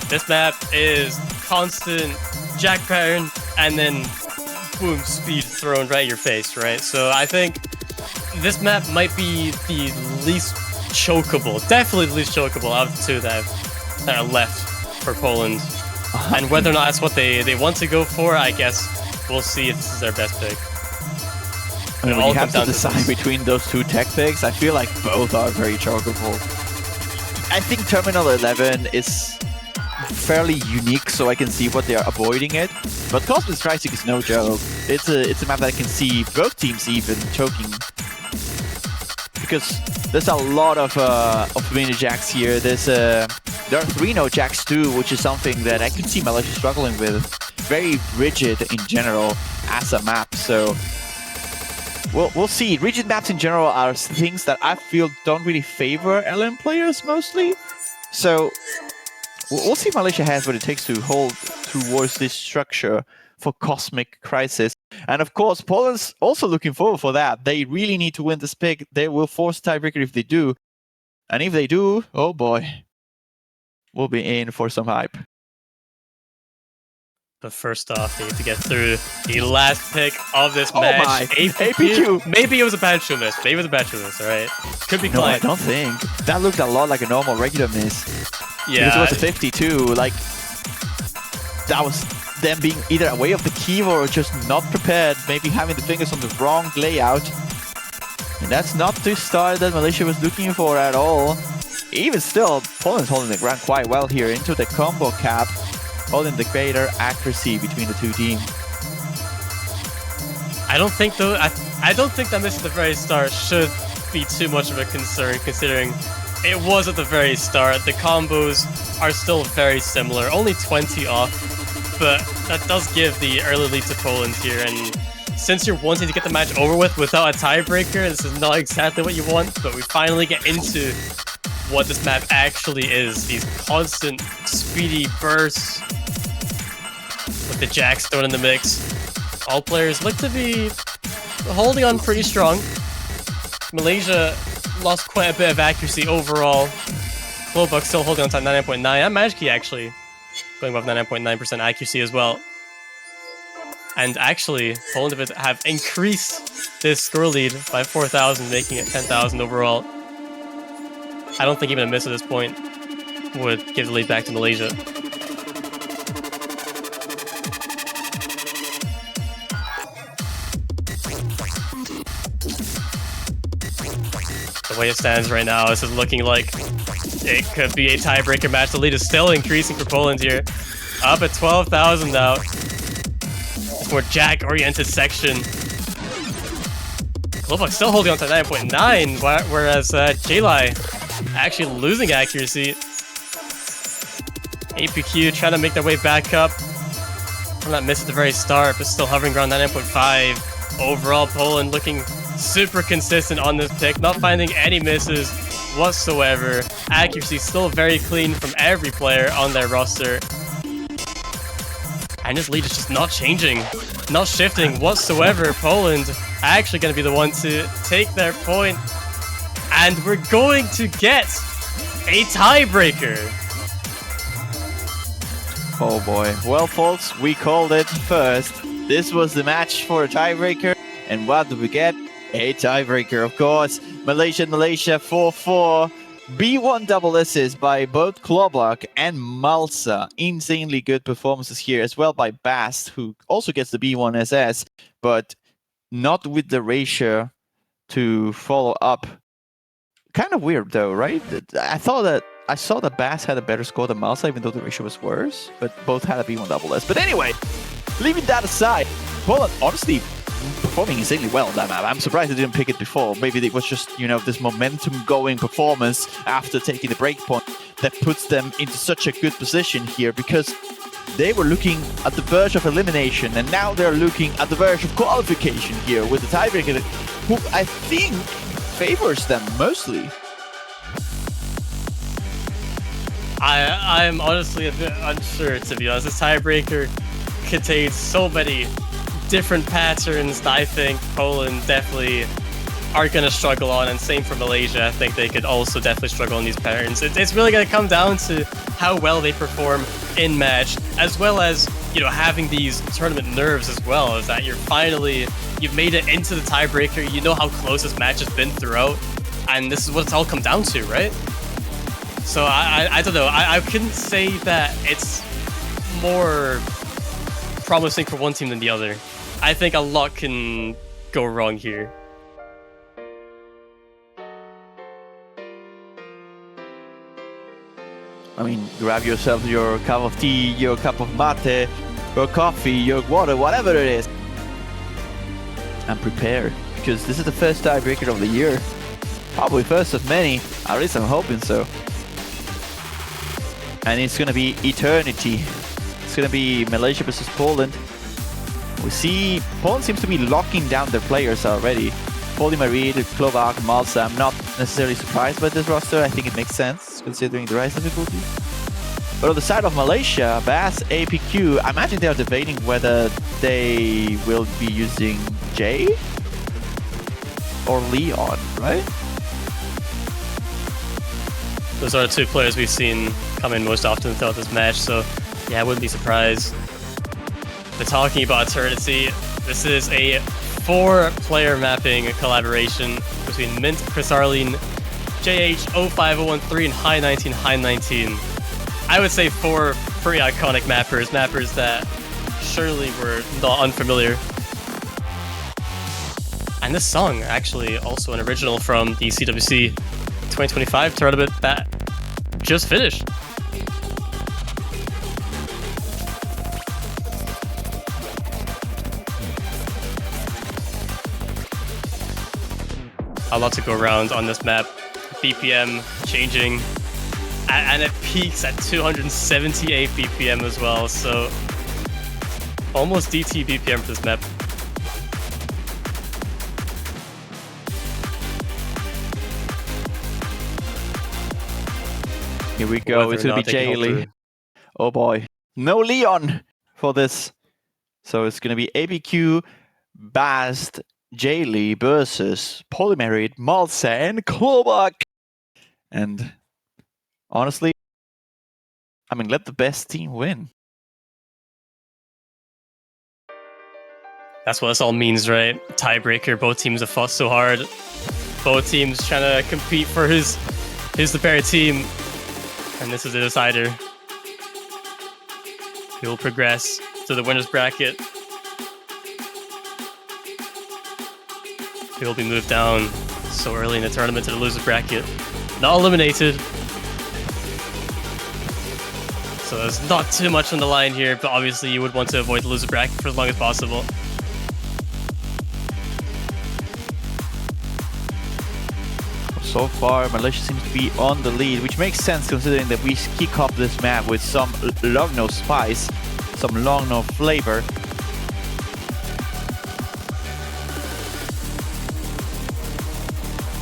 This map is constant jack pattern, and then boom, speed thrown right in your face, right? So I think this map might be the least chokeable, definitely the least chokeable out of the 2 that are left for Poland. And whether or not that's what they want to go for, I guess we'll see if this is their best pick. I mean, when you have to decide between those 2 tech picks, I feel like both are very chokeable. I think Terminal 11 is fairly unique, so I can see what they are avoiding it. But Cosmic Crisis is no joke. It's a map that I can see both teams even choking. Because there's a lot of mini jacks here. There are 3 no jacks too, which is something that I can see Malaysia struggling with. Very rigid in general as a map, so we'll see. Rigid maps in general are things that I feel don't really favor LM players mostly. So we'll see if Malaysia has what it takes to hold towards this structure for Cosmic Crisis. And of course, Poland's also looking forward for that. They really need to win this pick. They will force tiebreaker if they do. And if they do, oh boy, we'll be in for some hype. But first off, they need to get through the last pick of this Oh match. my, APQ. Maybe it was a bad show miss. Maybe it was a bad show miss, alright? Could be No, I Klein. don't think. That looked a lot like a normal regular miss. Yeah. Because it was a 52. Like, that was them being either away of the key or just not prepared. Maybe having the fingers on the wrong layout. And that's not the start that Malaysia was looking for at all. Even still, Poland's holding the ground quite well here into the combo cap, holding the greater accuracy between the two teams. I don't think though. I don't think that miss at the very start should be too much of a concern, considering it was at the very start. The combos are still very similar, only 20 off, but that does give the early lead to Poland here. And since you're wanting to get the match over with without a tiebreaker, this is not exactly what you want. But we finally get into what this map actually is. These constant speedy bursts with the jacks thrown in the mix. All players look to be holding on pretty strong. Malaysia lost quite a bit of accuracy overall. Glowbug still holding on to 99.9. And Magic Key actually going above 99.9% accuracy as well. And actually, Poland have increased this score lead by 4,000, making it 10,000 overall. I don't think even a miss at this point would give the lead back to Malaysia. The way it stands right now, this is looking like it could be a tiebreaker match. The lead is still increasing for Poland here. Up at 12,000 now. It's more jack-oriented section. Glowbug still holding on to 9.9, whereas J-Lai actually losing accuracy. APQ trying to make their way back up from that miss at the very start, but still hovering around 99.5. Overall, Poland looking super consistent on this pick, not finding any misses whatsoever. Accuracy still very clean from every player on their roster. And this lead is just not changing, not shifting whatsoever. Poland actually going to be the one to take their point. And we're going to get a tiebreaker. Oh boy. Well, folks, we called it first. This was the match for a tiebreaker. And what do we get? A tiebreaker, of course. Malaysia 4-4. B1 double S's by both Klobak and Malsa. Insanely good performances here as well by Bast, who also gets the B1 SS, but not with the ratio to follow up. Kind of weird though, right? I saw that Bast had a better score than Malsa, even though the ratio was worse, but both had a B1 double S. But anyway, leaving that aside, Poland honestly performing insanely well on that map. I'm surprised they didn't pick it before. Maybe it was just, you know, this momentum-going performance after taking the breakpoint that puts them into such a good position here, because they were looking at the verge of elimination, and now they're looking at the verge of qualification here with the tiebreaker, who I think favors them mostly. I'm honestly a bit unsure, to be honest. This tiebreaker contains so many different patterns that I think Poland definitely are going to struggle on, and same for Malaysia. I think they could also definitely struggle on these patterns. It's really going to come down to how well they perform in match, as well as, you know, having these tournament nerves as well, is that you've made it into the tiebreaker, you know how close this match has been throughout, and this is what it's all come down to, right? So I don't know, I couldn't say that it's more promising for one team than the other. I think a lot can go wrong here. I mean, grab yourself your cup of tea, your cup of mate, your coffee, your water, whatever it is, and prepare, because this is the first tiebreaker of the year. Probably first of many, at least I'm hoping so. And it's gonna be eternity. It's gonna be Malaysia versus Poland. We see Poland seems to be locking down their players already. Polimarid, Klovak, Malsa, I'm not necessarily surprised by this roster. I think it makes sense considering the rise difficulty. But on the side of Malaysia, Bass, APQ, I imagine they are debating whether they will be using Jay or Leon, right? Those are the two players we've seen come in most often throughout this match, so yeah, I wouldn't be surprised. They're talking about Eternity. This is a 4-player mapping collaboration between Mint, Chris Arlene, JH05013, and High 19, High 19. I would say 4 pretty iconic mappers that surely were not unfamiliar. And this song, actually, also an original from the CWC 2025 tournament that just finished. A lot to go around on this map. BPM changing, and it peaks at 278 BPM as well, so almost DT BPM for this map. Here we go, it's gonna be Jaylee. Oh boy. No Leon for this. So it's gonna be ABQ, Bast, Jaylee versus Polymerid, Malsa, and Klobak. And honestly, I mean, let the best team win. That's what this all means, right? Tiebreaker, both teams have fought so hard. Both teams trying to compete for who's the better team. And this is the decider. He'll progress to the winner's bracket. He'll be moved down so early in the tournament to the loser's bracket. Not eliminated. So there's not too much on the line here, but obviously you would want to avoid the loser bracket for as long as possible. So far, Malaysia seems to be on the lead, which makes sense considering that we kick off this map with some long no spice, some long no flavor.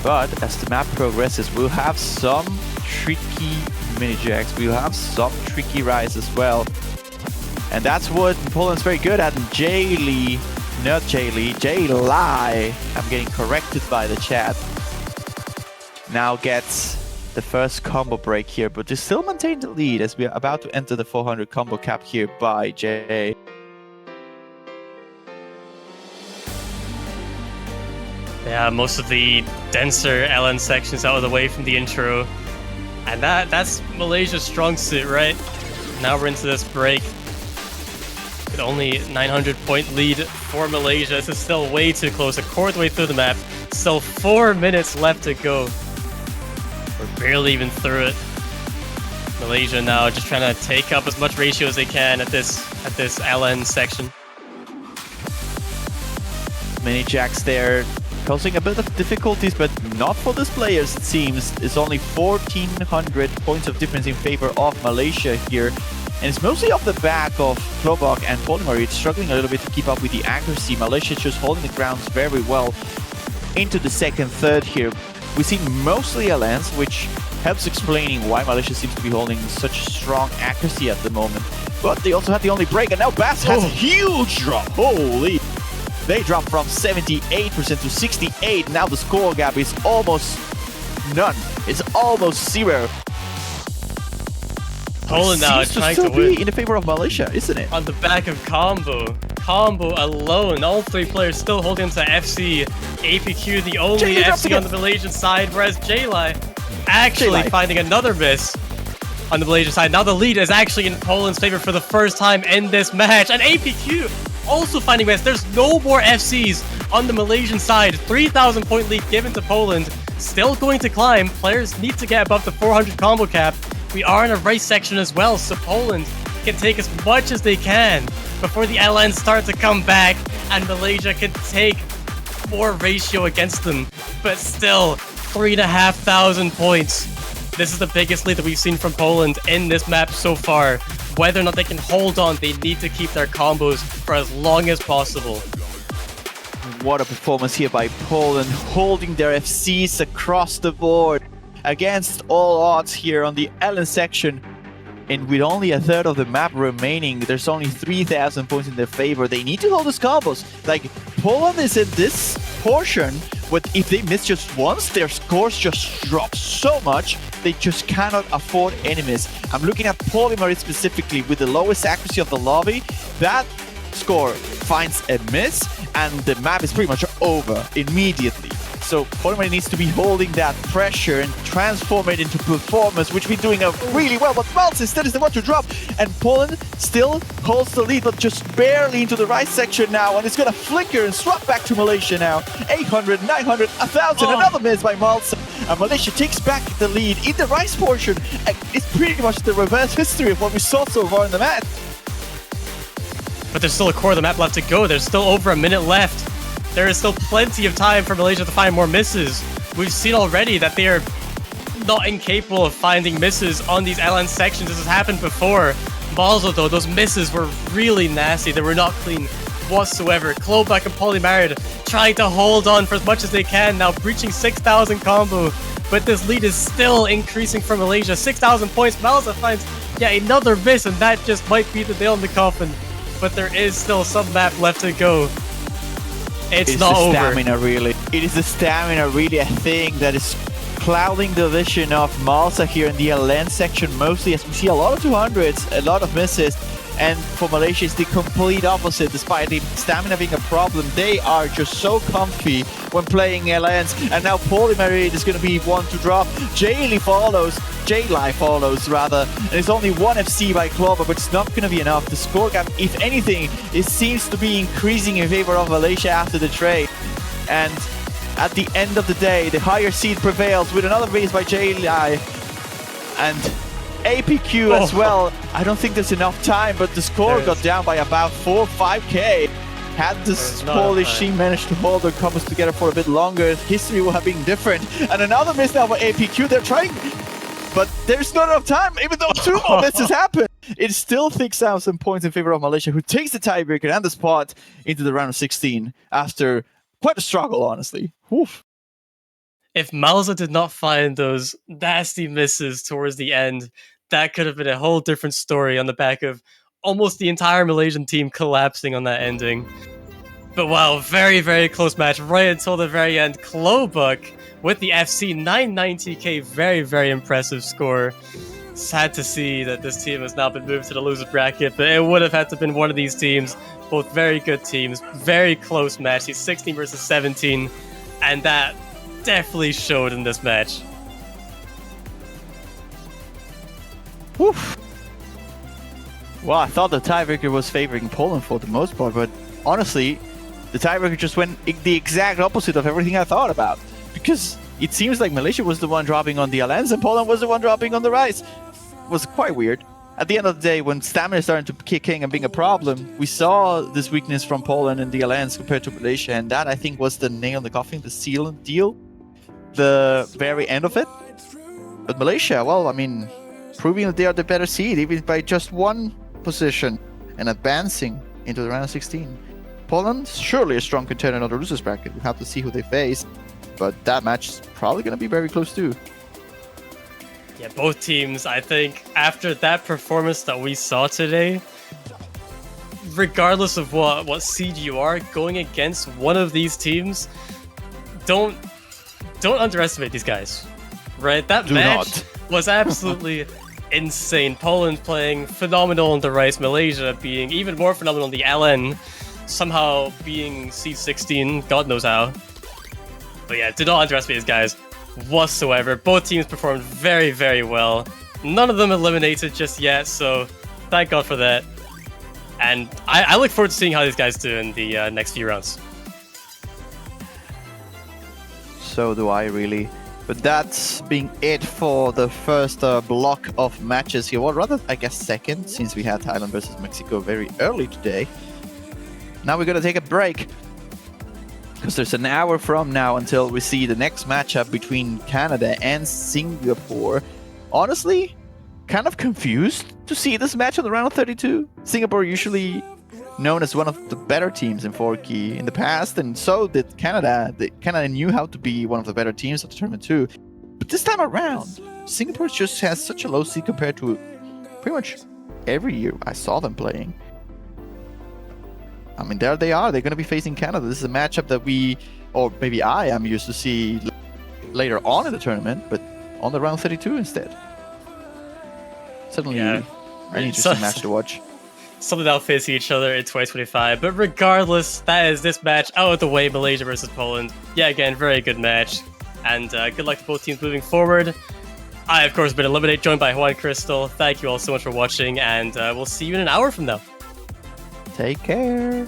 But as the map progresses, we'll have some tricky mini-jacks, we'll have some tricky rides as well. And that's what Poland's very good at. Jaylee, not Jaylee, Jaylai, I'm getting corrected by the chat, now gets the first combo break here, but they still maintain the lead as we are about to enter the 400 combo cap here by Jay. Yeah, most of the denser LN sections out of the way from the intro. And that's Malaysia's strong suit, right? Now we're into this break. With only 900 point lead for Malaysia. This is still way too close, a quarter of the way through the map. Still 4 minutes left to go. We're barely even through it. Malaysia now just trying to take up as much ratio as they can at this LN section. Mini jacks there, causing a bit of difficulties, but not for these players it seems. It's only 1400 points of difference in favor of Malaysia here. And it's mostly off the back of Klobak and Polymer. It's struggling a little bit to keep up with the accuracy. Malaysia just holding the grounds very well into the second third here. We see mostly LNs, which helps explaining why Malaysia seems to be holding such strong accuracy at the moment. But they also had the only break, and now Bass has a huge drop. Holy! They dropped from 78% to 68. Now the score gap is almost none. It's almost zero. Poland now trying to win in the favor of Malaysia, isn't it? On the back of Combo. Combo alone. All three players still holding to FC. APQ the only FC on the Malaysian side, whereas Jaylai actually finding another miss on the Malaysian side. Now the lead is actually in Poland's favor for the first time in this match. And APQ also finding miss. There's no more FCs on the Malaysian side. 3,000 point lead given to Poland. Still going to climb. Players need to get above the 400 combo cap. We are in a race section as well, so Poland can take as much as they can before the LNs start to come back and Malaysia can take more ratio against them. But still, 3,500 points. This is the biggest lead that we've seen from Poland in this map so far. Whether or not they can hold on, they need to keep their combos for as long as possible. What a performance here by Poland, holding their FCs across the board against all odds here on the Ellen section. And with only a third of the map remaining, there's only 3,000 points in their favor. They need to hold those combos. Like, Poland is in this portion, but if they miss just once, their scores just drop so much, they just cannot afford enemies. I'm looking at Polymer specifically with the lowest accuracy of the lobby. That score finds a miss, and the map is pretty much over immediately. So Polymer needs to be holding that pressure and transform it into performance, which we're doing really well. But Malz instead is the one to drop, and Poland still holds the lead, but just barely into the right section now, and it's gonna flicker and swap back to Malaysia now. 800, 900, 1,000, another miss by Malz. And Malaysia takes back the lead in the rice portion. And it's pretty much the reverse history of what we saw so far in the match. But there's still a core of the map left to go. There's still over a minute left. There is still plenty of time for Malaysia to find more misses. We've seen already that they are not incapable of finding misses on these island sections. This has happened before. Malzo though, those misses were really nasty. They were not clean whatsoever. Klobak and Polymarid trying to hold on for as much as they can, now breaching 6,000 combo. But this lead is still increasing for Malaysia. 6,000 points. Malza finds another miss, and that just might be the nail in the coffin. But there is still some map left to go. It's not over. Stamina, really. It is the stamina, really, I think, that is clouding the vision of Malza here in the LN section mostly, as we see a lot of 200s, a lot of misses. And for Malaysia, it's the complete opposite. Despite the stamina being a problem, they are just so comfy when playing LNs. And now Polymarid is going to be one to drop. J-Li follows, rather. And it's only one FC by Clover, but it's not going to be enough. The score gap, if anything, it seems to be increasing in favor of Malaysia after the trade. And at the end of the day, the higher seed prevails with another race by J-Li. And APQ as well. I don't think there's enough time, but the score got down by about 4 or 5k. Had this Polish team managed to hold their combos together for a bit longer, history would have been different. And another miss now by APQ. They're trying, but there's not enough time, even though 2 more misses happen. It still 6,000 points in favor of Malaysia, who takes the tiebreaker and the spot into the round of 16 after quite a struggle, honestly. Oof. If Malza did not find those nasty misses towards the end, that could have been a whole different story on the back of almost the entire Malaysian team collapsing on that ending. But wow, very, very close match right until the very end. Klobuk with the FC 990k, very, very impressive score. Sad to see that this team has now been moved to the loser bracket, but it would have had to have been one of these teams. Both very good teams, very close match. He's 16 versus 17, and that definitely showed in this match. Oof. Well, I thought the tiebreaker was favoring Poland for the most part, but honestly, the tiebreaker just went the exact opposite of everything I thought about. Because it seems like Malaysia was the one dropping on the Alliance and Poland was the one dropping on the Rice. It was quite weird. At the end of the day, when stamina started to kick in and being a problem, we saw this weakness from Poland and the Alliance compared to Malaysia, and that I think was the nail in the coffin, the seal deal, the very end of it. But Malaysia, well, I mean, proving that they are the better seed, even by just one position, and advancing into the round of 16. Poland, surely a strong contender on the losers bracket. We'll have to see who they face, but that match is probably going to be very close too. Yeah, both teams, I think, after that performance that we saw today, regardless of what seed you are, going against one of these teams, don't underestimate these guys, right? That match was absolutely insane. Poland playing phenomenal in the Rice, Malaysia being even more phenomenal in the LN, somehow being seed 16, God knows how. But yeah, do not underestimate these guys whatsoever. Both teams performed very, very well. None of them eliminated just yet, so thank God for that. And I look forward to seeing how these guys do in the next few rounds. So do I, really. But that's being it for the first block of matches here. Well, rather, I guess second, since we had Thailand versus Mexico very early today. Now we're going to take a break, because there's an hour from now until we see the next matchup between Canada and Singapore. Honestly, kind of confused to see this match on the round of 32. Singapore usually known as one of the better teams in 4Key in the past, and so did Canada. Canada knew how to be one of the better teams of the tournament too. But this time around, Singapore just has such a low seed compared to pretty much every year I saw them playing. I mean, there they are. They're going to be facing Canada. This is a matchup that we, or maybe I am used to see later on in the tournament, but on the round 32 instead. Certainly an interesting match to watch. Something that'll face each other in 2025. But regardless, that is this match out of the way, Malaysia versus Poland. Yeah, again, very good match. And good luck to both teams moving forward. I, of course, have been Eliminate, joined by Juan Crystal. Thank you all so much for watching, and we'll see you in an hour from now. Take care.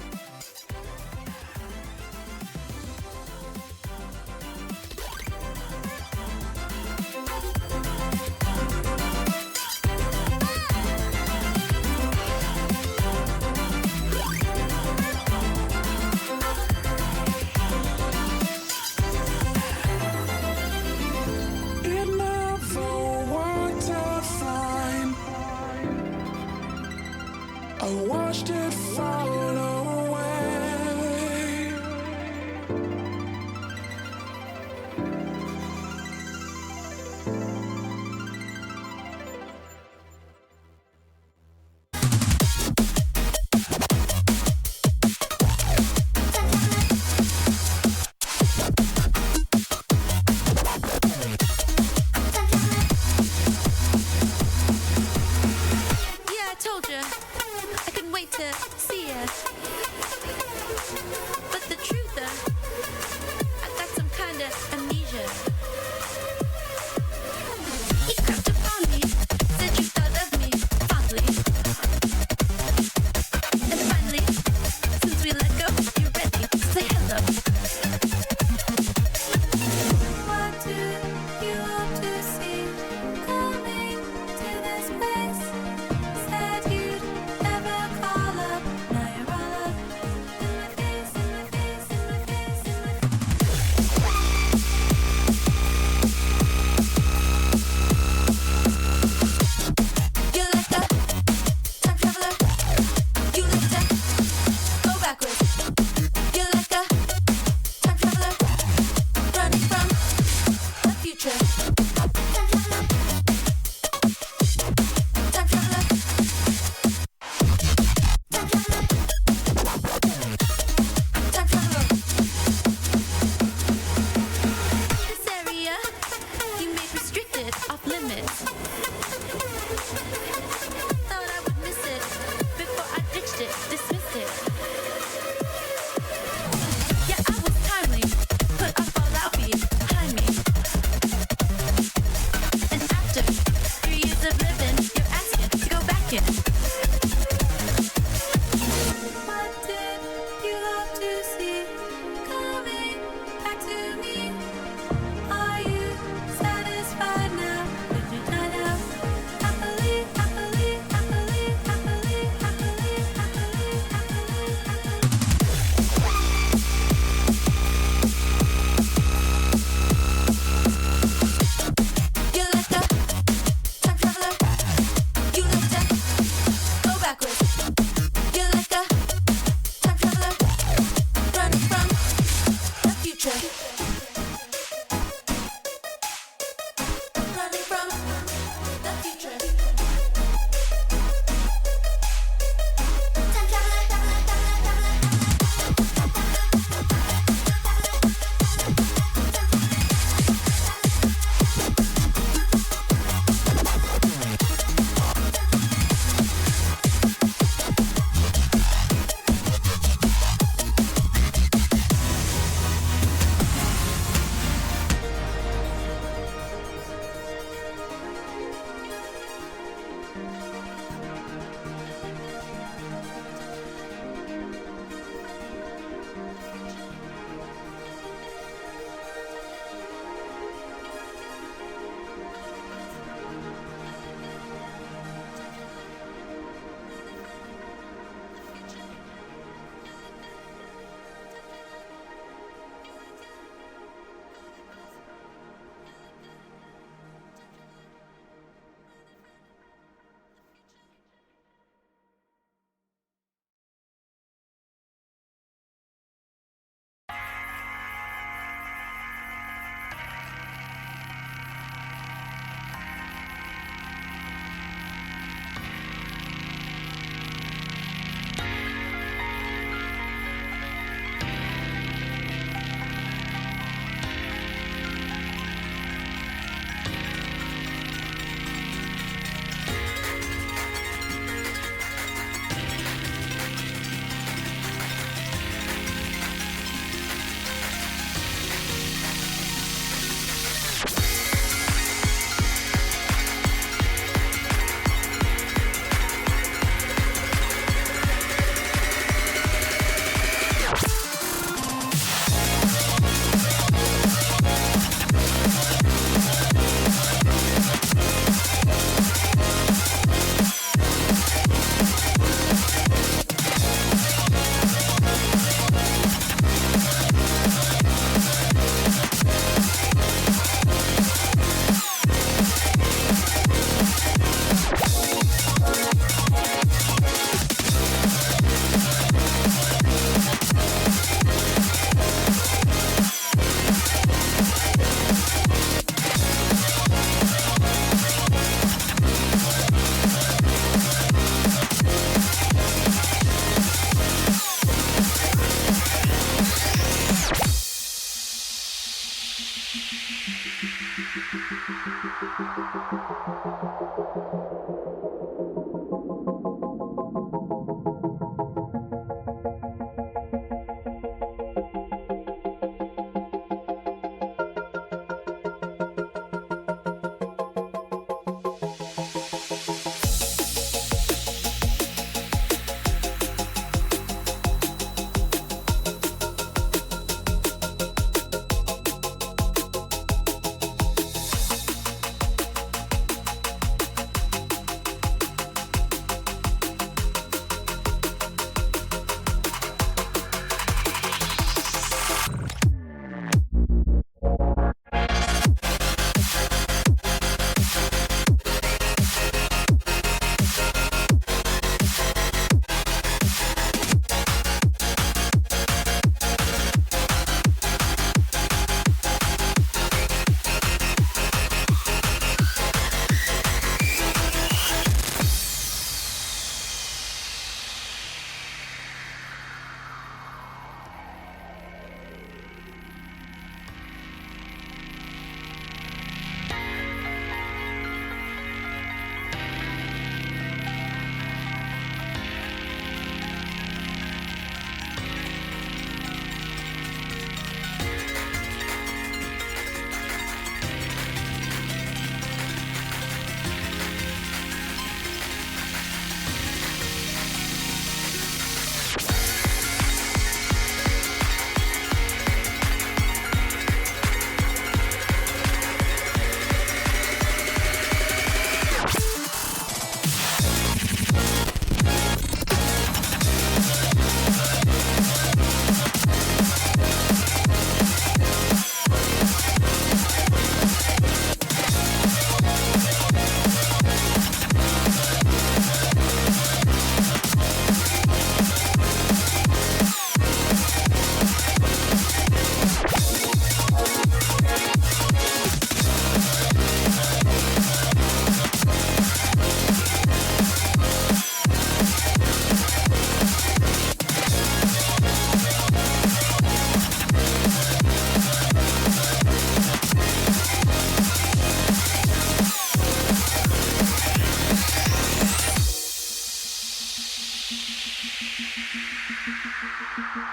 It never worked out fine. I watched it fall away.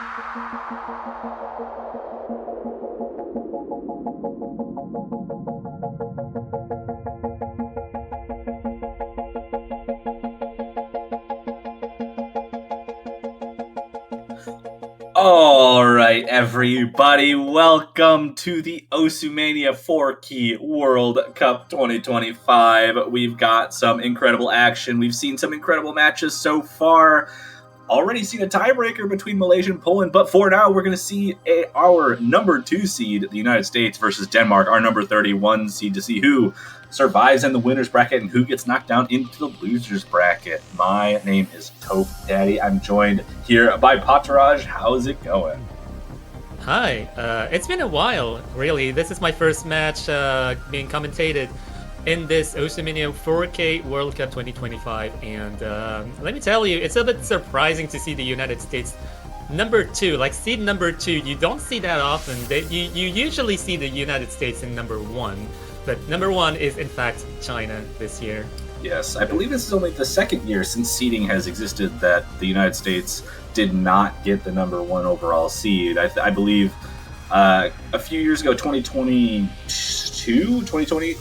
All right, everybody, welcome to the Osumania 4-Key World Cup 2025. We've got some incredible action. We've seen some incredible matches so far. Already seen a tiebreaker between Malaysia and Poland, but for now, we're going to see our number 2 seed, the United States, versus Denmark, our number 31 seed, to see who survives in the winner's bracket and who gets knocked down into the loser's bracket. My name is Toph Daddy. I'm joined here by Pataraj. How's it going? Hi, it's been a while, really. This is my first match being commentated in this Osumania 4K World Cup 2025, and let me tell you, it's a bit surprising to see the United States number 2, like seed number 2. You don't see that often. You usually see the United States in number 1, but number 1 is in fact China this year. Yes, I believe this is only the second year since seeding has existed that the United States did not get the number 1 overall seed. I believe a few years ago, 2020,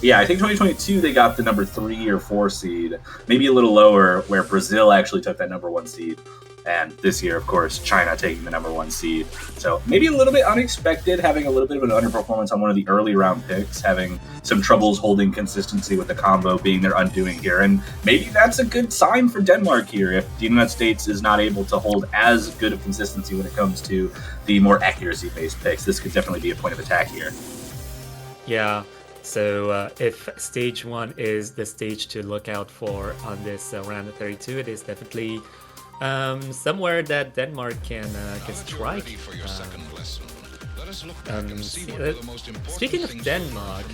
yeah, I think 2022 they got the number 3 or 4 seed, maybe a little lower, where Brazil actually took that number 1 seed. And this year, of course, China taking the number 1 seed. So maybe a little bit unexpected, having a little bit of an underperformance on one of the early round picks, having some troubles holding consistency with the combo being their undoing here. And maybe that's a good sign for Denmark here. If the United States is not able to hold as good of consistency when it comes to the more accuracy-based picks, this could definitely be a point of attack here. Yeah, so if stage 1 is the stage to look out for on this round of 32, it is definitely somewhere that Denmark can strike. Speaking of Denmark,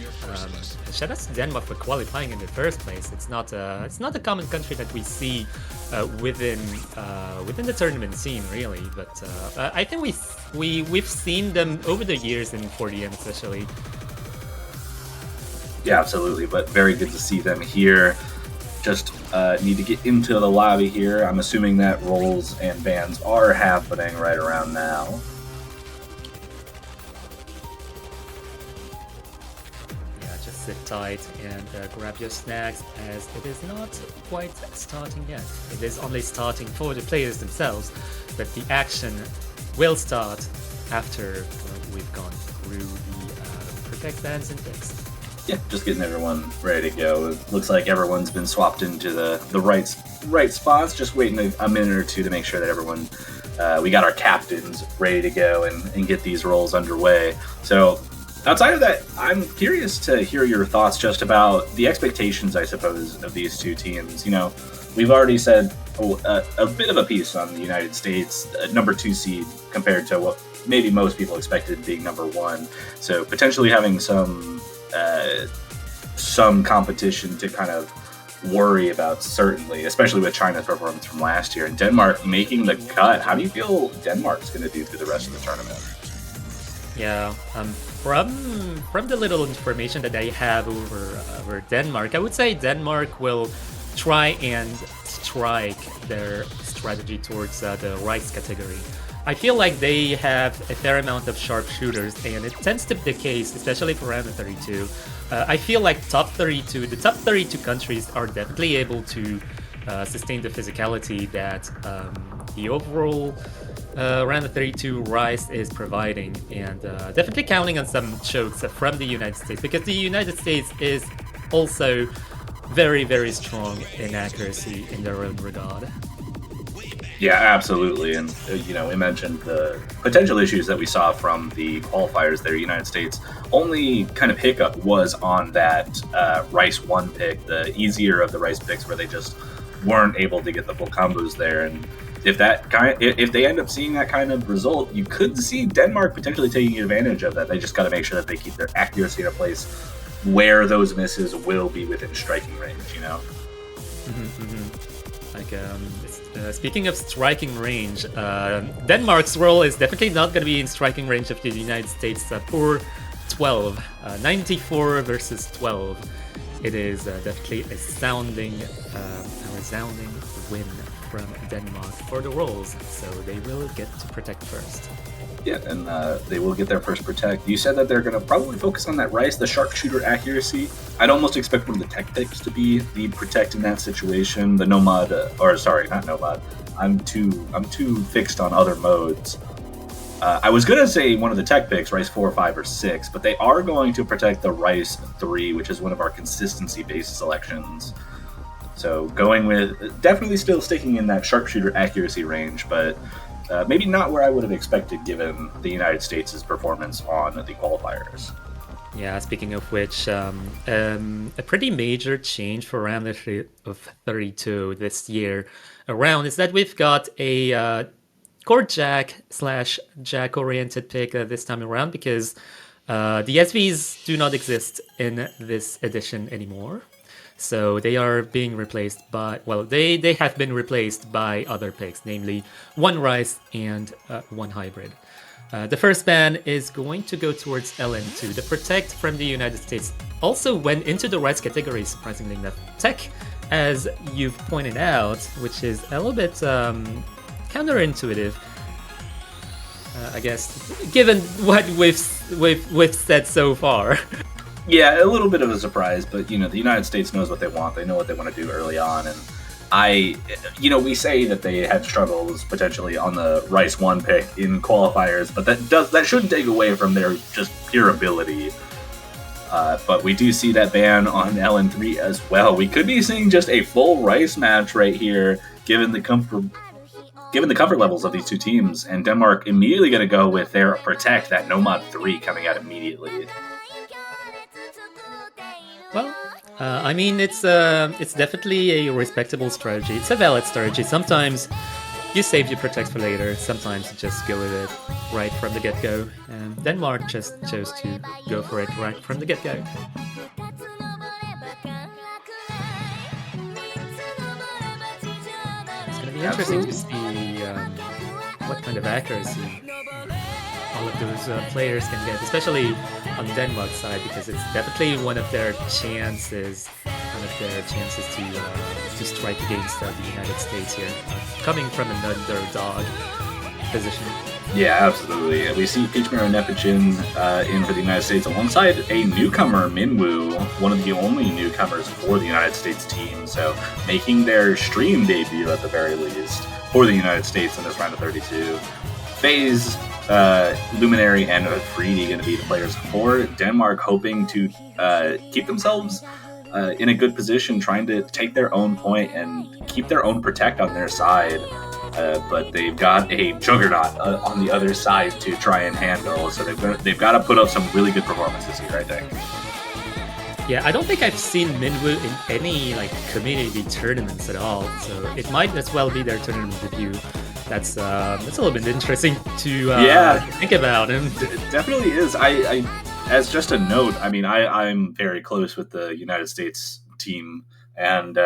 shout out to Denmark for qualifying in the first place. It's not a common country that we see within the tournament scene, really. But I think we've seen them over the years in 4DM especially. Yeah, absolutely, but very good to see them here. Just need to get into the lobby here. I'm assuming that rolls and bans are happening right around now. Yeah, just sit tight and grab your snacks, as it is not quite starting yet. It is only starting for the players themselves, but the action will start after we've gone through the protect bans and picks. Yeah, just getting everyone ready to go. It looks like everyone's been swapped into the right spots. Just waiting a minute or two to make sure that everyone, we got our captains ready to go and get these rolls underway. So outside of that, I'm curious to hear your thoughts just about the expectations, I suppose, of these two teams. You know, we've already said a bit of a piece on the United States, number 2 seed compared to what maybe most people expected being number 1. So potentially having some competition to kind of worry about, certainly, especially with China's performance from last year, and Denmark making the cut. How do you feel Denmark's going to do through the rest of the tournament? Yeah, from the little information that I have over Denmark, I would say Denmark will try and strike their strategy towards the rice category. I feel like they have a fair amount of sharpshooters, and it tends to be the case, especially for round of 32. I feel like the top 32 countries are definitely able to sustain the physicality that the overall round of 32 Rice is providing, and definitely counting on some chokes from the United States, because the United States is also very, very strong in accuracy in their own regard. Yeah, absolutely. And, you know, we mentioned the potential issues that we saw from the qualifiers there. United States only kind of hiccup was on that Rice 1 pick, the easier of the Rice picks, where they just weren't able to get the full combos there. And if they end up seeing that kind of result, you could see Denmark potentially taking advantage of that. They just got to make sure that they keep their accuracy in a place where those misses will be within striking range, you know? Speaking of striking range, Denmark's role is definitely not going to be in striking range of the United States. Poor 12, 94 versus 12. It is definitely a resounding win from Denmark for the rolls, so they will get to protect first. Yeah, and they will get their first protect. You said that they're going to probably focus on that Rice, the sharpshooter accuracy. I'd almost expect one of the tech picks to be the protect in that situation. The Nomad, or sorry, not Nomad. I'm too fixed on other modes. I was going to say one of the tech picks, Rice 4, 5, or 6, but they are going to protect the Rice 3, which is one of our consistency-based selections. So going with, definitely still sticking in that sharpshooter accuracy range, but maybe not where I would have expected given the United States' performance on the qualifiers. Yeah, speaking of which, a pretty major change for round of 32 this year around is that we've got a Court Jack / Jack oriented pick this time around, because the SVs do not exist in this edition anymore. So they are being replaced by, well, they have been replaced by other picks, namely one Rice and one Hybrid. The first ban is going to go towards LN2. The Protect from the United States also went into the Rice category, surprisingly enough. Tech, as you've pointed out, which is a little bit counterintuitive, I guess, given what we've said so far. Yeah, a little bit of a surprise, but the United States knows what they want. They know what they want to do early on, and we say that they had struggles potentially on the Rice 1 pick in qualifiers, but that shouldn't take away from their just pure ability. But we do see that ban on LN3 as well. We could be seeing just a full Rice match right here, given the comfort levels of these two teams, and Denmark immediately going to go with their Protect, that Nomad 3 coming out immediately. Well, I mean, it's definitely a respectable strategy. It's a valid strategy. Sometimes you save your Protect for later. Sometimes you just go with it right from the get-go. And Denmark just chose to go for it right from the get-go. It's going to be interesting to see what kind of accuracy all of those players can get, especially on Denmark's side, because it's definitely one of their chances to strike against the United States here, coming from an underdog position. Yeah, absolutely. We see Peachmare and Nepijin in for the United States alongside a newcomer, Minwoo, one of the only newcomers for the United States team, so making their stream debut at the very least for the United States in this round of 32. FaZe, Luminary, and Freedy going to be the players for Denmark, hoping to keep themselves in a good position, trying to take their own point and keep their own Protect on their side. But they've got a Juggernaut on the other side to try and handle, so they've got to put up some really good performances here, I think. Yeah, I don't think I've seen Minwoo in any community tournaments at all, so it might as well be their tournament debut. That's a little bit interesting to think about. And it definitely is. I as just a note, I mean, I'm very close with the United States team, and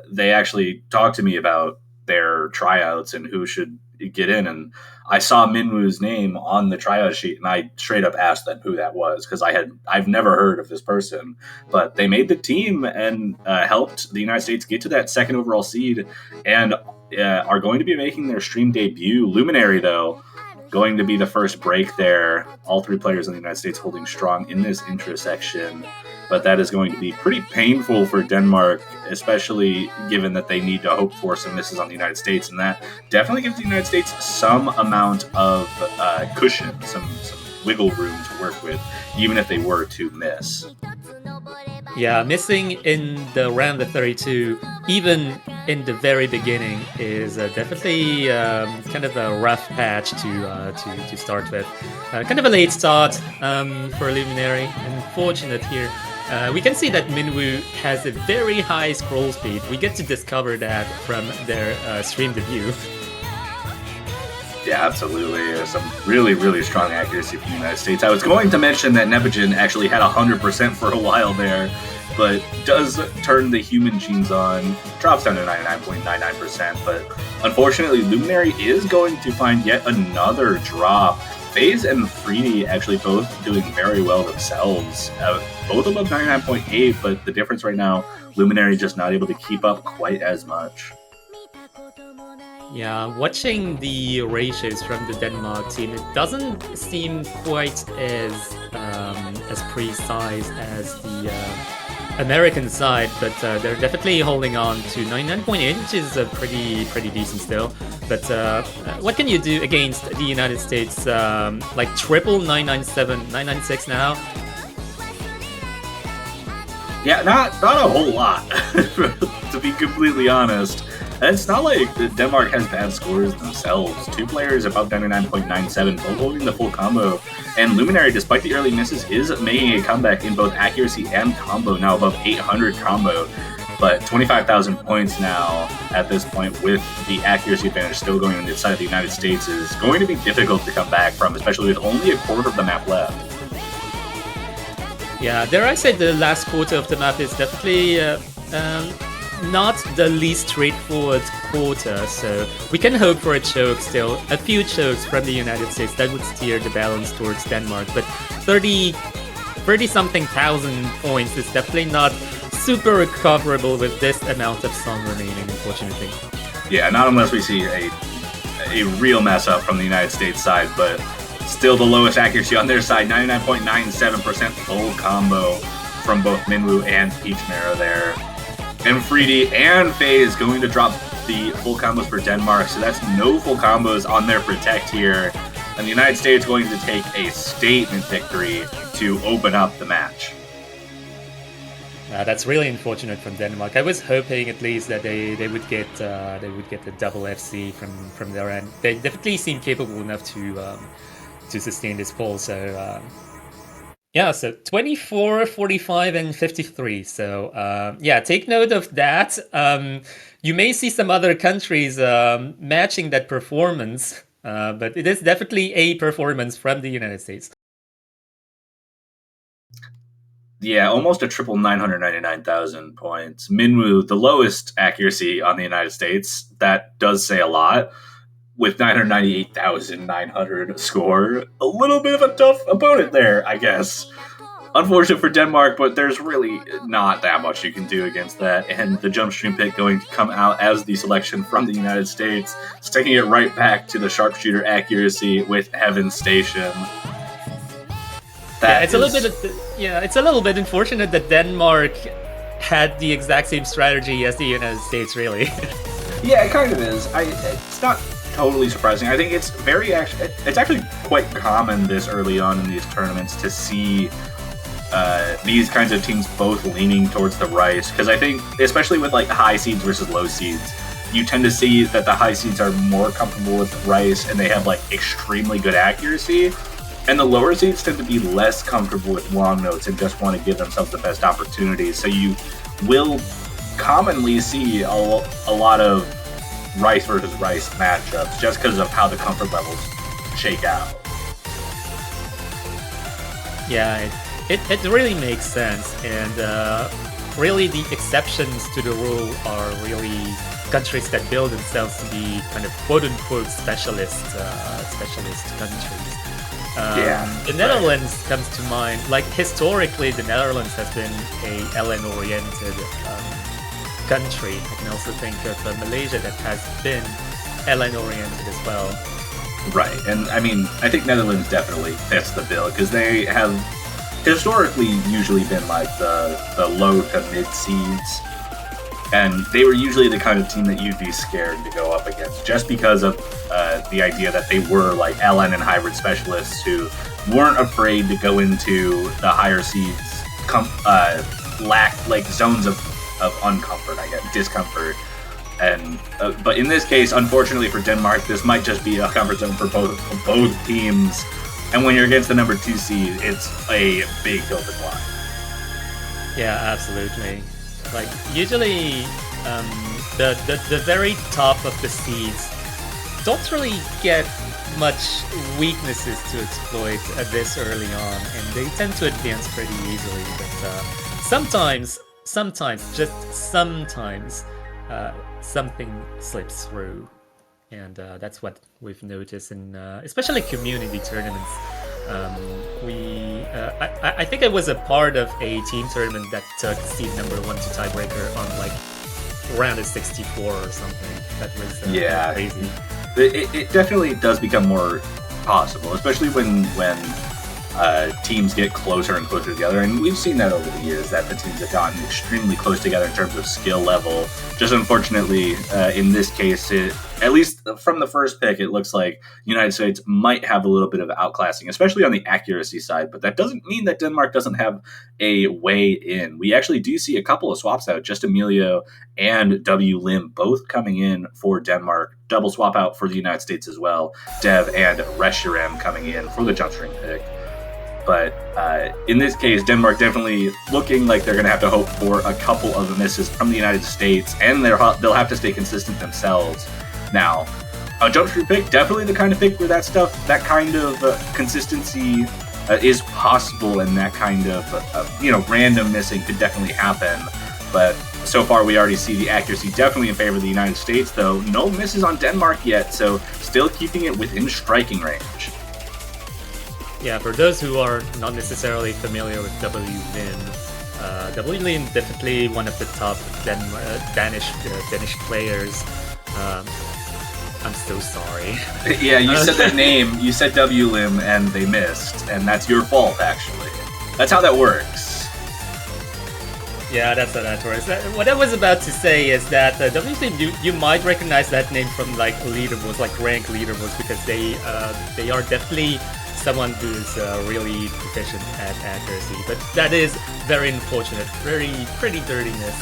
they actually talked to me about their tryouts and who should get in, and I saw Minwoo's name on the tryout sheet, and I straight up asked them who that was, because I've never heard of this person, but they made the team and helped the United States get to that second overall seed, and are going to be making their stream debut. Luminary, though, going to be the first break there. All three players in the United States holding strong in this intersection, but that is going to be pretty painful for Denmark, especially given that they need to hope for some misses on the United States, and that definitely gives the United States some amount of cushion, some wiggle room to work with, even if they were to miss. Yeah, missing in the round of 32, even in the very beginning, is definitely kind of a rough patch to start with. Kind of a late start for Luminary. Unfortunate here. We can see that Minwoo has a very high scroll speed. We get to discover that from their stream debut. Yeah, absolutely. Some really, really strong accuracy from the United States. I was going to mention that Nepijin actually had 100% for a while there, but does turn the human genes on, drops down to 99.99%, but unfortunately Luminary is going to find yet another drop. FaZe and Freedy actually both doing very well themselves, both above 99.8, but the difference right now, Luminary just not able to keep up quite as much. Yeah, watching the ratios from the Denmark team, it doesn't seem quite as precise as the American side, but they're definitely holding on to 99.8, which is pretty decent still. But what can you do against the United States? Like triple 997, 996 now. Yeah, not a whole lot, to be completely honest. And it's not like Denmark has bad scores themselves. 2 players above 99.97, both holding the full combo. And Luminary, despite the early misses, is making a comeback in both accuracy and combo, now above 800 combo. But 25,000 points now at this point with the accuracy advantage still going on the side of the United States is going to be difficult to come back from, especially with only a quarter of the map left. Yeah, dare I say the last quarter of the map is definitely not the least straightforward quarter, so we can hope for a choke still, a few chokes from the United States that would steer the balance towards Denmark, but 30-something thousand points is definitely not super recoverable with this amount of song remaining, unfortunately. Yeah, not unless we see a real mess up from the United States side, but still the lowest accuracy on their side, 99.97% full combo from both Minwoo and Peach Marrow there. And Freedy and Faye is going to drop the full combos for Denmark, so that's no full combos on their Protect here. And the United States going to take a statement victory to open up the match. That's really unfortunate from Denmark. I was hoping at least that they would get the double FC from their end. They definitely seem capable enough to sustain this poll. So yeah, so 24, 45, and 53. So yeah, take note of that. You may see some other countries matching that performance, but it is definitely a performance from the United States. Yeah, almost a triple 999,000 points. Minwoo, the lowest accuracy on the United States. That does say a lot. With 998,900 score. A little bit of a tough opponent there, I guess. Unfortunate for Denmark, but there's really not that much you can do against that. And the jump stream pick going to come out as the selection from the United States, sticking it right back to the sharpshooter accuracy with Heaven Station. It's a little bit unfortunate that Denmark had the exact same strategy as the United States, really. Yeah, it kind of is. It's not totally surprising. I think it's actually quite common this early on in these tournaments to see these kinds of teams both leaning towards the rice, because I think, especially with like high seeds versus low seeds, you tend to see that the high seeds are more comfortable with rice and they have like extremely good accuracy. And the lower seeds tend to be less comfortable with long notes and just want to give themselves the best opportunities. So you will commonly see a lot of rice versus rice matchups just because of how the comfort levels shake out. Yeah, it really makes sense. And really the exceptions to the rule are really countries that build themselves to be kind of quote-unquote specialist countries. The Netherlands comes to mind. Like historically, the Netherlands has been a LN-oriented country. I can also think of Malaysia that has been LN-oriented as well. Right, and I mean, I think Netherlands definitely fits the bill because they have historically usually been like the low to mid seeds. And they were usually the kind of team that you'd be scared to go up against, just because of the idea that they were like LN and hybrid specialists who weren't afraid to go into the higher seeds, lack like zones of uncomfort, I guess, discomfort. And but in this case, unfortunately for Denmark, this might just be a comfort zone for both teams. And when you're against the number 2 seed, it's a big hill to climb. Yeah, absolutely. Like usually, the very top of the seeds don't really get much weaknesses to exploit this early on, and they tend to advance pretty easily. But sometimes, just sometimes, something slips through, and that's what we've noticed in especially community tournaments. I think I was a part of a team tournament that took seed number 1 to tiebreaker on like round of 64 or something. That was crazy. It definitely does become more possible, especially when teams get closer and closer together, and we've seen that over the years that the teams have gotten extremely close together in terms of skill level. Just unfortunately, in this case, at least from the first pick, it looks like the United States might have a little bit of outclassing, especially on the accuracy side, but that doesn't mean that Denmark doesn't have a way in. We actually do see a couple of swaps out, just Emilio and W. Lim both coming in for Denmark, double swap out for the United States as well, Dev and Reshiram coming in for the jump string pick. But in this case, Denmark definitely looking like they're going to have to hope for a couple of misses from the United States, and they'll have to stay consistent themselves. Now, a jump string pick, definitely the kind of pick where that kind of consistency is possible, and that kind of random missing could definitely happen. But so far, we already see the accuracy definitely in favor of the United States, though no misses on Denmark yet, so still keeping it within striking range. Yeah, for those who are not necessarily familiar with W. Lin, W. Lin definitely one of the top Danish players. I'm so sorry. Yeah, you said that name, you said W. Lim, and they missed, and that's your fault, actually. That's how that works. Yeah, that's how that works. What I was about to say is that W. Lim, you might recognize that name from like leaderboards, like rank leaderboards, because they are definitely someone who's really proficient at accuracy, but that is very unfortunate, pretty dirtiness.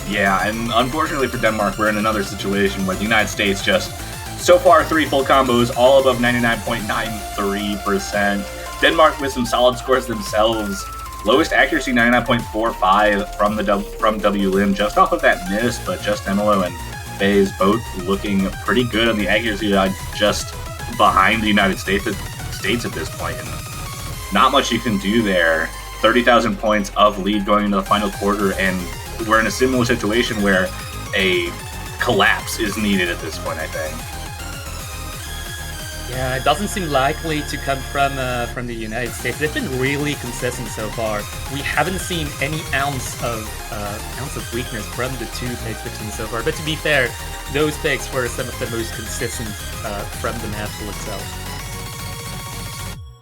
Yeah, and unfortunately for Denmark, we're in another situation where the United States just, so far, 3 full combos, all above 99.93%. Denmark with some solid scores themselves. Lowest accuracy, 99.45 from W. Lim, just off of that miss, but just Emilo and FaZe both looking pretty good on the accuracy side, just behind the United States at this point, and not much you can do there. 30,000 points of lead going into the final quarter, and we're in a similar situation where a collapse is needed at this point, I think. Yeah, it doesn't seem likely to come from the United States. They've been really consistent so far. We haven't seen any ounce of weakness from the two picks we've seen so far. But to be fair, those picks were some of the most consistent from the map pool itself.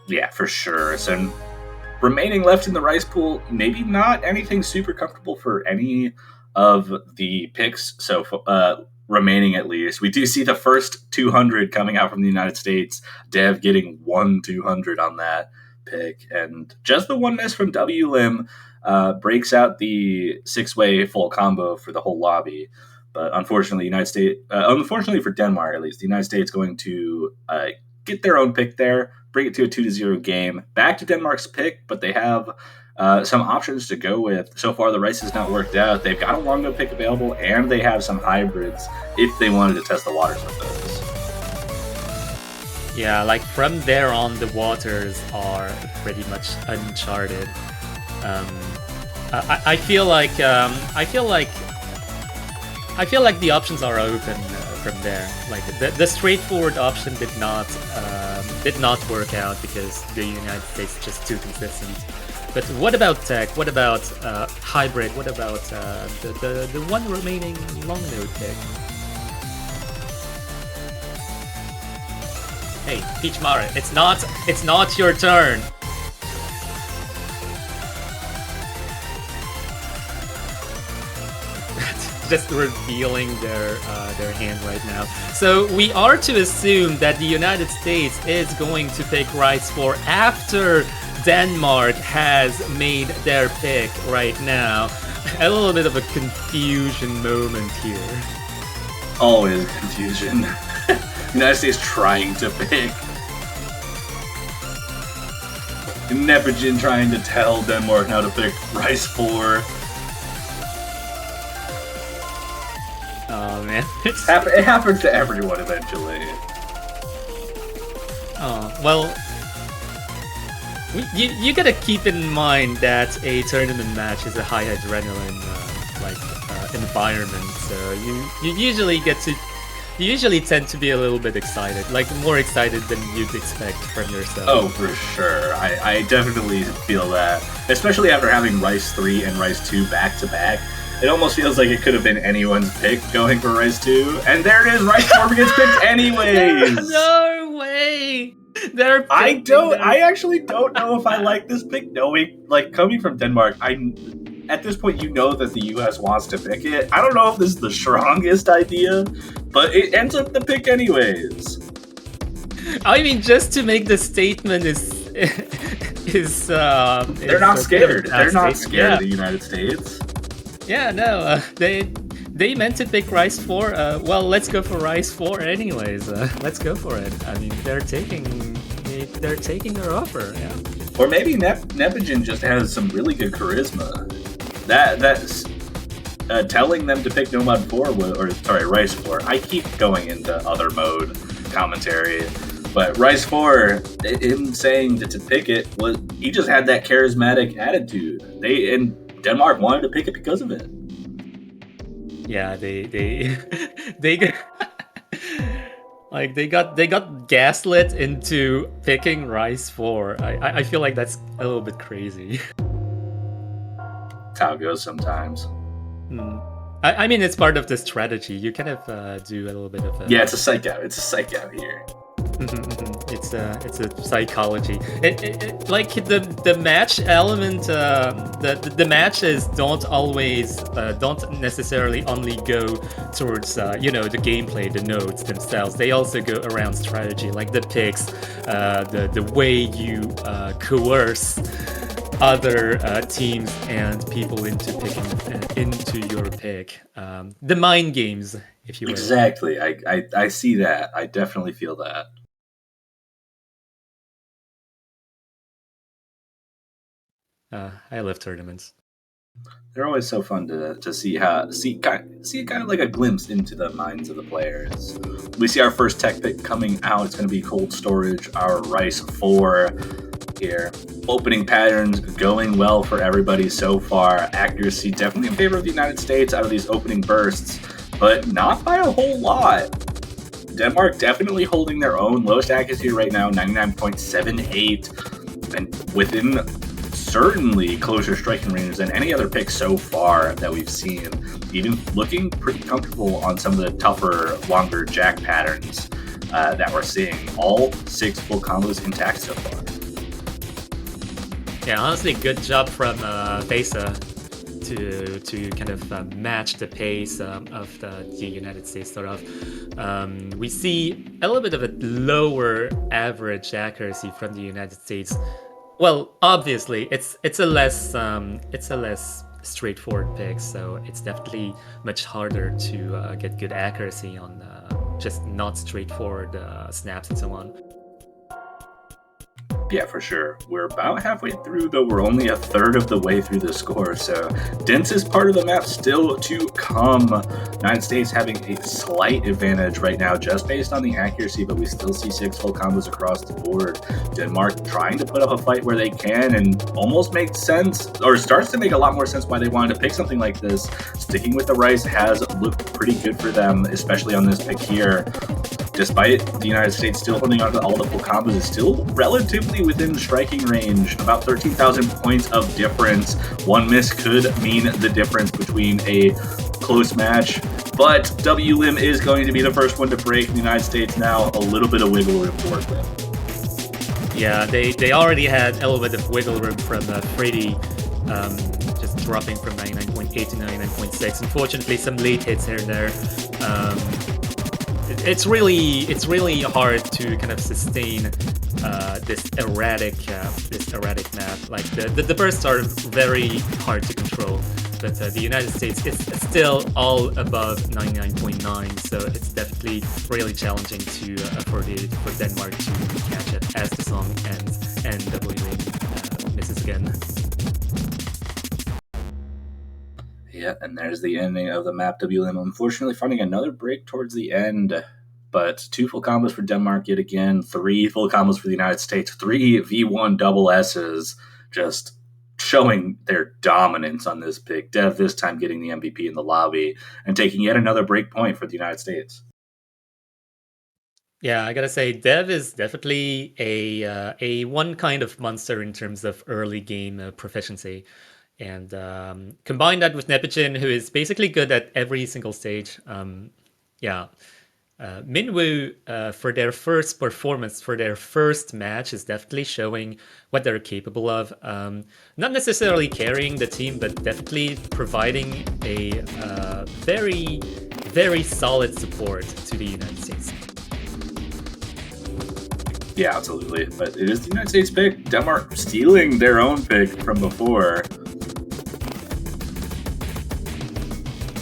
Yeah, for sure. So remaining left in the rice pool, maybe not anything super comfortable for any of the picks. So remaining at least, we do see the first 200 coming out from the United States. Dev getting 1 200 on that pick, and just the one miss from W. Lim breaks out the 6-way full combo for the whole lobby. But unfortunately, unfortunately for Denmark at least, the United States going to get their own pick there, bring it to a 2-0 game. Back to Denmark's pick, but they have some options to go with. So far, the rice has not worked out. They've got a long-go pick available, and they have some hybrids if they wanted to test the waters with those. Yeah, like from there on, the waters are pretty much uncharted. I feel like the options are open from there. Like the straightforward option did not work out because the United States is just too consistent. But what about tech? What about hybrid? What about the one remaining long node pick? Hey, Peach Mara, it's not your turn. Just revealing their hand right now. So we are to assume that the United States is going to pick rice for after Denmark has made their pick right now. A little bit of a confusion moment here. Always confusion. United States trying to pick. Nepogin trying to tell Denmark how to pick rice for. Oh man, it happens to everyone eventually. Oh well, you gotta keep in mind that a tournament match is a high adrenaline environment, so you usually tend to be a little bit excited, like more excited than you'd expect from yourself. Oh, for sure. I definitely feel that, especially after having Rice 3 and Rice 2 back to back. It almost feels like it could have been anyone's pick going for Rice 2. And there it is, Rice 4 gets picked anyways! No way! They're I actually don't know if I like this pick, knowing, like, coming from Denmark, at this point, you know that the U.S. wants to pick it. I don't know if this is the strongest idea, but it ends up the pick anyways. I mean, just to make the statement they're not scared. They're not scared of the United States. Yeah, no, they meant to pick Rice 4. Well, let's go for Rice 4 anyways. Let's go for it. I mean, they're taking their offer. Yeah. Or maybe Nepogen just has some really good charisma. That's telling them to pick Nomad 4 Rice 4. I keep going into other mode commentary. But Rice 4, him saying to pick it, he just had that charismatic attitude. And Denmark wanted to pick it because of it. Yeah, they like they got gaslit into picking Rice 4. I feel like that's a little bit crazy. That's how it goes sometimes. I mean, it's part of the strategy. You kind of do a little bit of yeah, it's a psych out. It's a psych out here. It's a psychology. Like the match element. The matches don't necessarily only go towards the gameplay, the nodes themselves. They also go around strategy, like the picks, the way you coerce other teams and people into picking into your pick. The mind games, if you will. Exactly. I see that. I definitely feel that. I love tournaments. They're always so fun to see kind of like a glimpse into the minds of the players. We see our first tech pick coming out. It's going to be Cold Storage, our Rice 4 here. Opening patterns going well for everybody so far. Accuracy definitely in favor of the United States out of these opening bursts, but not by a whole lot. Denmark definitely holding their own. Lowest accuracy right now, 99.78, and within certainly closer striking range than any other pick so far that we've seen. Even looking pretty comfortable on some of the tougher, longer jack patterns that we're seeing. All 6 full combos intact so far. Yeah, honestly, good job from Fesa to kind of match the pace of the United States start off. We see a little bit of a lower average accuracy from the United States. Well, obviously, it's a less straightforward pick, so it's definitely much harder to get good accuracy on just not straightforward snaps and so on. Yeah, for sure. We're about halfway through, though we're only a third of the way through the score, so densest part of the map still to come. United States having a slight advantage right now just based on the accuracy, but we still see 6 full combos across the board. Denmark trying to put up a fight where they can and almost makes sense, or starts to make a lot more sense why they wanted to pick something like this. Sticking with the Rice has looked pretty good for them, especially on this pick here. Despite the United States still holding on to all the full combos, it's still relatively within striking range. About 13,000 points of difference. One miss could mean the difference between a close match. But WLIM is going to be the first one to break. The United States now a little bit of wiggle room to work with. Yeah, they already had a little bit of wiggle room from Freddy, just dropping from 99.8 to 99.6. Unfortunately, some late hits here and there. It's really hard to kind of sustain this erratic map. Like the bursts are very hard to control, but the United States is still all above 99.9, so it's definitely really challenging to for Denmark to catch it as the song ends and WLIM misses again. Yeah, and there's the ending of the map. WLIM unfortunately finding another break towards the end, but 2 full combos for Denmark yet again, 3 full combos for the United States, 3 V1 double S's, just showing their dominance on this pick. Dev this time getting the MVP in the lobby and taking yet another break point for the United States. Yeah, I gotta say, Dev is definitely a one kind of monster in terms of early game proficiency. And combine that with Neptune, who is basically good at every single stage. Minwoo, for their first performance, for their first match, is definitely showing what they're capable of. Not necessarily carrying the team, but definitely providing a very, very solid support to the United States. Yeah, absolutely. But it is the United States pick. Denmark stealing their own pick from before.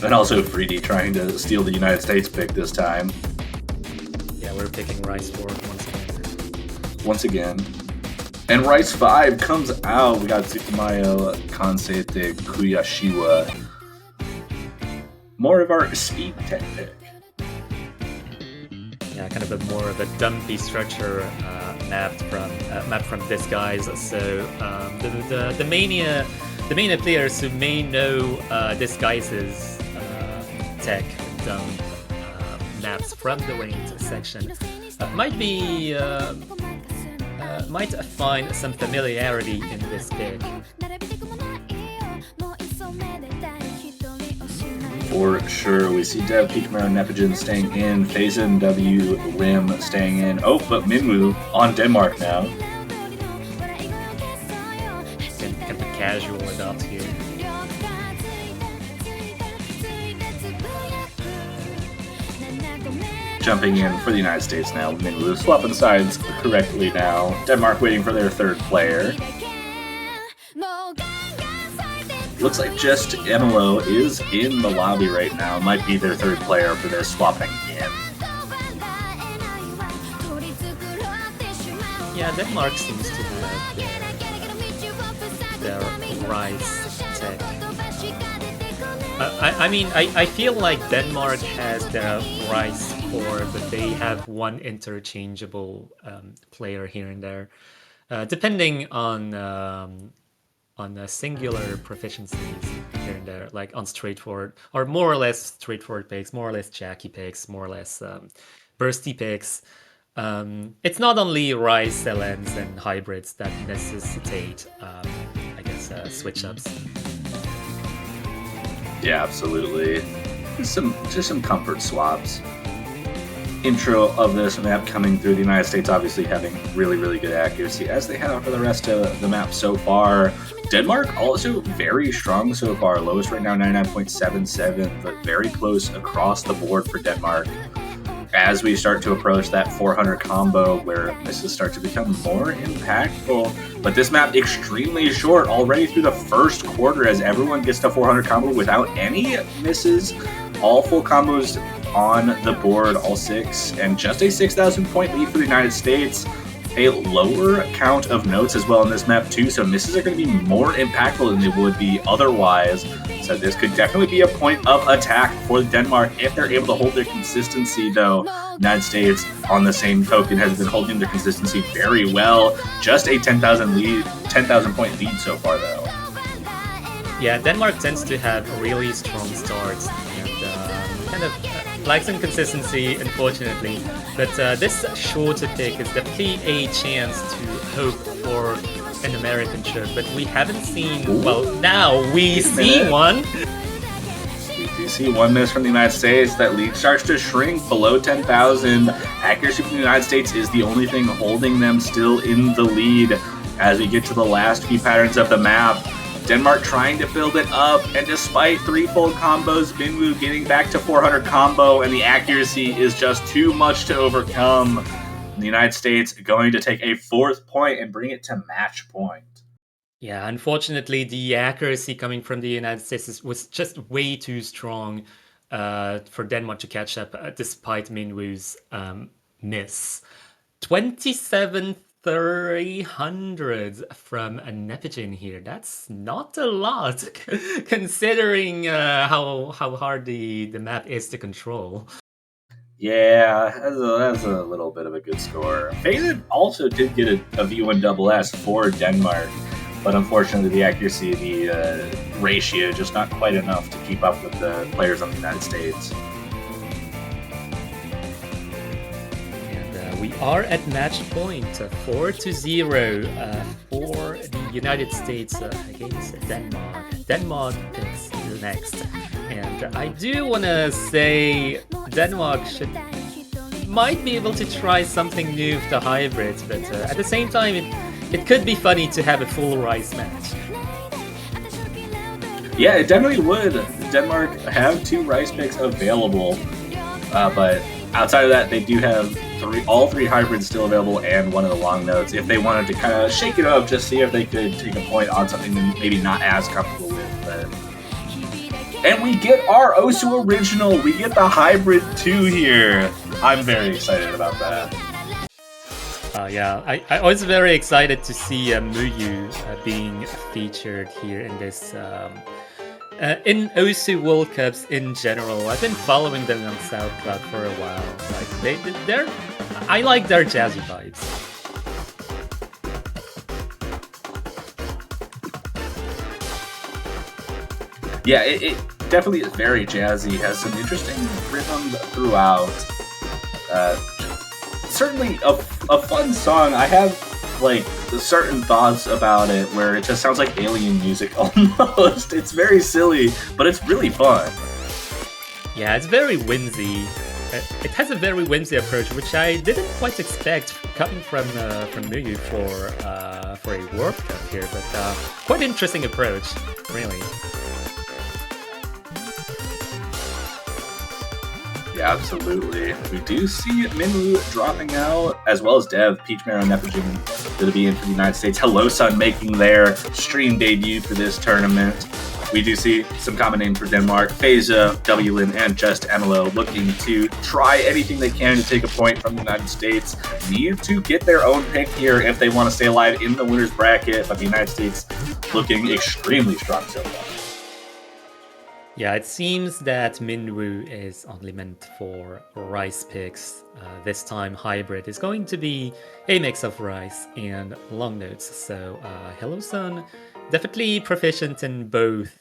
And also 3D trying to steal the United States pick this time. Yeah, we're picking Rice 4 once again. And Rice 5 comes out. We got Tsukumayo, Kansete, Kuyashiwa. More of our speed tech pick. Yeah, kind of more of a dumpy structure mapped from this guys. So the mania players who may know this guys' tech dump maps from the ranked section might find some familiarity in this pick. For sure, we see Dev, Pikachu, Nepogen staying in, Phazon, W, Lim staying in. Oh, but Minwoo on Denmark now. Kind of a casual adopt here. Jumping in for the United States now. Minwoo swapping sides correctly now. Denmark waiting for their third player. Looks like just Emilo is in the lobby right now. Might be their third player for their swapping in. Yeah, Denmark seems to have their Rise tech. I feel like Denmark has their Rise 4, but they have one interchangeable player here and there, depending on the singular proficiencies here and there, like on straightforward, or more or less straightforward picks, more or less jacky picks, more or less bursty picks. It's not only Rise, Selens, and hybrids that necessitate, switch ups. Yeah, absolutely. Just some comfort swaps. Intro of this map coming through, the United States obviously having really, really good accuracy, as they have for the rest of the map so far. Denmark also very strong so far. Lowest right now, 99.77, but very close across the board for Denmark. As we start to approach that 400 combo, where misses start to become more impactful. But this map extremely short already through the first quarter, as everyone gets to 400 combo without any misses. All full combos on the board, all 6, and just a 6,000 point lead for the United States. A lower count of notes as well in this map too, so misses are going to be more impactful than they would be otherwise. So this could definitely be a point of attack for Denmark if they're able to hold their consistency, though. United States, on the same token, has been holding their consistency very well. Just a 10,000 point lead so far, though. Yeah, Denmark tends to have really strong starts and kind of lacks in consistency, unfortunately. But this shorter pick is definitely a chance to hope for an American trip, but we haven't seen. Well, now we see one. We do see one miss from the United States. That lead starts to shrink below 10,000. Accuracy from the United States is the only thing holding them still in the lead as we get to the last few patterns of the map. Denmark trying to build it up, and despite 3-fold combos, Minwoo getting back to 400 combo, and the accuracy is just too much to overcome. The United States going to take a 4th point and bring it to match point. Yeah, unfortunately, the accuracy coming from the United States was just way too strong for Denmark to catch up, despite Minwoo's miss. 27,300 from a Neptune here. That's not a lot, considering how hard the map is to control. Yeah, that's a little bit of a good score. Phazon also did get a V1SS for Denmark, but unfortunately the accuracy, the ratio, just not quite enough to keep up with the players on the United States. And we are at match point, 4-0 for the United States against Denmark. Denmark picks next. And I do want to say Denmark might be able to try something new with the hybrids, but at the same time, it could be funny to have a full rice match. Yeah, it definitely would. Denmark have 2 rice picks available, but outside of that, they do have all 3 hybrids still available and one of the long notes if they wanted to kind of shake it up, just see if they could take a point on something they're maybe not as comfortable with. And we get our Osu original. We get the hybrid 2 here. I'm very excited about that. Yeah, I was very excited to see Muyu being featured here in this in Osu World Cups in general. I've been following them on SoundCloud for a while. Like I like their jazzy vibes. Yeah, it definitely is very jazzy. Has some interesting rhythm throughout. Certainly a fun song. I have like certain thoughts about it where it just sounds like alien music almost. It's very silly, but it's really fun. Yeah, it's very whimsy. It has a very whimsy approach, which I didn't quite expect coming from Muyu for a World Cup here, but quite interesting approach, really. Yeah, absolutely. We do see Minwoo dropping out, as well as Dev, Peach Marrow, Neptune going to be in for the United States. Hello Sun making their stream debut for this tournament. We do see some common names for Denmark. Feza, Wlin, and Just Emilo looking to try anything they can to take a point from the United States. Need to get their own pick here if they want to stay alive in the winner's bracket, but the United States looking extremely strong so far. Yeah, it seems that Minwoo is only meant for rice picks. This time hybrid is going to be a mix of rice and long notes. So Hello Sun, definitely proficient in both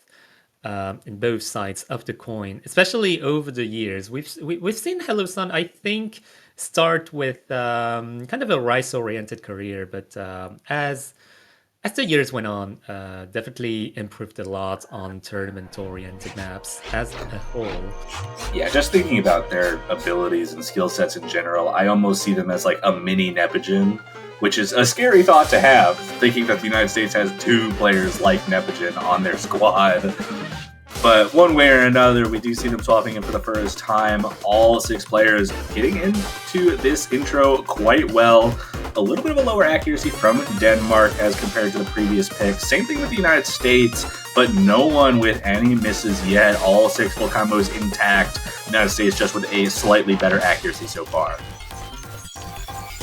sides of the coin, especially over the years. We've seen Hello Sun, I think, start with kind of a rice-oriented career, but as the years went on, definitely improved a lot on tournament-oriented maps as a whole. Yeah, just thinking about their abilities and skill sets in general, I almost see them as like a mini Neptune, which is a scary thought to have, thinking that the United States has 2 players like Neptune on their squad. But one way or another, we do see them swapping in for the first time. All 6 players getting into this intro quite well. A little bit of a lower accuracy from Denmark as compared to the previous pick. Same thing with the United States, but no one with any misses yet. All 6 full combos intact. United States just with a slightly better accuracy so far.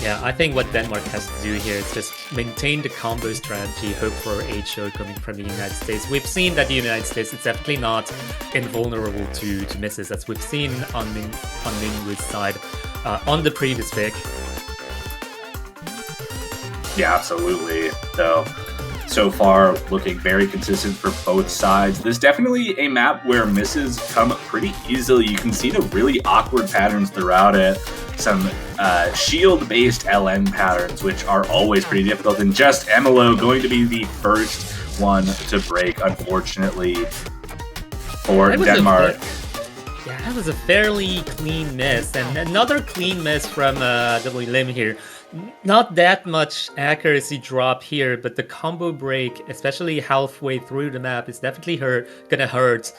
Yeah, I think what Denmark has to do here is just maintain the combo strategy, hope for a HO coming from the United States. We've seen that the United States is definitely not invulnerable to misses, as we've seen on Minwoo's side on the previous pick. Yeah, absolutely. Though, so far, looking very consistent for both sides. There's definitely a map where misses come pretty easily. You can see the really awkward patterns throughout it. Some shield-based LN patterns, which are always pretty difficult. And Just Emilo going to be the first one to break, unfortunately, for Denmark. Yeah, that was a fairly clean miss. And another clean miss from Wlim here. Not that much accuracy drop here, but the combo break, especially halfway through the map, is definitely gonna hurt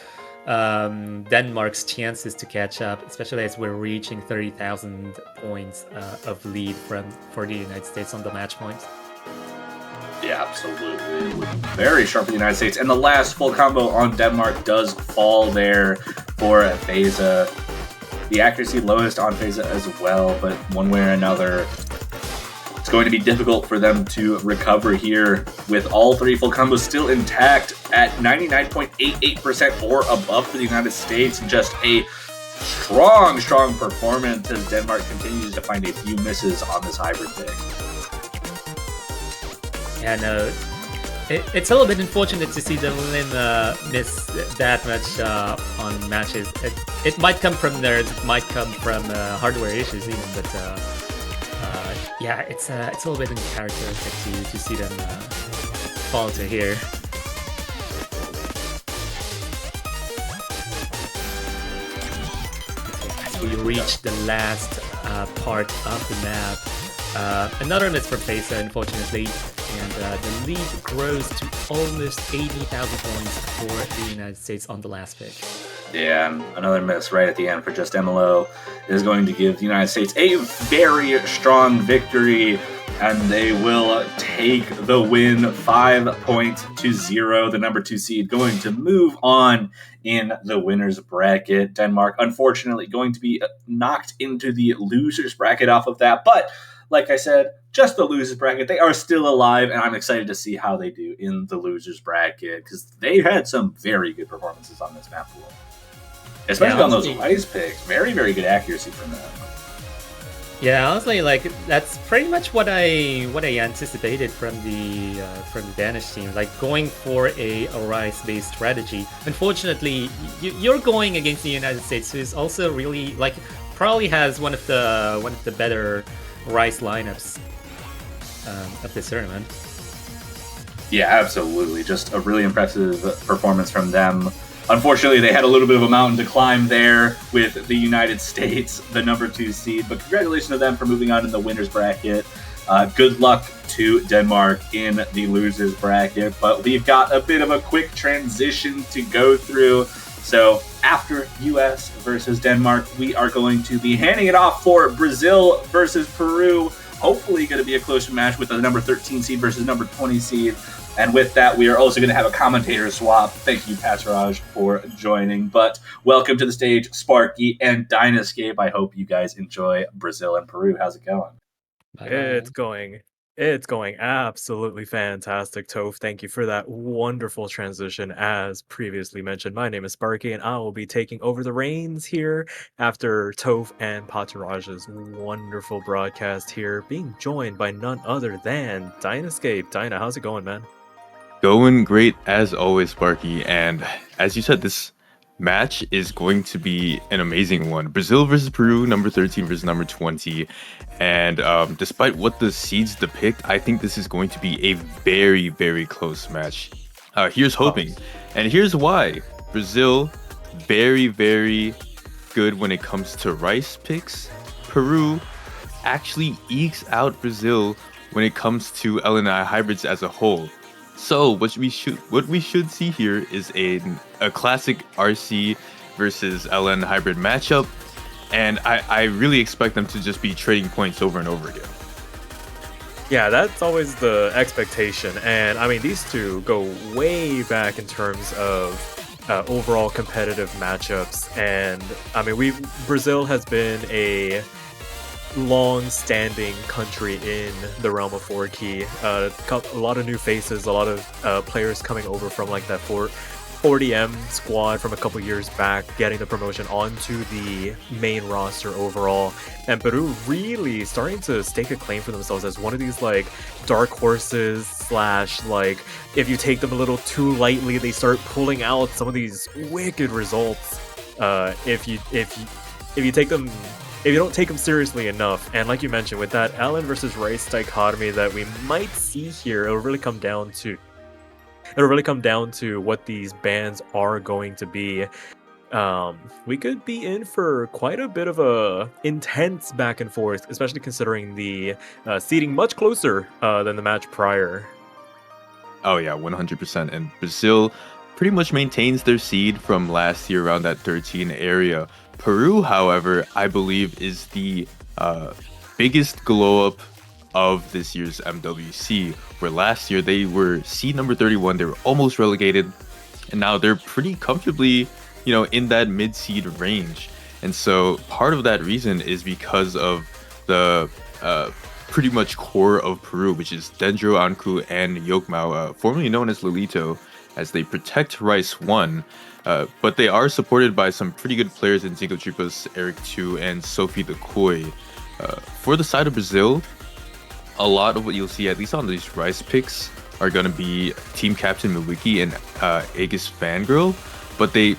Denmark's chances to catch up, especially as we're reaching 30,000 points of lead for the United States on the match points. Yeah, absolutely. Very sharp for the United States. And the last full combo on Denmark does fall there for Feza. The accuracy lowest on Feza as well, but one way or another, it's going to be difficult for them to recover here with all 3 full combos still intact at 99.88% or above for the United States. Just a strong performance as Denmark continues to find a few misses on this hybrid pick. Yeah, no, it's a little bit unfortunate to see Wlim miss that much on matches. It might come from nerds, it might come from hardware issues even, but yeah, it's a little bit uncharacteristic to see them falter here. As we reach the last part of the map, another miss from Pesa, unfortunately, and the lead grows to almost 80,000 points for the United States on the last pick. Yeah, and another miss right at the end for just MLO is going to give the United States a very strong victory, and they will take the win 5-0. The number 2 seed going to move on in the winner's bracket. Denmark, unfortunately, going to be knocked into the loser's bracket off of that, but like I said, just the loser's bracket. They are still alive, and I'm excited to see how they do in the loser's bracket because they had some very good performances on this map pool. Especially on those ice picks. Very, very good accuracy from them. Yeah, honestly, like that's pretty much what I anticipated from the Danish team. Like going for a rice-based strategy. Unfortunately, you're going against the United States, who is also really like probably has one of the better rice lineups of this tournament. Yeah, absolutely. Just a really impressive performance from them. Unfortunately, they had a little bit of a mountain to climb there with the United States, the number 2 seed. But congratulations to them for moving on in the winner's bracket. Good luck to Denmark in the loser's bracket. But we've got a bit of a quick transition to go through. So after US versus Denmark, we are going to be handing it off for Brazil versus Peru. Hopefully going to be a closer match with the number 13 seed versus number 20 seed. And with that, we are also going to have a commentator swap. Thank you, Patraj, for joining. But welcome to the stage, Sparky and Dynascape. I hope you guys enjoy Brazil and Peru. How's it going? It's going absolutely fantastic, Toph. Thank you for that wonderful transition. As previously mentioned, my name is Sparky, and I will be taking over the reins here after Toph and Patraj's wonderful broadcast here, being joined by none other than Dynascape. Dyna, how's it going, man? Going great as always, Sparky. And as you said, this match is going to be an amazing one. Brazil versus Peru, number 13 versus number 20. And despite what the seeds depict, I think this is going to be a very, very close match. Here's hoping. And here's why. Brazil, very, very good when it comes to rice picks. Peru actually ekes out Brazil when it comes to LNI hybrids as a whole. So what we should see here is a classic RC versus LN hybrid matchup, and I really expect them to just be trading points over and over again. Yeah, that's always the expectation, and I mean these two go way back in terms of overall competitive matchups, and I mean Brazil has been a long-standing country in the realm of 4Key. A lot of new faces, a lot of players coming over from like that 40M squad from a couple years back, getting the promotion onto the main roster overall. And Peru really starting to stake a claim for themselves as one of these like dark horses slash like if you take them a little too lightly, they start pulling out some of these wicked results. If you take them. If you don't take them seriously enough, and like you mentioned, with that Allen versus Rice dichotomy that we might see here, it'll really come down to what these bans are going to be. We could be in for quite a bit of a intense back and forth, especially considering the seeding much closer than the match prior. Oh yeah, 100%. And Brazil pretty much maintains their seed from last year around that 13 area. Peru, however, I believe is the biggest glow up of this year's MWC, where last year they were seed number 31, they were almost relegated, and now they're pretty comfortably, in that mid-seed range. And so part of that reason is because of the pretty much core of Peru, which is Dendro, Anku, and Yokmao, formerly known as Lolito, as they protect Rice 1. But they are supported by some pretty good players in Zingo Tripas, Eric 2, and Sophie the Koi. For the side of Brazil, a lot of what you'll see, at least on these Rice picks, are going to be team captain Miwiki and Aegis Fangirl. But the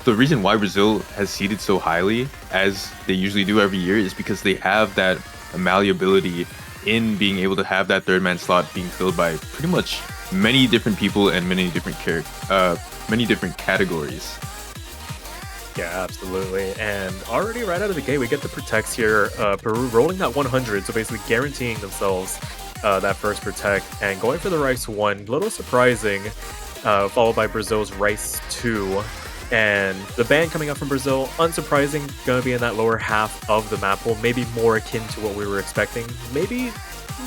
reason why Brazil has seeded so highly, as they usually do every year, is because they have that malleability in being able to have that third man slot being filled by pretty much many different people and many different categories. Yeah, absolutely. And already right out of the gate, we get the protects here. Peru rolling that 100, so basically guaranteeing themselves that first protect and going for the Rice 1. Little surprising, followed by Brazil's Rice 2. And the ban coming up from Brazil, unsurprising, going to be in that lower half of the map pool, maybe more akin to what we were expecting. Maybe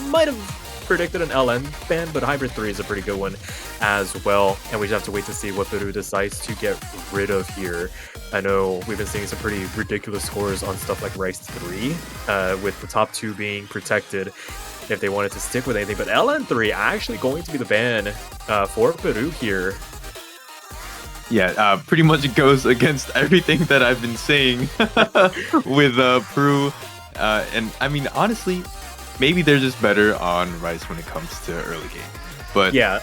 might have predicted an LN ban, but Hybrid 3 is a pretty good one as well. And we just have to wait to see what Peru decides to get rid of here. I know we've been seeing some pretty ridiculous scores on stuff like Rice 3, with the top 2 being protected if they wanted to stick with anything. But LN3 actually going to be the ban for Peru here. Yeah, pretty much it goes against everything that I've been saying with Peru. And I mean, honestly, maybe they're just better on Rice when it comes to early game. But yeah,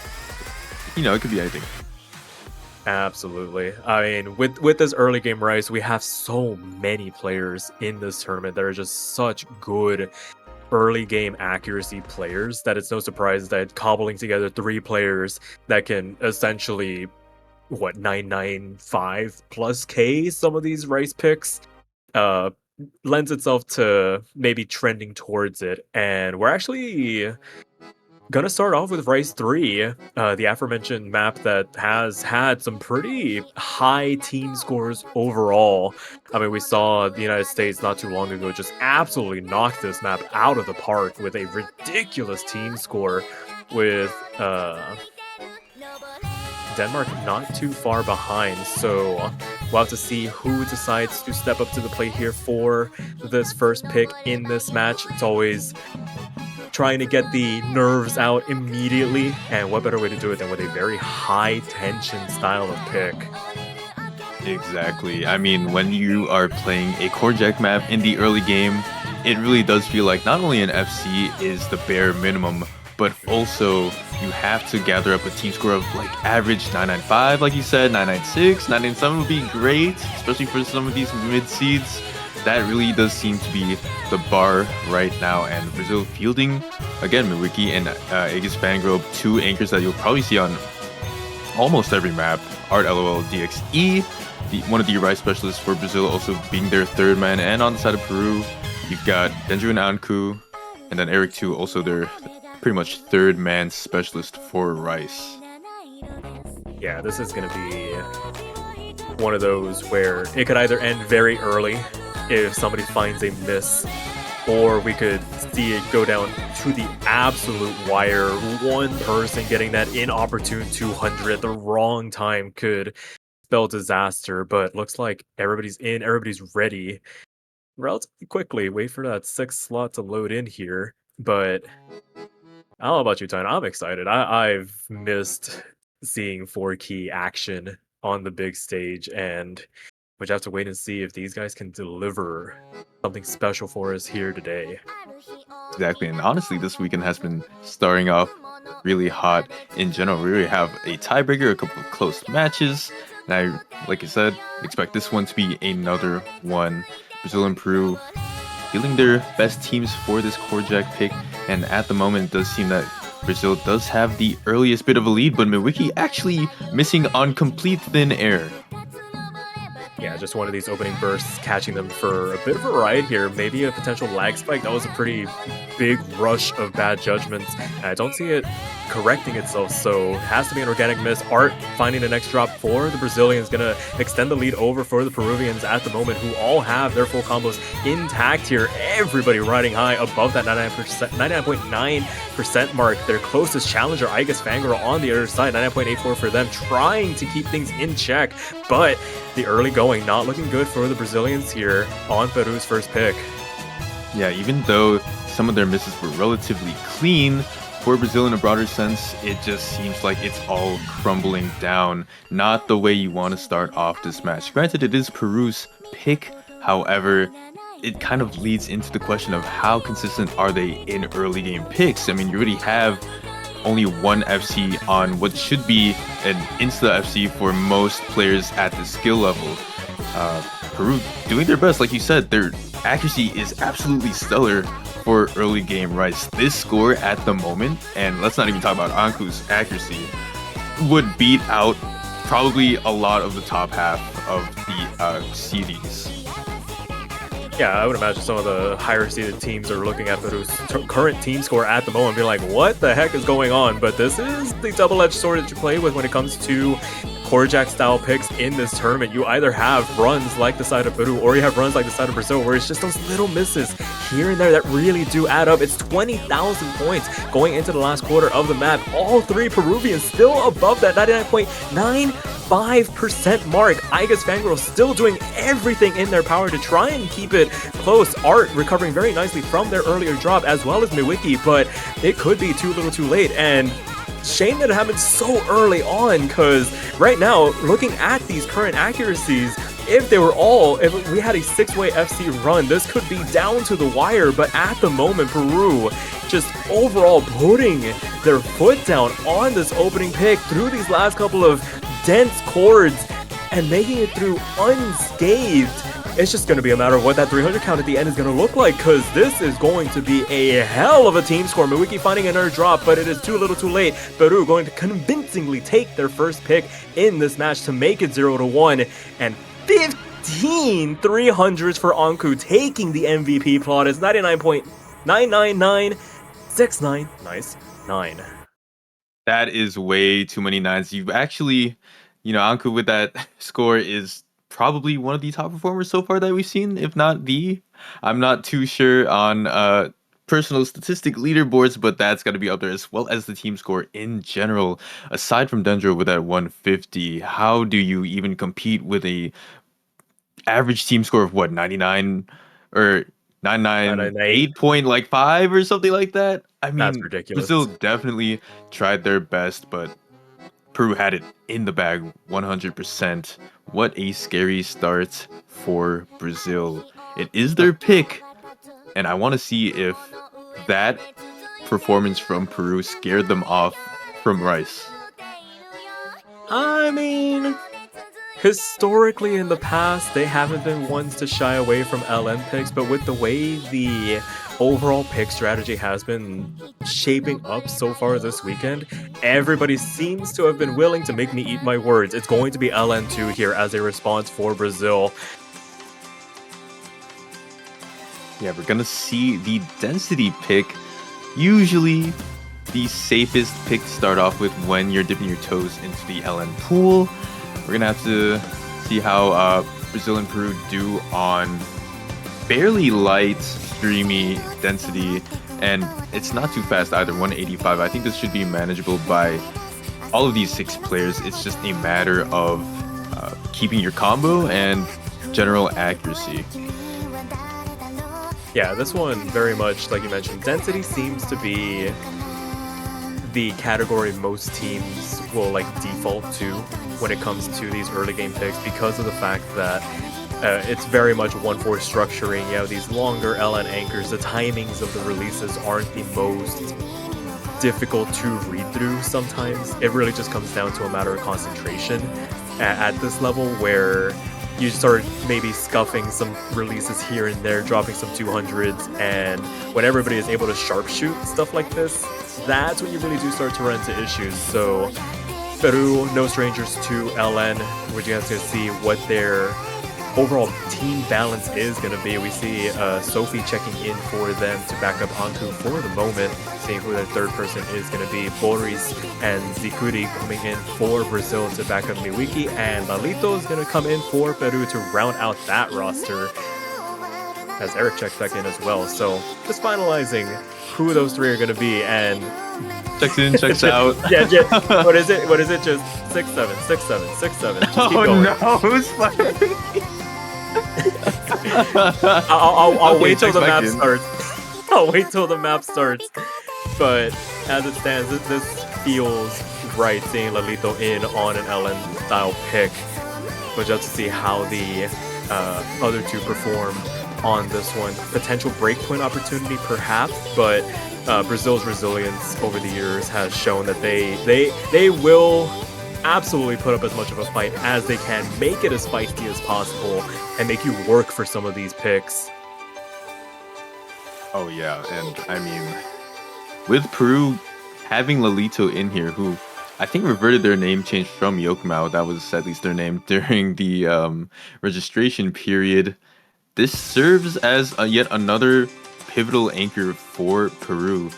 you know, it could be anything. Absolutely. I mean, with this early game Rice, we have so many players in this tournament that are just such good early game accuracy players that it's no surprise that cobbling together 3 players that can essentially 995 plus K some of these Rice picks lends itself to maybe trending towards it. And we're actually gonna start off with Rice 3, the aforementioned map that has had some pretty high team scores overall. I mean, we saw the United States not too long ago just absolutely knock this map out of the park with a ridiculous team score, with Denmark not too far behind. So we'll have to see who decides to step up to the plate here for this first pick in this match. It's always trying to get the nerves out immediately, and what better way to do it than with a very high tension style of pick. Exactly. I mean, when you are playing a core jack map in the early game, it really does feel like not only an FC is the bare minimum, but also you have to gather up a team score of like average 995, like you said, 996, 997 would be great, especially for some of these mid seeds. That really does seem to be the bar right now. And Brazil fielding, again, Miwiki and Aegis Fangirl, 2 anchors that you'll probably see on almost every map. Art LOL DXE, one of the Rice specialists for Brazil, also being their 3rd man. And on the side of Peru, you've got Denju and Anku, and then Eric 2, also their pretty much 3rd man specialist for Rice. Yeah, this is going to be one of those where it could either end very early if somebody finds a miss, or we could see it go down to the absolute wire. One person getting that inopportune 200 at the wrong time could spell disaster, but looks like everybody's in, everybody's ready relatively quickly. Wait for that 6th slot to load in here, but I don't know about you, Tyne. I'm excited. I've missed seeing 4-key action on the big stage, and we have to wait and see if these guys can deliver something special for us here today. Exactly, and honestly, this weekend has been starting off really hot in general. We really have a tiebreaker, a couple of close matches, and I, like I said, expect this one to be another one. Brazil and Peru fielding their best teams for this core jack pick, and at the moment, it does seem that Brazil does have the earliest bit of a lead, but Miwiki actually missing on complete thin air. Yeah, just one of these opening bursts, catching them for a bit of a ride here. Maybe a potential lag spike. That was a pretty big rush of bad judgments, and I don't see it correcting itself, so it has to be an organic miss. Art finding the next drop for the Brazilians, gonna extend the lead over for the Peruvians at the moment, who all have their full combos intact here. Everybody riding high above that 99.9% mark. Their closest challenger, Aegis Fangirl, on the other side, 99.84 for them, trying to keep things in check, but the early going not looking good for the Brazilians here on Peru's first pick. Yeah, even though some of their misses were relatively clean, for Brazil in a broader sense, it just seems like it's all crumbling down. Not the way you want to start off this match. Granted, it is Peru's pick, however, it kind of leads into the question of how consistent are they in early game picks. I mean, you already have only one FC on what should be an insta FC for most players at the skill level. Peru doing their best, like you said, their accuracy is absolutely stellar for early game Rice. This score at the moment, and let's not even talk about Anku's accuracy, would beat out probably a lot of the top half of the CDs. Yeah, I would imagine some of the higher seeded teams are looking at Peru's current team score at the moment and being like, what the heck is going on? But this is the double-edged sword that you play with when it comes to Core Jack style picks in this tournament. You either have runs like the side of Peru or you have runs like the side of Brazil where it's just those little misses here and there that really do add up. It's 20,000 points going into the last quarter of the map. All three Peruvians still above that 99.95% mark. Igas Fangirl still doing everything in their power to try and keep it close. Art recovering very nicely from their earlier drop, as well as Miwiki, but it could be too little too late. And shame that it happened so early on, because right now, looking at these current accuracies, if we had a 6-way FC run, this could be down to the wire. But at the moment, Peru just overall putting their foot down on this opening pick through these last couple of dense chords and making it through unscathed. It's just going to be a matter of what that 300 count at the end is going to look like, because this is going to be a hell of a team score. Miwiki finding another drop, but it is too little too late. Peru going to convincingly take their first pick in this match to make it 0-1, and 15 300s for Anku, taking the MVP plot. It's 99.99969. Nice. 9. That is way too many nines. You've actually, Anku with that score is probably one of the top performers so far that we've seen, if not the. I'm not too sure on personal statistic leaderboards, but that's got to be up there, as well as the team score in general. Aside from Dendro with that 150, how do you even compete with a average team score of 99 or 998.5 or something like that? I mean, that's ridiculous. Brazil definitely tried their best, but Peru had it in the bag 100%. What a scary start for Brazil. It is their pick, and I want to see if that performance from Peru scared them off from Rice. I mean, historically in the past, they haven't been ones to shy away from LN picks, but with the way the overall pick strategy has been shaping up so far this weekend, everybody seems to have been willing to make me eat my words. It's going to be LN2 here as a response for Brazil. Yeah, we're gonna see the density pick. Usually the safest pick to start off with when you're dipping your toes into the LN pool. We're gonna have to see how Brazil and Peru do on fairly light, streamy density, and it's not too fast either, 185. I think this should be manageable by all of these 6 players. It's just a matter of keeping your combo and general accuracy. Yeah, this one very much, like you mentioned, density seems to be the category most teams will default to when it comes to these early game picks, because of the fact that it's very much 1-4 structuring. You have these longer LN anchors. The timings of the releases aren't the most difficult to read through sometimes. It really just comes down to a matter of concentration at this level, where you start maybe scuffing some releases here and there, dropping some 200s, and when everybody is able to sharpshoot stuff like this, that's when you really do start to run into issues. So Peru, no strangers to LN. We're just going to see what their overall team balance is going to be. We see Sophie checking in for them to back up Anku for the moment, seeing who their third person is going to be. Boris and Zikuri coming in for Brazil to back up Miwiki, and Lalito is going to come in for Peru to round out that roster, as Eric checks back in as well. So just finalizing who those 3 are going to be, and checks in, checks out. Yeah. What is it? Just 6-7, 6-7, 6-7. Just keep going. No, who's firing? I'll wait till the map in. starts. I'll wait till the map starts. But as it stands, this feels right, seeing Lalito in on an LN style pick. But just to see how the other 2 perform on this one. Potential breakpoint opportunity, perhaps, but Brazil's resilience over the years has shown that they will absolutely put up as much of a fight as they can, make it as feisty as possible, and make you work for some of these picks. Oh yeah, and I mean, with Peru having Lalito in here, who I think reverted their name change from Yokomao, that was at least their name during the registration period. This serves as yet another pivotal anchor for Peru.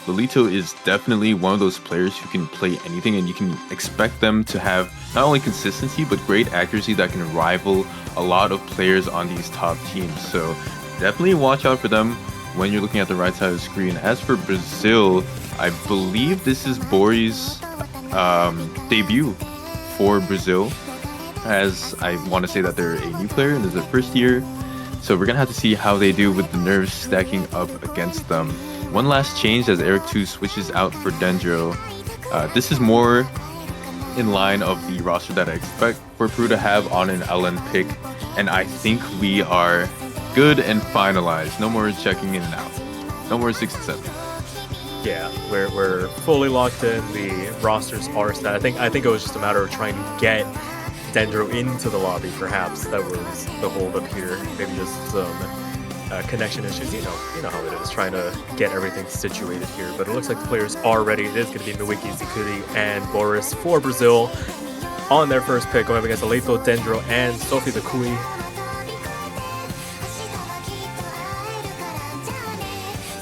Lolito is definitely one of those players who can play anything, and you can expect them to have not only consistency but great accuracy that can rival a lot of players on these top teams. So definitely watch out for them when you're looking at the right side of the screen. As for Brazil, I believe this is Bori's debut for Brazil, as I want to say that they're a new player and this is their first year. So we're going to have to see how they do with the nerves stacking up against them. One last change as Eric 2 switches out for Dendro. This is more in line of the roster that I expect for Peru to have on an LN pick. And I think we are good and finalized. No more checking in and out. No more 6 and 7. Yeah, we're fully locked in. The rosters are set. I think it was just a matter of trying to get Dendro into the lobby. Perhaps that was the hold up here. Maybe just some connection issues. You know how it is, trying to get everything situated here. But it looks like the players are ready. It is going to be Miwiki, Zikuri, and Boris for Brazil on their first pick, going up against Aleito, Dendro, and Sophie the Kui.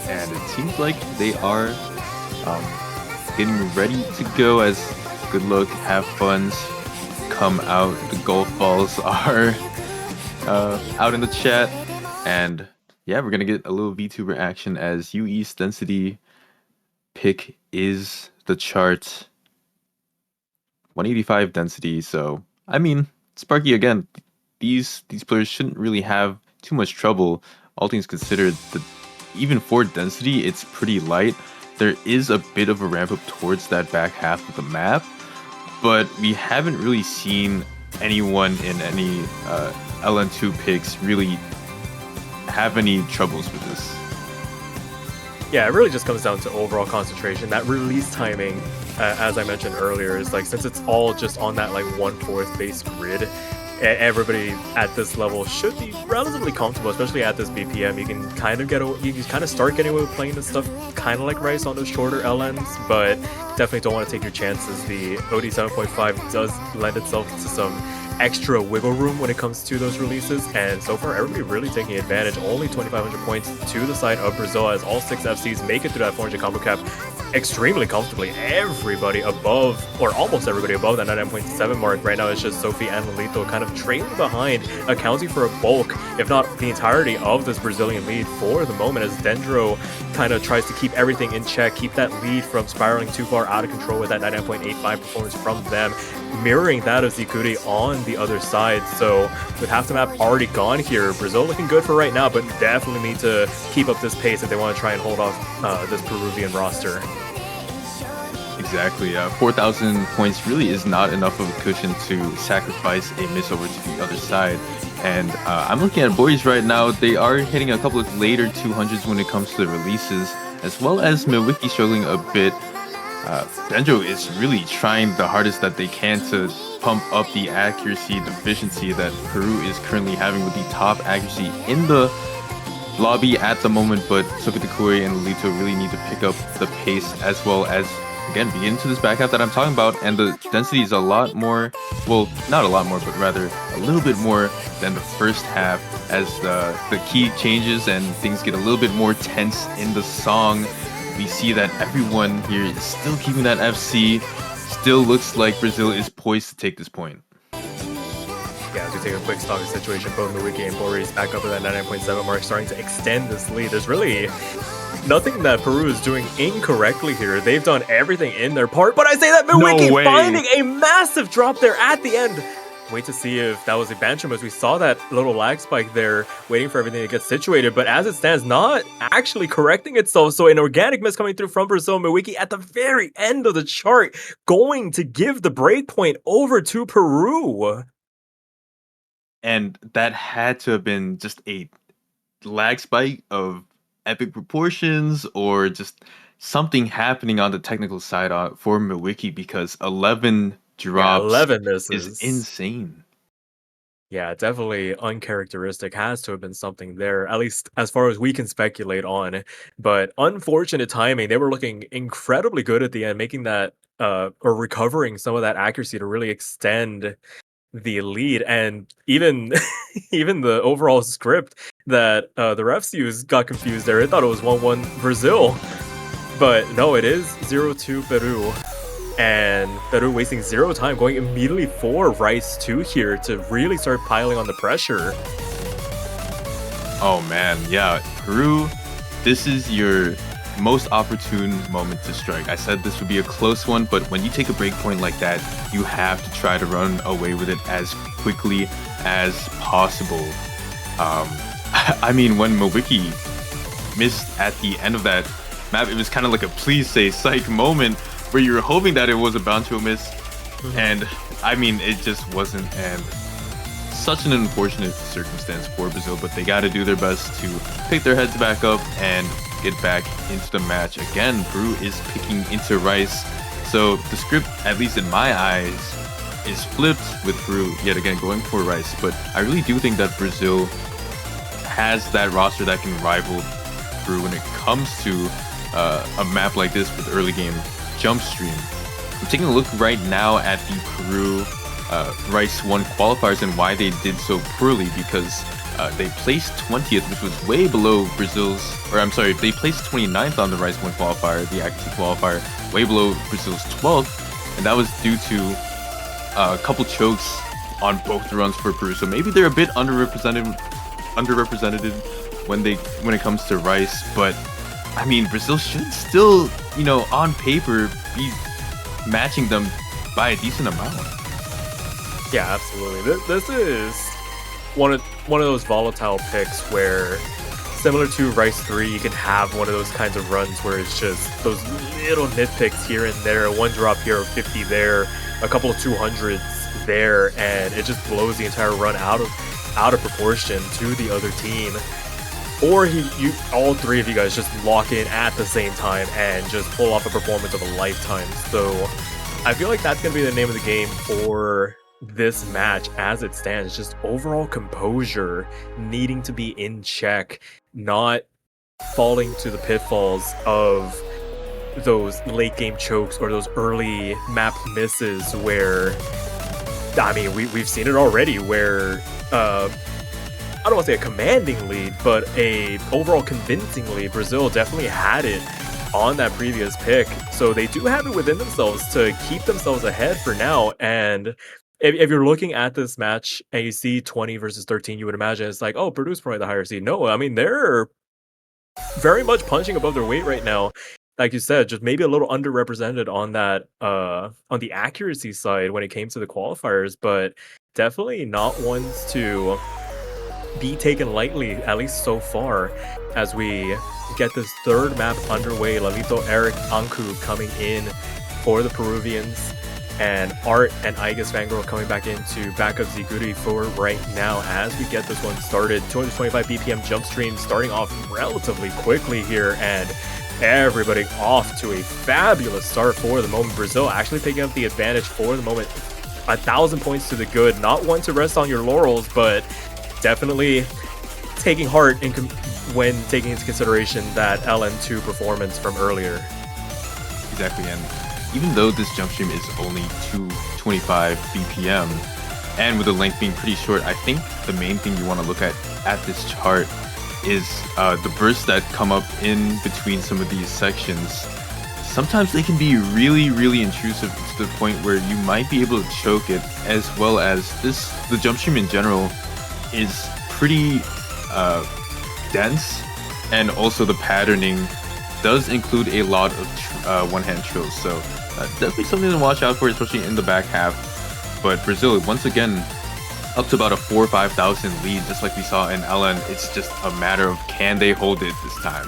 And it seems like they are getting ready to go. As good luck, have funs come out. The golf balls are out in the chat. And yeah, we're going to get a little VTuber action as UE's density pick is the chart. 185 density. So, I mean, Sparky, again, these players shouldn't really have too much trouble. All things considered, even for density, it's pretty light. There is a bit of a ramp up towards that back half of the map, but we haven't really seen anyone in any LN2 picks really have any troubles with this. Yeah, it really just comes down to overall concentration. That release timing, as I mentioned earlier, is like, since it's all just on that like 1/4 base grid, everybody at this level should be relatively comfortable, especially at this BPM. You can kind of start getting away with playing this stuff kind of like Rice on those shorter LNs, but definitely don't want to take your chances. The OD 7.5 does lend itself to some extra wiggle room when it comes to those releases, and so far everybody really taking advantage. Only 2,500 points to the side of Brazil as all 6 FCs make it through that 400 combo cap extremely comfortably. Everybody above, or almost everybody above that 99.7 mark right now is just Sophie and Lolito kind of trailing behind, accounting for a bulk, if not the entirety of this Brazilian lead for the moment, as Dendro kind of tries to keep everything in check, keep that lead from spiraling too far out of control with that 99.85 performance from them, mirroring that of Zikuri on the other side. So with half the map already gone here, Brazil looking good for right now, but definitely need to keep up this pace if they want to try and hold off this Peruvian roster. Exactly. 4,000 points really is not enough of a cushion to sacrifice a miss over to the other side. And I'm looking at boys right now. They are hitting a couple of later 200s when it comes to the releases, as well as Milwaukee struggling a bit. Dendro is really trying the hardest that they can to pump up the accuracy, the efficiency that Peru is currently having with the top accuracy in the lobby at the moment. But Sophie the Kui and Lolito really need to pick up the pace, as well as, again, begin into this back half that I'm talking about. And the density is a lot more, well, not a lot more, but rather a little bit more than the first half, as the key changes and things get a little bit more tense in the song. We see that everyone here is still keeping that FC. Still looks like Brazil is poised to take this point. Yeah, as we take a quick stock of the situation, both Miwiki and Boris back up at that 99.7 mark, starting to extend this lead. There's really nothing that Peru is doing incorrectly here. They've done everything in their part, but I say that Miwiki finding a massive drop there at the end. Wait to see if that was a Bantram, as we saw that little lag spike there, waiting for everything to get situated, but as it stands, not actually correcting itself. So an organic miss coming through from Brazil. Miwiki at the very end of the chart, going to give the breakpoint over to Peru. And that had to have been just a lag spike of epic proportions, or just something happening on the technical side for Miwiki, because 11 drops 11 misses is insane. Yeah, definitely uncharacteristic. Has to have been something there, at least as far as we can speculate on. But unfortunate timing. They were looking incredibly good at the end, making that or recovering some of that accuracy to really extend the lead, and even even the overall script that the refs used got confused there. I thought it was 1-1 Brazil, but no, it is 0-2 Peru. And Peru wasting zero time, going immediately for Rice 2 here to really start piling on the pressure. Oh man, yeah, Peru, this is your most opportune moment to strike. I said this would be a close one, but when you take a break point like that, you have to try to run away with it as quickly as possible. I mean, when Mawiki missed at the end of that map, it was kind of like a please say psych moment where you were hoping that it was a bounty miss, and I mean, it just wasn't, and such an unfortunate circumstance for Brazil, but they got to do their best to pick their heads back up and get back into the match. Again, Peru is picking into Rice, so the script, at least in my eyes, is flipped with Peru yet again going for Rice, but I really do think that Brazil has that roster that can rival Peru when it comes to a map like this with early game jump stream. I'm taking a look right now at the Peru Rice 1 qualifiers and why they did so poorly, because they placed 20th, which was way below Brazil's, or I'm sorry, they placed 29th on the Rice 1 qualifier, the accuracy qualifier, way below Brazil's 12th, and that was due to a couple chokes on both the runs for Peru. So maybe they're a bit underrepresented when it comes to Rice, but I mean, Brazil should still, you know, on paper, be matching them by a decent amount. Yeah, absolutely. This is one of those volatile picks where, similar to Rice 3, you can have one of those kinds of runs where it's just those little nitpicks here and there, one drop here, 50 there, a couple of 200s there, and it just blows the entire run out of proportion to the other team. Or all three of you guys just lock in at the same time and just pull off a performance of a lifetime. So I feel like that's going to be the name of the game for this match as it stands. Just overall composure, needing to be in check, not falling to the pitfalls of those late game chokes or those early map misses where, I mean, we've seen it already where I don't want to say a commanding lead, but a overall convincing lead. Brazil definitely had it on that previous pick, so they do have it within themselves to keep themselves ahead for now. And if you're looking at this match and you see 20 versus 13, you would imagine it's like, oh, Peru's probably the higher seed. No, I mean, they're very much punching above their weight right now. Like you said, just maybe a little underrepresented on that on the accuracy side when it came to the qualifiers, but definitely not ones to be taken lightly, at least so far, as we get this third map underway. Lalito, Eric, Anku coming in for the Peruvians, and Art and Igus Fangirl coming back in to back up Ziguri for right now as we get this one started. 225 BPM jump stream starting off relatively quickly here, and everybody off to a fabulous start for the moment. Brazil actually picking up the advantage for the moment. 1,000 points to the good. Not one to rest on your laurels, but definitely taking heart when taking into consideration that LN2 performance from earlier. Exactly, and even though this jump stream is only 225 BPM, and with the length being pretty short, I think the main thing you want to look at this chart is the bursts that come up in between some of these sections. Sometimes they can be really, really intrusive to the point where you might be able to choke it, as well as the jump stream in general is pretty dense, and also the patterning does include a lot of one-hand trills, so definitely something to watch out for, especially in the back half. But Brazil, once again, up to about a 4,000 or 5,000 lead, just like we saw in LN. It's just a matter of can they hold it this time.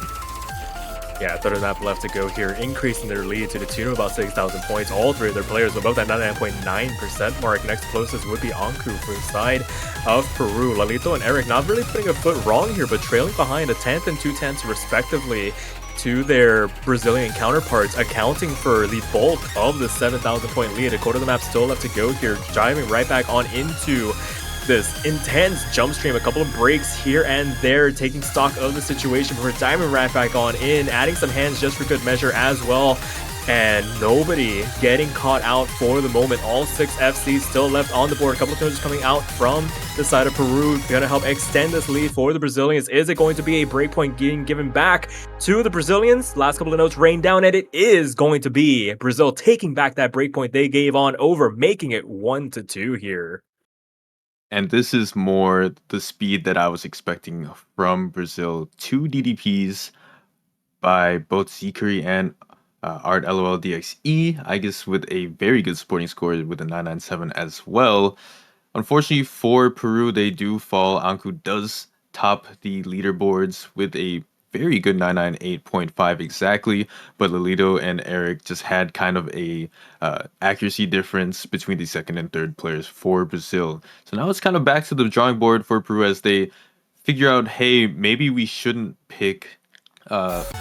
Yeah, third map left to go here, increasing their lead to the tune of about 6,000 points. All three of their players above that 99.9% mark. Next closest would be Anku for the side of Peru. Lalito and Eric not really putting a foot wrong here, but trailing behind a 10th and 2/10 respectively to their Brazilian counterparts, accounting for the bulk of the 7,000 point lead. A quarter of the map still left to go here, driving right back on into this intense jump stream, a couple of breaks here and there, taking stock of the situation before Diamond Rat back on in, adding some hands just for good measure as well. And nobody getting caught out for the moment. All 6 FCs still left on the board. A couple of notes coming out from the side of Peru. Going to help extend this lead for the Brazilians. Is it going to be a breakpoint getting given back to the Brazilians? Last couple of notes rain down, and it is going to be Brazil taking back that breakpoint they gave on over, making it 1-2 here. And this is more the speed that I was expecting from Brazil. 2 DDPs by both Zikuri and Art LOL DXE, I guess with a very good supporting score with a 997 as well. Unfortunately for Peru, they do fall. Anku does top the leaderboards with a very good 998.5 exactly, but Lolito and Eric just had kind of a accuracy difference between the second and third players for Brazil. So now it's kind of back to the drawing board for Peru as they figure out, hey, maybe we shouldn't pick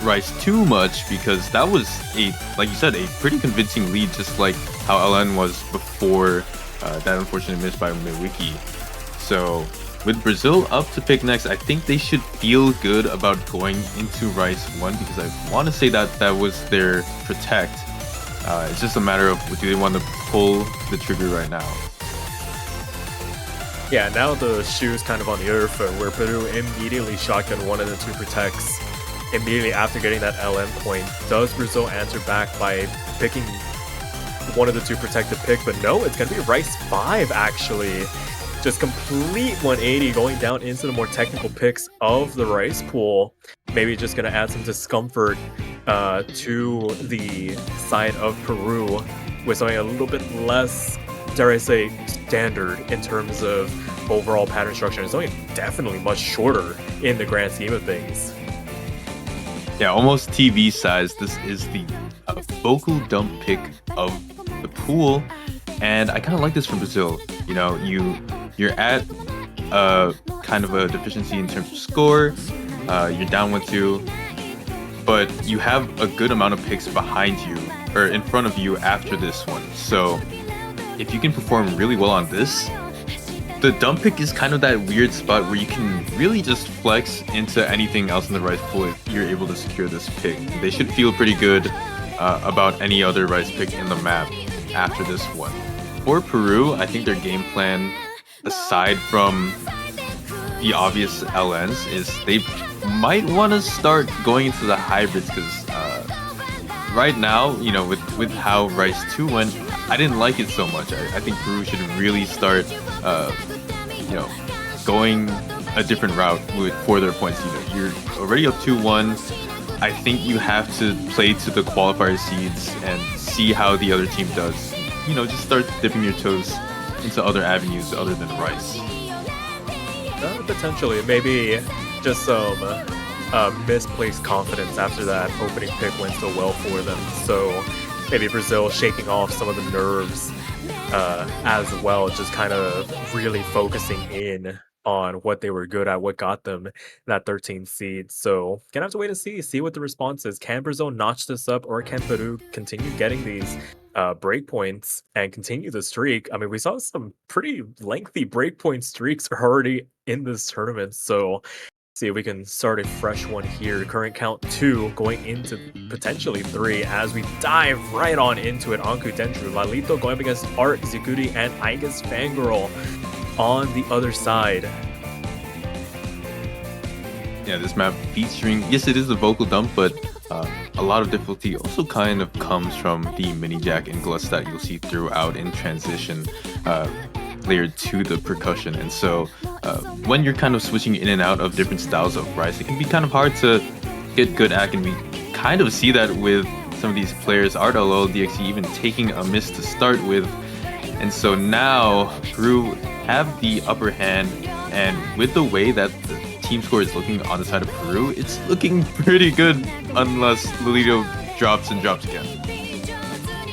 Rice too much, because that was like you said, a pretty convincing lead, just like how LN was before that unfortunate miss by Miwiki. So with Brazil up to pick next, I think they should feel good about going into Rice 1, because I want to say that that was their protect. It's just a matter of, do they want to pull the trigger right now? Yeah, now the shoe's kind of on the other foot, where Peru immediately shotgun one of the 2 protects immediately after getting that LM point. Does Brazil answer back by picking one of the 2 protected pick? But no, it's going to be Rice 5 actually. Just complete 180 going down into the more technical picks of the Rice pool. Maybe just going to add some discomfort to the side of Peru with something a little bit less, dare I say, standard in terms of overall pattern structure. It's only definitely much shorter in the grand scheme of things. Yeah, almost TV size. This is the vocal dump pick of the pool, and I kind of like this from Brazil. You know, you're at kind of a deficiency in terms of score. You're down 1-2, but you have a good amount of picks behind you or in front of you after this one. So if you can perform really well on this, the dump pick is kind of that weird spot where you can really just flex into anything else in the Rice pool if you're able to secure this pick. They should feel pretty good about any other Rice pick in the map after this one. For Peru, I think their game plan, aside from the obvious LNs, is they might want to start going into the hybrids, because right now, you know, with how Rice 2 went, I didn't like it so much. I think Peru should really start, you know, going a different route for their points. You know, you're already up 2-1. I think you have to play to the qualifier seeds and see how the other team does. You know, just start dipping your toes into other avenues other than Rice. Potentially, maybe just some misplaced confidence after that opening pick went so well for them. So maybe Brazil shaking off some of the nerves as well, just kind of really focusing in on what they were good at, what got them that 13th seed. So gonna have to wait and see what the response is. Can Brazil notch this up, or can Peru continue getting these breakpoints and continue the streak? I mean, we saw some pretty lengthy breakpoint streaks already in this tournament, so see if we can start a fresh one here. Current count 2 going into potentially 3 as we dive right on into it. Anku Dendru, Lalito going up against Art, Zikuri, and Igus Fangirl on the other side. Yeah, this map featuring, yes, it is a vocal dump, but a lot of difficulty also kind of comes from the mini jack and gluts that you'll see throughout in transition, layered to the percussion. And so when you're kind of switching in and out of different styles of Rice, it can be kind of hard to get good at, and we kind of see that with some of these players. Art LOL DXE even taking a miss to start with. And so now Peru have the upper hand, and with the way that the team score is looking on the side of Peru, it's looking pretty good unless Lolito drops and drops again.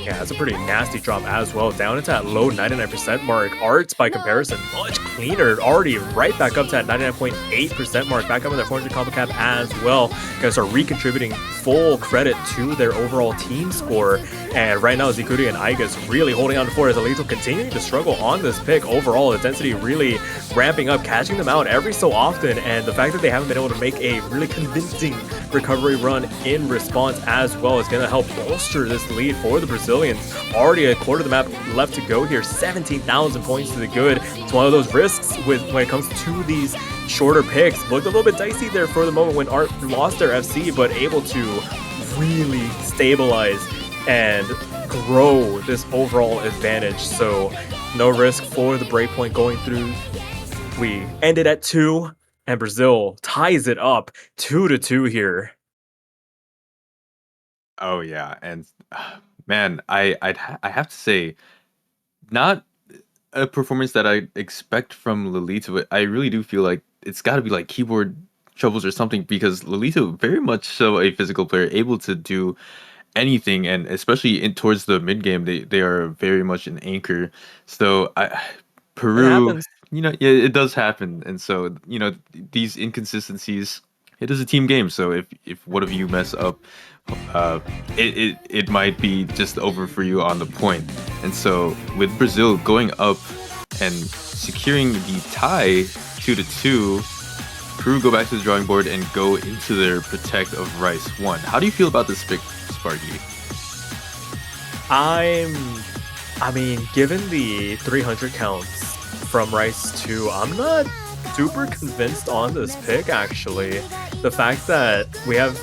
Yeah, that's a pretty nasty drop as well, down into that low 99% mark. Arts, by comparison, much cleaner, already right back up to that 99.8% mark, back up with that 400 combo cap as well. Gonna start recontributing full credit to their overall team score. And right now, Zikuri and Aigus really holding on to four as Alito continuing to struggle on this pick. Overall, the density really ramping up, catching them out every so often. And the fact that they haven't been able to make a really convincing recovery run in response as well is going to help bolster this lead for the Brazilians. Already a quarter of the map left to go here. 17,000 points to the good. It's one of those risks when it comes to these shorter picks. Looked a little bit dicey there for the moment when Art lost their FC, but able to really stabilize and grow this overall advantage. So no risk for the breakpoint going through. We ended at 2, and Brazil ties it up 2-2 here. Oh yeah, and man, I have to say, not a performance that I expect from Lolita, but I really do feel like it's got to be like keyboard troubles or something, because Lolita very much so a physical player, able to do anything, and especially towards the mid game, they are very much an anchor. So Peru, happens. yeah, it does happen, and so these inconsistencies. It is a team game, so if one of you mess up, it might be just over for you on the point. And so with Brazil going up and securing the tie 2-2, Peru go back to the drawing board and go into their protect of Rice 1. How do you feel about this pick, Sparky? I mean, given the 300 counts from Rice 2, I'm not super convinced on this pick, actually. The fact that we have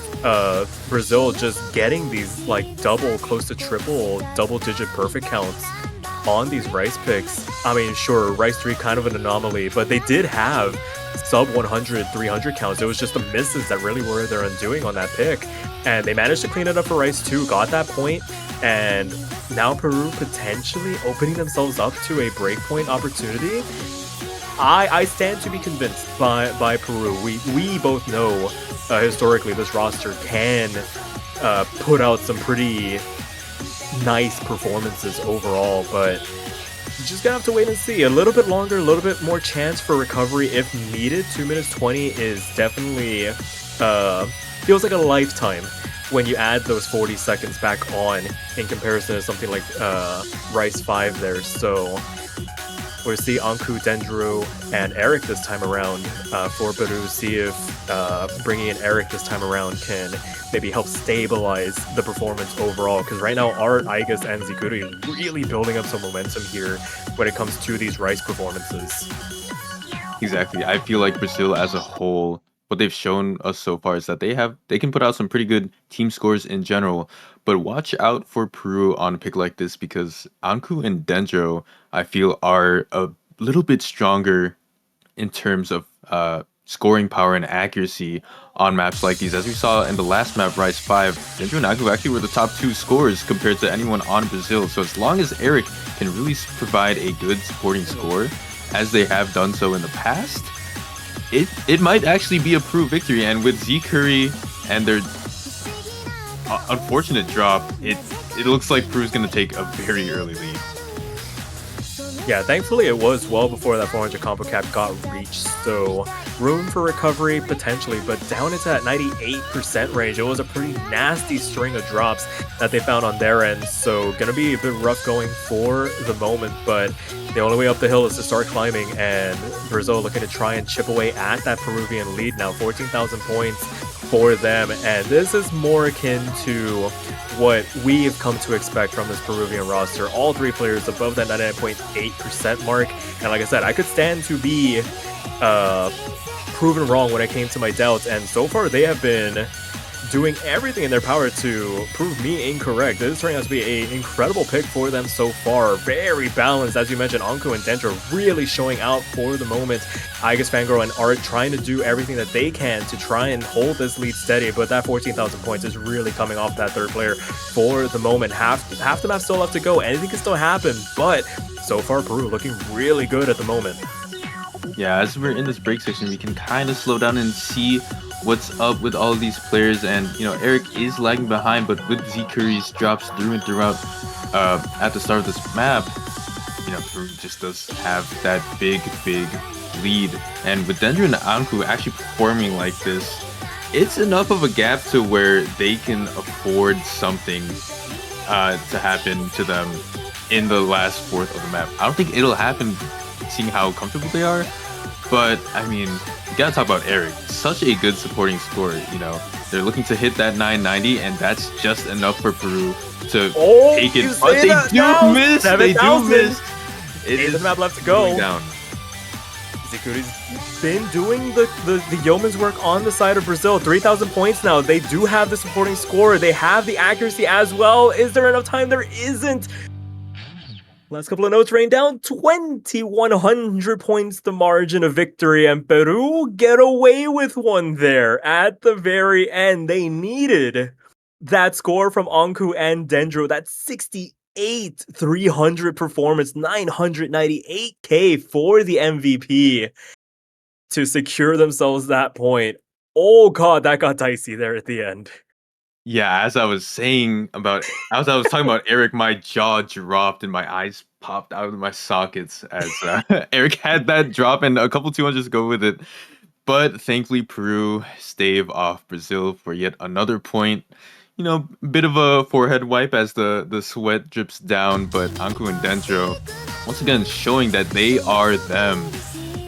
Brazil just getting these like double, close to triple, double-digit perfect counts on these Rice picks. I mean, sure, Rice 3 kind of an anomaly, but they did have sub 100, 300 counts. It was just the misses that really were their undoing on that pick. And they managed to clean it up for Rice 2, got that point, and now Peru potentially opening themselves up to a breakpoint opportunity. I stand to be convinced by Peru. We both know historically this roster can put out some pretty nice performances overall, but you just gotta have to wait and see. A little bit longer, a little bit more chance for recovery if needed. 2 minutes 20 is definitely feels like a lifetime when you add those 40 seconds back on in comparison to something like Rice 5 there. So we'll see Anku, Dendro, and Eric this time around for Peru. See if bringing in Eric this time around can maybe help stabilize the performance overall. Because right now, Art, Aigus, and Zikuri really building up some momentum here when it comes to these Rice performances. Exactly. I feel like Brazil as a whole, what they've shown us so far is that they can put out some pretty good team scores in general. But watch out for Peru on a pick like this, because Anku and Dendro, I feel, are a little bit stronger in terms of scoring power and accuracy on maps like these. As we saw in the last map, Rice 5, Dendro and Anku actually were the top 2 scorers compared to anyone on Brazil. So as long as Eric can really provide a good supporting score, as they have done so in the past, it might actually be a Peru victory. And with Z Curry and their unfortunate drop, it looks like Peru's going to take a very early lead. Yeah, thankfully it was well before that 400 combo cap got reached, so room for recovery potentially, but down into that 98% range. It was a pretty nasty string of drops that they found on their end, so gonna be a bit rough going for the moment, but the only way up the hill is to start climbing, and Brazil looking to try and chip away at that Peruvian lead now. 14,000 points for them, and this is more akin to what we've come to expect from this Peruvian roster. All 3 players above that 99.8% mark, and like I said, I could stand to be proven wrong when it came to my doubts, and so far they have been doing everything in their power to prove me incorrect. This is turning out to be an incredible pick for them so far. Very balanced, as you mentioned. Anku and Dendro really showing out for the moment. Aigus, Fangirl, and Art trying to do everything that they can to try and hold this lead steady, but that 14,000 points is really coming off that third player for the moment. Half the map still left to go. Anything can still happen, but so far Peru looking really good at the moment. Yeah, as we're in this break section, we can kind of slow down and see what's up with all of these players. And Eric is lagging behind, but with Z Curry's drops through and throughout at the start of this map, Peru just does have that big lead. And with Dendro and Anku actually performing like this, it's enough of a gap to where they can afford something to happen to them in the last fourth of the map. I don't think it'll happen, seeing how comfortable they are. But I mean, you gotta talk about Eric. Such a good supporting scorer. You know, they're looking to hit that 990, and that's just enough for Peru to take it. But they do miss. They do miss. It is the map left to go. Down. Zikuri's been doing the yeoman's work on the side of Brazil. 3,000 points now. They do have the supporting scorer. They have the accuracy as well. Is there enough time? There isn't. Last couple of notes rain down. 2,100 points, the margin of victory, and Peru get away with one there at the very end. They needed that score from Anku and Dendro. That 68,300 performance, 998k for the MVP to secure themselves that point. Oh god, that got dicey there at the end. Yeah, as I was talking about Eric, my jaw dropped and my eyes popped out of my sockets as Eric had that drop and a couple 200s go with it. But thankfully, Peru stave off Brazil for yet another point. You know, bit of a forehead wipe as the sweat drips down, but Anku and Dendro once again showing that they are them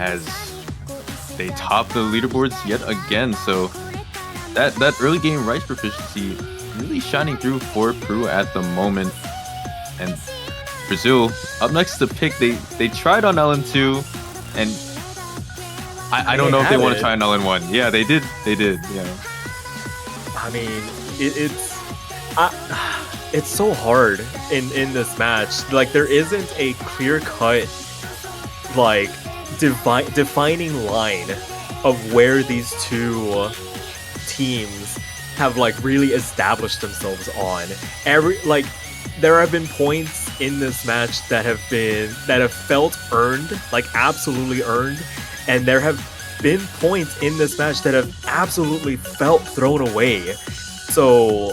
as they top the leaderboards yet again. So that early game Rice proficiency really shining through for Peru at the moment. And Brazil up next to pick. They tried on LN2, and I don't know if they want to try on LN1. Yeah, they did. Yeah. I mean, it's so hard in this match. Like, there isn't a clear cut like defining line of where these two teams have like really established themselves on. There have been points in this match that have felt earned, like absolutely earned, and there have been points in this match that have absolutely felt thrown away. So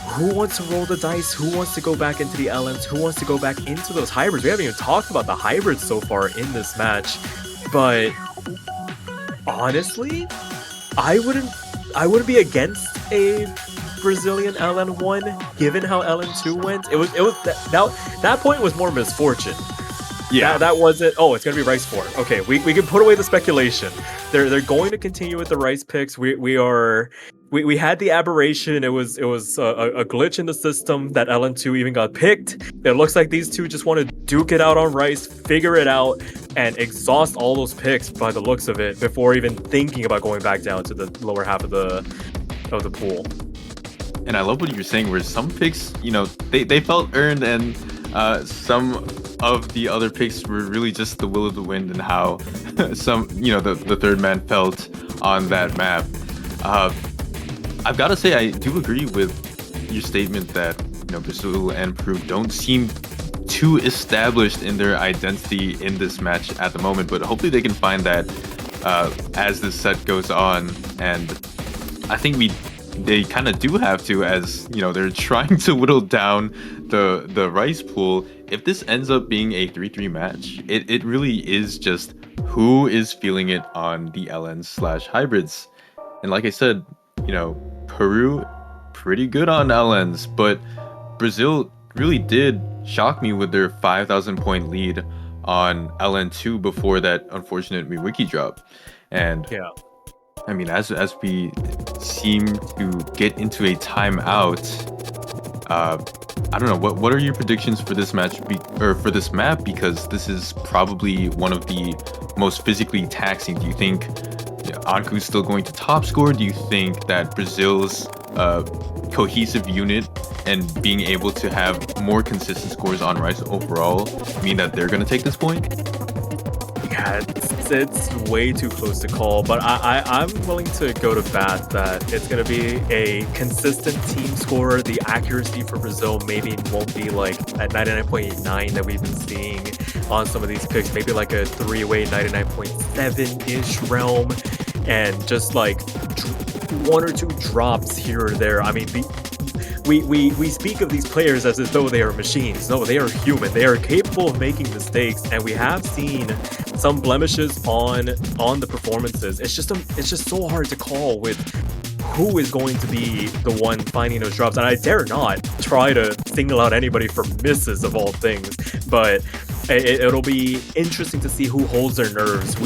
who wants to roll the dice? Who wants to go back into the LMs? Who wants to go back into those hybrids? We haven't even talked about the hybrids so far in this match, but honestly, I wouldn't be against a Brazilian LN1 given how LN2 went. It was that point was more misfortune. Yeah, that wasn't. Oh, it's gonna be Rice 4. Okay, we can put away the speculation. They're going to continue with the Rice picks. We had the aberration. It was a glitch in the system that LN2 even got picked. It looks like these two just want to duke it out on Rice, figure it out, and exhaust all those picks by the looks of it before even thinking about going back down to the lower half of the pool. And I love what you're saying, where some picks, you know, they felt earned, and some of the other picks were really just the will of the wind and how some, you know, the third man felt on that map. I've got to say, I do agree with your statement that, you know, Brazil and Peru don't seem too established in their identity in this match at the moment, but hopefully they can find that as this set goes on. And I think they kind of do have to, as you know, they're trying to whittle down the Rice pool. If this ends up being a 3-3 match, it really is just who is feeling it on the LNs/hybrids. And like I said, you know, Peru pretty good on LNs, but Brazil really did shock me with their 5,000 point lead on LN2 before that unfortunate wiki drop. And yeah, I mean, as we seem to get into a timeout, I don't know, what are your predictions for this match for this map, because this is probably one of the most physically taxing. Do you think Anku's still going to top score? Do you think that Brazil's cohesive unit and being able to have more consistent scores on Rice overall mean that they're going to take this point? Yeah, it's way too close to call, but I'm willing to go to bat that it's going to be a consistent team score. The accuracy for Brazil maybe won't be like at 99.9 that we've been seeing on some of these picks, maybe like a 3-way 99.7-ish realm, and just like one or two drops here or there. I mean, we speak of these players as though they are machines. No, they are human. They are capable of making mistakes, and we have seen some blemishes on the performances. It's just so hard to call with who is going to be the one finding those drops. And I dare not try to single out anybody for misses of all things, but it'll be interesting to see who holds their nerves.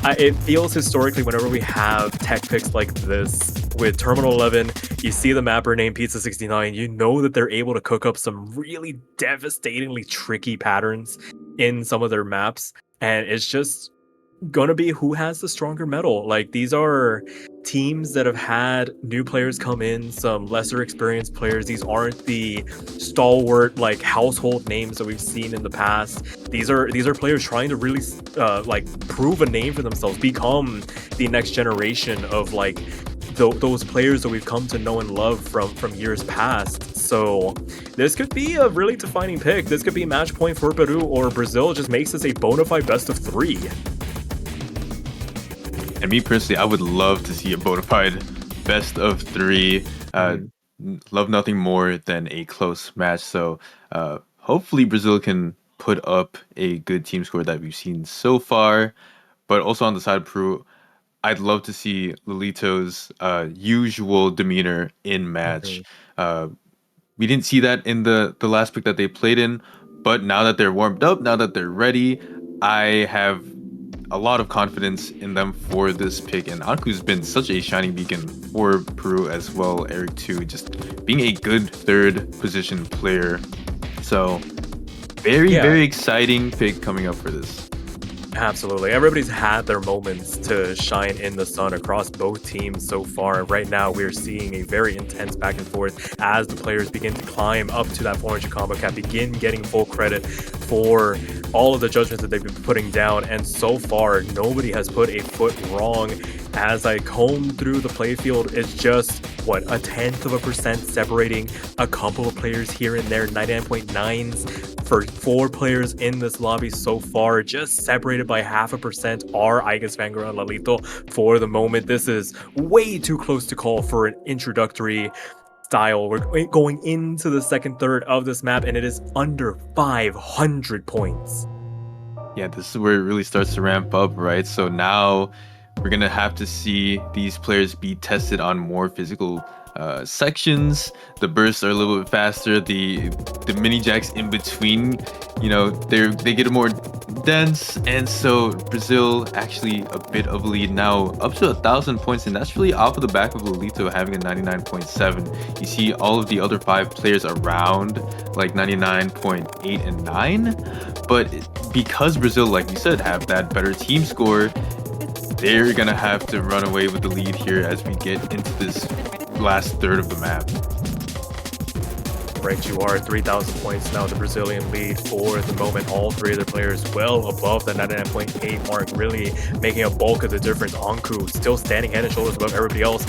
It feels historically whenever we have tech picks like this with Terminal 11, you see the mapper named Pizza 69, you know that they're able to cook up some really devastatingly tricky patterns in some of their maps, and it's just gonna be who has the stronger metal. Like, these are teams that have had new players come in, some lesser experienced players. These aren't the stalwart, like, household names that we've seen in the past. These are players trying to really like prove a name for themselves, become the next generation of like those players that we've come to know and love from years past. So this could be a really defining pick. This could be match point for Peru, or Brazil just makes this a bona fide best of 3. And me personally, I would love to see a bona fide best of 3. Love nothing more than a close match. So hopefully Brazil can put up a good team score that we've seen so far. But also on the side of Peru, I'd love to see Lolito's usual demeanor in match. We didn't see that in the last pick that they played in, but now that they're warmed up, now that they're ready, I have a lot of confidence in them for this pick. And Anku's been such a shining beacon for Peru as well. Eric too, just being a good third position player. So very exciting pick coming up for this. Absolutely. Everybody's had their moments to shine in the sun across both teams so far. And right now, we're seeing a very intense back and forth as the players begin to climb up to that 400 combo cap, begin getting full credit for all of the judgments that they've been putting down. And so far, nobody has put a foot wrong. As I comb through the playfield, it's just, 0.1% separating a couple of players here and there, 99.9s. For 4 players in this lobby so far, just separated by 0.5% are Igus, Vanguard, and Lalito for the moment. This is way too close to call for an introductory style. We're going into the second third of this map, and it is under 500 points. Yeah, this is where it really starts to ramp up, right? So now we're going to have to see these players be tested on more physical sections. The bursts are a little bit faster. The mini jacks in between, they get more dense, and so Brazil actually a bit of a lead now, up to 1,000 points, and that's really off of the back of Lolito having a 99.7. You see all of the other 5 players around like 99.8 and 9, but because Brazil, like you said, have that better team score, they're gonna have to run away with the lead here as we get into this last third of the map. Right, you are 3,000 points now, the Brazilian lead for the moment. All 3 of the players well above the 99.8 mark, really making a bulk of the difference. Anku still standing head and shoulders above everybody else.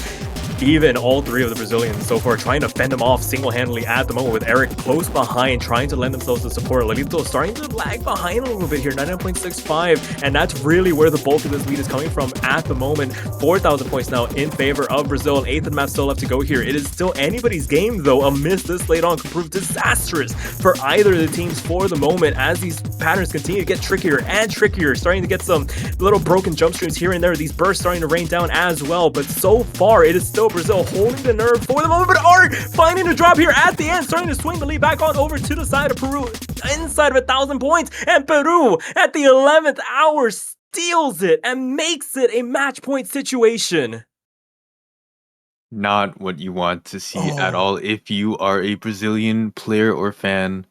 Even all 3 of the Brazilians so far trying to fend them off single-handedly at the moment, with Eric close behind, trying to lend themselves to support. Lalito starting to lag behind a little bit here, 99.65, and that's really where the bulk of this lead is coming from at the moment. 4,000 points now in favor of Brazil, and 8th of the map still left to go here. It is still anybody's game, though. A miss this late on could prove disastrous for either of the teams for the moment, as these patterns continue to get trickier and trickier, starting to get some little broken jump streams here and there. These bursts starting to rain down as well, but so far it is still Brazil holding the nerve for the moment, but are finding a drop here at the end, starting to swing the lead back on over to the side of Peru, inside of 1,000 points, and Peru at the 11th hour steals it and makes it a match point situation. Not what you want to see at all if you are a Brazilian player or fan.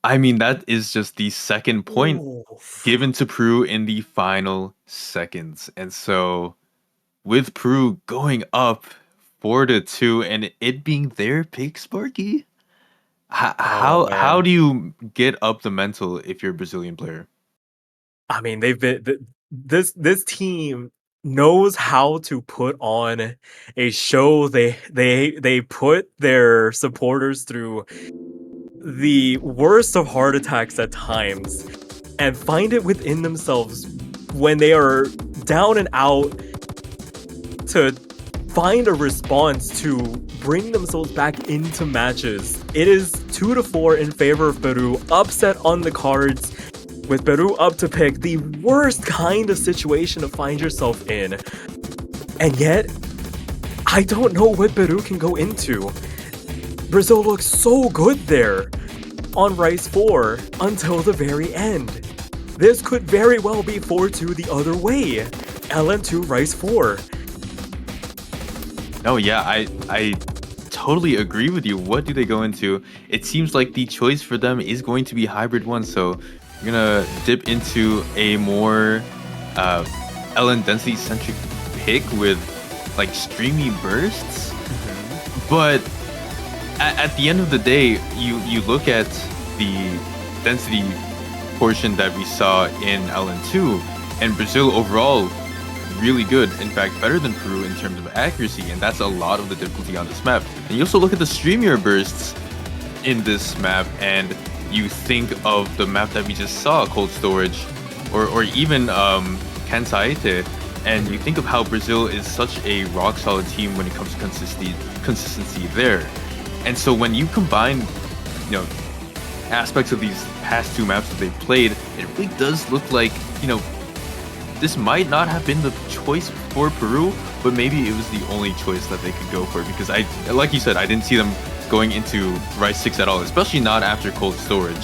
I mean, that is just the second point given to Peru in the final seconds. And so with Peru going up 4-2 and it being their pick, Sparky, how do you get up the mental if you're a Brazilian player? I mean, they've been this team knows how to put on a show. They put their supporters through the worst of heart attacks at times and find it within themselves when they are down and out to find a response to bring themselves back into matches. It is 2-4 in favor of Peru, upset on the cards, with Peru up to pick, the worst kind of situation to find yourself in. And yet, I don't know what Peru can go into. Brazil looks so good there on Rice 4 until the very end. This could very well be 4-2 the other way. LN2 Rice 4. No, yeah, I totally agree with you. What do they go into? It seems like the choice for them is going to be Hybrid 1, so we're gonna dip into a more LN density centric pick with like streamy bursts. But at the end of the day, you look at the density portion that we saw in LN2, and Brazil overall really good, in fact better than Peru in terms of accuracy, and that's a lot of the difficulty on this map. And you also look at the streamier bursts in this map, and you think of the map that we just saw, Cold Storage, or even Kansaite, and you think of how Brazil is such a rock solid team when it comes to consistency there. And so when you combine, you know, aspects of these past two maps that they've played, it really does look like, you know, this might not have been the choice for Peru, but maybe it was the only choice that they could go for, because like you said, I didn't see them going into Rice 6 at all, especially not after Cold Storage.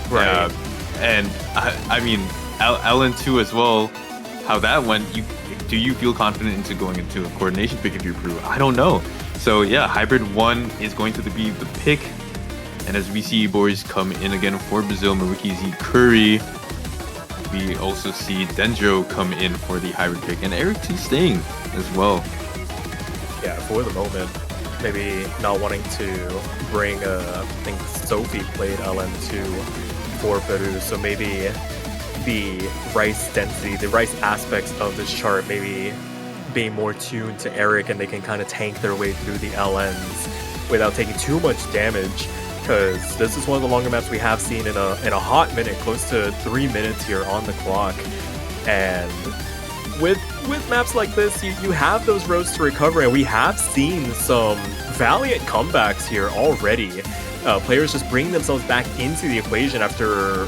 Right. And I mean, LN2 as well, how that went, do you feel confident into going into a coordination pick if you're Peru? I don't know. So yeah, Hybrid 1 is going to be the pick. And as we see boys come in again for Brazil, Maruki Z Curry, we also see Dendro come in for the hybrid pick, and Eric T staying as well. Yeah, for the moment, maybe not wanting to bring, I think Sophie played LN2 for Peru, so maybe the Rice density, the Rice aspects of this chart, maybe being more tuned to Eric, and they can kind of tank their way through the LNs without taking too much damage. Because this is one of the longer maps we have seen in a hot minute, close to 3 minutes here on the clock. And with maps like this, you have those roads to recover, and we have seen some valiant comebacks here already. Players just bringing themselves back into the equation after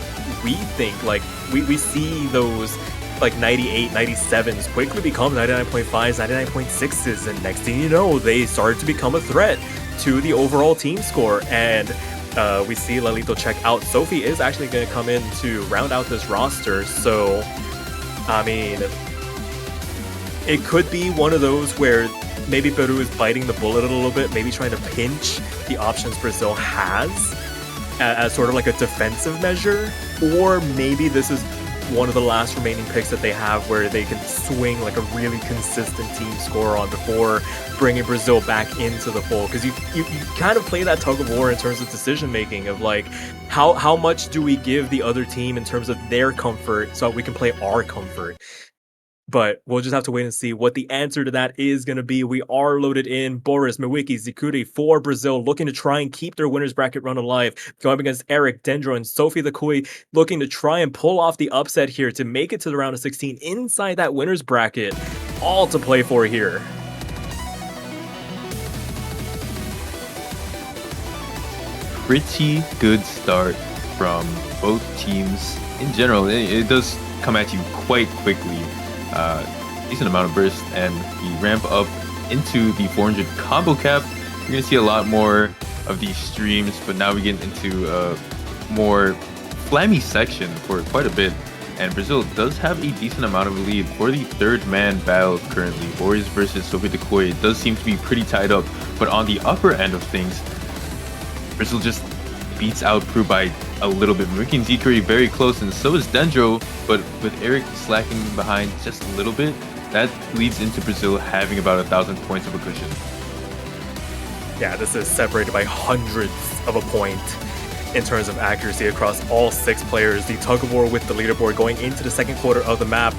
we think, like, we see those like 98, 97s quickly become 99.5s, 99.6s, and next thing you know, they started to become a threat to the overall team score. And we see Lalito check out. Sophie is actually going to come in to round out this roster, so I mean, it could be one of those where maybe Peru is biting the bullet a little bit, maybe trying to pinch the options Brazil has as sort of like a defensive measure, or maybe this is one of the last remaining picks that they have where they can swing like a really consistent team score on before bringing Brazil back into the fold. Because you kind of play that tug of war in terms of decision making of like how much do we give the other team in terms of their comfort so we can play our comfort. But we'll just have to wait and see what the answer to that is going to be. We are loaded in. Boris, Miwiki, Zikuri for Brazil, looking to try and keep their winners bracket run alive. Going up against Eric, Dendro, and Sophie the Kui, looking to try and pull off the upset here to make it to the round of 16 inside that winners bracket. All to play for here. Pretty good start from both teams. In general, it does come at you quite quickly. Decent amount of burst, and the ramp up into the 400 combo cap. You're gonna see a lot more of these streams, but now we get into a more flammy section for quite a bit, and Brazil does have a decent amount of a lead for the third man battle currently. Boris versus Sophie Decoy does seem to be pretty tied up, but on the upper end of things, Brazil just beats out Peru by a little bit. Miwiki and Zikuri very close, and so is Dendro, but with Eric slacking behind just a little bit, that leads into Brazil having about 1,000 points of a cushion. Yeah, this is separated by hundreds of a point in terms of accuracy across all 6 players. The tug of war with the leaderboard going into the second quarter of the map.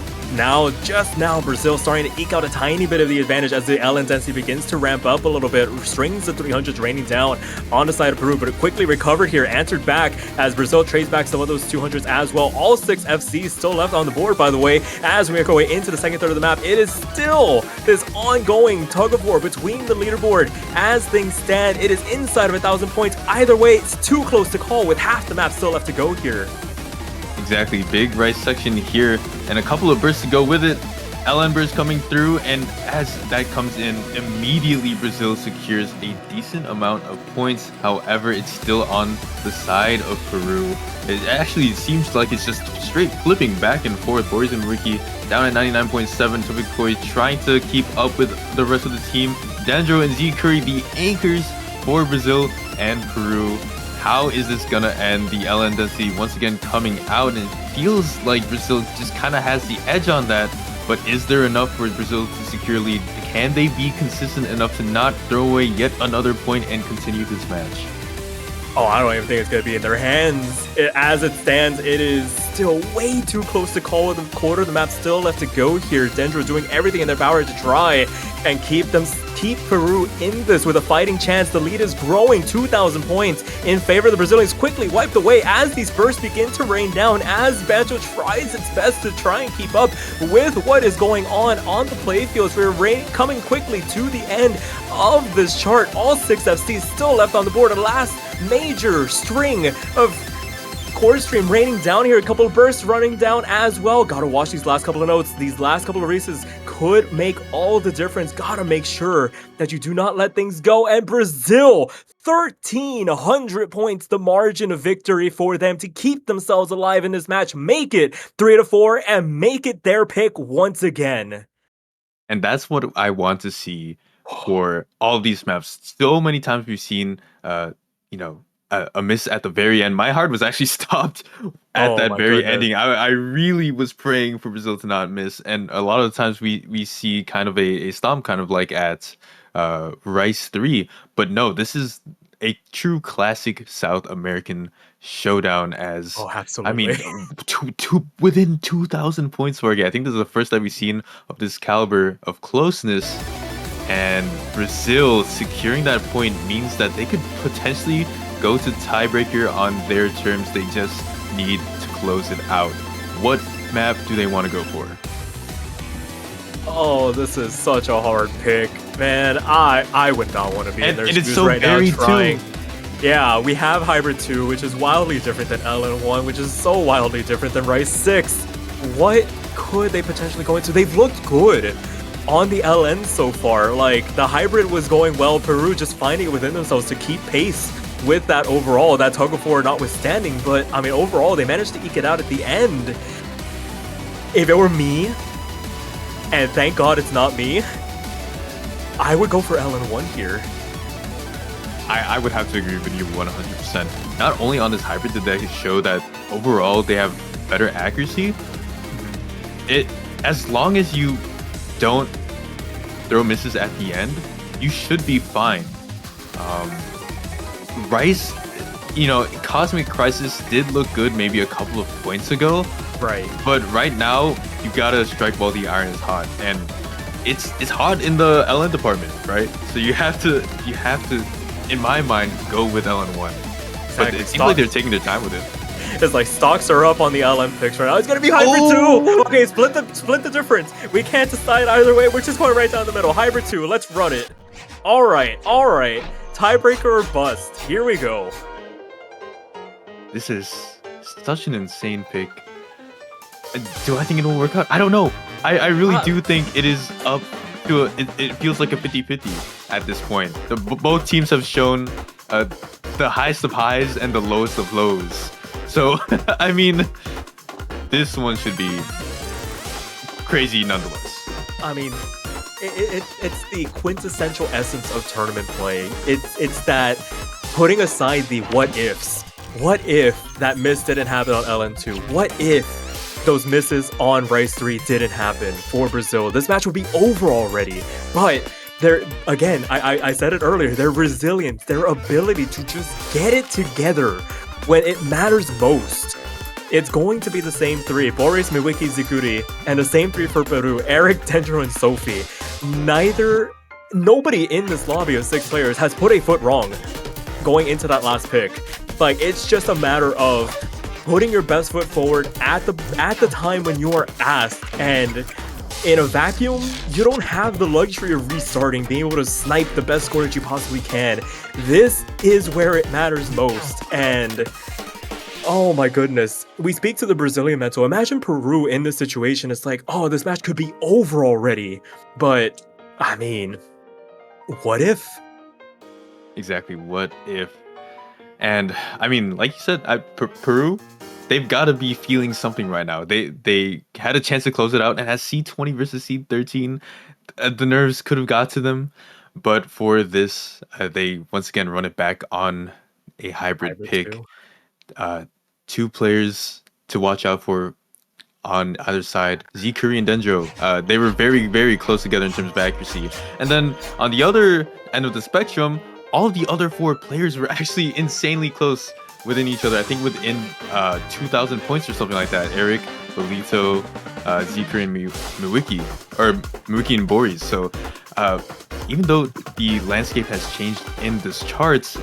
Just now, Brazil starting to eke out a tiny bit of the advantage as the LN density begins to ramp up a little bit. Strings the 300s raining down on the side of Peru, but it quickly recovered here, answered back as Brazil trades back some of those 200s as well. All 6 FCs still left on the board, by the way, as we make our way into the second third of the map. It is still this ongoing tug of war between the leaderboard. As things stand, it is inside of 1,000 points. Either way, it's too close to call with half the map still left to go here. Exactly, big Rice section here, and a couple of bursts to go with it. Ellenber's coming through, and as that comes in, immediately Brazil secures a decent amount of points. However, it's still on the side of Peru. It actually seems like it's just straight flipping back and forth. Boris and Ricky down at 99.7. Topic Koi trying to keep up with the rest of the team. Dandro and Z Curry, the anchors for Brazil and Peru. How is this gonna end? The LN density once again coming out, and it feels like Brazil just kind of has the edge on that. But is there enough for Brazil to secure lead? Can they be consistent enough to not throw away yet another point and continue this match? Oh, I don't even think it's going to be in their hands. As it stands, it is still way too close to call it a quarter. The map still left to go here. Dendro doing everything in their power to try and keep Peru in this with a fighting chance. The lead is growing, 2,000 points in favor of the Brazilians. Quickly wiped away as these bursts begin to rain down, as Banjo tries its best to try and keep up with what is going on the playfields. We're coming quickly to the end of this chart. All 6 FCs still left on the board. A last major string of core stream raining down here. A couple of bursts running down as well. Gotta watch these last couple of notes. These last couple of races could make all the difference. Gotta make sure that you do not let things go. And Brazil, 1,300 points, the margin of victory for them to keep themselves alive in this match. Make it 3-4 and make it their pick once again. And that's what I want to see for all these maps. So many times we've seen, a miss at the very end. My heart was actually stopped at that very ending. I really was praying for Brazil to not miss. And a lot of the times we see kind of a stomp, kind of like at Rice 3. But no, this is a true classic South American showdown. As absolutely. I mean, within 2,000 points for I think this is the first time we've seen of this caliber of closeness. And Brazil securing that point means that they could potentially go to tiebreaker on their terms. They just need to close it out. What map do they want to go for? Oh, this is such a hard pick. Man, I would not want to be in their shoes so right now trying. too. Yeah, we have Hybrid 2, which is wildly different than LN1, which is so wildly different than Rice 6. What could they potentially go into? They've looked good on the LN so far. Like, the Hybrid was going well. Peru just finding it within themselves to keep pace with that overall, that tug of war notwithstanding. But, I mean, overall, they managed to eke it out at the end. If it were me, and thank God it's not me, I would go for LN1 here. I would have to agree with you 100%. Not only on this hybrid did they show that overall they have better accuracy, as long as you don't throw misses at the end, you should be fine. Rice, Cosmic Crisis did look good maybe a couple of points ago. Right. But right now, you gotta strike while the iron is hot. And it's hot in the LN department, right? So you have to, in my mind, go with LN1. Exactly. But it seems like they're taking their time with it. It's like stocks are up on the LM picks right now. It's gonna be Hybrid 2! Okay, split the difference. We can't decide either way. We're just going right down the middle. Hybrid 2, let's run it. Alright. Tiebreaker or bust. Here we go. This is such an insane pick. Do I think it will work out? I don't know. I really do think it is up to it feels like a 50-50 at this point. Both teams have shown the highest of highs and the lowest of lows. So, I mean, this one should be crazy nonetheless. I mean, it's the quintessential essence of tournament play. It's that putting aside the what ifs. What if that miss didn't happen on LN2? What if those misses on Rice 3 didn't happen for Brazil? This match would be over already. But again, I said it earlier, their resilience, their ability to just get it together when it matters most. It's going to be the same three, Boris, Miwiki, Zikuri, and the same three for Peru, Eric, Dendro, and Sophie. Nobody in this lobby of 6 players has put a foot wrong going into that last pick. Like, it's just a matter of putting your best foot forward at the time when you are asked, and in a vacuum, you don't have the luxury of restarting, being able to snipe the best score that you possibly can. This is where it matters most, and Oh my goodness. We speak to the Brazilian mental. Imagine Peru in this situation. It's like, oh, this match could be over already. But, I mean, what if? Exactly. What if? And I mean, like you said, Peru, they've got to be feeling something right now. They had a chance to close it out, and as C20 versus C13, the nerves could have got to them. But for this, they once again run it back on a hybrid pick. Too. Two players to watch out for on either side, Zikuri and Denjo. They were very, very close together in terms of accuracy. And then on the other end of the spectrum, all of the other four players were actually insanely close within each other. I think within 2,000 points or something like that. Eric, Lolito, Zikuri, and Miwiki and Boris. So even though the landscape has changed in this charts,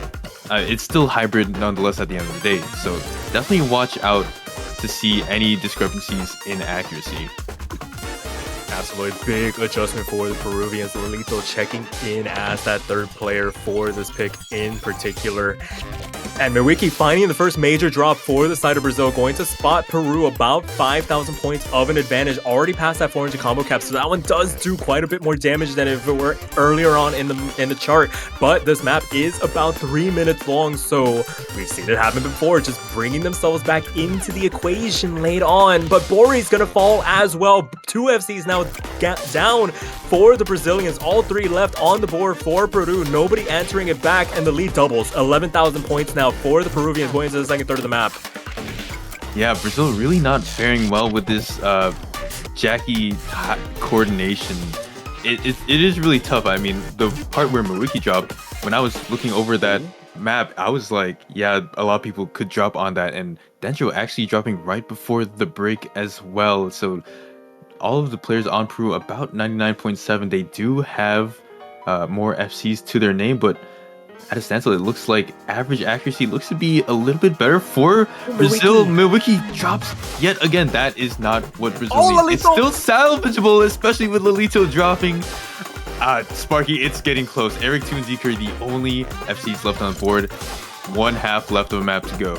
it's still hybrid nonetheless at the end of the day. So definitely watch out to see any discrepancies in accuracy. Absolutely big adjustment for the Peruvians. Lolito checking in as that third player for this pick in particular. And Miwiki finding the first major drop for the side of Brazil, going to spot Peru about 5,000 points of an advantage, already past that 400 combo cap, so that one does do quite a bit more damage than if it were earlier on in the chart. But this map is about 3 minutes long, so we've seen it happen before, just bringing themselves back into the equation late on. But Bori's gonna fall as well. 2 FCs now down for the Brazilians, all 3 left on the board for Peru, nobody answering it back, and the lead doubles. 11,000 points now for the Peruvians going into the second third of the map. Yeah, Brazil really not faring well with this Jackie coordination. It is really tough. I mean, the part where Miwiki dropped, when I was looking over that map, I was like, yeah, a lot of people could drop on that, and Denjo actually dropping right before the break as well. So all of the players on Peru, about 99.7, they do have more FCs to their name, but at a standstill, it looks like average accuracy looks to be a little bit better for Brazil. Miwiki drops yet again. That is not what Brazil needs. It's still salvageable, especially with Lolito dropping. Sparky, it's getting close. Eric 2 and Zikuri, the only FCs left on the board. 1/2 left of a map to go.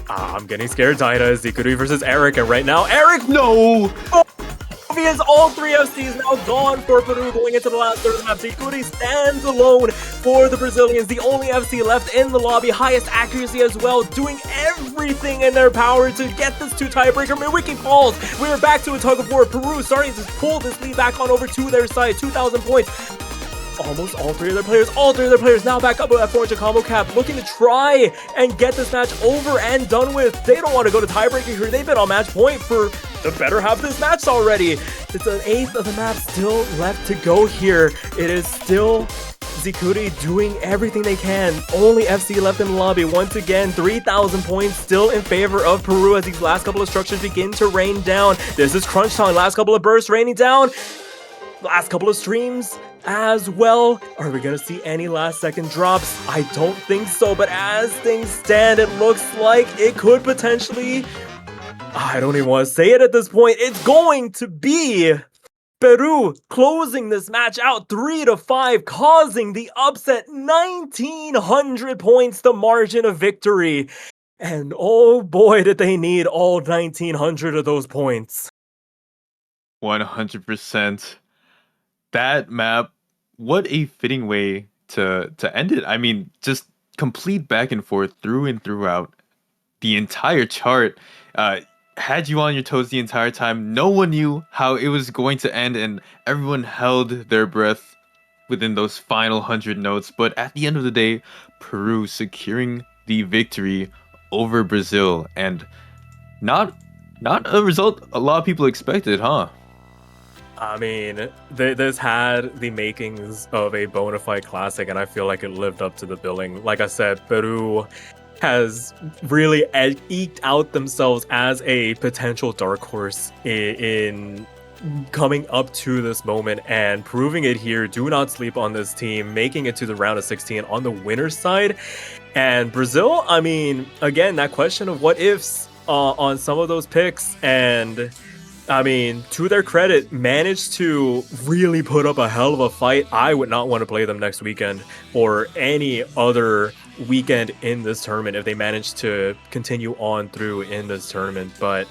I'm getting scared, Daida. Zikuri versus Eric, and right now, Eric! No! All 3 FCs now gone for Peru going into the last third of the map. Zikuri stands alone for the Brazilians, the only FC left in the lobby, highest accuracy as well, doing everything in their power to get this 2 tiebreaker. Miwiki falls. We're back to a tug of war. Peru starting to pull this lead back on over to their side. 2,000 points. Almost all 3 of their players now back up with that 400 combo cap, looking to try and get this match over and done with. They don't want to go to tiebreaker here. They've been on match point for the better half of this match already. It's an 1/8 of the map still left to go here. It is still Zikuri doing everything they can. Only FC left in the lobby. Once again, 3,000 points still in favor of Peru as these last couple of structures begin to rain down. This is crunch time. Last couple of bursts raining down. Last couple of streams as well. Are we gonna see any last second drops? I don't think so, but as things stand, it looks like it could potentially... I don't even want to say it at this point. It's going to be Peru closing this match out 3-5, causing the upset. 1,900 points, the margin of victory. And oh boy, did they need all 1,900 of those points. 100%. That map, what a fitting way to end it. I mean, just complete back and forth through and throughout the entire chart. Had you on your toes the entire time. No one knew how it was going to end, and everyone held their breath within those final 100 notes. But at the end of the day, Peru securing the victory over Brazil, and not a result a lot of people expected, huh? I mean, this had the makings of a bona fide classic, and I feel like it lived up to the billing. Like I said, Peru has really eked out themselves as a potential dark horse in coming up to this moment and proving it here. Do not sleep on this team, making it to the round of 16 on the winner's side. And Brazil, I mean, again, that question of what ifs on some of those picks, and I mean, to their credit, managed to really put up a hell of a fight. I would not want to play them next weekend or any other weekend in this tournament if they manage to continue on through in this tournament. But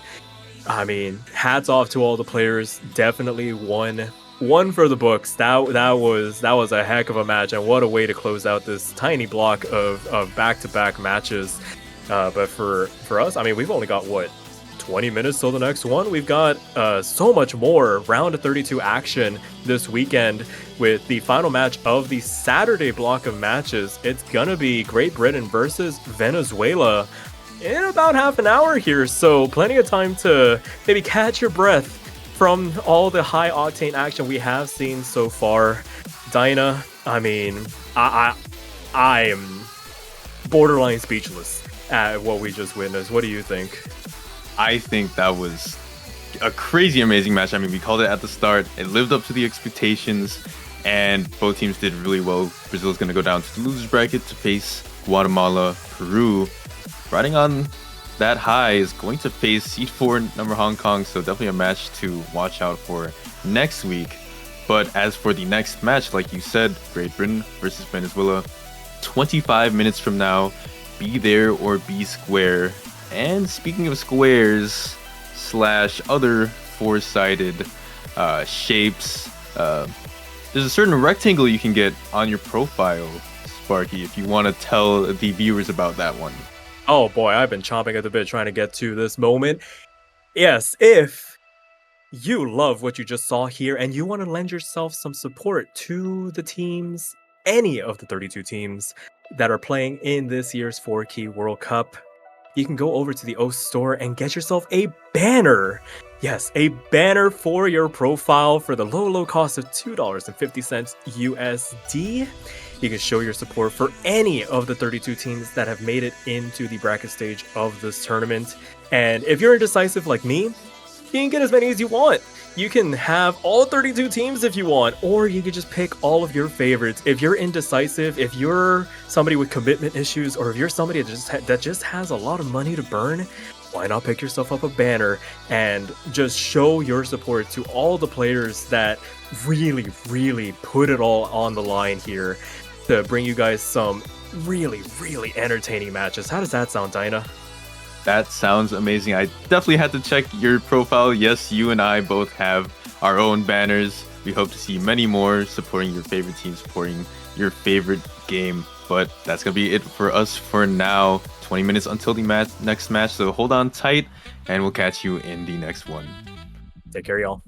I mean, hats off to all the players. Definitely one for the books. That was a heck of a match, and what a way to close out this tiny block of back-to-back matches. But for us, I mean, we've only got 20 minutes till the next one. We've got so much more round of 32 action this weekend with the final match of the Saturday block of matches. It's gonna be Great Britain versus Venezuela in about half an hour here, so plenty of time to maybe catch your breath from all the high octane action we have seen so far. Dinah, I mean, I am borderline speechless at what we just witnessed. What do you think? I think that was a crazy amazing match. I mean, we called it at the start. It lived up to the expectations, and both teams did really well. Brazil's going to go down to the losers bracket to face Guatemala. Peru, riding on that high, is going to face seed 4 number Hong Kong, so definitely a match to watch out for next week. But as for the next match, like you said, Great Britain versus Venezuela, 25 minutes from now, be there or be square. And speaking of squares / other four-sided shapes, there's a certain rectangle you can get on your profile, Sparky, if you want to tell the viewers about that one. Oh boy, I've been chomping at the bit trying to get to this moment. Yes, if you love what you just saw here and you want to lend yourself some support to the teams, any of the 32 teams that are playing in this year's 4Key World Cup, you can go over to the OS store and get yourself a banner. Yes, a banner for your profile for the low cost of $2.50 USD. You can show your support for any of the 32 teams that have made it into the bracket stage of this tournament. And if you're indecisive like me, you can get as many as you want. You can have all 32 teams if you want, or you can just pick all of your favorites. If you're indecisive, if you're somebody with commitment issues, or if you're somebody that just has a lot of money to burn, why not pick yourself up a banner and just show your support to all the players that really, really put it all on the line here to bring you guys some really, really entertaining matches. How does that sound, Dinah? That sounds amazing. I definitely had to check your profile. Yes, you and I both have our own banners. We hope to see many more supporting your favorite team, supporting your favorite game. But that's going to be it for us for now. 20 minutes until the next match, so hold on tight, and we'll catch you in the next one. Take care, y'all.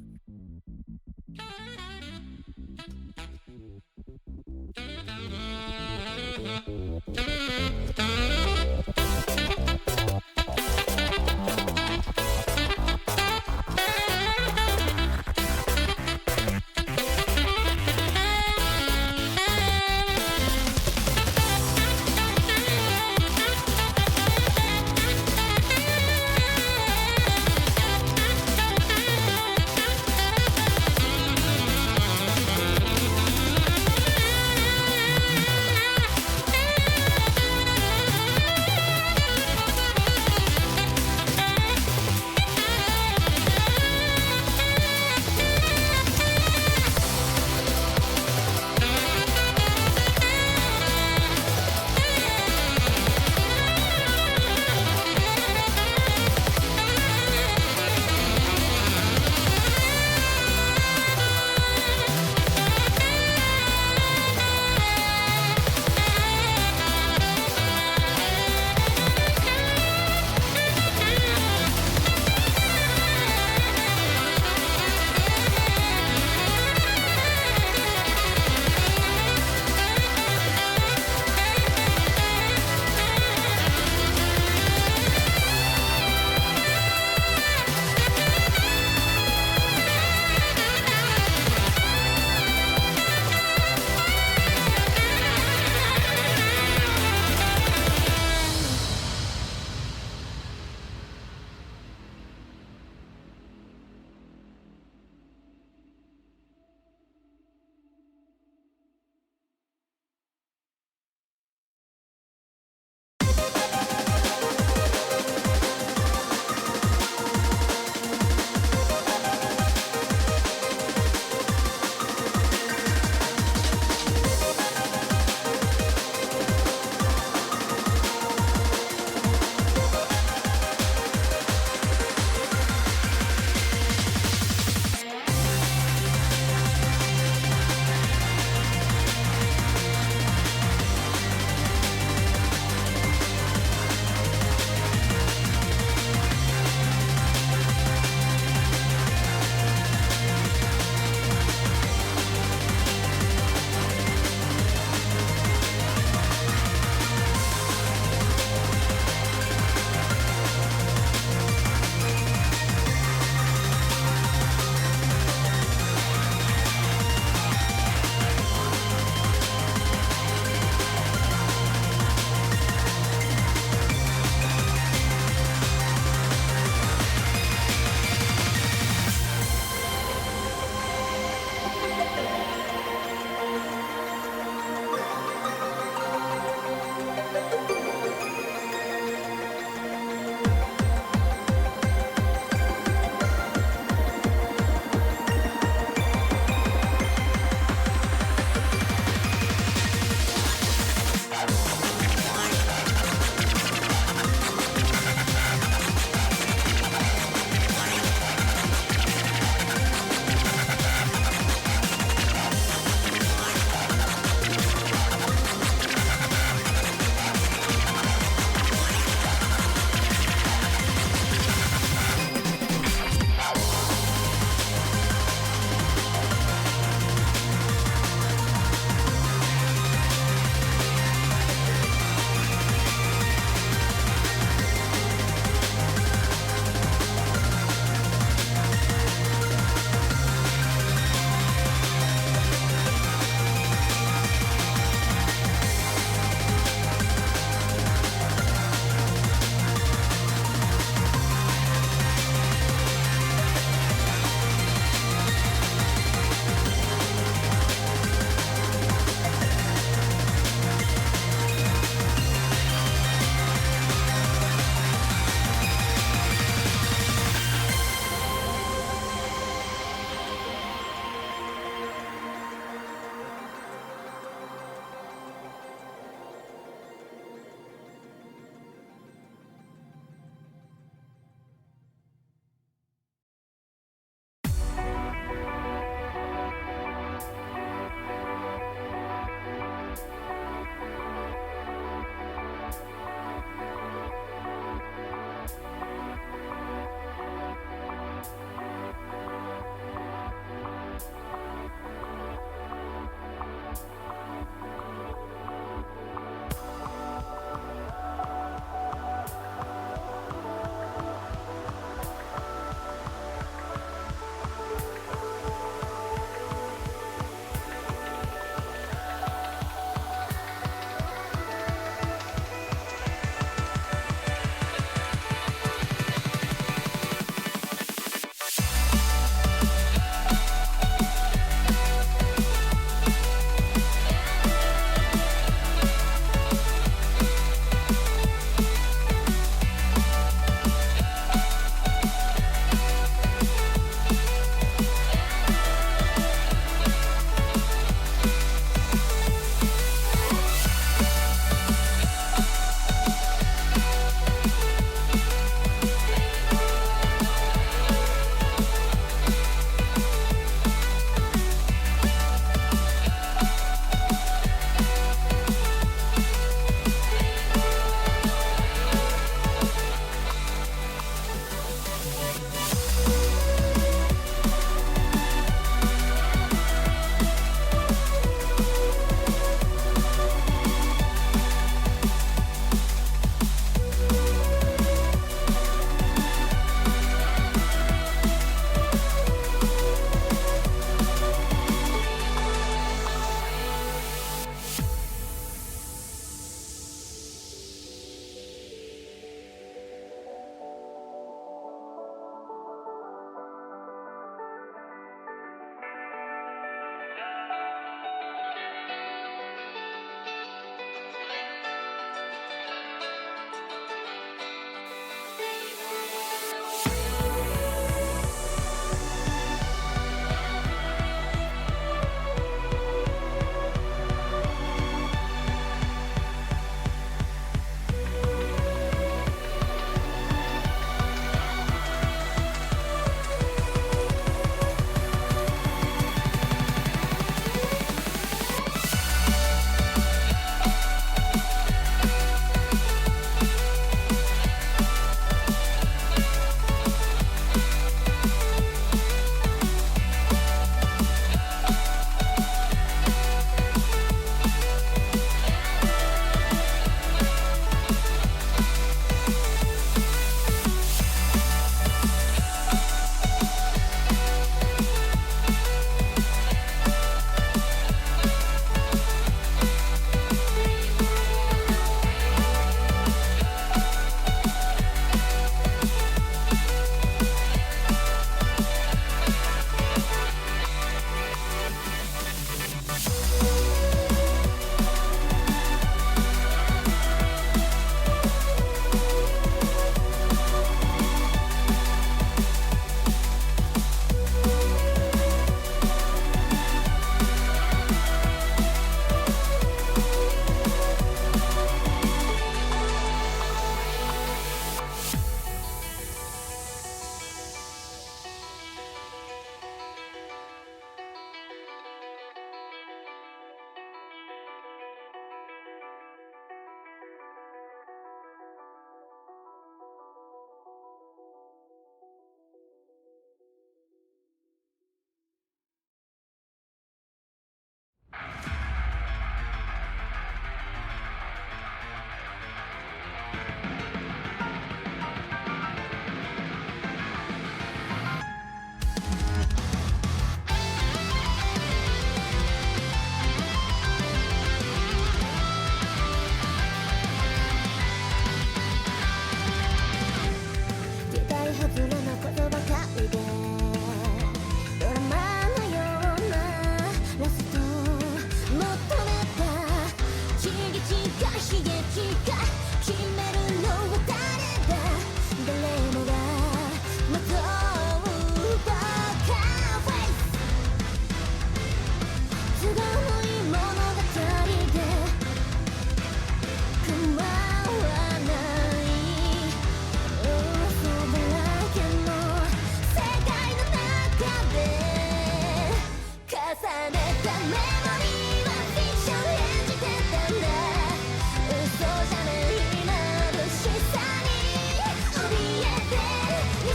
重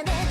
ね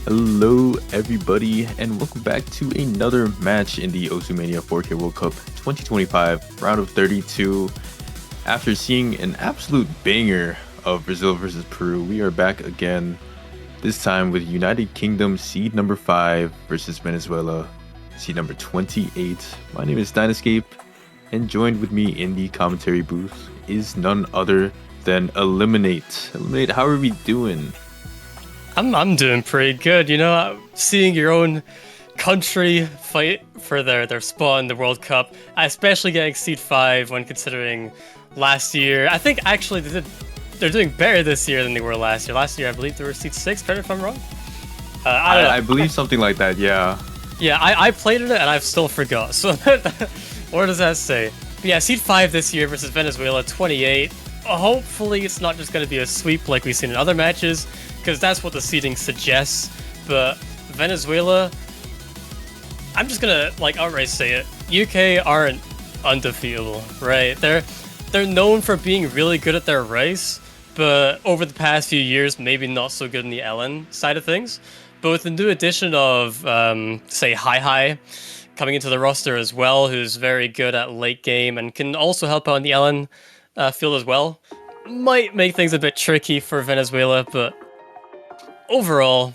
Hello, everybody, and welcome back to another match in the Osumania 4K World Cup 2025, round of 32. After seeing an absolute banger of Brazil versus Peru, we are back again, this time with United Kingdom seed number 5 versus Venezuela, seed number 28. My name is Dynascape, and joined with me in the commentary booth is none other than Eliminate. Eliminate, how are we doing? I'm doing pretty good, you know, seeing your own country fight for their spot in the World Cup, especially getting seed 5 when considering last year. I think actually they're doing better this year than they were last year. Last year, I believe they were seed 6, correct if I'm wrong? I believe something like that, yeah. Yeah, I played it and I've still forgot, so what does that say? But yeah, seed 5 this year versus Venezuela, 28. Hopefully it's not just going to be a sweep like we've seen in other matches, because that's what the seeding suggests. But Venezuela, I'm just gonna outright say it, UK aren't undefeatable, right? They're known for being really good at their rice, but over the past few years maybe not so good in the LN side of things. But with the new addition of say Hi coming into the roster as well, who's very good at late game and can also help out in the LN field as well, might make things a bit tricky for Venezuela, but overall,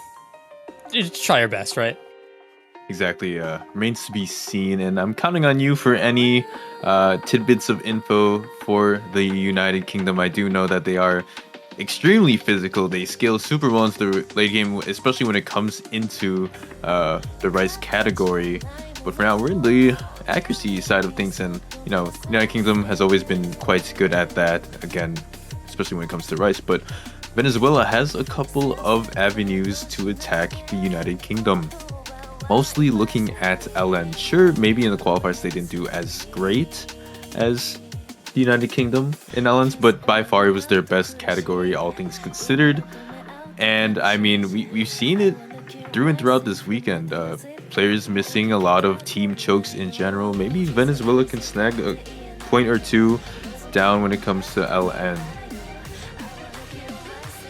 you try your best, right? Exactly. Remains to be seen, and I'm counting on you for any tidbits of info for the United Kingdom. I do know that they are extremely physical. They scale super well into the late game, especially when it comes into the rice category. But for now, we're in the accuracy side of things, and you know, United Kingdom has always been quite good at that. Again, especially when it comes to rice, but Venezuela has a couple of avenues to attack the United Kingdom. Mostly looking at LN. Sure, maybe in the qualifiers they didn't do as great as the United Kingdom in LNs, but by far it was their best category, all things considered. And I mean, we've seen it through and throughout this weekend. Players missing a lot of team chokes in general. Maybe Venezuela can snag a point or two down when it comes to LN.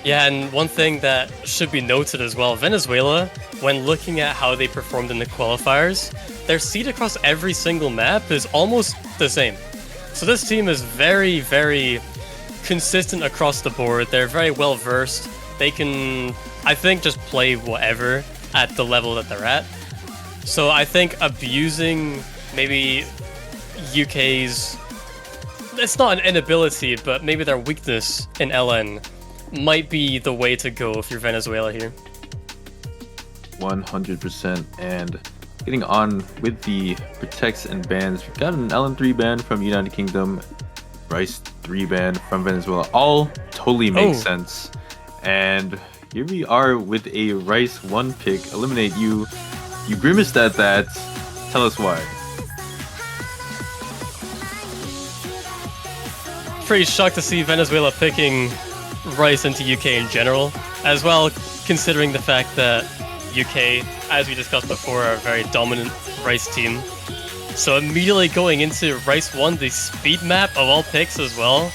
Yeah, and one thing that should be noted as well, Venezuela, when looking at how they performed in the qualifiers, their seed across every single map is almost the same. So this team is very, very consistent across the board. They're very well versed. They can, I think, just play whatever at the level that they're at. So I think abusing maybe UK's, it's not an inability, but maybe their weakness in LN might be the way to go if you're Venezuela here. 100%. And getting on with the protects and bans, we've got an LN3 ban from United Kingdom, Rice 3 ban from Venezuela. All totally makes sense. And here we are with a Rice 1 pick. Eliminate you. You grimaced at that. Tell us why. Pretty shocked to see Venezuela picking Rice into UK in general, as well considering the fact that UK, as we discussed before, are a very dominant Rice team. So immediately going into Rice 1, the speed map of all picks as well,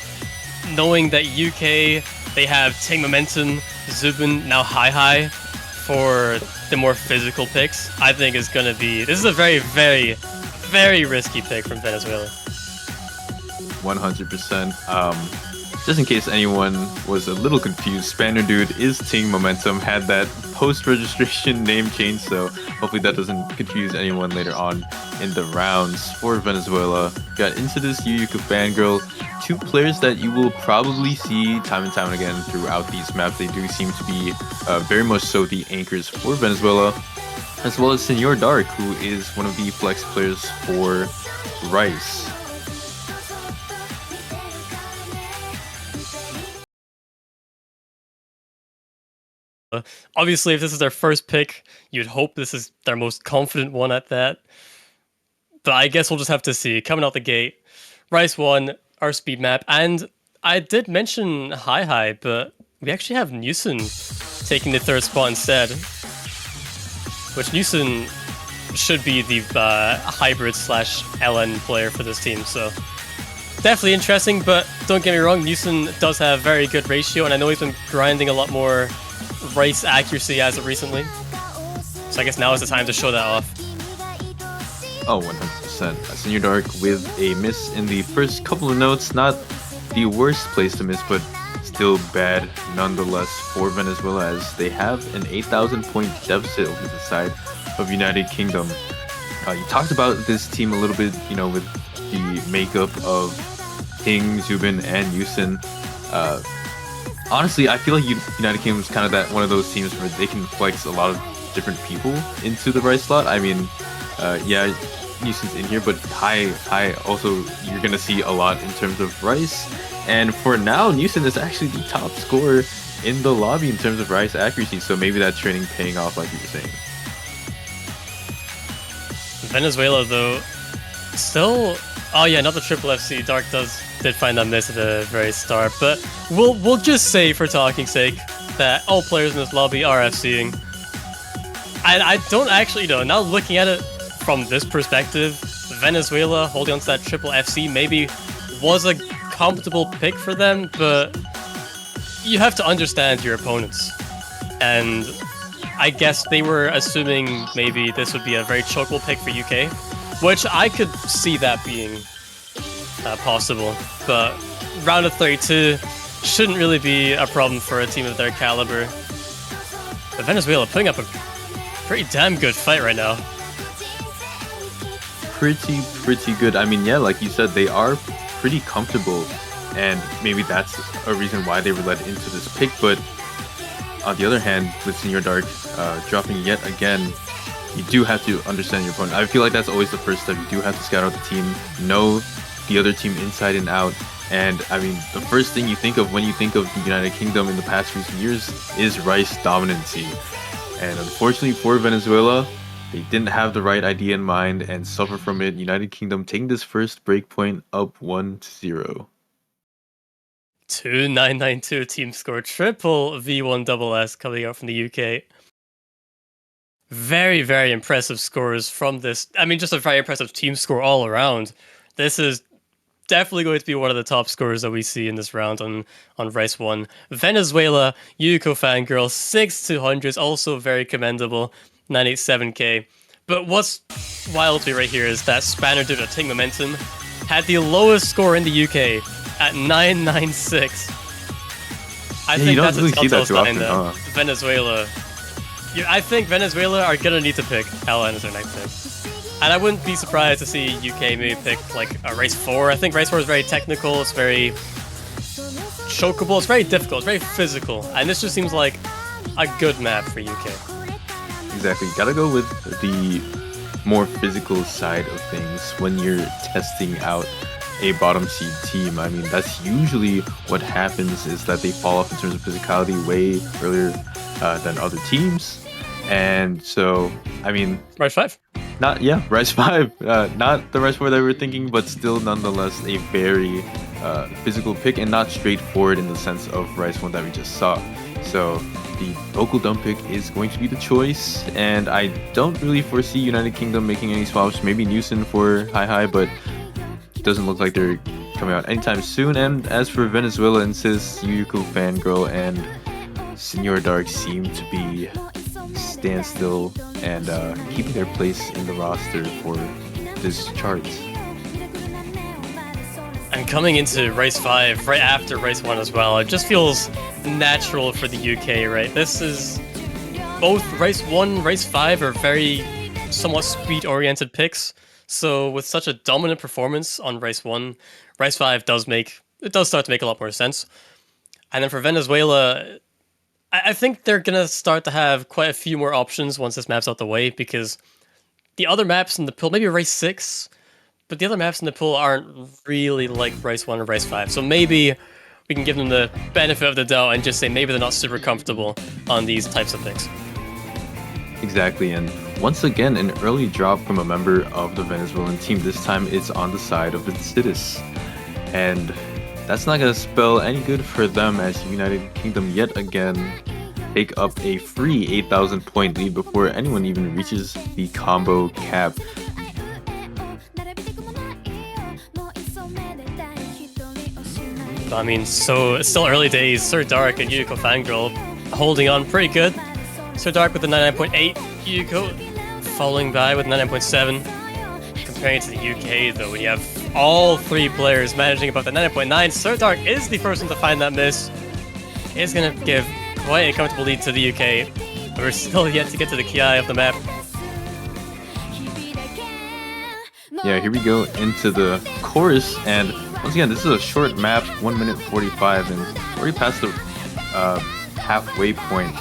knowing that UK, they have Ting Momentum, Zubin, now Hi for the more physical picks, I think is going to be, this is a very, very, very risky pick from Venezuela. 100%. Just in case anyone was a little confused, Spaniard Dude is Ting Momentum, had that post-registration name change, so hopefully that doesn't confuse anyone later on in the rounds. For Venezuela, got Insidious, Yuyuka Fangirl, two players that you will probably see time and time again throughout these maps. They do seem to be very much so the anchors for Venezuela, as well as Senor Dark, who is one of the flex players for Rice. Obviously, if this is their first pick, you'd hope this is their most confident one at that. But I guess we'll just have to see. Coming out the gate, Rice 1, our speed map, and I did mention Hi, but we actually have Newson taking the 3rd spot instead. Which Newson should be the hybrid / LN player for this team, so definitely interesting, but don't get me wrong, Newson does have very good ratio, and I know he's been grinding a lot more Rice accuracy as of recently. So I guess now is the time to show that off. Oh, 100%. Senior Dark with a miss in the first couple of notes. Not the worst place to miss, but still bad nonetheless for Venezuela, as they have an 8,000 point deficit over the side of United Kingdom. You talked about this team a little bit, with the makeup of Ping, Zubin, and Yusin. Honestly, I feel like United Kingdom is kind of one of those teams where they can flex a lot of different people into the right slot. I mean, yeah, Yusin's in here, but Hai also you're gonna see a lot in terms of Rice. And for now, Yusin is actually the top scorer in the lobby in terms of Rice accuracy, so maybe that training paying off, like you were saying. Venezuela, though, still... Oh yeah, not the triple FC. Dark did find that miss at the very start, but we'll just say, for talking's sake, that all players in this lobby are FCing. I don't actually know. Now looking at it from this perspective, Venezuela holding on to that triple FC maybe was a comfortable pick for them, but you have to understand your opponents. And I guess they were assuming maybe this would be a very chokeable pick for UK, which I could see that being possible. But round of 32 shouldn't really be a problem for a team of their caliber. But Venezuela putting up a pretty damn good fight right now. Pretty good. I mean, yeah, like you said, they are pretty comfortable, and maybe that's a reason why they were led into this pick. But on the other hand, with Senior Dark dropping yet again, you do have to understand your opponent. I feel like that's always the first step. You do have to scout out the team, know the other team inside and out. And I mean, the first thing you think of when you think of the United Kingdom in the past recent years is Rice dominancy. And unfortunately for Venezuela, they didn't have the right idea in mind and suffer from it. United Kingdom taking this first breakpoint up 1-0. 2992 team score, triple V1SS coming out from the UK. Very, very impressive scores from this. I mean, just a very impressive team score all around. This is definitely going to be one of the top scorers that we see in this round on Rice 1. Venezuela, Yuko Fangirl, 6-200s, also very commendable, 987k. But what's wild to me right here is that Spanner did a Ting Momentum had the lowest score in the UK at 996. I think that's a telltale sign that Venezuela... I think Venezuela are gonna need to pick Alan as their next pick. And I wouldn't be surprised to see UK maybe pick like a Race 4. I think Race 4 is very technical, it's very chokeable, it's very difficult, it's very physical. And this just seems like a good map for UK. Exactly, gotta go with the more physical side of things when you're testing out a bottom seed team. I mean, that's usually what happens, is that they fall off in terms of physicality way earlier than other teams. And so, I mean... Rice 5? Rice 5. Not the Rice 4 that we were thinking, but still nonetheless a very physical pick and not straightforward in the sense of Rice 1 that we just saw. So the local dump pick is going to be the choice, and I don't really foresee United Kingdom making any swaps. Maybe Newson for Hai, but it doesn't look like they're coming out anytime soon. And as for Venezuela, insists Yuko Fangirl and Senior Dark seem to be standstill and keeping their place in the roster for this chart. And coming into Race 5, right after Race 1 as well, it just feels natural for the UK, right? This is... Both Race 1 Race 5 are very somewhat speed-oriented picks, so with such a dominant performance on Race 1, Race 5 does start to make a lot more sense. And then for Venezuela... I think they're going to start to have quite a few more options once this map's out the way, because the other maps in the pool, maybe Race 6, but the other maps in the pool aren't really like Race 1 or Race 5. So maybe we can give them the benefit of the doubt and just say maybe they're not super comfortable on these types of picks. Exactly, and once again, an early drop from a member of the Venezuelan team. This time it's on the side of the Citis. And that's not going to spell any good for them, as United Kingdom yet again take up a free 8,000 point lead before anyone even reaches the combo cap. I mean, so it's still early days. Sir Dark and Yuko Fangirl holding on pretty good. Sir Dark with the 99.8, You go falling by with 99.7. Comparing it to the UK, though, when you have all 3 players managing above the 99.9, Sir Dark is the first one to find that miss. It's going to give quite a comfortable lead to the UK. But we're still yet to get to the key eye of the map. Yeah, here we go into the chorus, and once again, this is a short map, 1 minute 45, and already past the halfway point.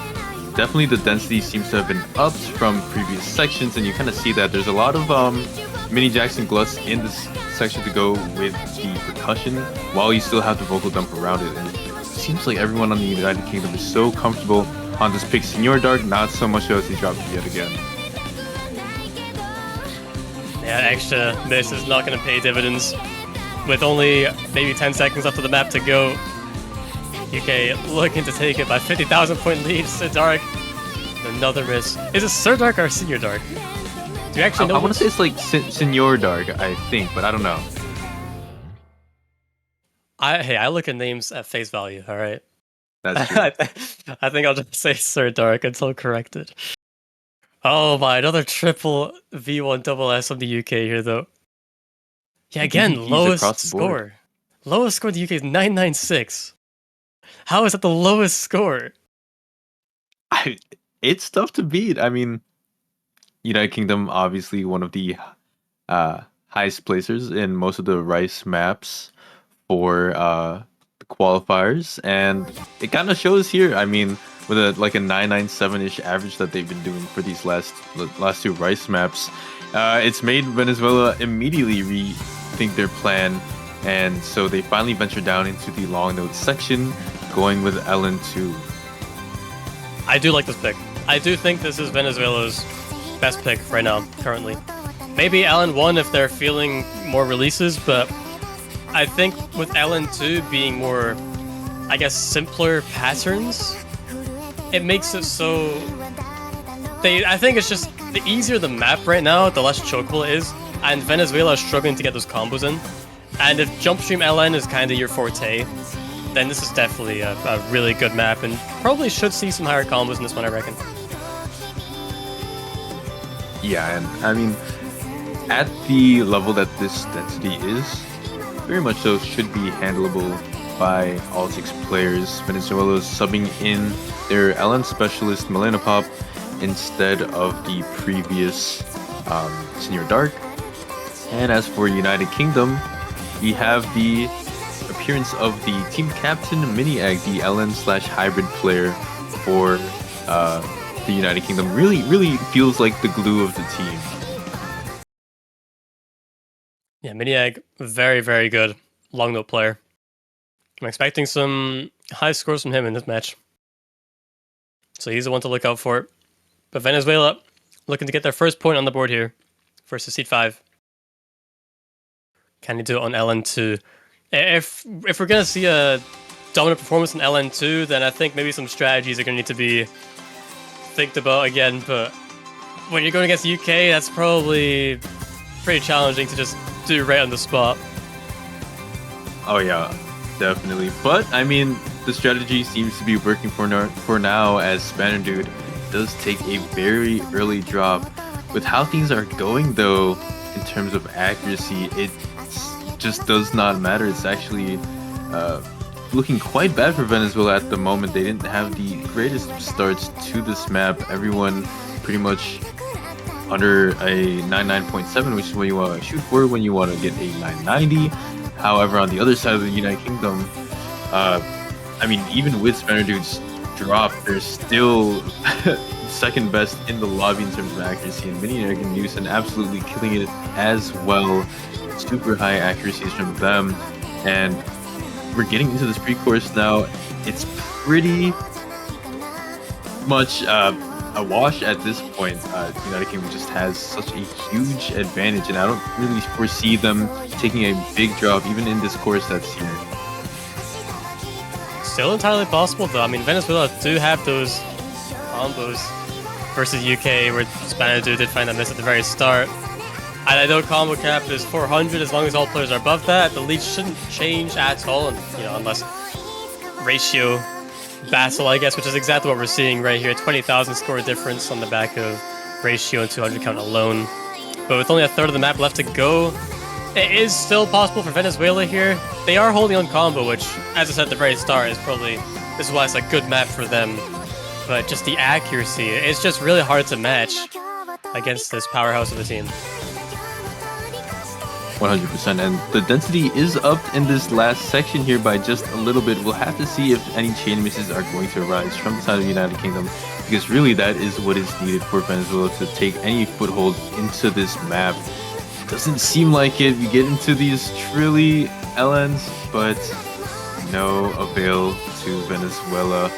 Definitely the density seems to have been upped from previous sections, and you kind of see that there's a lot of mini jacks and gluts in this section to go with the percussion, while you still have the vocal dump around it. And it seems like everyone on the United Kingdom is so comfortable on this pick. Senor Dark, not so much so as he dropped it yet again. Yeah, extra miss is not going to pay dividends. With only maybe 10 seconds left of the map to go, UK looking to take it by 50,000 point lead. Sir Dark, another miss. Is it Sir Dark or Senior Dark? Do you actually know? I want to say it's like Senor Dark, I think, but I don't know. I look at names at face value, alright? That's true. I think I'll just say Sir Dark until corrected. Oh my, another triple V1 double S from the UK here, though. Yeah, again, DVPs lowest across the board. score. Lowest score in the UK is 996. How is that the lowest score? It's tough to beat. I mean, United Kingdom, obviously one of the highest placers in most of the Rice maps for the qualifiers, and it kind of shows here. I mean, with a 997-ish average that they've been doing for these last 2 Rice maps, it's made Venezuela immediately rethink their plan, and so they finally ventured down into the long note section, going with LN2. I do like this pick. I do think this is Venezuela's best pick right now, currently. Maybe LN1 if they're feeling more releases, but I think with LN2 being more, I guess, simpler patterns, it makes it so... I think it's just, the easier the map right now, the less chokeable it is, and Venezuela is struggling to get those combos in. And if Jump Stream LN is kind of your forte, then this is definitely a really good map, and probably should see some higher combos in this one, I reckon. Yeah, and I mean, at the level that this density is, very much so should be handleable by all 6 players. Venezuela is subbing in their LN specialist Melanopop instead of the previous Senior Dark. And as for United Kingdom, we have the appearance of the team captain Miniag, the LN/hybrid player for the United Kingdom. Really feels like the glue of the team. Yeah, Miniag, very, very good long note player. I'm expecting some high scores from him in this match. So he's the one to look out for. But Venezuela looking to get their first point on the board here versus Seed 5. Can he do it on LN2? If we're going to see a dominant performance in LN2, then I think maybe some strategies are going to need to be think about again. But when you're going against the UK, that's probably pretty challenging to just do right on the spot. Oh yeah, definitely. But I mean, the strategy seems to be working for now, as Spanner Dude does take a very early drop. With how things are going though, in terms of accuracy, it just does not matter. It's actually looking quite bad for Venezuela at the moment. They didn't have the greatest starts to this map. Everyone pretty much under a 99.7, which is what you want to shoot for when you want to get a 990. However, on the other side of the United Kingdom, I mean, even with Spanner Dude's drop, they're still second best in the lobby in terms of accuracy, and Mini and Newson absolutely killing it as well. Super high accuracies from them, and we're getting into this pre-course now. It's pretty much a wash at this point. United Kingdom just has such a huge advantage, and I don't really foresee them taking a big drop even in this course that's here. Still entirely possible though. I mean, Venezuela do have those combos versus UK, where Spanner Dude did find that miss at the very start. And I know combo cap is 400. As long as all players are above that, the lead shouldn't change at all, and unless ratio battle, I guess, which is exactly what we're seeing right here. 20,000 score difference on the back of ratio and 200 count alone. But with only a third of the map left to go, it is still possible for Venezuela here. They are holding on combo, which, as I said at the very start, this is why it's a good map for them. But just the accuracy, it's just really hard to match against this powerhouse of a team. 100%, and the density is upped in this last section here by just a little bit. We'll have to see if any chain misses are going to arise from the side of the United Kingdom, because really that is what is needed for Venezuela to take any foothold into this map. Doesn't seem like it. We get into these Trilly LNs, but no avail to Venezuela.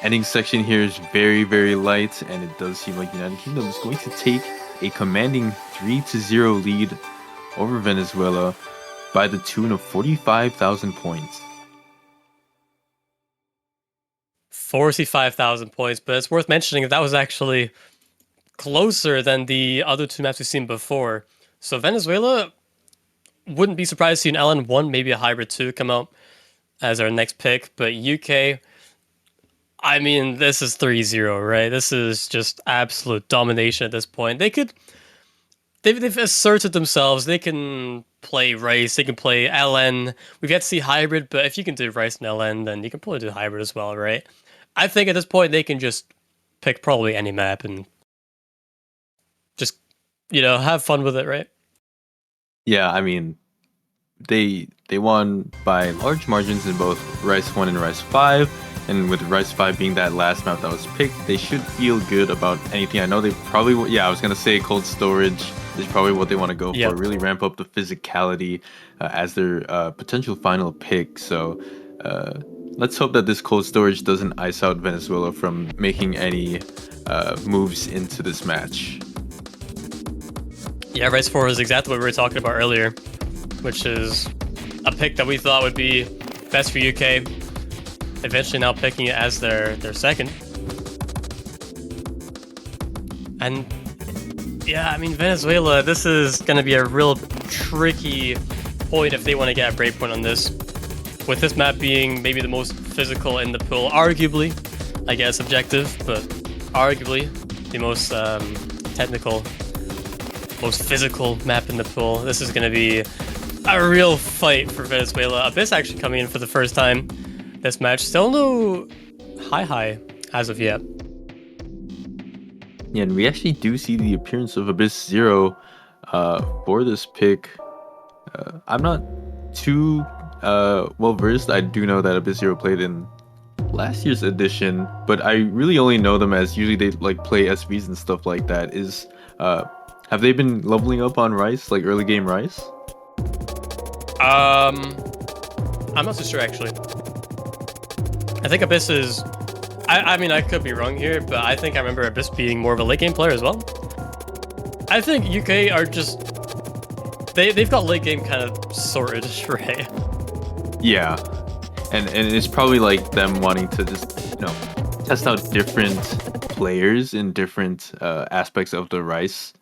Ending section here is very, very light, and it does seem like United Kingdom is going to take a commanding 3-0 lead over Venezuela by the tune of 45,000 points. 45,000 points, but it's worth mentioning that was actually closer than the other two maps we've seen before. So Venezuela, wouldn't be surprised to see an LN1, maybe a Hybrid 2 come out as our next pick, but UK, I mean, this is 3-0, right? This is just absolute domination at this point. They've asserted themselves. They can play Rice. They can play LN. We've yet to see Hybrid, but if you can do Rice and LN, then you can probably do Hybrid as well, right? I think at this point they can just pick probably any map and just, have fun with it, right? Yeah, I mean, they won by large margins in both Rice 1 and Rice 5. And with Rice 5 being that last map that was picked, they should feel good about anything. I know they probably, I was going to say cold storage is probably what they want to go for. Really ramp up the physicality as their potential final pick. So let's hope that this cold storage doesn't ice out Venezuela from making any moves into this match. Yeah, Rice 4 is exactly what we were talking about earlier, which is a pick that we thought would be best for UK. Eventually now picking it as their second. And yeah, I mean, Venezuela, this is going to be a real tricky point if they want to get a breakpoint on this. With this map being maybe the most physical in the pool, arguably, I guess objective, but arguably the most technical, most physical map in the pool. This is going to be a real fight for Venezuela. Abyss actually coming in for the first time this match. Still no high as of yet. Yeah, and we actually do see the appearance of Abyss 0 for this pick. I'm not too well versed. I do know that Abyss 0 played in last year's edition, but I really only know them as usually they like play SVs and stuff like that. Have they been leveling up on Rice, like early game Rice? I'm not so sure actually. I think Abyss is... I mean, I could be wrong here, but I think I remember Abyss being more of a late game player as well. I think UK are just... They've got late game kind of sorted, right? Yeah. And it's probably like them wanting to just, test out different players in different aspects of the Rice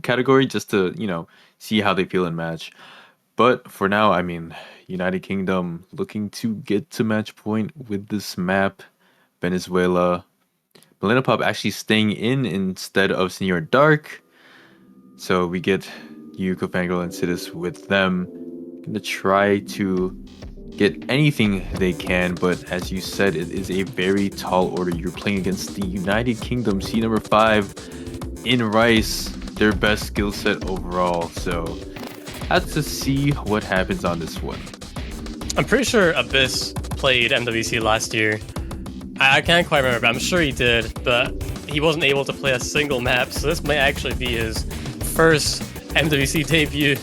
category just to, see how they feel in match. But for now, I mean, United Kingdom looking to get to match point with this map. Venezuela. Millennium Pop actually staying in instead of Senior Dark. So we get Yuko, Fangirl, and Sidus with them. Gonna try to get anything they can, but as you said, it is a very tall order. You're playing against the United Kingdom, seed number 5 in Rice, their best skill set overall. So have to see what happens on this one. I'm pretty sure Abyss played MWC last year. I can't quite remember, but I'm sure he did, but he wasn't able to play a single map, so this might actually be his first MWC debut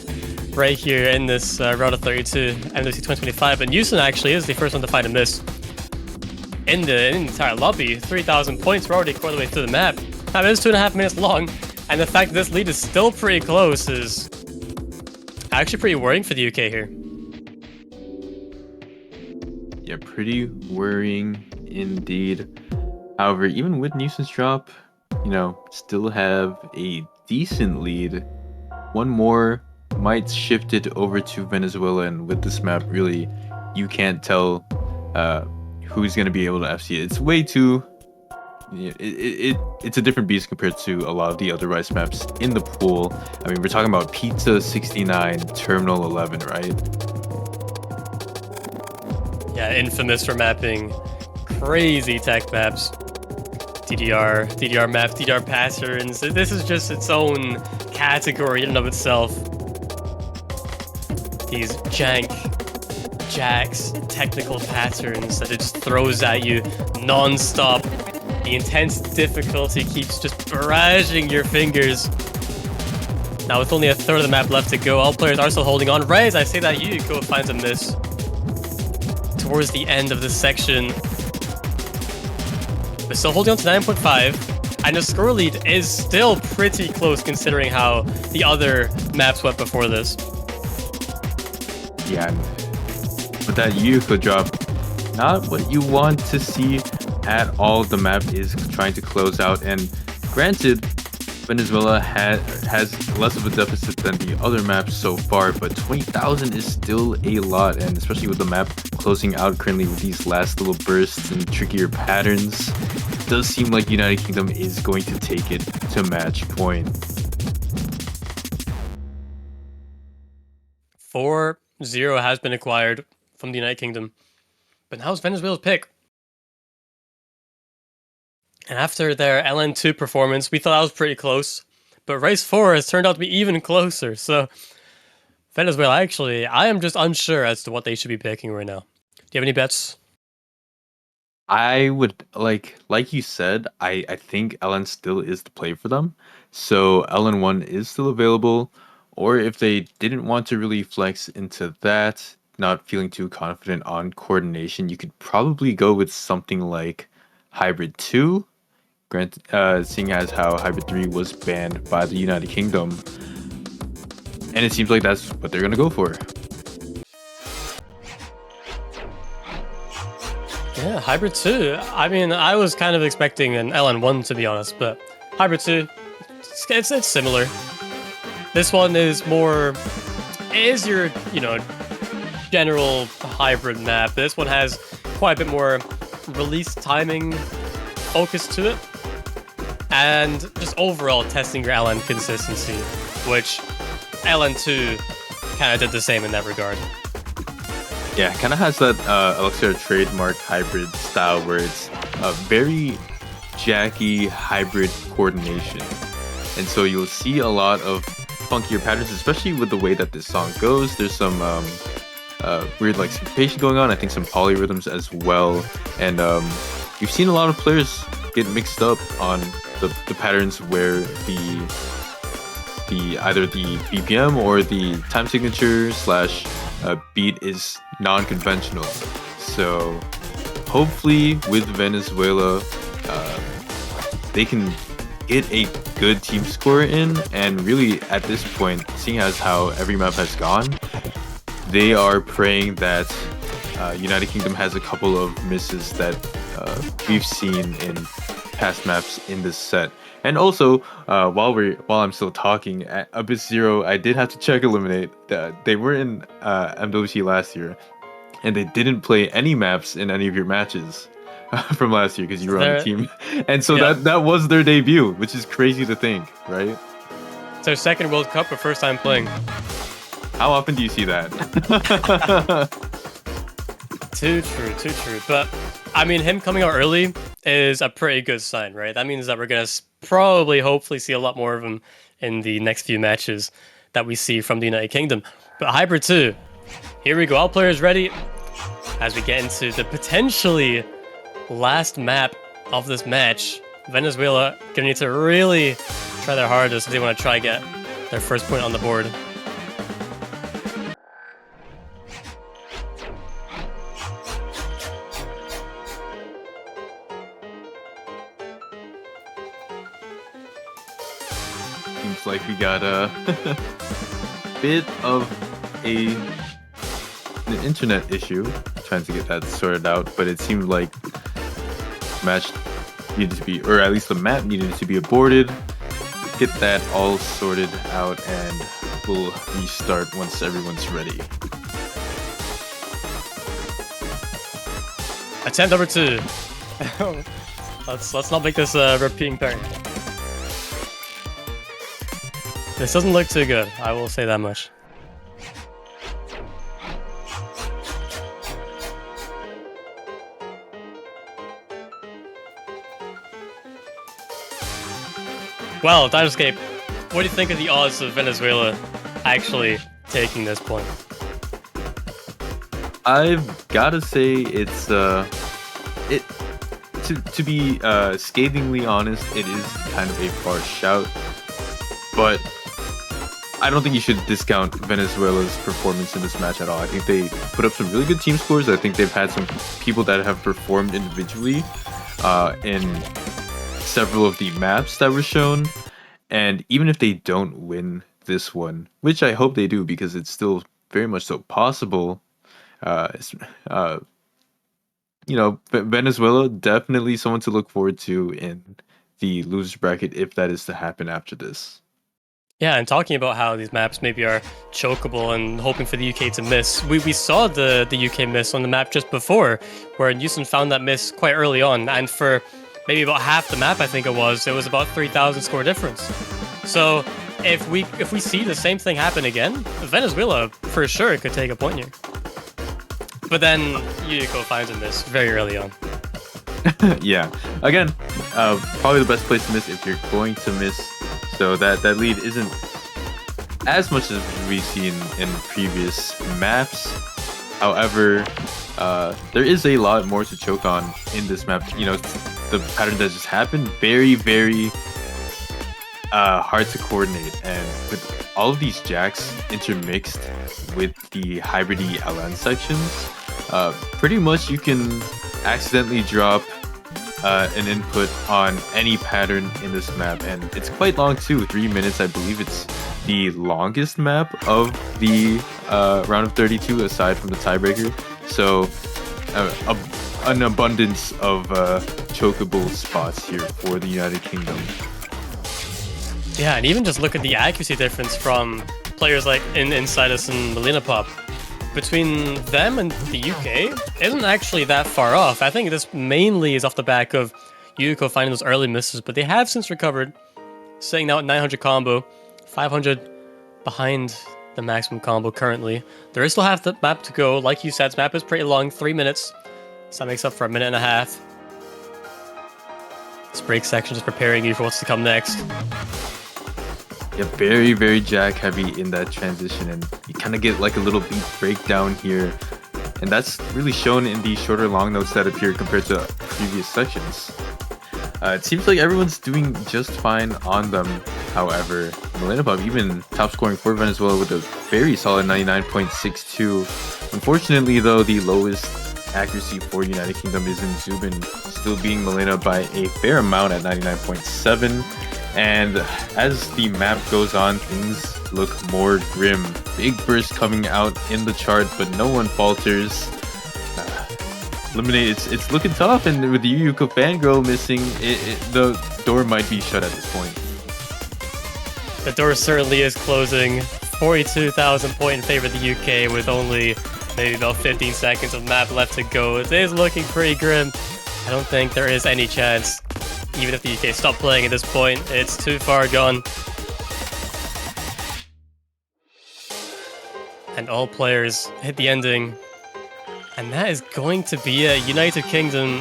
right here in this round of 32 MWC 2025. And Houston actually is the first one to find a miss in the entire lobby. 3,000 points, we're already quarter the way through the map. That is 2.5 minutes long, and the fact that this lead is still pretty close is actually pretty worrying for the UK here. Yeah, pretty worrying indeed. However, even with Newson's drop, still have a decent lead. One more might shift it over to Venezuela, and with this map, really, you can't tell who's going to be able to FC it. It's way too it's a different beast compared to a lot of the other Rice maps in the pool. I mean, we're talking about Pizza 69, Terminal 11, right? Yeah, infamous for mapping crazy tech maps. DDR map, DDR patterns. This is just its own category in and of itself. These jacks, technical patterns that it just throws at you non-stop. The intense difficulty keeps just barraging your fingers. Now with only a third of the map left to go, all players are still holding on. Right as I say that, Yuko finds a miss towards the end of this section. But still holding on to 9.5, and the score lead is still pretty close considering how the other maps went before this. Yeah, but that Yuko drop, not what you want to see at all. The map is trying to close out, and granted, Venezuela has less of a deficit than the other maps so far, but 20,000 is still a lot, and especially with the map closing out currently with these last little bursts and trickier patterns, it does seem like United Kingdom is going to take it to match point. 4-0 has been acquired from the United Kingdom, but now it's Venezuela's pick. And after their LN2 performance, we thought that was pretty close. But race 4 has turned out to be even closer. So, Venezuela, actually, I am just unsure as to what they should be picking right now. Do you have any bets? I would, like you said, I think LN still is the play for them. So, LN1 is still available. Or if they didn't want to really flex into that, not feeling too confident on coordination, you could probably go with something like Hybrid 2. Seeing as how Hybrid 3 was banned by the United Kingdom. And it seems like that's what they're going to go for. Yeah, Hybrid 2. I mean, I was kind of expecting an LN1 to be honest, but Hybrid 2, it's similar. This one is more, it is your, general hybrid map. This one has quite a bit more release timing focus to it. And just overall testing your LN consistency, which LN2 kind of did the same in that regard. Yeah, kind of has that Elixir trademark hybrid style where it's a very jacky hybrid coordination. And so you'll see a lot of funkier patterns, especially with the way that this song goes. There's some weird syncopation going on, I think some polyrhythms as well. And you've seen a lot of players get mixed up on the patterns where the either the BPM or the time signature / beat is non-conventional. So hopefully with Venezuela, they can get a good team score in, and really at this point, seeing as how every map has gone, they are praying that United Kingdom has a couple of misses that we've seen in past maps in this set. And also, while I'm still talking, at Abyss 0, I did have to check Eliminate. They were in MWC last year, and they didn't play any maps in any of your matches from last year because you were on the team. And so that was their debut, which is crazy to think, right? It's their second World Cup, but first time playing. How often do you see that? Too true. But, I mean, him coming out early is a pretty good sign, right? That means that we're going to hopefully see a lot more of him in the next few matches that we see from the United Kingdom. But Hybrid 2, here we go. All players ready as we get into the potentially last map of this match. Venezuela going to need to really try their hardest if they want to try get their first point on the board. Seems like we got a bit of an internet issue trying to get that sorted out, but it seemed like match needed to be, or at least the map needed to be aborted. Get that all sorted out and we'll restart once everyone's ready. Attempt number 2. Let's not make this a repeating pattern. This doesn't look too good, I will say that much. Well, Timescape, what do you think of the odds of Venezuela actually taking this point? I've gotta say it's to be scathingly honest, it is kind of a far shout, but I don't think you should discount Venezuela's performance in this match at all. I think they put up some really good team scores. I think they've had some people that have performed individually in several of the maps that were shown, and even if they don't win this one, which I hope they do because it's still very much so possible, Venezuela definitely someone to look forward to in the losers bracket if that is to happen after this. Yeah, and talking about how these maps maybe are chokeable and hoping for the UK to miss, we saw the UK miss on the map just before, where Newson found that miss quite early on, and for maybe about half the map, I think it was about 3,000 score difference. So if we see the same thing happen again, Venezuela for sure could take a point here. But then Yuriko finds a miss very early on. Yeah, again, probably the best place to miss if you're going to miss. So that lead isn't as much as we've seen in previous maps. However, there is a lot more to choke on in this map. You know, the pattern that just happened, very, very hard to coordinate. And with all of these jacks intermixed with the hybridy LN sections, pretty much you can accidentally drop an input on any pattern in this map, and it's quite long too, 3 minutes. I believe it's the longest map of the round of 32 aside from the tiebreaker, so an abundance of chokeable spots here for the United Kingdom. Yeah, and even just look at the accuracy difference from players like Insidus and Melina Pop. Between them and the UK isn't actually that far off. I think this mainly is off the back of Yuko finding those early misses, but they have since recovered, sitting now at 900 combo, 500 behind the maximum combo currently. There is still half the map to go. Like you said, this map is pretty long, 3 minutes, so that makes up for 1.5 minutes. This break section is preparing you for what's to come next. Yeah, very, very jack heavy in that transition, and you kind of get like a little beat breakdown here, and that's really shown in the shorter long notes that appear compared to previous sections. It seems like everyone's doing just fine on them. However, Melina Pop even top scoring for Venezuela with a very solid 99.62. Unfortunately though, the lowest accuracy for United Kingdom is in Zubin, still beating Melina by a fair amount at 99.7. And as the map goes on, things look more grim. Big burst coming out in the chart, but no one falters. Eliminate, it's looking tough, and with the Yuyuko fangirl missing, the door might be shut at this point. The door certainly is closing. 42,000 point in favor of the UK with only maybe about 15 seconds of map left to go. It is looking pretty grim. I don't think there is any chance. Even if the UK stop playing at this point, it's too far gone. And all players hit the ending. And that is going to be a United Kingdom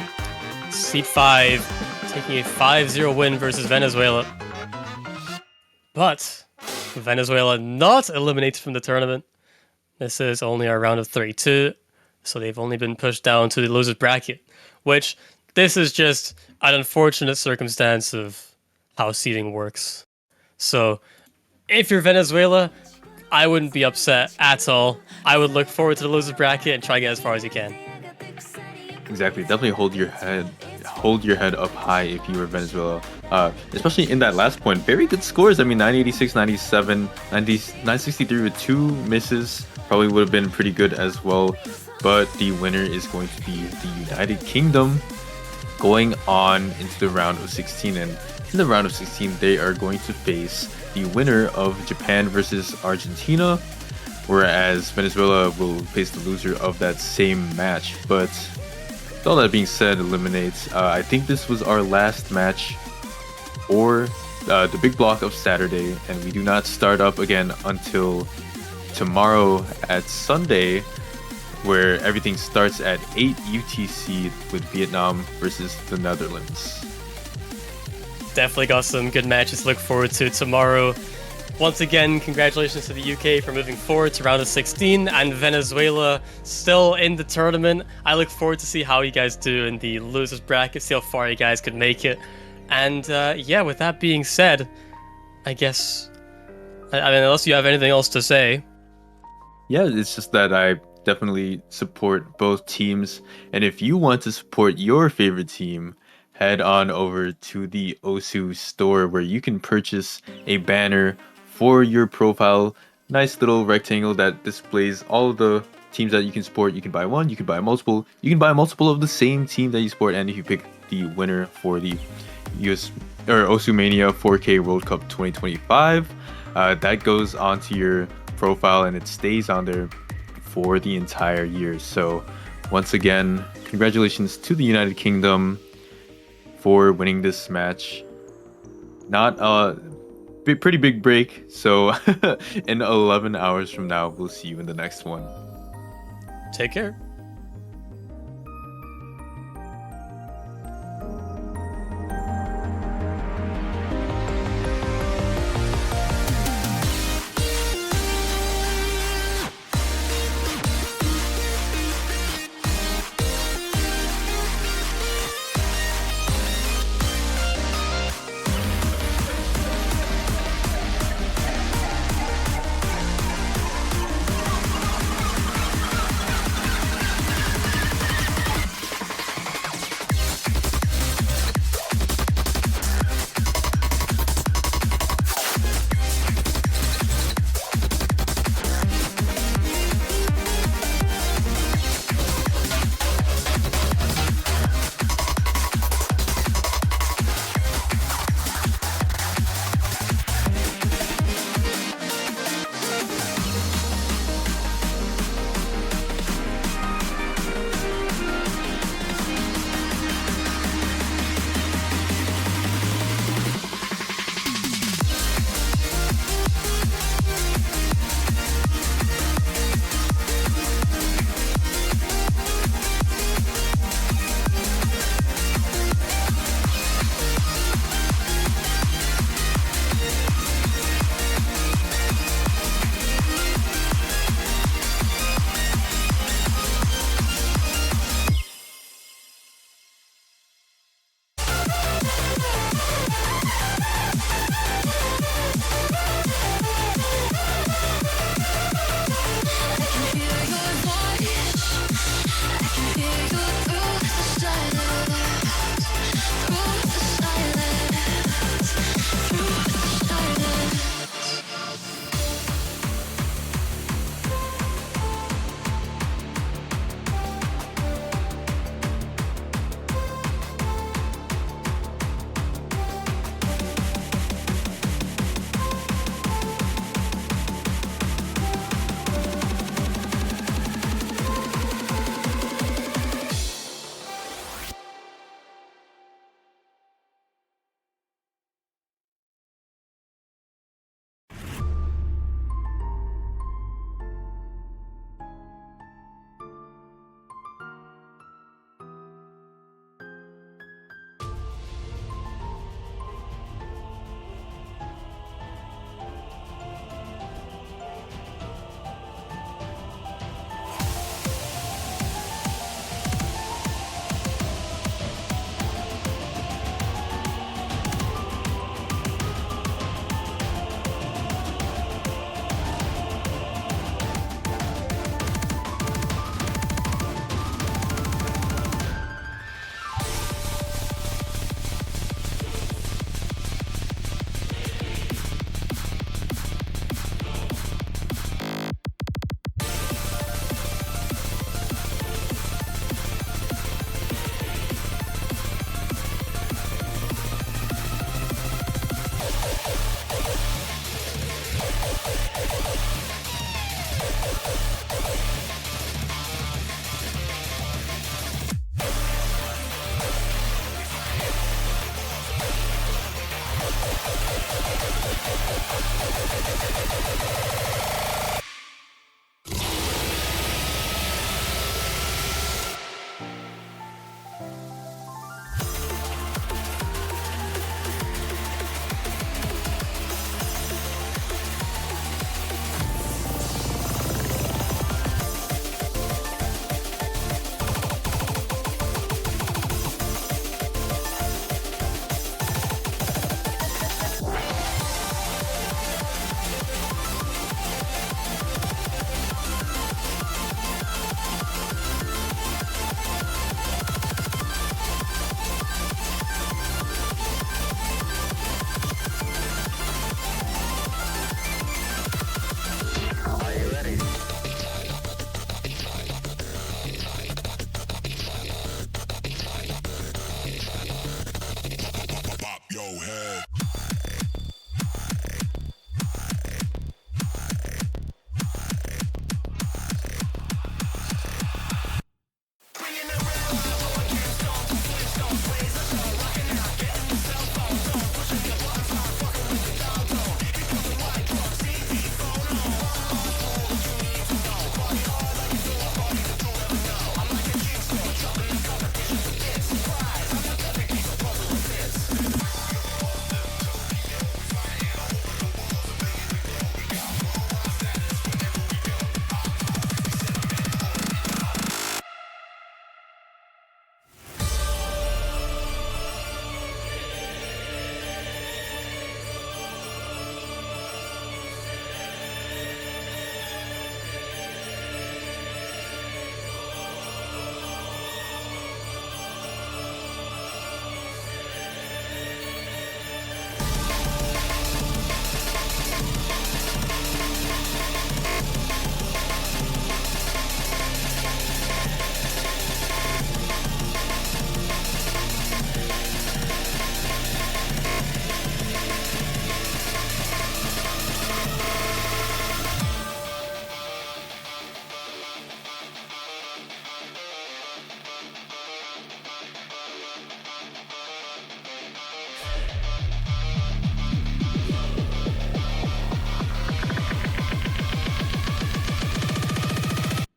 Seed 5 taking a 5-0 win versus Venezuela. But Venezuela not eliminated from the tournament. This is only our round of 32, so they've only been pushed down to the losers bracket, which this is just an unfortunate circumstance of how seeding works. So if you're Venezuela, I wouldn't be upset at all. I would look forward to the losers bracket and try to get as far as you can. Exactly. Definitely hold your head up high if you were Venezuela. Especially in that last point. Very good scores. I mean, 986, 97, 963 with 2 misses. Probably would have been pretty good as well. But the winner is going to be the United Kingdom, going on into the round of 16. And in the round of 16, they are going to face the winner of Japan versus Argentina, whereas Venezuela will face the loser of that same match. But With all that being said, Eliminates, I think this was our last match for the big block of Saturday, and we do not start up again until tomorrow at Sunday, where everything starts at 8 UTC with Vietnam versus the Netherlands. Definitely got some good matches to look forward to tomorrow. Once again, congratulations to the UK for moving forward to round of 16, and Venezuela still in the tournament. I look forward to see how you guys do in the losers bracket, see how far you guys could make it. And yeah, with that being said, I guess, I mean, unless you have anything else to say. Yeah, it's just that I definitely support both teams, and if you want to support your favorite team, head on over to the Osu store where you can purchase a banner for your profile. Nice little rectangle that displays all of the teams that you can support. You can buy one, you can buy multiple, you can buy multiple of the same team that you support, and if you pick the winner for the Osu Mania 4K World Cup 2025, that goes onto your profile and it stays on there for the entire year. So once again, congratulations to the United Kingdom for winning this match. Not a pretty big break, so in 11 hours from now, we'll see you in the next one. Take care.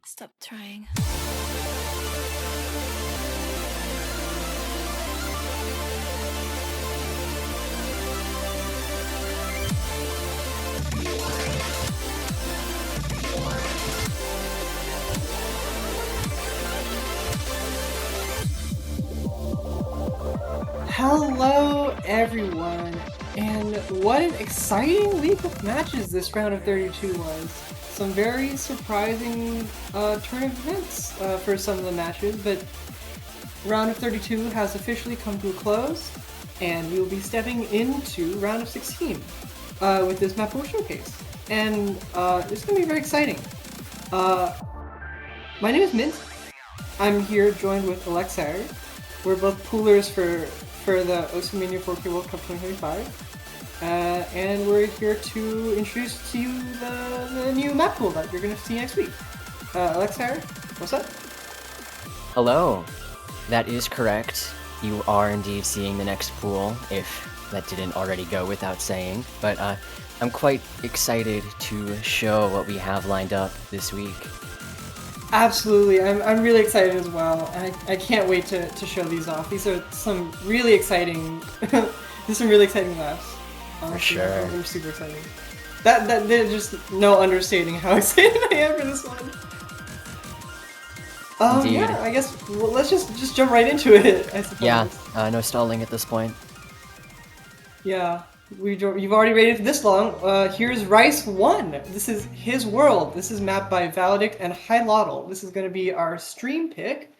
Stop trying. Hello, everyone, and what an exciting week of matches this round of 32 was. Some very surprising turn of events for some of the matches, but round of 32 has officially come to a close, and we will be stepping into round of 16 with this mappool showcase. And it's going to be very exciting. My name is Mint. I'm here joined with Alexei. We're both poolers for the Mania 4K World Cup 2025. And we're here to introduce to you the new map pool that you're going to see next week. Alexei, what's up? Hello. That is correct. You are indeed seeing the next pool, if that didn't already go without saying. But I'm quite excited to show what we have lined up this week. Absolutely, I'm really excited as well. I can't wait to show these off. These are some really exciting, there's some really exciting maps. For sure. They're super exciting. There's just no understating how excited I am for this one. Indeed. Yeah, I guess let's just jump right into it, I suppose. Yeah, no stalling at this point. Yeah, you've already rated this long. Here's Rice 1. This is his world. This is mapped by Valedict and Hylotl. This is going to be our stream pick.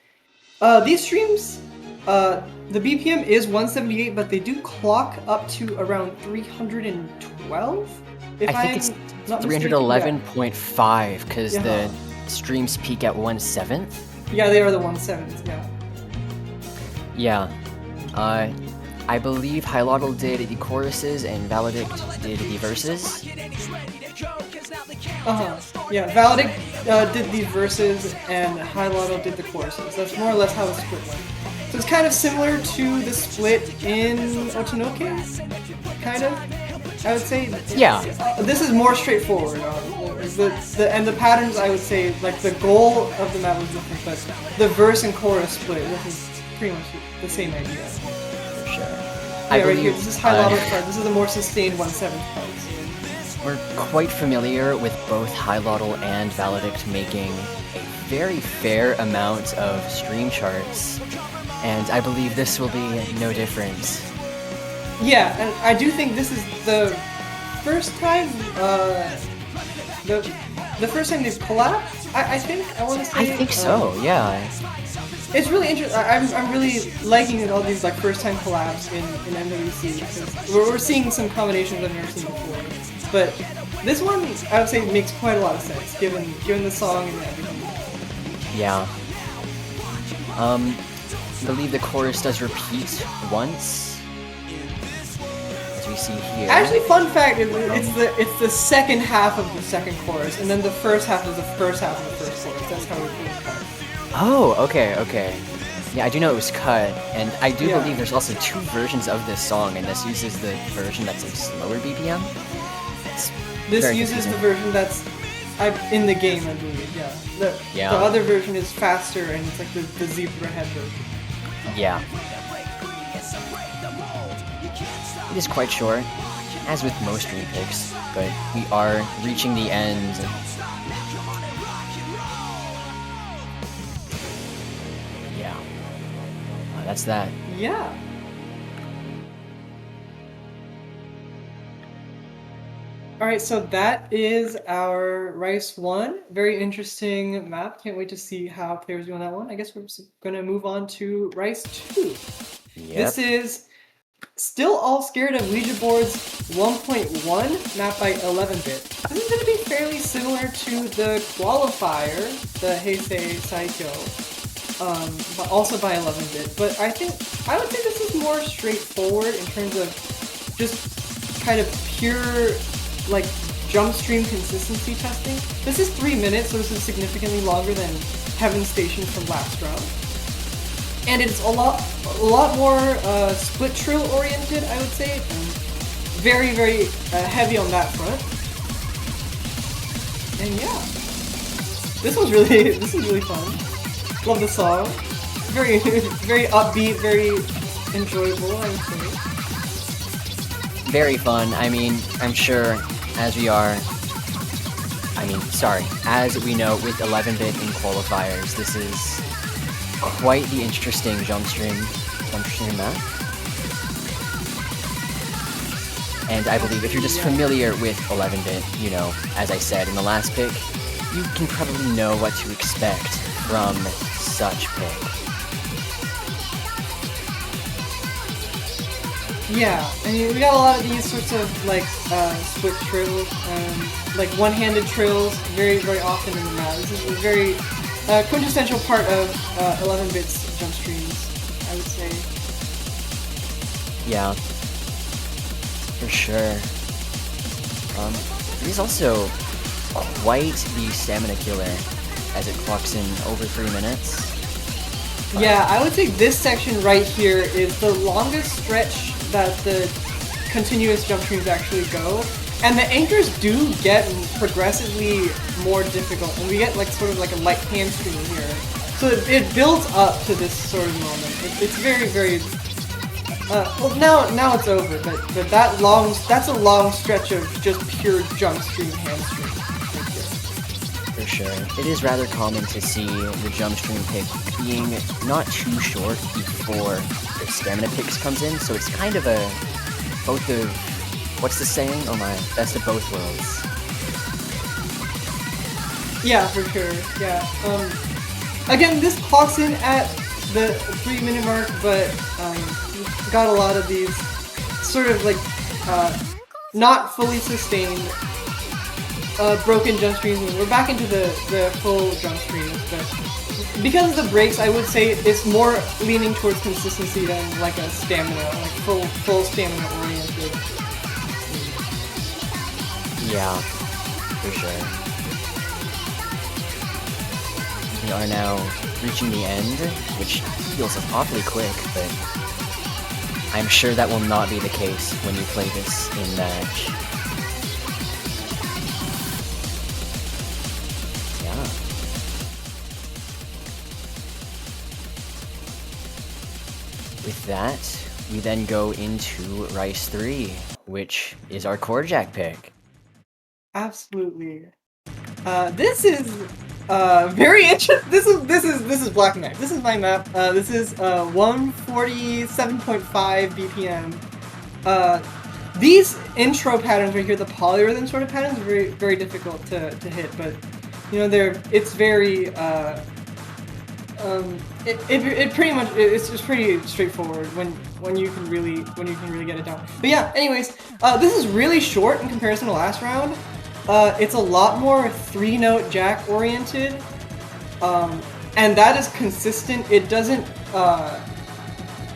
These streams, the BPM is 178, but they do clock up to around 312. I think it's 311.5 because the streams peak at 1/7. Yeah, they are the 1/7s, yeah. Yeah. I believe Hylotl did the choruses and Valedict did the verses. Yeah, Valedict did the verses and Hylotl did the choruses. That's more or less how the split went. So it's kind of similar to the split in Otonoke, kind of. I would say. Yeah. This is more straightforward. And the patterns, I would say, like the goal of the map was different, but the verse and chorus split, this is pretty much the same idea. For sure. Yeah, right here. This is high lotto part. This is the more sustained 1/7 parts. We're quite familiar with both Hilotl and Valedict making a very fair amount of stream charts, and I believe this will be no different. Yeah, and I do think this is the first time, the first time they've collabed. I think I want to say. I think so. Yeah. It's really interesting. I'm really liking all these like first time collabs in MWC because we're seeing some combinations I've never seen before. But this one, I would say, makes quite a lot of sense given the song and everything. Yeah. I believe the chorus does repeat once, as we see here. Actually, fun fact: it's the second half of the second chorus, and then the first half is the first half of the first chorus. That's how it was cut. Oh, okay. Yeah, I do know it was cut, and I do believe there's also two versions of this song, and this uses the version that's a slower BPM. This uses the version that's in the game, I believe. Yeah. The other version is faster, and it's like the zebra head version. Yeah. It is quite short, as with most stream picks, but we are reaching the end. Yeah. That's that. Yeah. Alright, so that is our Rice 1. Very interesting map. Can't wait to see how players do on that one. I guess we're going to move on to Rice 2. Yep. This is Still All Scared of Ouija Boards 1.1, mapped by 11-bit. This is going to be fairly similar to the qualifier, the Heisei Saikyo, but also by 11-bit. But I would say this is more straightforward in terms of just kind of pure like jump stream consistency testing. This is 3 minutes, so this is significantly longer than Heaven Station from last round. And it's a lot more split trill oriented, I would say. Very, very heavy on that front. And yeah, this was really fun. Love the song. Very, very upbeat, very enjoyable, I would say. Very fun. I mean, I'm sure as we know with 11-bit in qualifiers, this is quite the interesting jump stream map. And I believe if you're just familiar with 11-bit, you know, as I said in the last pick, you can probably know what to expect from such pick. Yeah, I mean, we got a lot of these sorts of like split trills, like one-handed trills, very, very often in the map. This is a very quintessential part of 11-bit's jump streams, I would say. Yeah, for sure. It is also quite the stamina killer as it clocks in over 3 minutes. Yeah, I would say this section right here is the longest stretch that the continuous jump streams actually go. And the anchors do get progressively more difficult, and we get like sort of like a light hamstring here. So it builds up to this sort of moment. It's very, very... well, now it's over, but that's a long stretch of just pure jump stream hamstring. For sure. It is rather common to see the jump stream pick being not too short before the stamina picks comes in, so it's kind of both of, what's the saying? Oh my, best of both worlds. Yeah, for sure, yeah. Again, this clocks in at the 3-minute mark, but we've got a lot of these sort of like not fully sustained broken jump streams. We're back into the full jump streams, but because of the breaks, I would say it's more leaning towards consistency than like a stamina, like full stamina oriented. Yeah, for sure. We are now reaching the end, which feels awfully quick, but I'm sure that will not be the case when you play this in match. Yeah. With that, we then go into Rice 3, which is our core jack pick. Absolutely. This is very interesting. This is Black Knight. This is my map. This is 147.5 BPM. These intro patterns right here, the polyrhythm sort of patterns, are very very difficult to hit, but you know it's very it pretty much it's just pretty straightforward when you can really get it down. But yeah, anyways, this is really short in comparison to last round. It's a lot more 3-note jack oriented, and that is consistent. It doesn't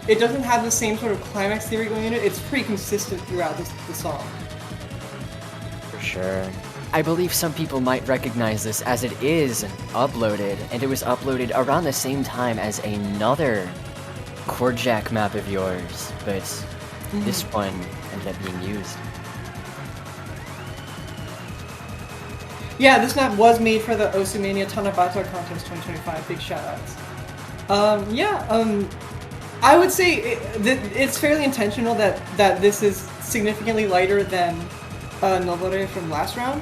have the same sort of climax theory going in it. It's pretty consistent throughout the song. For sure. I believe some people might recognize this as it is uploaded, and it was uploaded around the same time as another chord jack map of yours, but this one ended up being used. Yeah, this map was made for the Osumania Tanabata Contest 2025. Big shoutouts. I would say it's fairly intentional that this is significantly lighter than Novore from last round.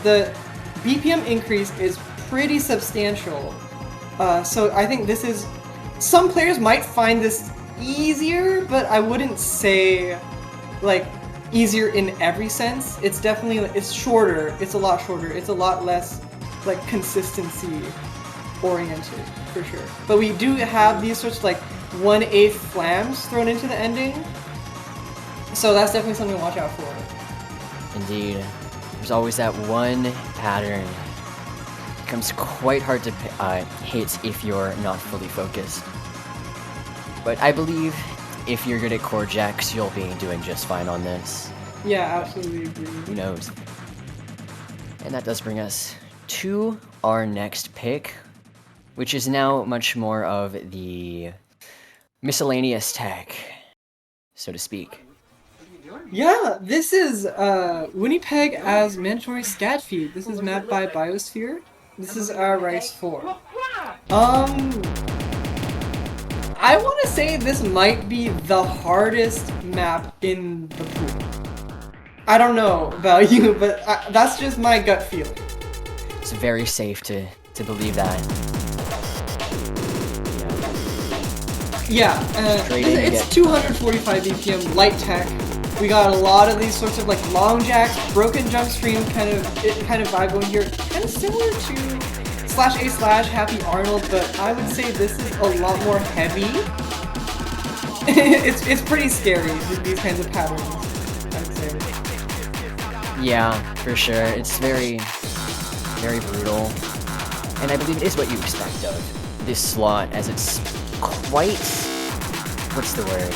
The BPM increase is pretty substantial, so I think this is... Some players might find this easier, but I wouldn't say, like, easier in every sense. It's definitely... It's shorter. It's a lot shorter. It's a lot less, like, consistency oriented, for sure. But we do have these sorts of, like, 1/8 flams thrown into the ending, so that's definitely something to watch out for. Indeed. There's always that one pattern. It becomes quite hard to hit if you're not fully focused. But I believe if you're good at chord jacks, you'll be doing just fine on this. Yeah, absolutely agree. Who knows? And that does bring us to our next pick, which is now much more of the miscellaneous tech, so to speak. Yeah, this is Winnipeg as mandatory scat feed. This is mapped by Biosphere. This is our Rice 4. I want to say this might be the hardest map in the pool. I don't know about you, but that's just my gut feeling. It's very safe to believe that. Yeah, it's 245 BPM light tech. We got a lot of these sorts of like long jacks, broken jump stream kind of vibe going here. Kind of similar to /A/ Happy Arnold, but I would say this is a lot more heavy. it's pretty scary, these kinds of patterns, I'd say. Yeah, for sure. It's very, very brutal. And I believe it is what you expect of this slot, as it's quite... what's the word?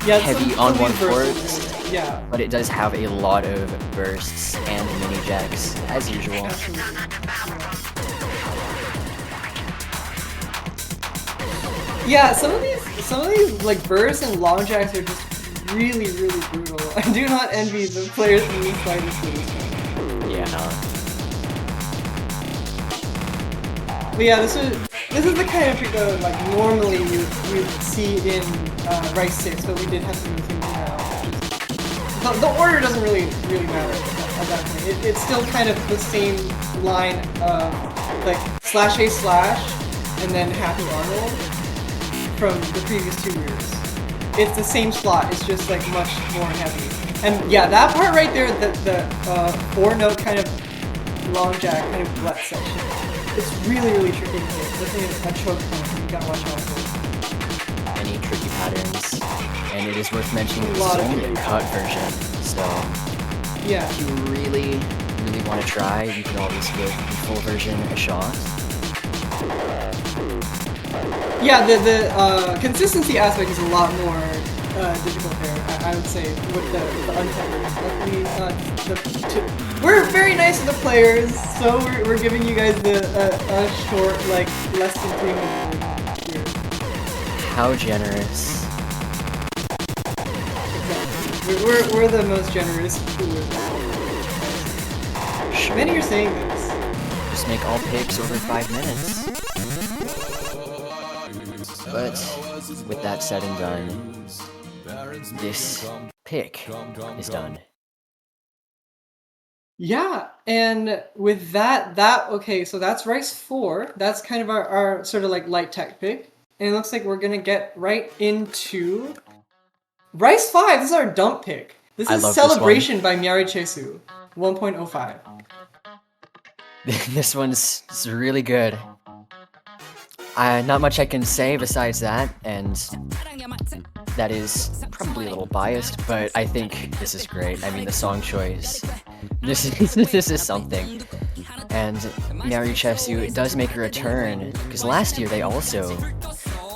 Yeah, heavy on one chord. Yeah. But it does have a lot of bursts and mini jacks, as usual. Yeah, some of these like bursts and long jacks are just really, really brutal. I do not envy the players in these slightest for this one. Yeah. But yeah, this is the kind of trick that like normally you'd see in Rice 6, but we did have some things now. The order doesn't really matter at that point. It's still kind of the same line of like /A/ and then Happy Arnold from the previous 2 years. It's the same slot, it's just like much more heavy. And yeah, that part right there, the 4-note kind of long jack kind of glut section. It's really, really tricky to hit. This thing is a choke point, you gotta watch out for. Many tricky patterns, and it is worth mentioning this is only a cut version, so yeah. If you really, really want to try, you can always give the full version a shot. Yeah, the consistency aspect is a lot more difficult there, I would say, with the untethered. We're very nice to the players, so we're giving you guys a short, like, less than 3 minutes here. How generous. We're the most generous. Sure. Many are saying this. Just make all picks over 5 minutes. But with that said and done, this pick is done. Yeah, and with that, okay, so that's Rice 4. That's kind of our sort of like light tech pick. And it looks like we're gonna get right into Rice 5. This is our dump pick. This I is love Celebration by Miari Chesu. 1.05. This one's really good. Not much I can say besides that, and that is probably a little biased, but I think this is great. I mean, the song choice, this is something. And Miari Chesu does make a return, because last year they also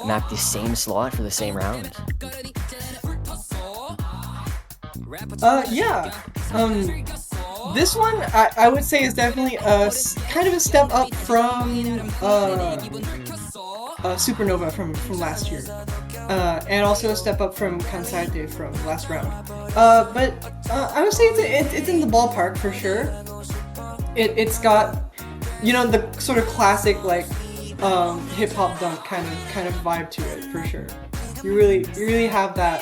mapped the same slot for the same round. Yeah. This one I would say is definitely kind of a step up from Supernova from last year, and also a step up from Kansai from last round. But I would say it's in the ballpark for sure. It's got, you know, the sort of classic like hip hop dunk kind of vibe to it for sure. You really have that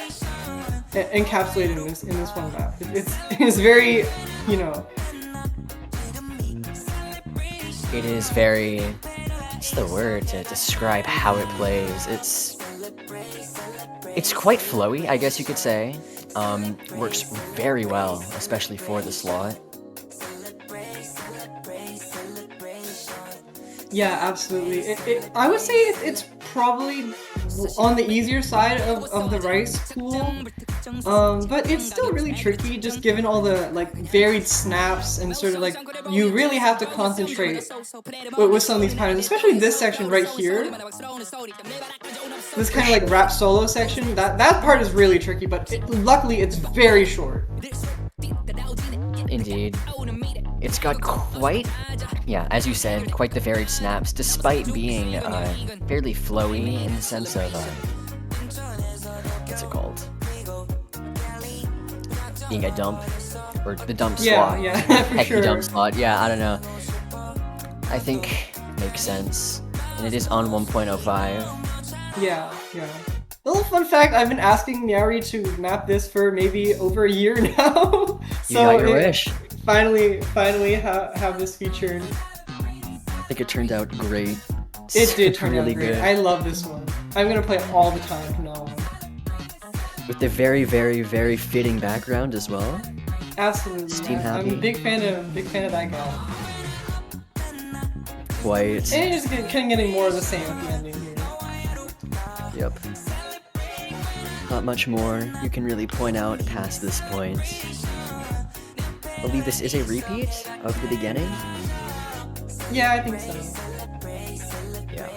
encapsulated in this one map. It's very, you know. It is very, what's the word to describe how it plays? It's quite flowy, I guess you could say. Works very well, especially for the slot. Yeah, absolutely. I would say it's probably on the easier side of the Rice pool, but it's still really tricky just given all the like varied snaps and sort of like you really have to concentrate with some of these patterns, especially this section right here. This kind of like rap solo section, that part is really tricky, but luckily it's very short. Indeed. It's got quite, yeah, as you said, quite the varied snaps, despite being fairly flowy in the sense of, what's it called? Being a dump, or the dump slot. Yeah, for Heck, sure. the dump slot, yeah, I don't know. I think makes sense, and it is on 1.05. Yeah. A little fun fact, I've been asking Miari to map this for maybe over a year now. You got your wish. Finally have this featured. I think it turned out great. It did turn really out great. good. I love this one. I'm gonna play it all the time from now on. With the very, very, very fitting background as well. Absolutely. Steam yeah. I'm happy. a big fan of that guy. Quite. And you're just kind of getting more of the same at the ending here. Yep. Not much more you can really point out past this point. I believe this is a repeat of the beginning. Yeah, I think so. Yeah.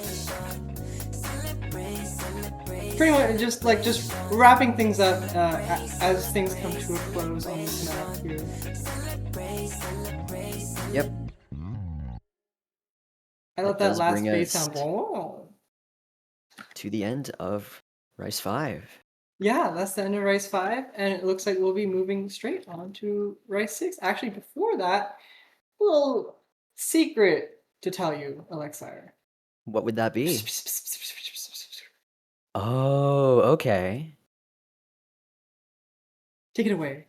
Pretty much just wrapping things up as things come to a close on this map here. Yep. I love That that does last bring bass us sound. Oh. To the end of Rice 5. Yeah, that's the end of Rice 5, and it looks like we'll be moving straight on to Rice 6. Actually, before that, a little secret to tell you, Alexire. What would that be? Oh, okay. Take it away.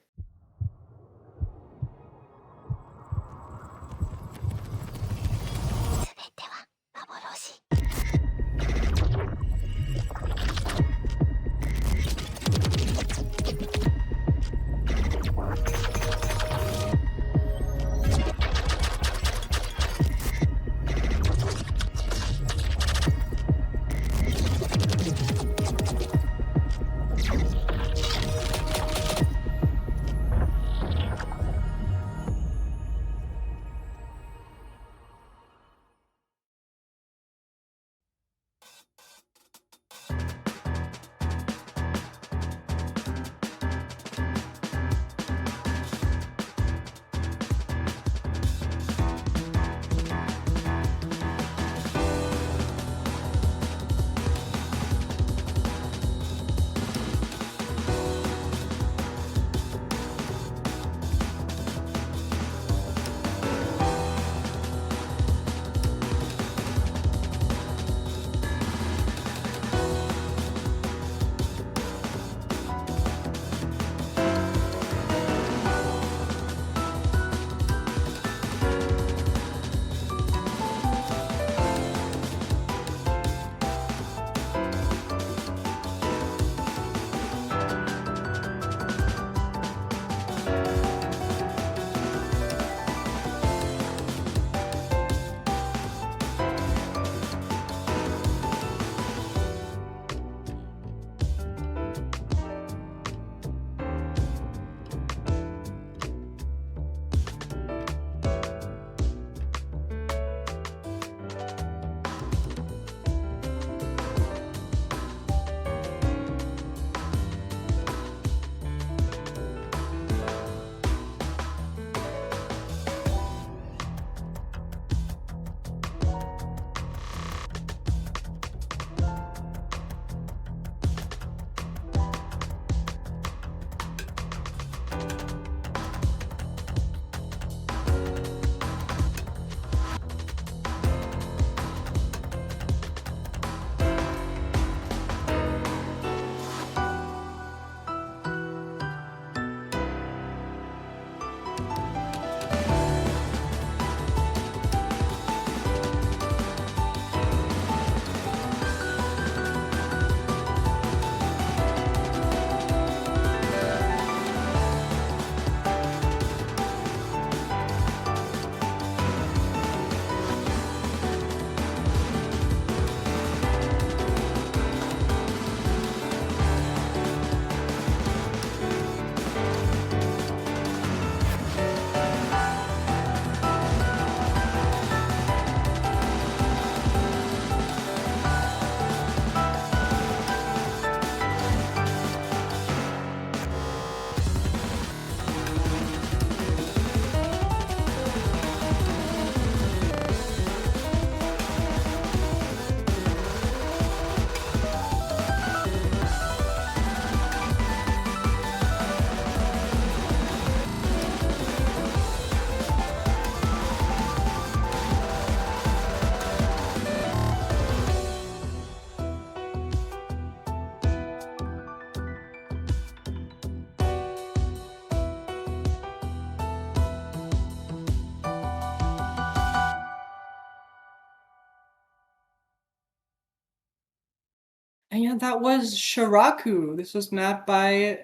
And yeah, that was Shiraku. This was mapped by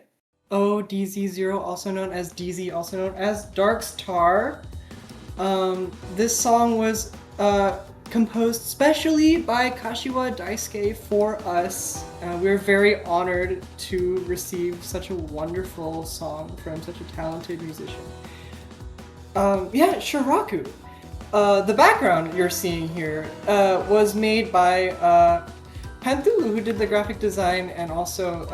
ODZ0, also known as DZ, also known as Darkstar. This song was composed specially by Kashiwa Daisuke for us. We're very honored to receive such a wonderful song from such a talented musician. Yeah, Shiraku. The background you're seeing here was made by Panthulu, who did the graphic design, and also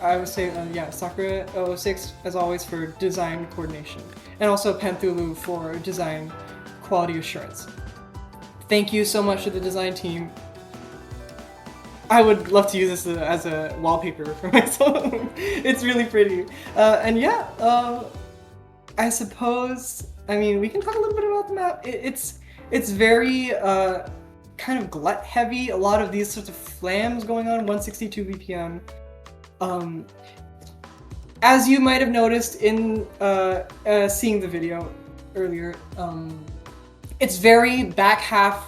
I would say, yeah, Sakura 06 as always for design coordination, and also Panthulu for design quality assurance. Thank you so much to the design team. I would love to use this as a wallpaper for myself. It's really pretty. And yeah, I suppose, I mean, we can talk a little bit about the map. It's very kind of glut heavy. A lot of these sorts of flams going on, 162 BPM. As you might have noticed in seeing the video earlier, it's very back half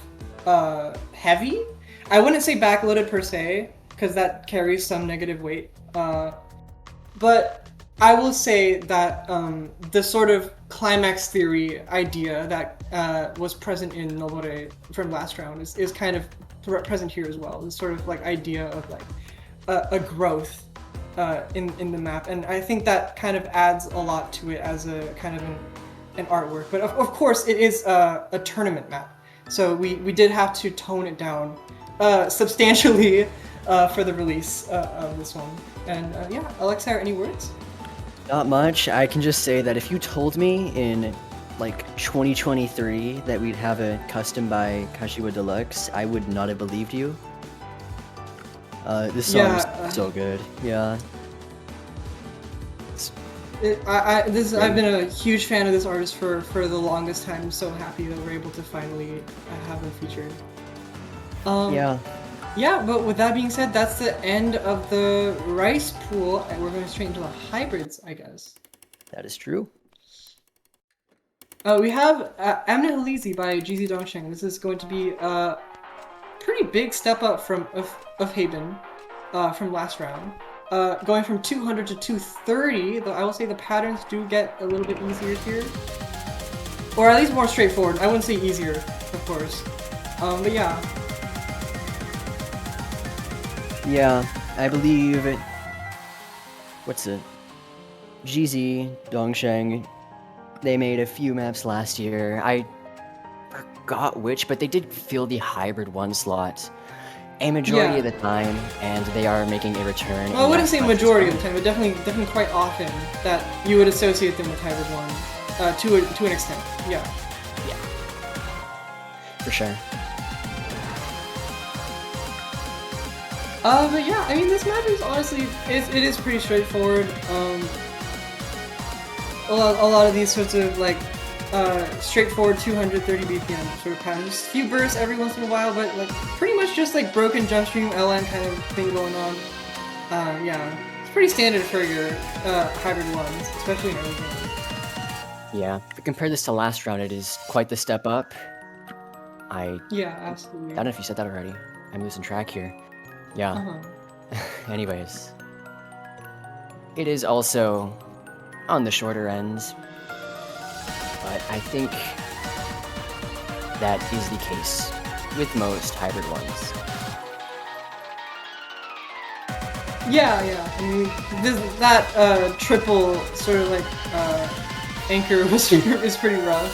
heavy. I wouldn't say backloaded per se, because that carries some negative weight. But I will say that the sort of climax theory idea that was present in Nobore from last round is kind of present here as well. This sort of like idea of like a growth in the map, and I think that kind of adds a lot to it as a kind of an artwork. But of course, it is a tournament map, so we did have to tone it down substantially for the release of this one. And yeah, Alexair, any words? Not much. I can just say that if you told me in like 2023 that we'd have a custom by Kashiwa Deluxe, I would not have believed you. This song is so good. Yeah. I've been a huge fan of this artist for the longest time. I'm so happy that we're able to finally have him featured. Yeah. Yeah, but with that being said, that's the end of the rice pool, and we're going straight into the hybrids, I guess. That is true. We have Amna Halizi by GZ Dongsheng. This is going to be a pretty big step up from of Haben from last round. Going from 200 to 230, though I will say the patterns do get a little bit easier here. Or at least more straightforward. I wouldn't say easier, of course. But yeah. Yeah, I believe it. What's it? GZ, Dongsheng. They made a few maps last year. I forgot which, but they did fill the hybrid one slot a majority of the time, and they are making a return. Well, I wouldn't say majority of the time, but definitely quite often that you would associate them with hybrid one to an extent. Yeah. Yeah. For sure. But yeah, I mean, this map is honestly, it is pretty straightforward. A lot of these sorts of like straightforward 230 BPM sort of patterns. Just a few bursts every once in a while, but like pretty much just like broken jump stream LN kind of thing going on. Yeah, it's pretty standard for your hybrid ones, especially in early game. Yeah, if we compare this to last round, it is quite the step up. Yeah, absolutely. I don't know if you said that already. I'm losing track here. Yeah. Anyways. It is also on the shorter ends, but I think that is the case with most hybrid ones. Yeah. I mean, that triple sort of like anchor is pretty rough.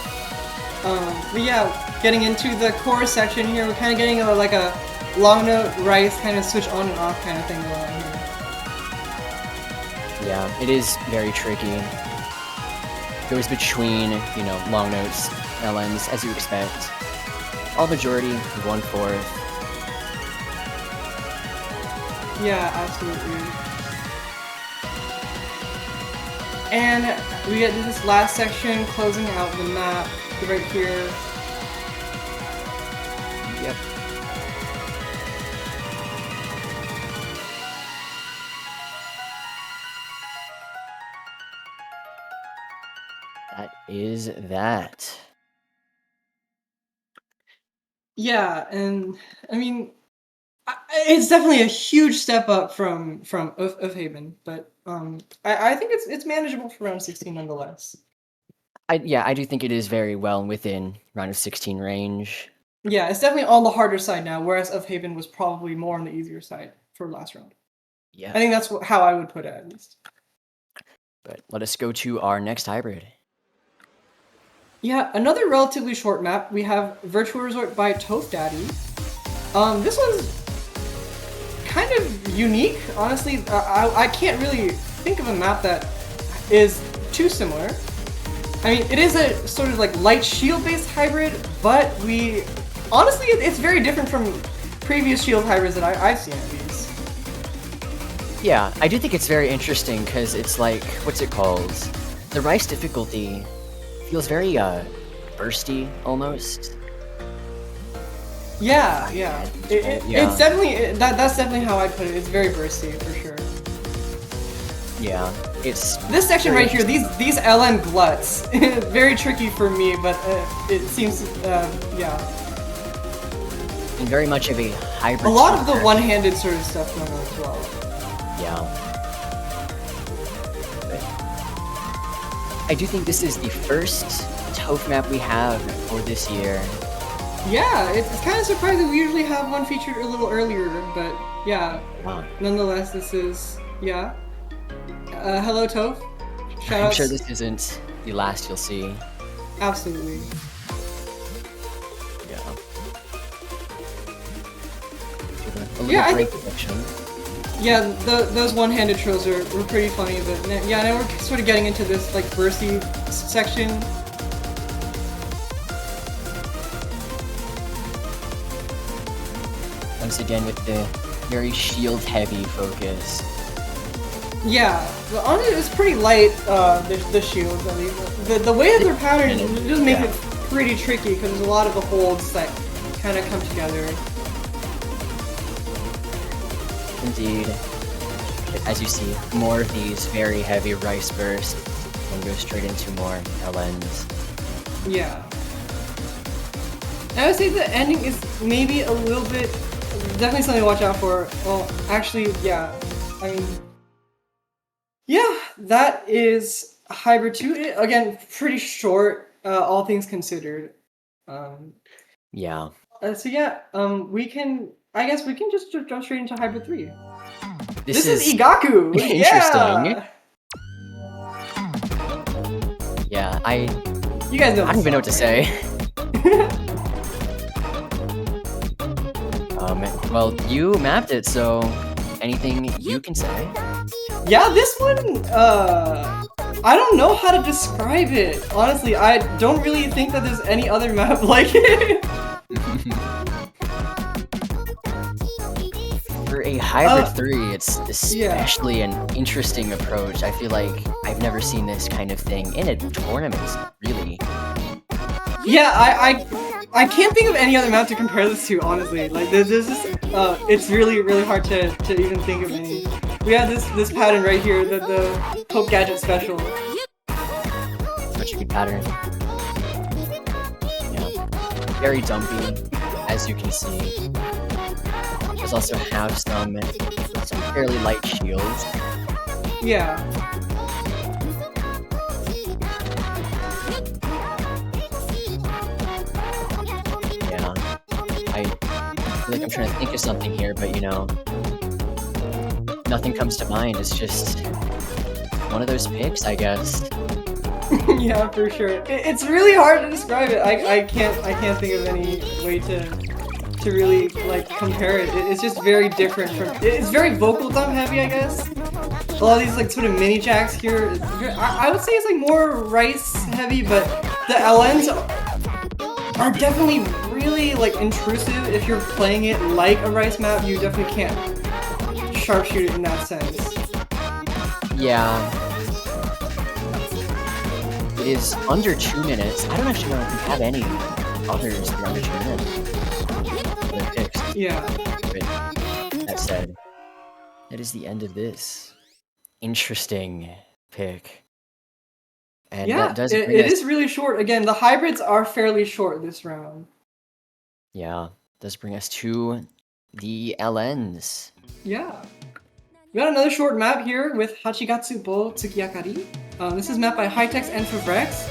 But yeah, getting into the core section here, we're kind of getting like a long note rice kind of switch on and off kind of thing going on here. Yeah, it is very tricky. Goes between, you know, long notes, LNs, as you expect. All majority, 1/4. Yeah, absolutely. And we get to this last section, closing out the map right here. Yep. That is that. Yeah, and I mean, It's definitely a huge step up from of Haven, but I think it's manageable for round 16 nonetheless. I do think it is very well within round of 16 range. Yeah, it's definitely on the harder side now, whereas of Haven was probably more on the easier side for last round. Yeah. I think that's how I would put it at least. But let us go to our next hybrid. Yeah, another relatively short map. We have Virtual Resort by Toph Daddy. This one's kind of unique, honestly. I can't really think of a map that is too similar. I mean, it is a sort of like light shield-based hybrid, but honestly, it's very different from previous shield hybrids that I've seen at least. Yeah, I do think it's very interesting because it's like, what's it called? The Rice difficulty feels very bursty almost. Yeah. Yeah. It's definitely that's definitely how I put it. It's very bursty for sure. Yeah, it's this section right here. These LN gluts, very tricky for me, but it seems yeah. And very much of a hybrid. A lot of the one-handed sort of stuff going on as well. Yeah. I do think this is the first Toph map we have for this year. Yeah, it's kind of surprising. We usually have one featured a little earlier, but yeah. Wow. Nonetheless, this is yeah. Hello, Toph. Shout I'm sure this isn't the last you'll see. Absolutely. Yeah. A little Yeah, break section. Yeah, those one-handed trills were pretty funny, but yeah, now we're sort of getting into this like bursty section. Once again with the very shield-heavy focus. Yeah, but honestly, it's pretty light. The shields. I mean, the way that they're patterned it does make it pretty tricky because there's a lot of the holds that kind of come together. Indeed. As you see, more of these very heavy rice bursts and go straight into more LNs. Yeah. I would say the ending is maybe a little bit, definitely something to watch out for. Well, actually, yeah. I mean, yeah, that is Hybrid 2. Again, pretty short, all things considered. Yeah. So yeah, I guess we can just jump straight into Hybrid 3. This is is Igaku! interesting. Yeah, you guys know I don't even know what to say. Well, you mapped it, so anything you can say? Yeah, this one, I don't know how to describe it. Honestly, I don't really think that there's any other map like it. For a Hybrid 3, it's especially an interesting approach. I feel like I've never seen this kind of thing in a tournament, really. Yeah, I can't think of any other map to compare this to, honestly. Like, there's just, it's really, really hard to even think of any. We have this pattern right here, the Pope Gadget special. Such a good pattern. Yeah. Very dumpy, as you can see. There's also have some fairly light shields. Yeah. Yeah. I feel like I'm trying to think of something here, but you know, nothing comes to mind. It's just one of those picks, I guess. Yeah, for sure. It's really hard to describe it. I can't think of any way to really like compare it. It's just very different from. It's very vocal dump heavy, I guess. A lot of these like sort of mini jacks here. I would say it's like more rice heavy, but the LNs are definitely really like intrusive. If you're playing it like a rice map, you definitely can't sharpshoot it in that sense. Yeah. It is under 2 minutes. I don't actually know if we have any others that are under 2 minutes. Other picks. Yeah. But that said, that is the end of this interesting pick. And Yeah, that does it is really short. Again, the hybrids are fairly short this round. Yeah, does bring us to the LNs. Yeah. We got another short map here with Hachigatsu Bo Tsukiyakari. This is mapped by Hightex and Favrex.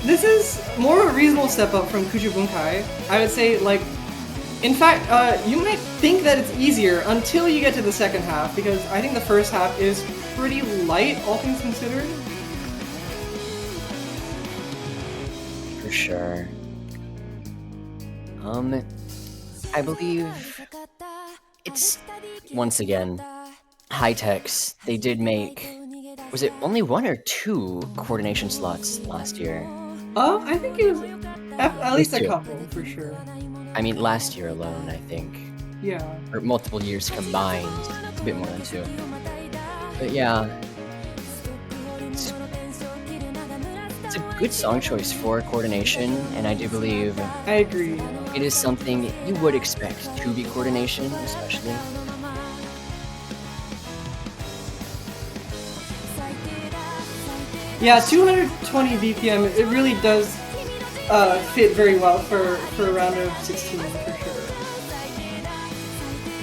This is more of a reasonable step up from Kuju Bunkai. I would say, like, in fact, you might think that it's easier until you get to the second half, because I think the first half is pretty light, all things considered. For sure. I believe it's, once again, Hightex. They did make, was it only 1 or 2 coordination slots last year? I think it was at least a 2. couple, for sure. I mean, last year alone, I think. Yeah. Or multiple years combined. It's a bit more than 2. But yeah. It's a good song choice for coordination, and I do believe... I agree. It is something you would expect to be coordination, especially. Yeah, 220 BPM, it really does fit very well for a round of 16, for sure.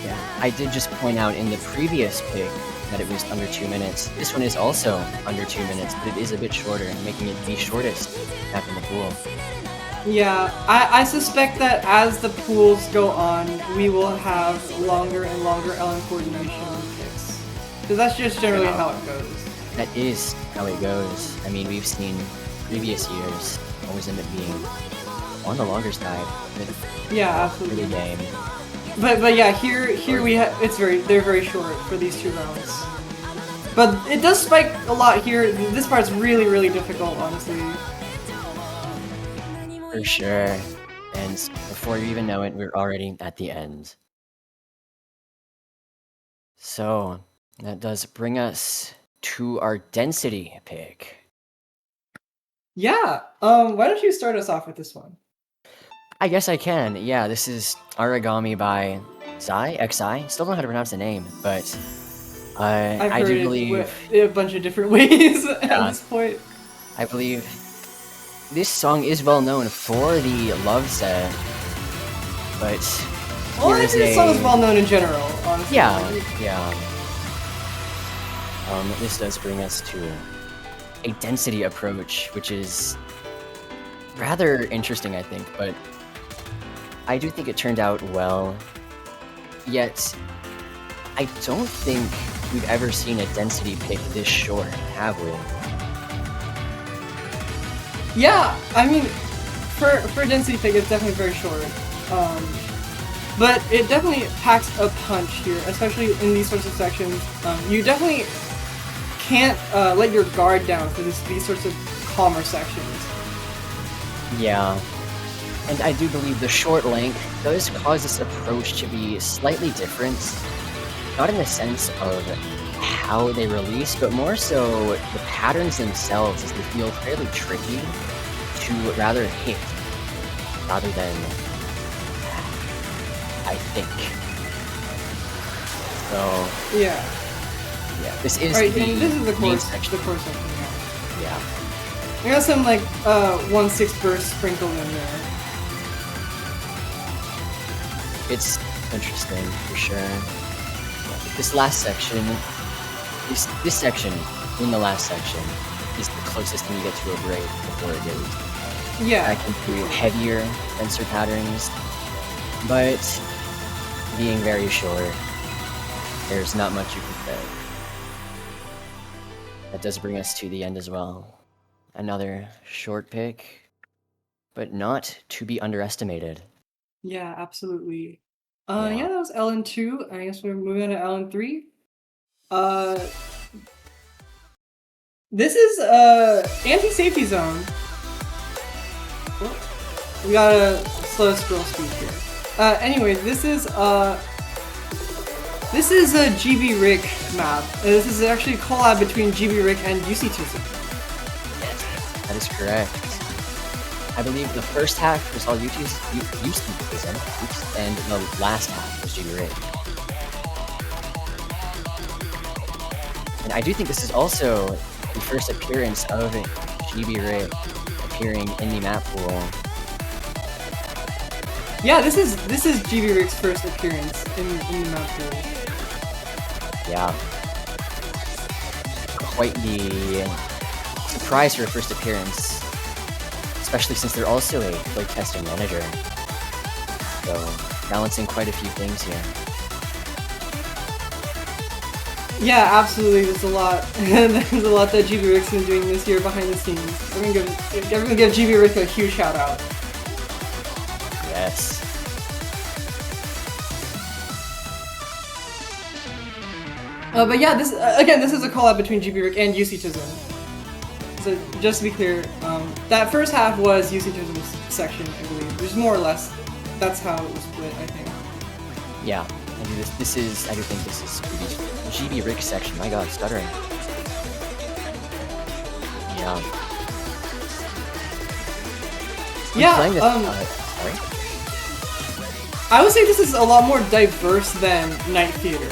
Yeah, I did just point out in the previous pick that it was under 2 minutes. This one is also under 2 minutes, but it is a bit shorter, making it the shortest map in the pool. Yeah, I suspect that as the pools go on, we will have longer and longer LN coordination picks. Because that's just generally how it goes. That is how it goes. I mean, we've seen previous years always end up being on the longer side. Yeah, absolutely. For the game. But yeah, here we have they're very short for these 2 rounds. But it does spike a lot here. This part's really difficult, honestly. For sure. And before you even know it, we're already at the end. So that does bring us to our density pick. Yeah. Why don't you start us off with this one? I guess I can. Yeah, this is Origami by XI. Still don't know how to pronounce the name, but I do believe a bunch of different ways at this point. I believe this song is well known for the love set, but well, I think this song is well known in general, honestly. Yeah. This does bring us to a density approach, which is rather interesting, I think, but I do think it turned out well. Yet, I don't think we've ever seen a density pick this short, have we? Yeah, I mean, for a density pick, it's definitely very short. But it definitely packs a punch here, especially in these sorts of sections. You definitely can't let your guard down for these sorts of calmer sections. Yeah, and I do believe the short length does cause this approach to be slightly different. Not in the sense of how they release, but more so the patterns themselves, as they feel fairly tricky to rather hit, rather than I think. So yeah, this is this is the main chorus section. section. Yeah. I got some like 1/6 burst sprinkled in there. It's interesting for sure. This last section, this section in the last section is the closest thing you get to a break before it goes. Yeah. Back into heavier fencer patterns, but being very short, there's not much you can say. That does bring us to the end as well. Another short pick, but not to be underestimated. Yeah, absolutely. Yeah, that was LN2. I guess we're moving on to LN3. This is anti-safety zone. Oh, we gotta slow scroll speed here. Anyways, this is a GB Rick map. This is actually a collab between GB Rick and UC2. That is correct. I believe the first half was all UC2, and the last half was GB Rick. And I do think this is also the first appearance of GB Rick appearing in the map pool. Yeah, this is GB Rick's first appearance in the map pool. Yeah. Quite the surprise for a first appearance, especially since they're also a playtesting manager. So, balancing quite a few things here. Yeah, absolutely. There's a lot. There's a lot that GB Rick's been doing this year behind the scenes. Everyone give GB Rick a huge shout out. Yes. But yeah, this again, this is a collab between GB Rick and UC Tizen. So just to be clear, that first half was UC Tizen's section, I believe. There's more or less. That's how it was split, I think. Yeah. I do think this is GB Rick section. My god, stuttering. Yeah. Yeah, Playing this, sorry? I would say this is a lot more diverse than Night Theater.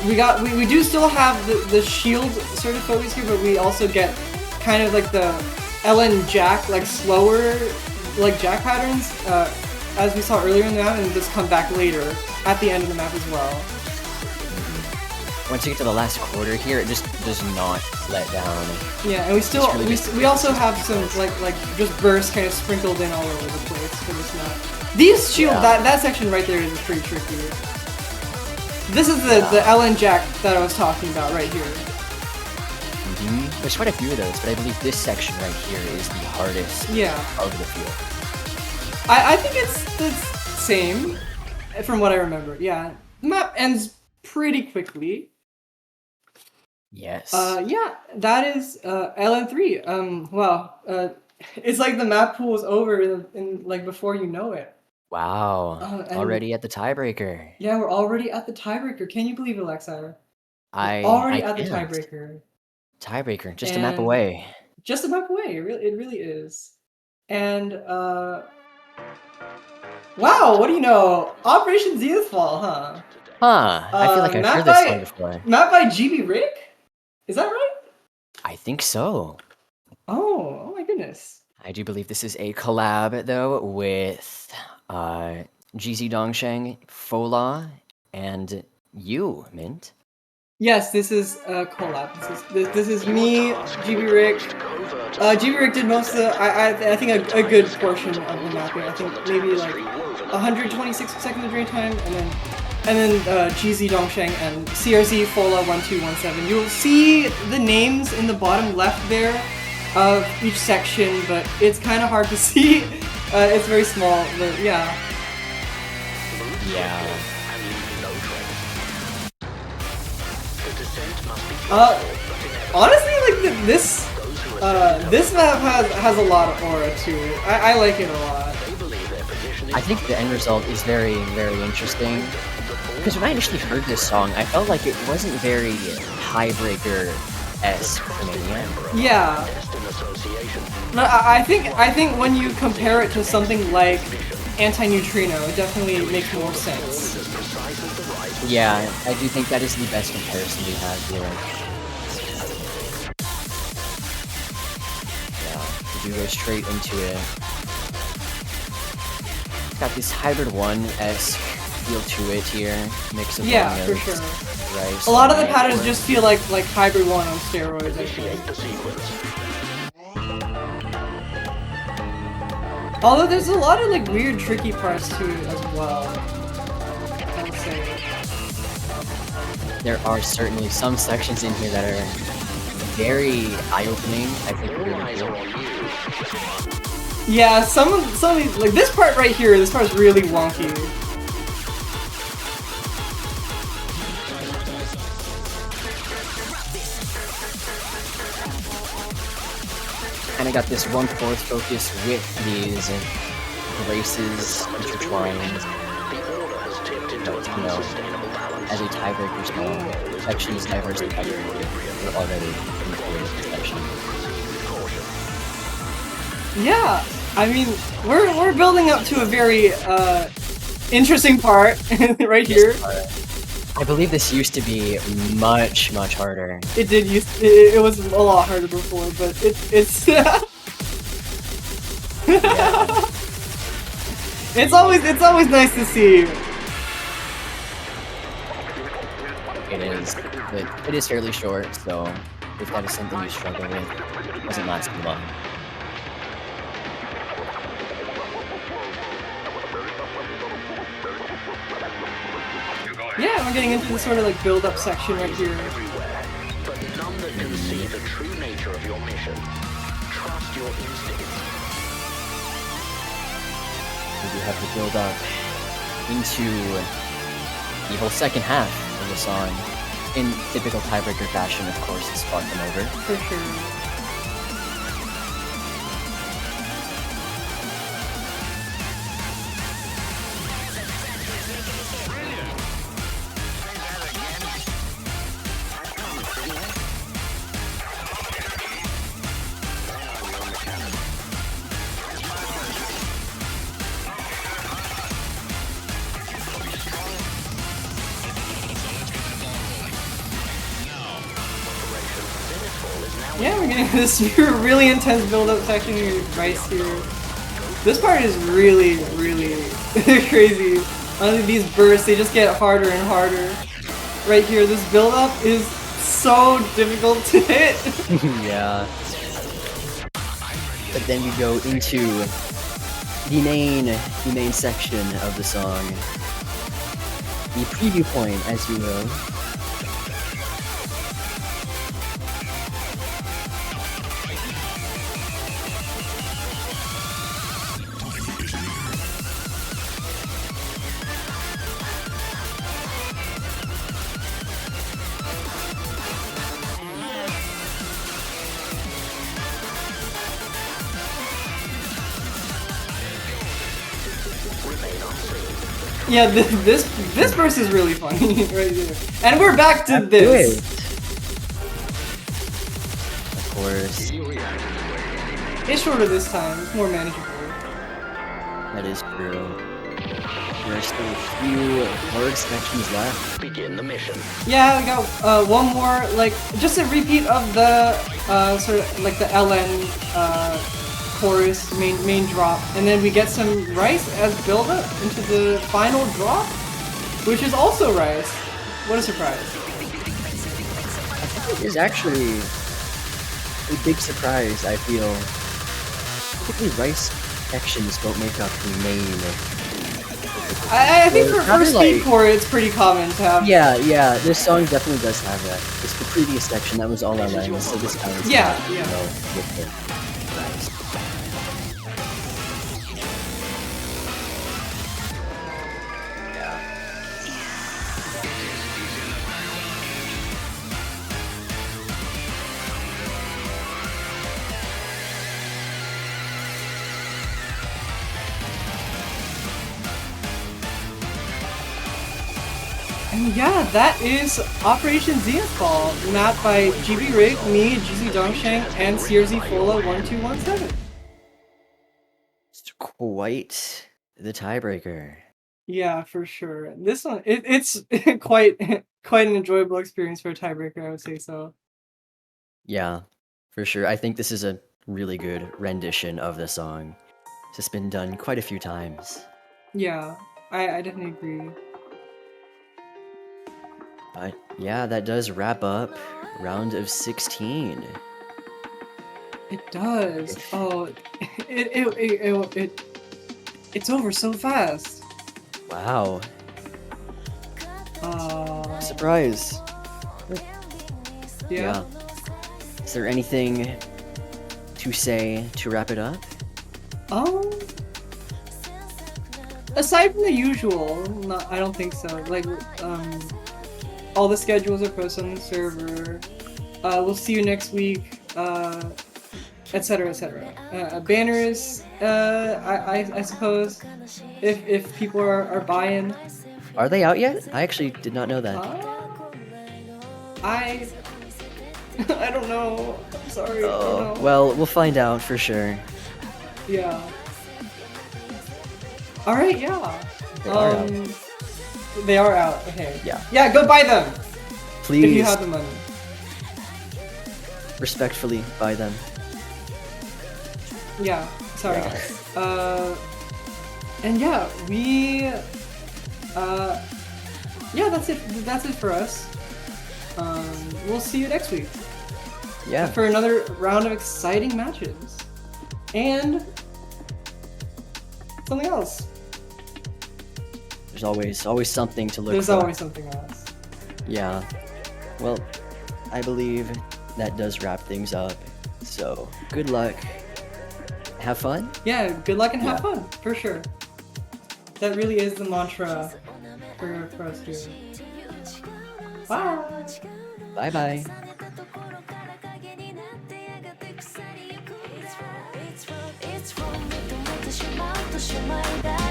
We do still have the shield sort of focus here, but we also get kind of like the Ellen Jack, like slower like Jack patterns, as we saw earlier in the map, and just come back later at the end of the map as well. Once you get to the last quarter here, it just does not let down. Yeah, and we also have some like just bursts kind of sprinkled in all over the place for this map. These shield that section right there is pretty tricky. This is the Ellen Jack that I was talking about right here. There's quite a few of those, but I believe this section right here is the hardest of the field. I think it's the same from what I remember. Yeah, the map ends pretty quickly. Yes. Yeah, that is LN3. Wow. It's like the map pool is over in like before you know it. Wow. Already at the tiebreaker. Yeah, we're already at the tiebreaker. Can you believe it, Alexar? I at the can't. tiebreaker. Tiebreaker, just a map away. Just a map away. It really is. And wow, what do you know? Operation Zenith Fall, huh? Huh. I feel like I've heard this song before. Map by GB Rick? Is that right? I think so. Oh my goodness. I do believe this is a collab though with GZ Dongsheng, Fola, and you, Mint. Yes, this is a collab. This is me, GB Rick. GB Rick did most of the, I think a good portion of the mapping. I think maybe like 126 seconds of drain time, and then GZ Dongsheng and CRZ Fola 1217. You'll see the names in the bottom left there of each section, but it's kind of hard to see. It's very small, but yeah. Yeah. Honestly, like this map has a lot of aura to it. I like it a lot. I think the end result is very, very interesting. Because when I initially heard this song, I felt like it wasn't very tiebreaker-esque for Mania. Yeah. But I think when you compare it to something like Anti-Neutrino, it definitely makes more sense. Yeah, I do think that is the best comparison we have here. Yeah, we do go straight into it. It's got this Hybrid 1-esque feel to it here. Mix of for notes, sure. rice, A lot of the and patterns corn. just feel like Hybrid 1 on steroids, I think. Although there's a lot of like weird tricky parts to it as well. I would say. There are certainly some sections in here that are very eye-opening. I think really cool. Yeah, some of these, like this part right here, this part is really wonky. And I got this 1/4 focus with these braces intertwined. But, you know, as a tiebreaker song, sections diverse and tiebreaker were already in the section. Yeah, I mean, we're building up to a very interesting part right here. I believe this used to be much harder. It did it was a lot harder before, but it's It's always nice to see. It is fairly short, so if that is something you struggle with, it doesn't last too long. Yeah, we're getting into the sort of like build-up section right here. But none that can see the true nature of your mission. Trust your instincts. We have to build up into the whole second half of the song. In typical tiebreaker fashion, of course, to spark them over. For sure. Yeah, we're getting this really intense build-up section here, Rice here. This part is really crazy. Honestly, these bursts, they just get harder and harder. Right here, this build-up is so difficult to hit. Yeah. But then we go into the main section of the song. The preview point, as you will. Yeah, this verse is really funny right here. And we're back to this. Of course. It's shorter this time. It's more manageable. That is true. There are still a few hard sections left. Begin the mission. Yeah, we got one more, like, just a repeat of the sort of like the LN chorus, main drop, and then we get some Rice as build-up into the final drop, which is also Rice. What a surprise! It is actually a big surprise, I feel. Typically, Rice sections don't make up the main. I think for Probably speedcore, it's pretty common to have. Yeah, this song definitely does have that. It's the previous section that was all LN, so this time it's Yeah. with the Rice. And yeah, that is Operation Zenith Ball, mapped by GB Rig, me, GZ Dongsheng, and CRZ Fola 1217. It's quite the tiebreaker. Yeah, for sure. This one, it's quite an enjoyable experience for a tiebreaker, I would say so. Yeah, for sure. I think this is a really good rendition of the song. It's just been done quite a few times. Yeah, I definitely agree. But yeah, that does wrap up round of 16. It does. Oh, it's over so fast. Wow. Surprise. Yeah. Is there anything to say to wrap it up? Aside from the usual, I don't think so. Like, all the schedules are posted on the server. We'll see you next week, etc., etc. Banners, I suppose, if people are buying. Are they out yet? I actually did not know that. I don't know. I'm sorry. I don't know. Well, we'll find out for sure. Yeah. All right. Yeah. They are out. Okay. Yeah. Yeah. Go buy them. Please. If you have the money. Respectfully buy them. Yeah. Sorry, Yeah. guys. And yeah, yeah, that's it. That's it for us. We'll see you next week. Yeah. For another round of exciting matches. And something else. There's always something to look There's for. always something else. Yeah. Well, I believe that does wrap things up. So, good luck. Have fun? Yeah, good luck and have fun, for sure. That really is the mantra for us here. Bye! Bye-bye. It's from 認めてしまうとしまいだ